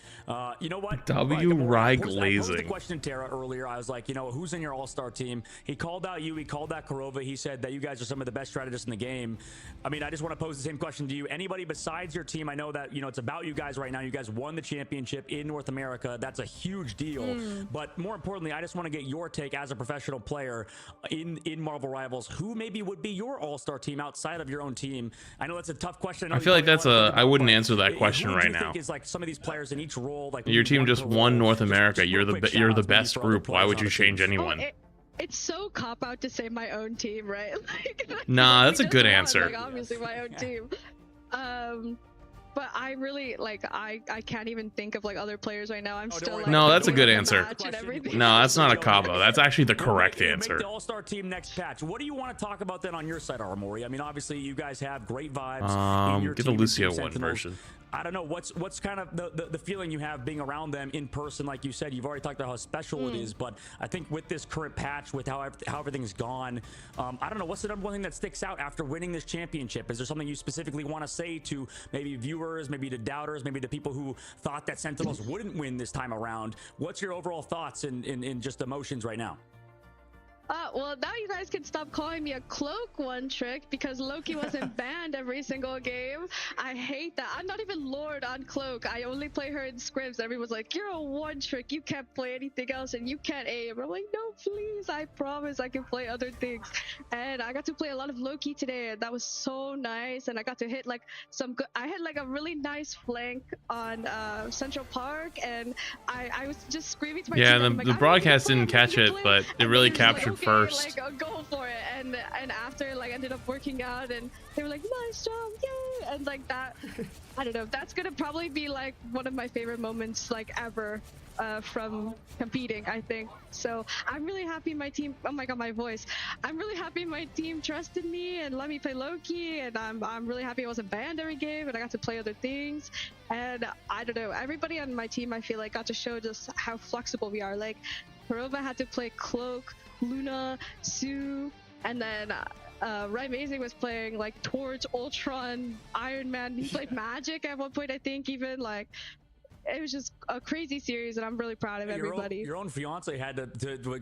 You know what? Rye I posed the glazing. question to Tara earlier. I was like, you know, who's in your all-star team? He called out you. He called out Korova. He said that you guys are some of the best strategists in the game. I mean, I just want to pose the same question to you. Anybody besides your team? I know that, you know, it's about you guys right now. You guys won the championship in North America. That's a huge deal. But more importantly, I just want to get your take as a professional player in Marvel Rivals. Who maybe would be your all-star team outside of your own team? I know that's a tough question. I feel like that's I wouldn't answer that question right now. Is like some of these players in each role, like your team just won North America. You're the best group. Why would you change anyone? It's so cop out to say my own team, right? Like, nah, that's a good answer. Like, obviously my own team. But I really like I can't even think of like other players right now. I'm still like, no, that's a good answer. No, that's not a cop-out. That's actually the correct answer. Make the all-star team next patch. What do you want to talk about then on your side, Armory? I mean, obviously you guys have great vibes. Get the Lucio 1 version. I don't know what's kind of the feeling you have being around them in person. Like you said, you've already talked about how special it is, but I think with this current patch, with how everything's gone, I don't know, what's the number one thing that sticks out after winning this championship? Is there something you specifically want to say to maybe viewers, maybe to doubters, maybe to people who thought that Sentinels wouldn't win this time around? What's your overall thoughts in just emotions right now? Well, now you guys can stop calling me a cloak one trick because Loki wasn't banned every single game. I hate that. I'm not even Lord on cloak. I only play her in scrims. Everyone's like, you're a one trick. You can't play anything else and you can't aim. I'm like, no, please. I promise I can play other things. And I got to play a lot of Loki today and that was so nice. And I got to hit like some good, I hit like a really nice flank on Central Park and I was just screaming to my team. The broadcast didn't catch it, but it really captured first. Like, go for it. And after, like, ended up working out and they were like, nice job, yay! And like that, I don't know, that's gonna probably be like one of my favorite moments like ever from competing, I think. So I'm really happy my team, oh my god, my voice. I'm really happy my team trusted me and let me play Loki, and I'm really happy I wasn't banned every game and I got to play other things. And I don't know, everybody on my team I feel like got to show just how flexible we are. Like Korova had to play Cloak, Luna, Sue, and then Rymazing was playing like Torch, Ultron, Iron Man. He played Magic at one point, I think, even. Like, it was just a crazy series, and I'm really proud of everybody. Your own fiance had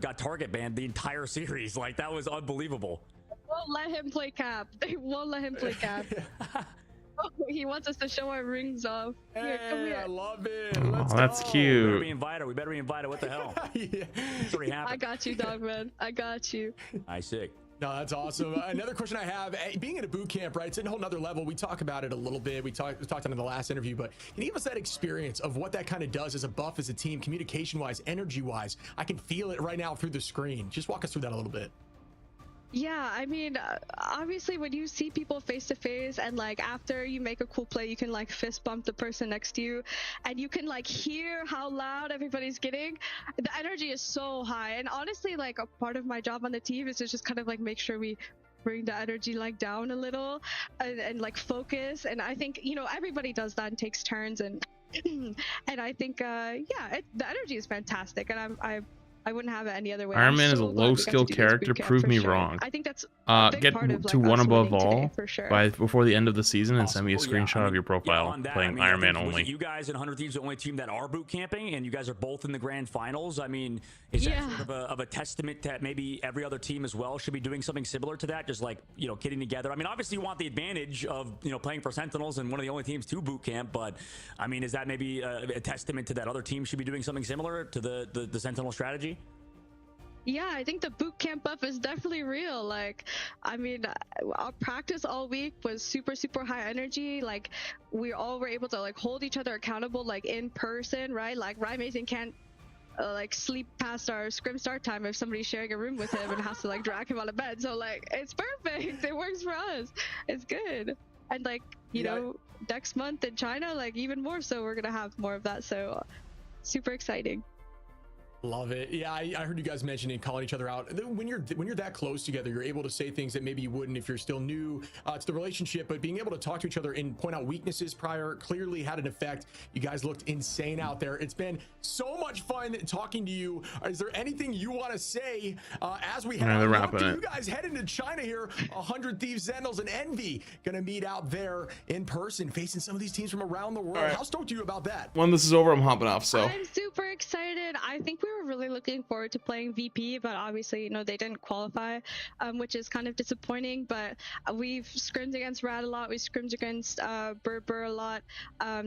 got target banned the entire series. Like, that was unbelievable. They won't let him play Cap. They won't let him play Cap. Oh, he wants us to show our rings off. Here, come here. I love it. Oh, that's cute. We better be invited. What the hell? It's already happened. I got you, Dogman. I got you. Nice, sick. No, that's awesome. Another question I have, being in a boot camp, right? It's a whole nother level. We talk about it a little bit. We talked on it in the last interview, but can you give us that experience of what that kind of does as a buff, as a team, communication-wise, energy-wise? I can feel it right now through the screen. Just walk us through that a little bit. Yeah, I mean, obviously when you see people face to face and like after you make a cool play, you can like fist bump the person next to you and you can like hear how loud everybody's getting. The energy is so high, and honestly, like a part of my job on the team is to just kind of like make sure we bring the energy like down a little and like focus. And I think, you know, everybody does that and takes turns, and and I think yeah, the energy is fantastic, and I wouldn't have it any other way. Iron Man is a low-skill character. Prove me wrong. I think that's get to one above all before the end of the season and send me a screenshot of your profile playing Iron Man only. You guys and 100 Thieves are the only team that are boot camping, and you guys are both in the grand finals. I mean, is that sort of a testament that maybe every other team as well should be doing something similar to that? Just like, you know, getting together. I mean, obviously you want the advantage of, you know, playing for Sentinels and one of the only teams to boot camp, but I mean, is that maybe a testament to that other team should be doing something similar to the Sentinel strategy? Yeah, I think the boot camp buff is definitely real. Like, I mean, our practice all week was super high energy. Like, we all were able to like hold each other accountable, like in person, right? Like, Ryan Mason can't like sleep past our scrim start time if somebody's sharing a room with him and has to like drag him out of bed. So like, it's perfect. It works for us. It's good. And like, you know, next month in China, like even more so, we're gonna have more of that. So super exciting. Love it. Yeah, I heard you guys mentioning calling each other out. When you're that close together, you're able to say things that maybe you wouldn't if you're still new to the relationship. But being able to talk to each other and point out weaknesses prior clearly had an effect. You guys looked insane out there. It's been so much fun talking to you. Is there anything you want to say as we head you guys head into China here? 100 Thieves, Sentinels, and Envy gonna meet out there in person, facing some of these teams from around the world. How stoked are you about that? When this is over, I'm hopping off. So I'm super excited. I think we were really looking forward to playing VP, but obviously, you know, they didn't qualify, which is kind of disappointing. But we've scrimmed against Rad a lot. We scrimmed against Berber a lot.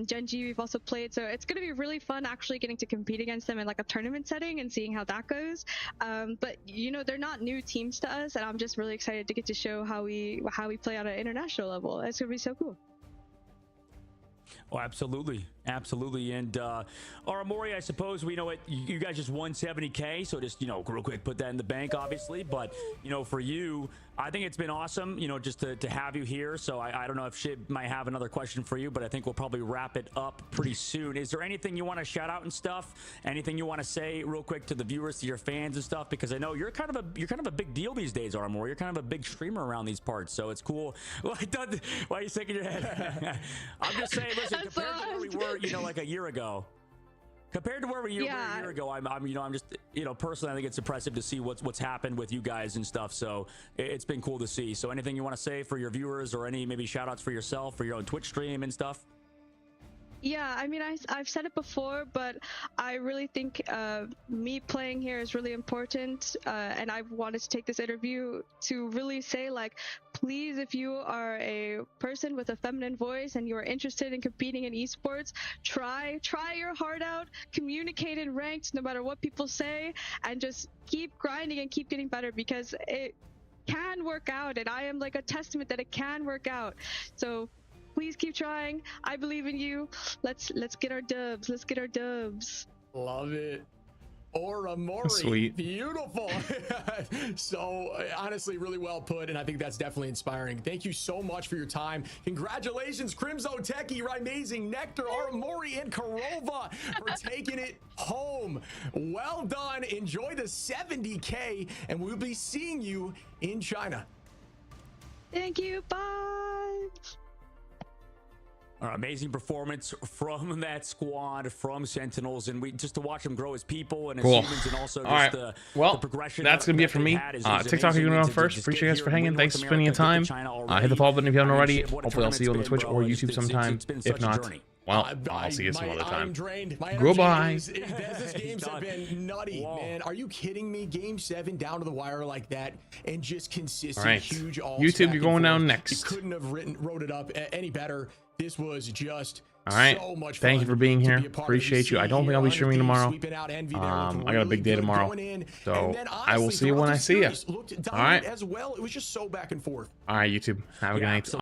Genji we've also played, so it's going to be really fun actually getting to compete against them in like a tournament setting and seeing how that goes. But you know, they're not new teams to us, and I'm just really excited to get to show how we play on an international level. It's going to be so cool. Oh, absolutely. Absolutely. And Aramori, I suppose we know it. You guys just won 70K. So just, you know, real quick, put that in the bank, obviously. But, you know, for you, I think it's been awesome, you know, just to have you here. So I don't know if Shib might have another question for you, but I think we'll probably wrap it up pretty soon. Is there anything you want to shout out and stuff? Anything you want to say real quick to the viewers, to your fans and stuff? Because I know you're kind of a big deal these days, Aramori. You're kind of a big streamer around these parts. So it's cool. Why are you shaking your head? I'm just saying, listen, compared to where we were, you know, like a year ago, compared to where we were a year ago, I'm just, you know, personally, I think it's impressive to see what's happened with you guys and stuff. So it's been cool to see. So anything you want to say for your viewers, or any maybe shout outs for yourself, for your own Twitch stream and stuff? Yeah, I mean, I've said it before, but I really think me playing here is really important, and I wanted to take this interview to really say, like, please, if you are a person with a feminine voice and you are interested in competing in esports, try your heart out, communicate in ranked, no matter what people say, and just keep grinding and keep getting better, because it can work out, and I am like a testament that it can work out. So please keep trying. I believe in you. Let's get our dubs. Let's get our dubs. Love it. Aramori. Sweet. Beautiful. So honestly, really well put, and I think that's definitely inspiring. Thank you so much for your time. Congratulations, Crimzo Techie, Amazing, Nectar, Aramori, and Karova for taking it home. Well done. Enjoy the 70K, and we'll be seeing you in China. Thank you. Bye. Amazing performance from that squad, from Sentinels, and we just to watch them grow as people and as cool. humans, and also just the progression. That's gonna be it for me. TikTok, you're going on first. Appreciate you guys for hanging. Thanks for spending your time. Hit the follow button if you haven't already. Hopefully, I'll see you on the Twitch or YouTube sometime. If not, well, I'll see you some other time. Goodbye. This games have been nutty, man. Are you kidding me? Game 7 down to the wire like that, and just consistent, huge. YouTube, you're going down next. You couldn't have wrote it up any better. This was just so much fun. Thank you for being here. Appreciate you. I don't think I'll be streaming tomorrow. I got a big day tomorrow, so I will see you when I see you. All right. As well, it was just so back and forth. All right, YouTube. Have a good night.